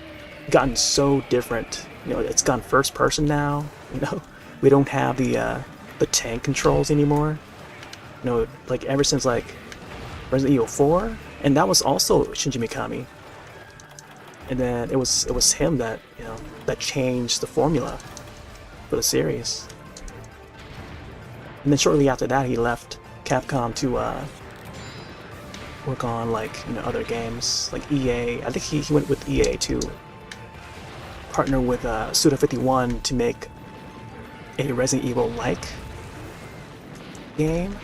gotten so different. You know, it's gone first person now. You know, we don't have the tank controls anymore. You know, like ever since like Resident Evil 4, and that was also Shinji Mikami. And then it was him that, you know, that changed the formula for the series. And then shortly after that, he left Capcom to work on like, you know, other games like EA. I think he went with EA to partner with Suda51 to make a Resident Evil-like game,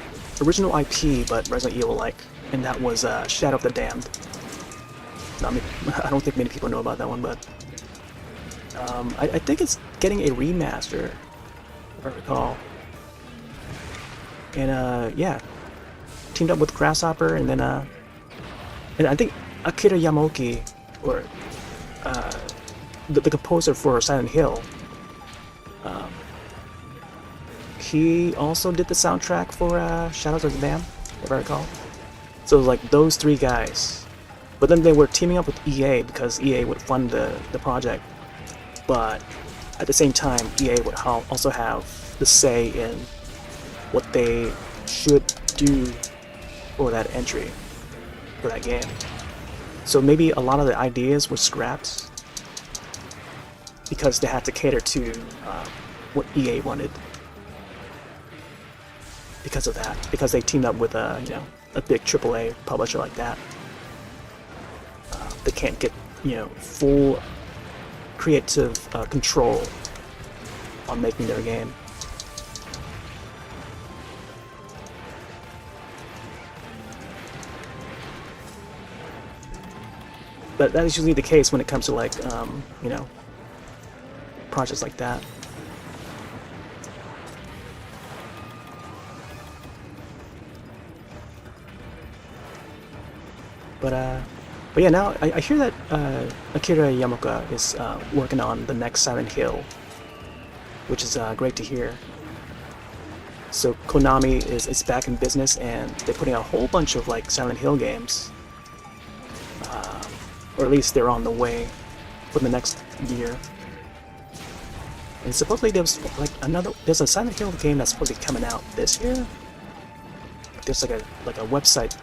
original IP, but Resident Evil-like, and that was Shadow of the Damned. I mean, I don't think many people know about that one, but I think it's getting a remaster, if I recall. And yeah, teamed up with Grasshopper, and then and I think Akira Yamaoka, or the composer for Silent Hill, he also did the soundtrack for Shadows of the Damned, if I recall. So it was like those three guys. But then they were teaming up with EA because EA would fund the project. But at the same time, EA would also have the say in what they should do for that entry, for that game. So maybe a lot of the ideas were scrapped because they had to cater to what EA wanted. Because of that, because they teamed up with you know, a big AAA publisher like that. They can't get, you know, full creative control on making their game. But that is usually the case when it comes to like, you know, projects like that. But yeah, now I hear that Akira Yamaoka is working on the next Silent Hill, which is great to hear. So Konami is back in business, and they're putting out a whole bunch of like Silent Hill games, or at least they're on the way for the next year. And supposedly there's like there's a Silent Hill game that's supposed to be coming out this year. there's like a website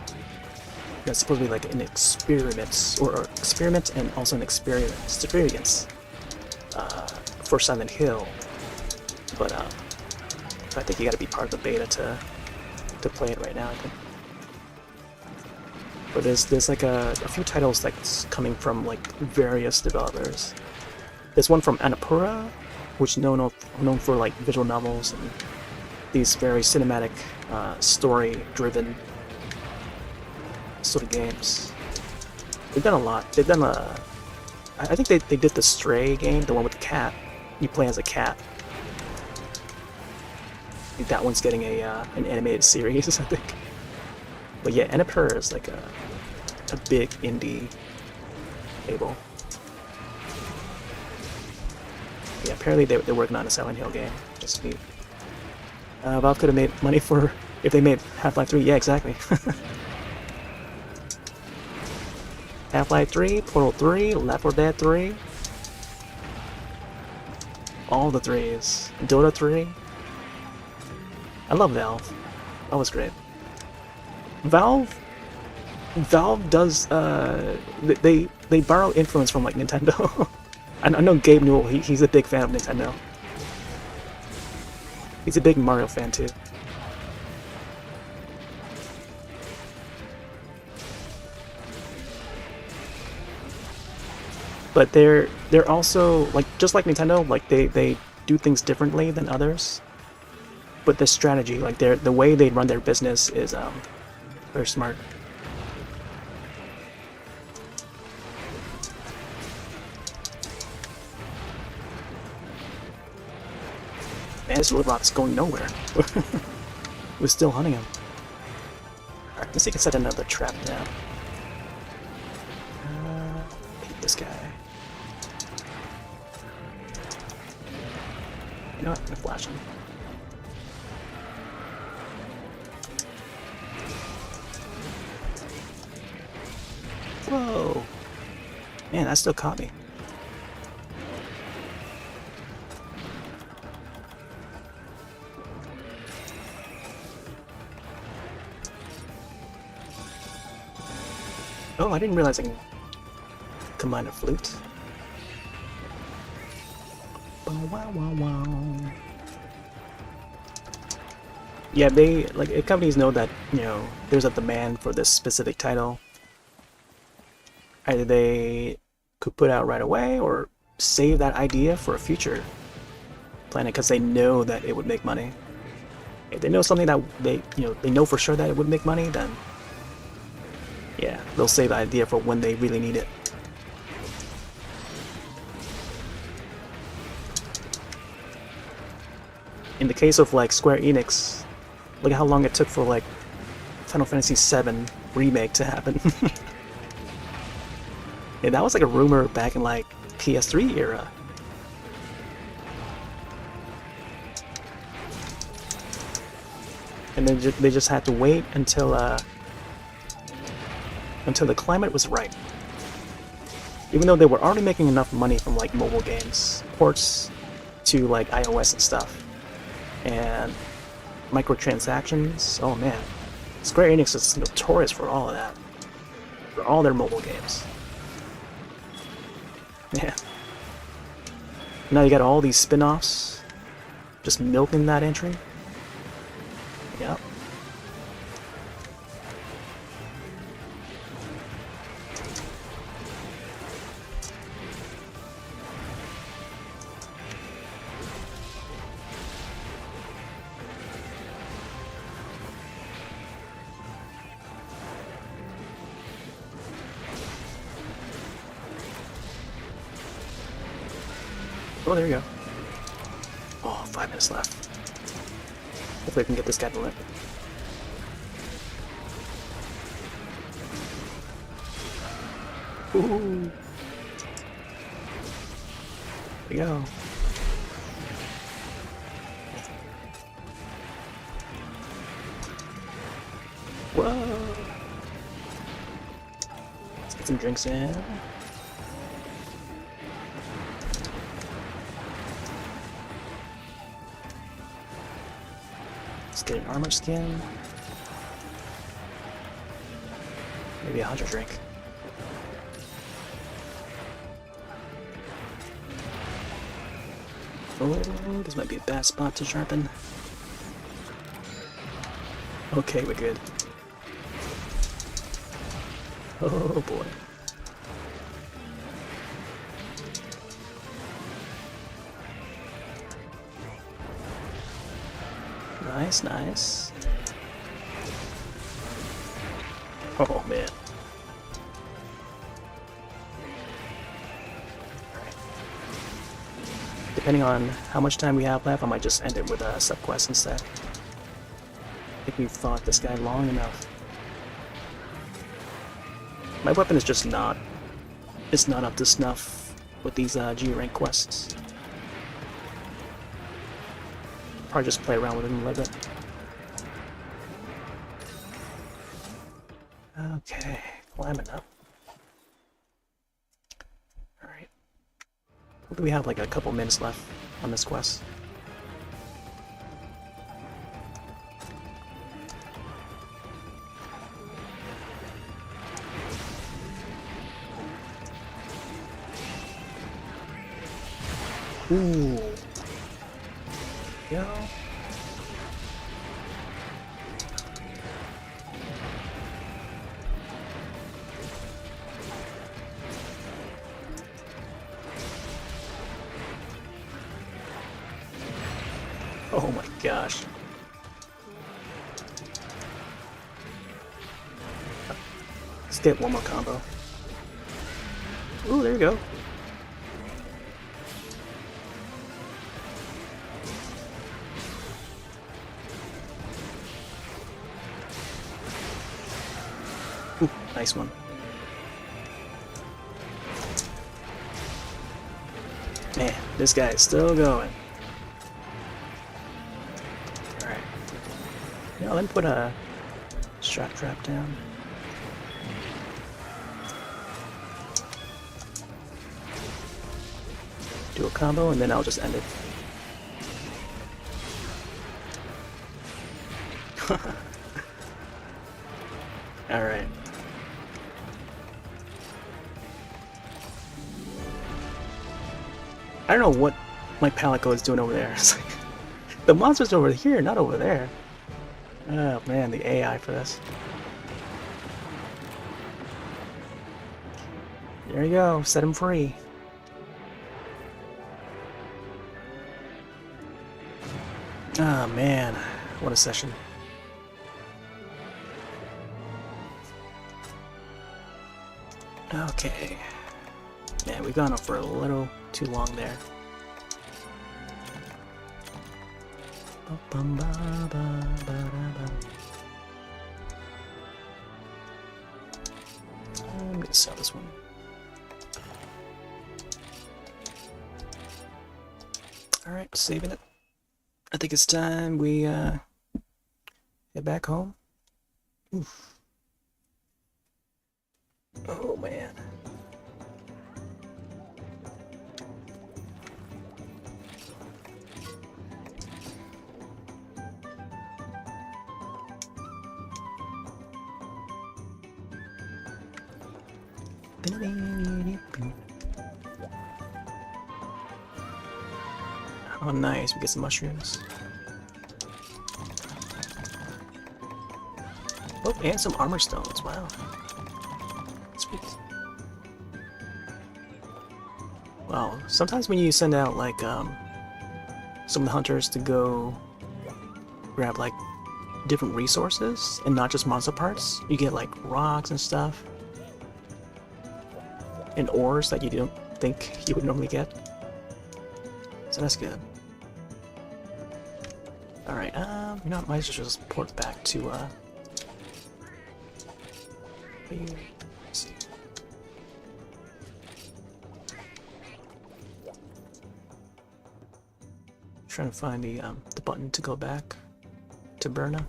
that's supposed to be like an experiment or experiment and also an experience for Silent Hill, but I think you got to be part of the beta to play it right now, I think. But there's like a few titles that's coming from like various developers. There's one from Annapurna, which is known for like visual novels and these very cinematic, story-driven sort of games. They've done a lot. They've done I think they did the Stray game, the one with the cat. You play as a cat. I think that one's getting an animated series, I think. But yeah, Annapurna is like a big indie label. Yeah, apparently they're working on a Silent Hill game. Just neat. Valve could have made money if they made Half-Life 3. Yeah, exactly. Half-Life 3, Portal 3, Left 4 Dead 3. All the 3s. Dota 3. I love Valve. That was great. Valve does, they borrow influence from like Nintendo. I know Gabe Newell, he's a big fan of Nintendo. He's a big Mario fan too. But they're also like, just like Nintendo, like they do things differently than others. But the strategy, like the way they run their business is very smart. Man, this Roadrock's going nowhere. We're still hunting him. Alright, let's see if we can set another trap down. Hit this guy. You know what? I'm gonna flash him. Whoa! Man, that still caught me. Oh, I didn't realize I can combine a flute. Wow, wow, wow. Yeah, companies know that, you know, there's a demand for this specific title. Either they could put out right away or save that idea for a future planet because they know that it would make money. If they know something that they know for sure that it would make money, then yeah, they'll save the idea for when they really need it. In the case of like Square Enix, look at how long it took for like Final Fantasy VII Remake to happen. Yeah, that was like a rumor back in like PS3 era. And then they just had to wait until the climate was right. Even though they were already making enough money from like mobile games, ports to like iOS and stuff, and microtransactions. Oh man, Square Enix is notorious for all of that, for all their mobile games. Yeah. Now you got all these spin-offs, just milking that entry. Yep. Oh, there you go. Oh, 5 minutes left. Hopefully I can get this guy to limp. Ooh. There we go. Whoa. Let's get some drinks in. Let's get an armor skin. Maybe a hunter drink. Oh, this might be a bad spot to sharpen. Okay, we're good. Oh boy. Nice, nice. Oh man. Depending on how much time we have left, I might just end it with a sub-quest instead. I think we've fought this guy long enough. My weapon is just not... it's not up to snuff with these G rank quests. Probably just play around with him a little bit. Okay, climbing up. Alright. We have like a couple minutes left on this quest. Ooh. Yo. Oh my gosh. Let's get one more combo. Ooh, there you go. Ooh, nice one. Man, this guy is still going. Alright. Now let me put a shock trap down. Do a combo and then I'll just end it. Alright. I don't know what my palico is doing over there. It's like, the monster's over here, not over there. Oh man, the AI for this. There you go, set him free. Ah man, what a session. Okay. Man, we've gone on for a little too long there. I'm gonna sell this one. Alright, saving it. I think it's time we head back home. Oof. Oh man. Oh nice, we get some mushrooms. Oh, and some armor stones, wow. Sweet. Wow, sometimes when you send out like some of the hunters to go grab like different resources and not just monster parts, you get like rocks and stuff. And ores that you don't think you would normally get. So that's good. Alright, you know what, might as well just port back to, let's see. Trying to find the button to go back to Berna.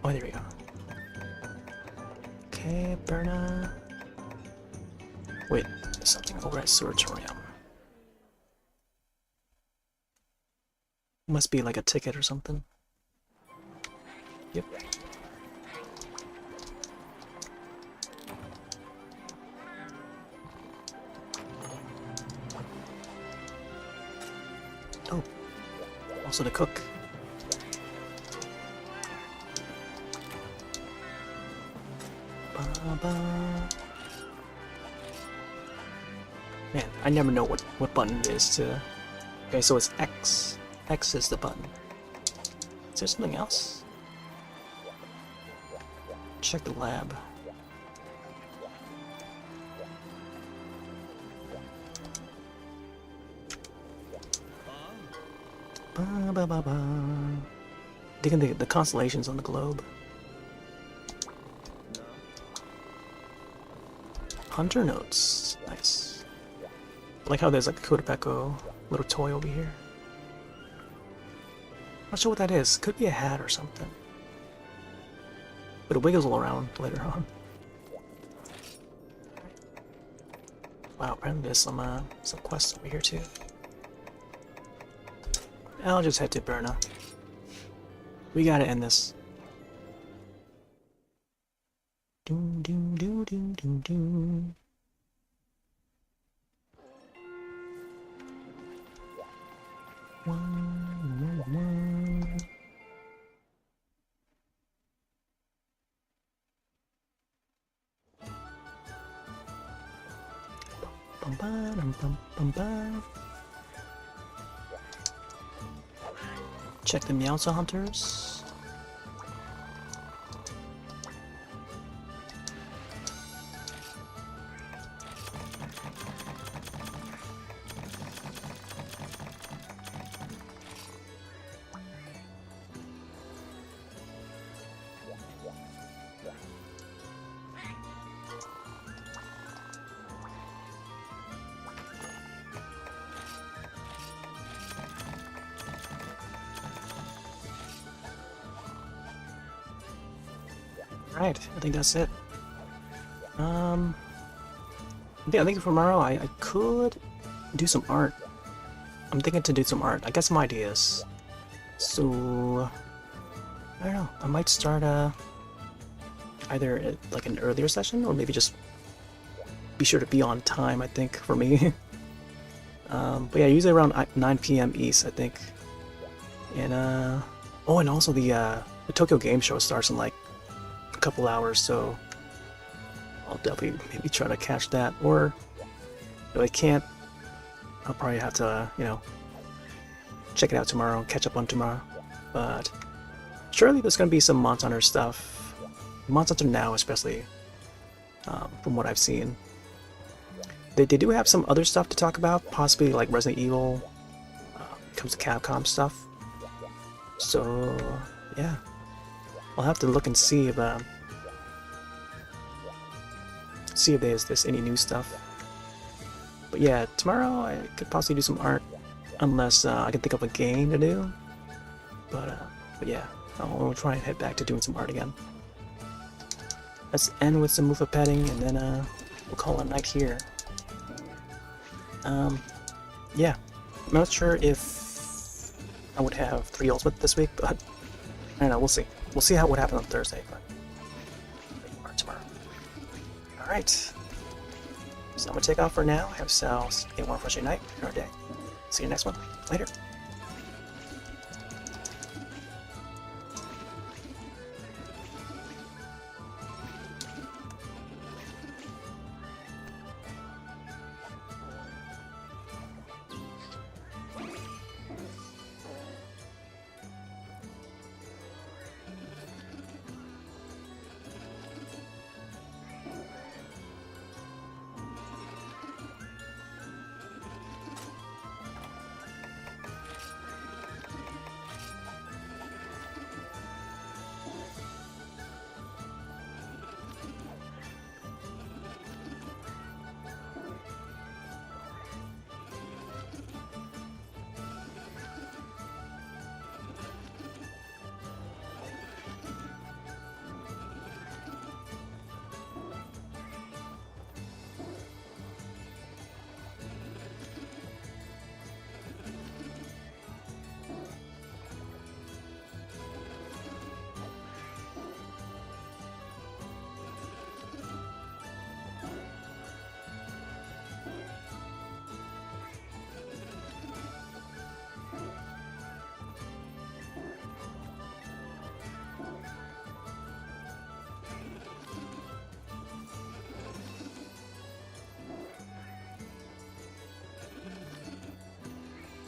Oh, there we go. Okay, Berna. Wait, there's something over at Suratorium. Must be like a ticket or something. Yep. Oh, also the cook. Man, I never know what button it is to... Okay, so it's X. X is the button. Is there something else? Check the lab. Ba, ba, ba, ba. Digging the constellations on the globe. Hunter notes. Nice. I like how there's like a Kodapeko little toy over here. Not sure what that is. Could be a hat or something. But it wiggles all around later on. Wow, apparently there's some quests over here too. I'll just head to Berna. We gotta end this. Doom doom doom doom doom doom. One. Bum ba dum bum bum ba. Check the Meowsa hunters. Alright, I think that's it. Yeah, I think for tomorrow I could do some art. I'm thinking to do some art. I got some ideas. So, I don't know. I might start either at, like an earlier session or maybe just be sure to be on time, I think, for me. But yeah, usually around 9 p.m. East, I think. And oh, and also the Tokyo Game Show starts in like a couple hours, so I'll definitely maybe try to catch that. Or if I can't, I'll probably have to, you know, check it out tomorrow, catch up on tomorrow. But surely there's gonna be some Monster Hunter stuff. Monster Hunter Now, especially, from what I've seen. They do have some other stuff to talk about, possibly like Resident Evil, comes to Capcom stuff. So yeah, I'll have to look and see if there's any new stuff. But yeah, tomorrow I could possibly do some art, unless I can think of a game to do. But yeah, I'll try and head back to doing some art again. Let's end with some Mufa petting, and then we'll call it a night here. Yeah, I'm not sure if I would have 3 ultimate this week, but I don't know, we'll see. We'll see what happens on Thursday, but or tomorrow. Alright. So I'm gonna take off for now. Have yourselves a wonderful night or day. See you next one. Later.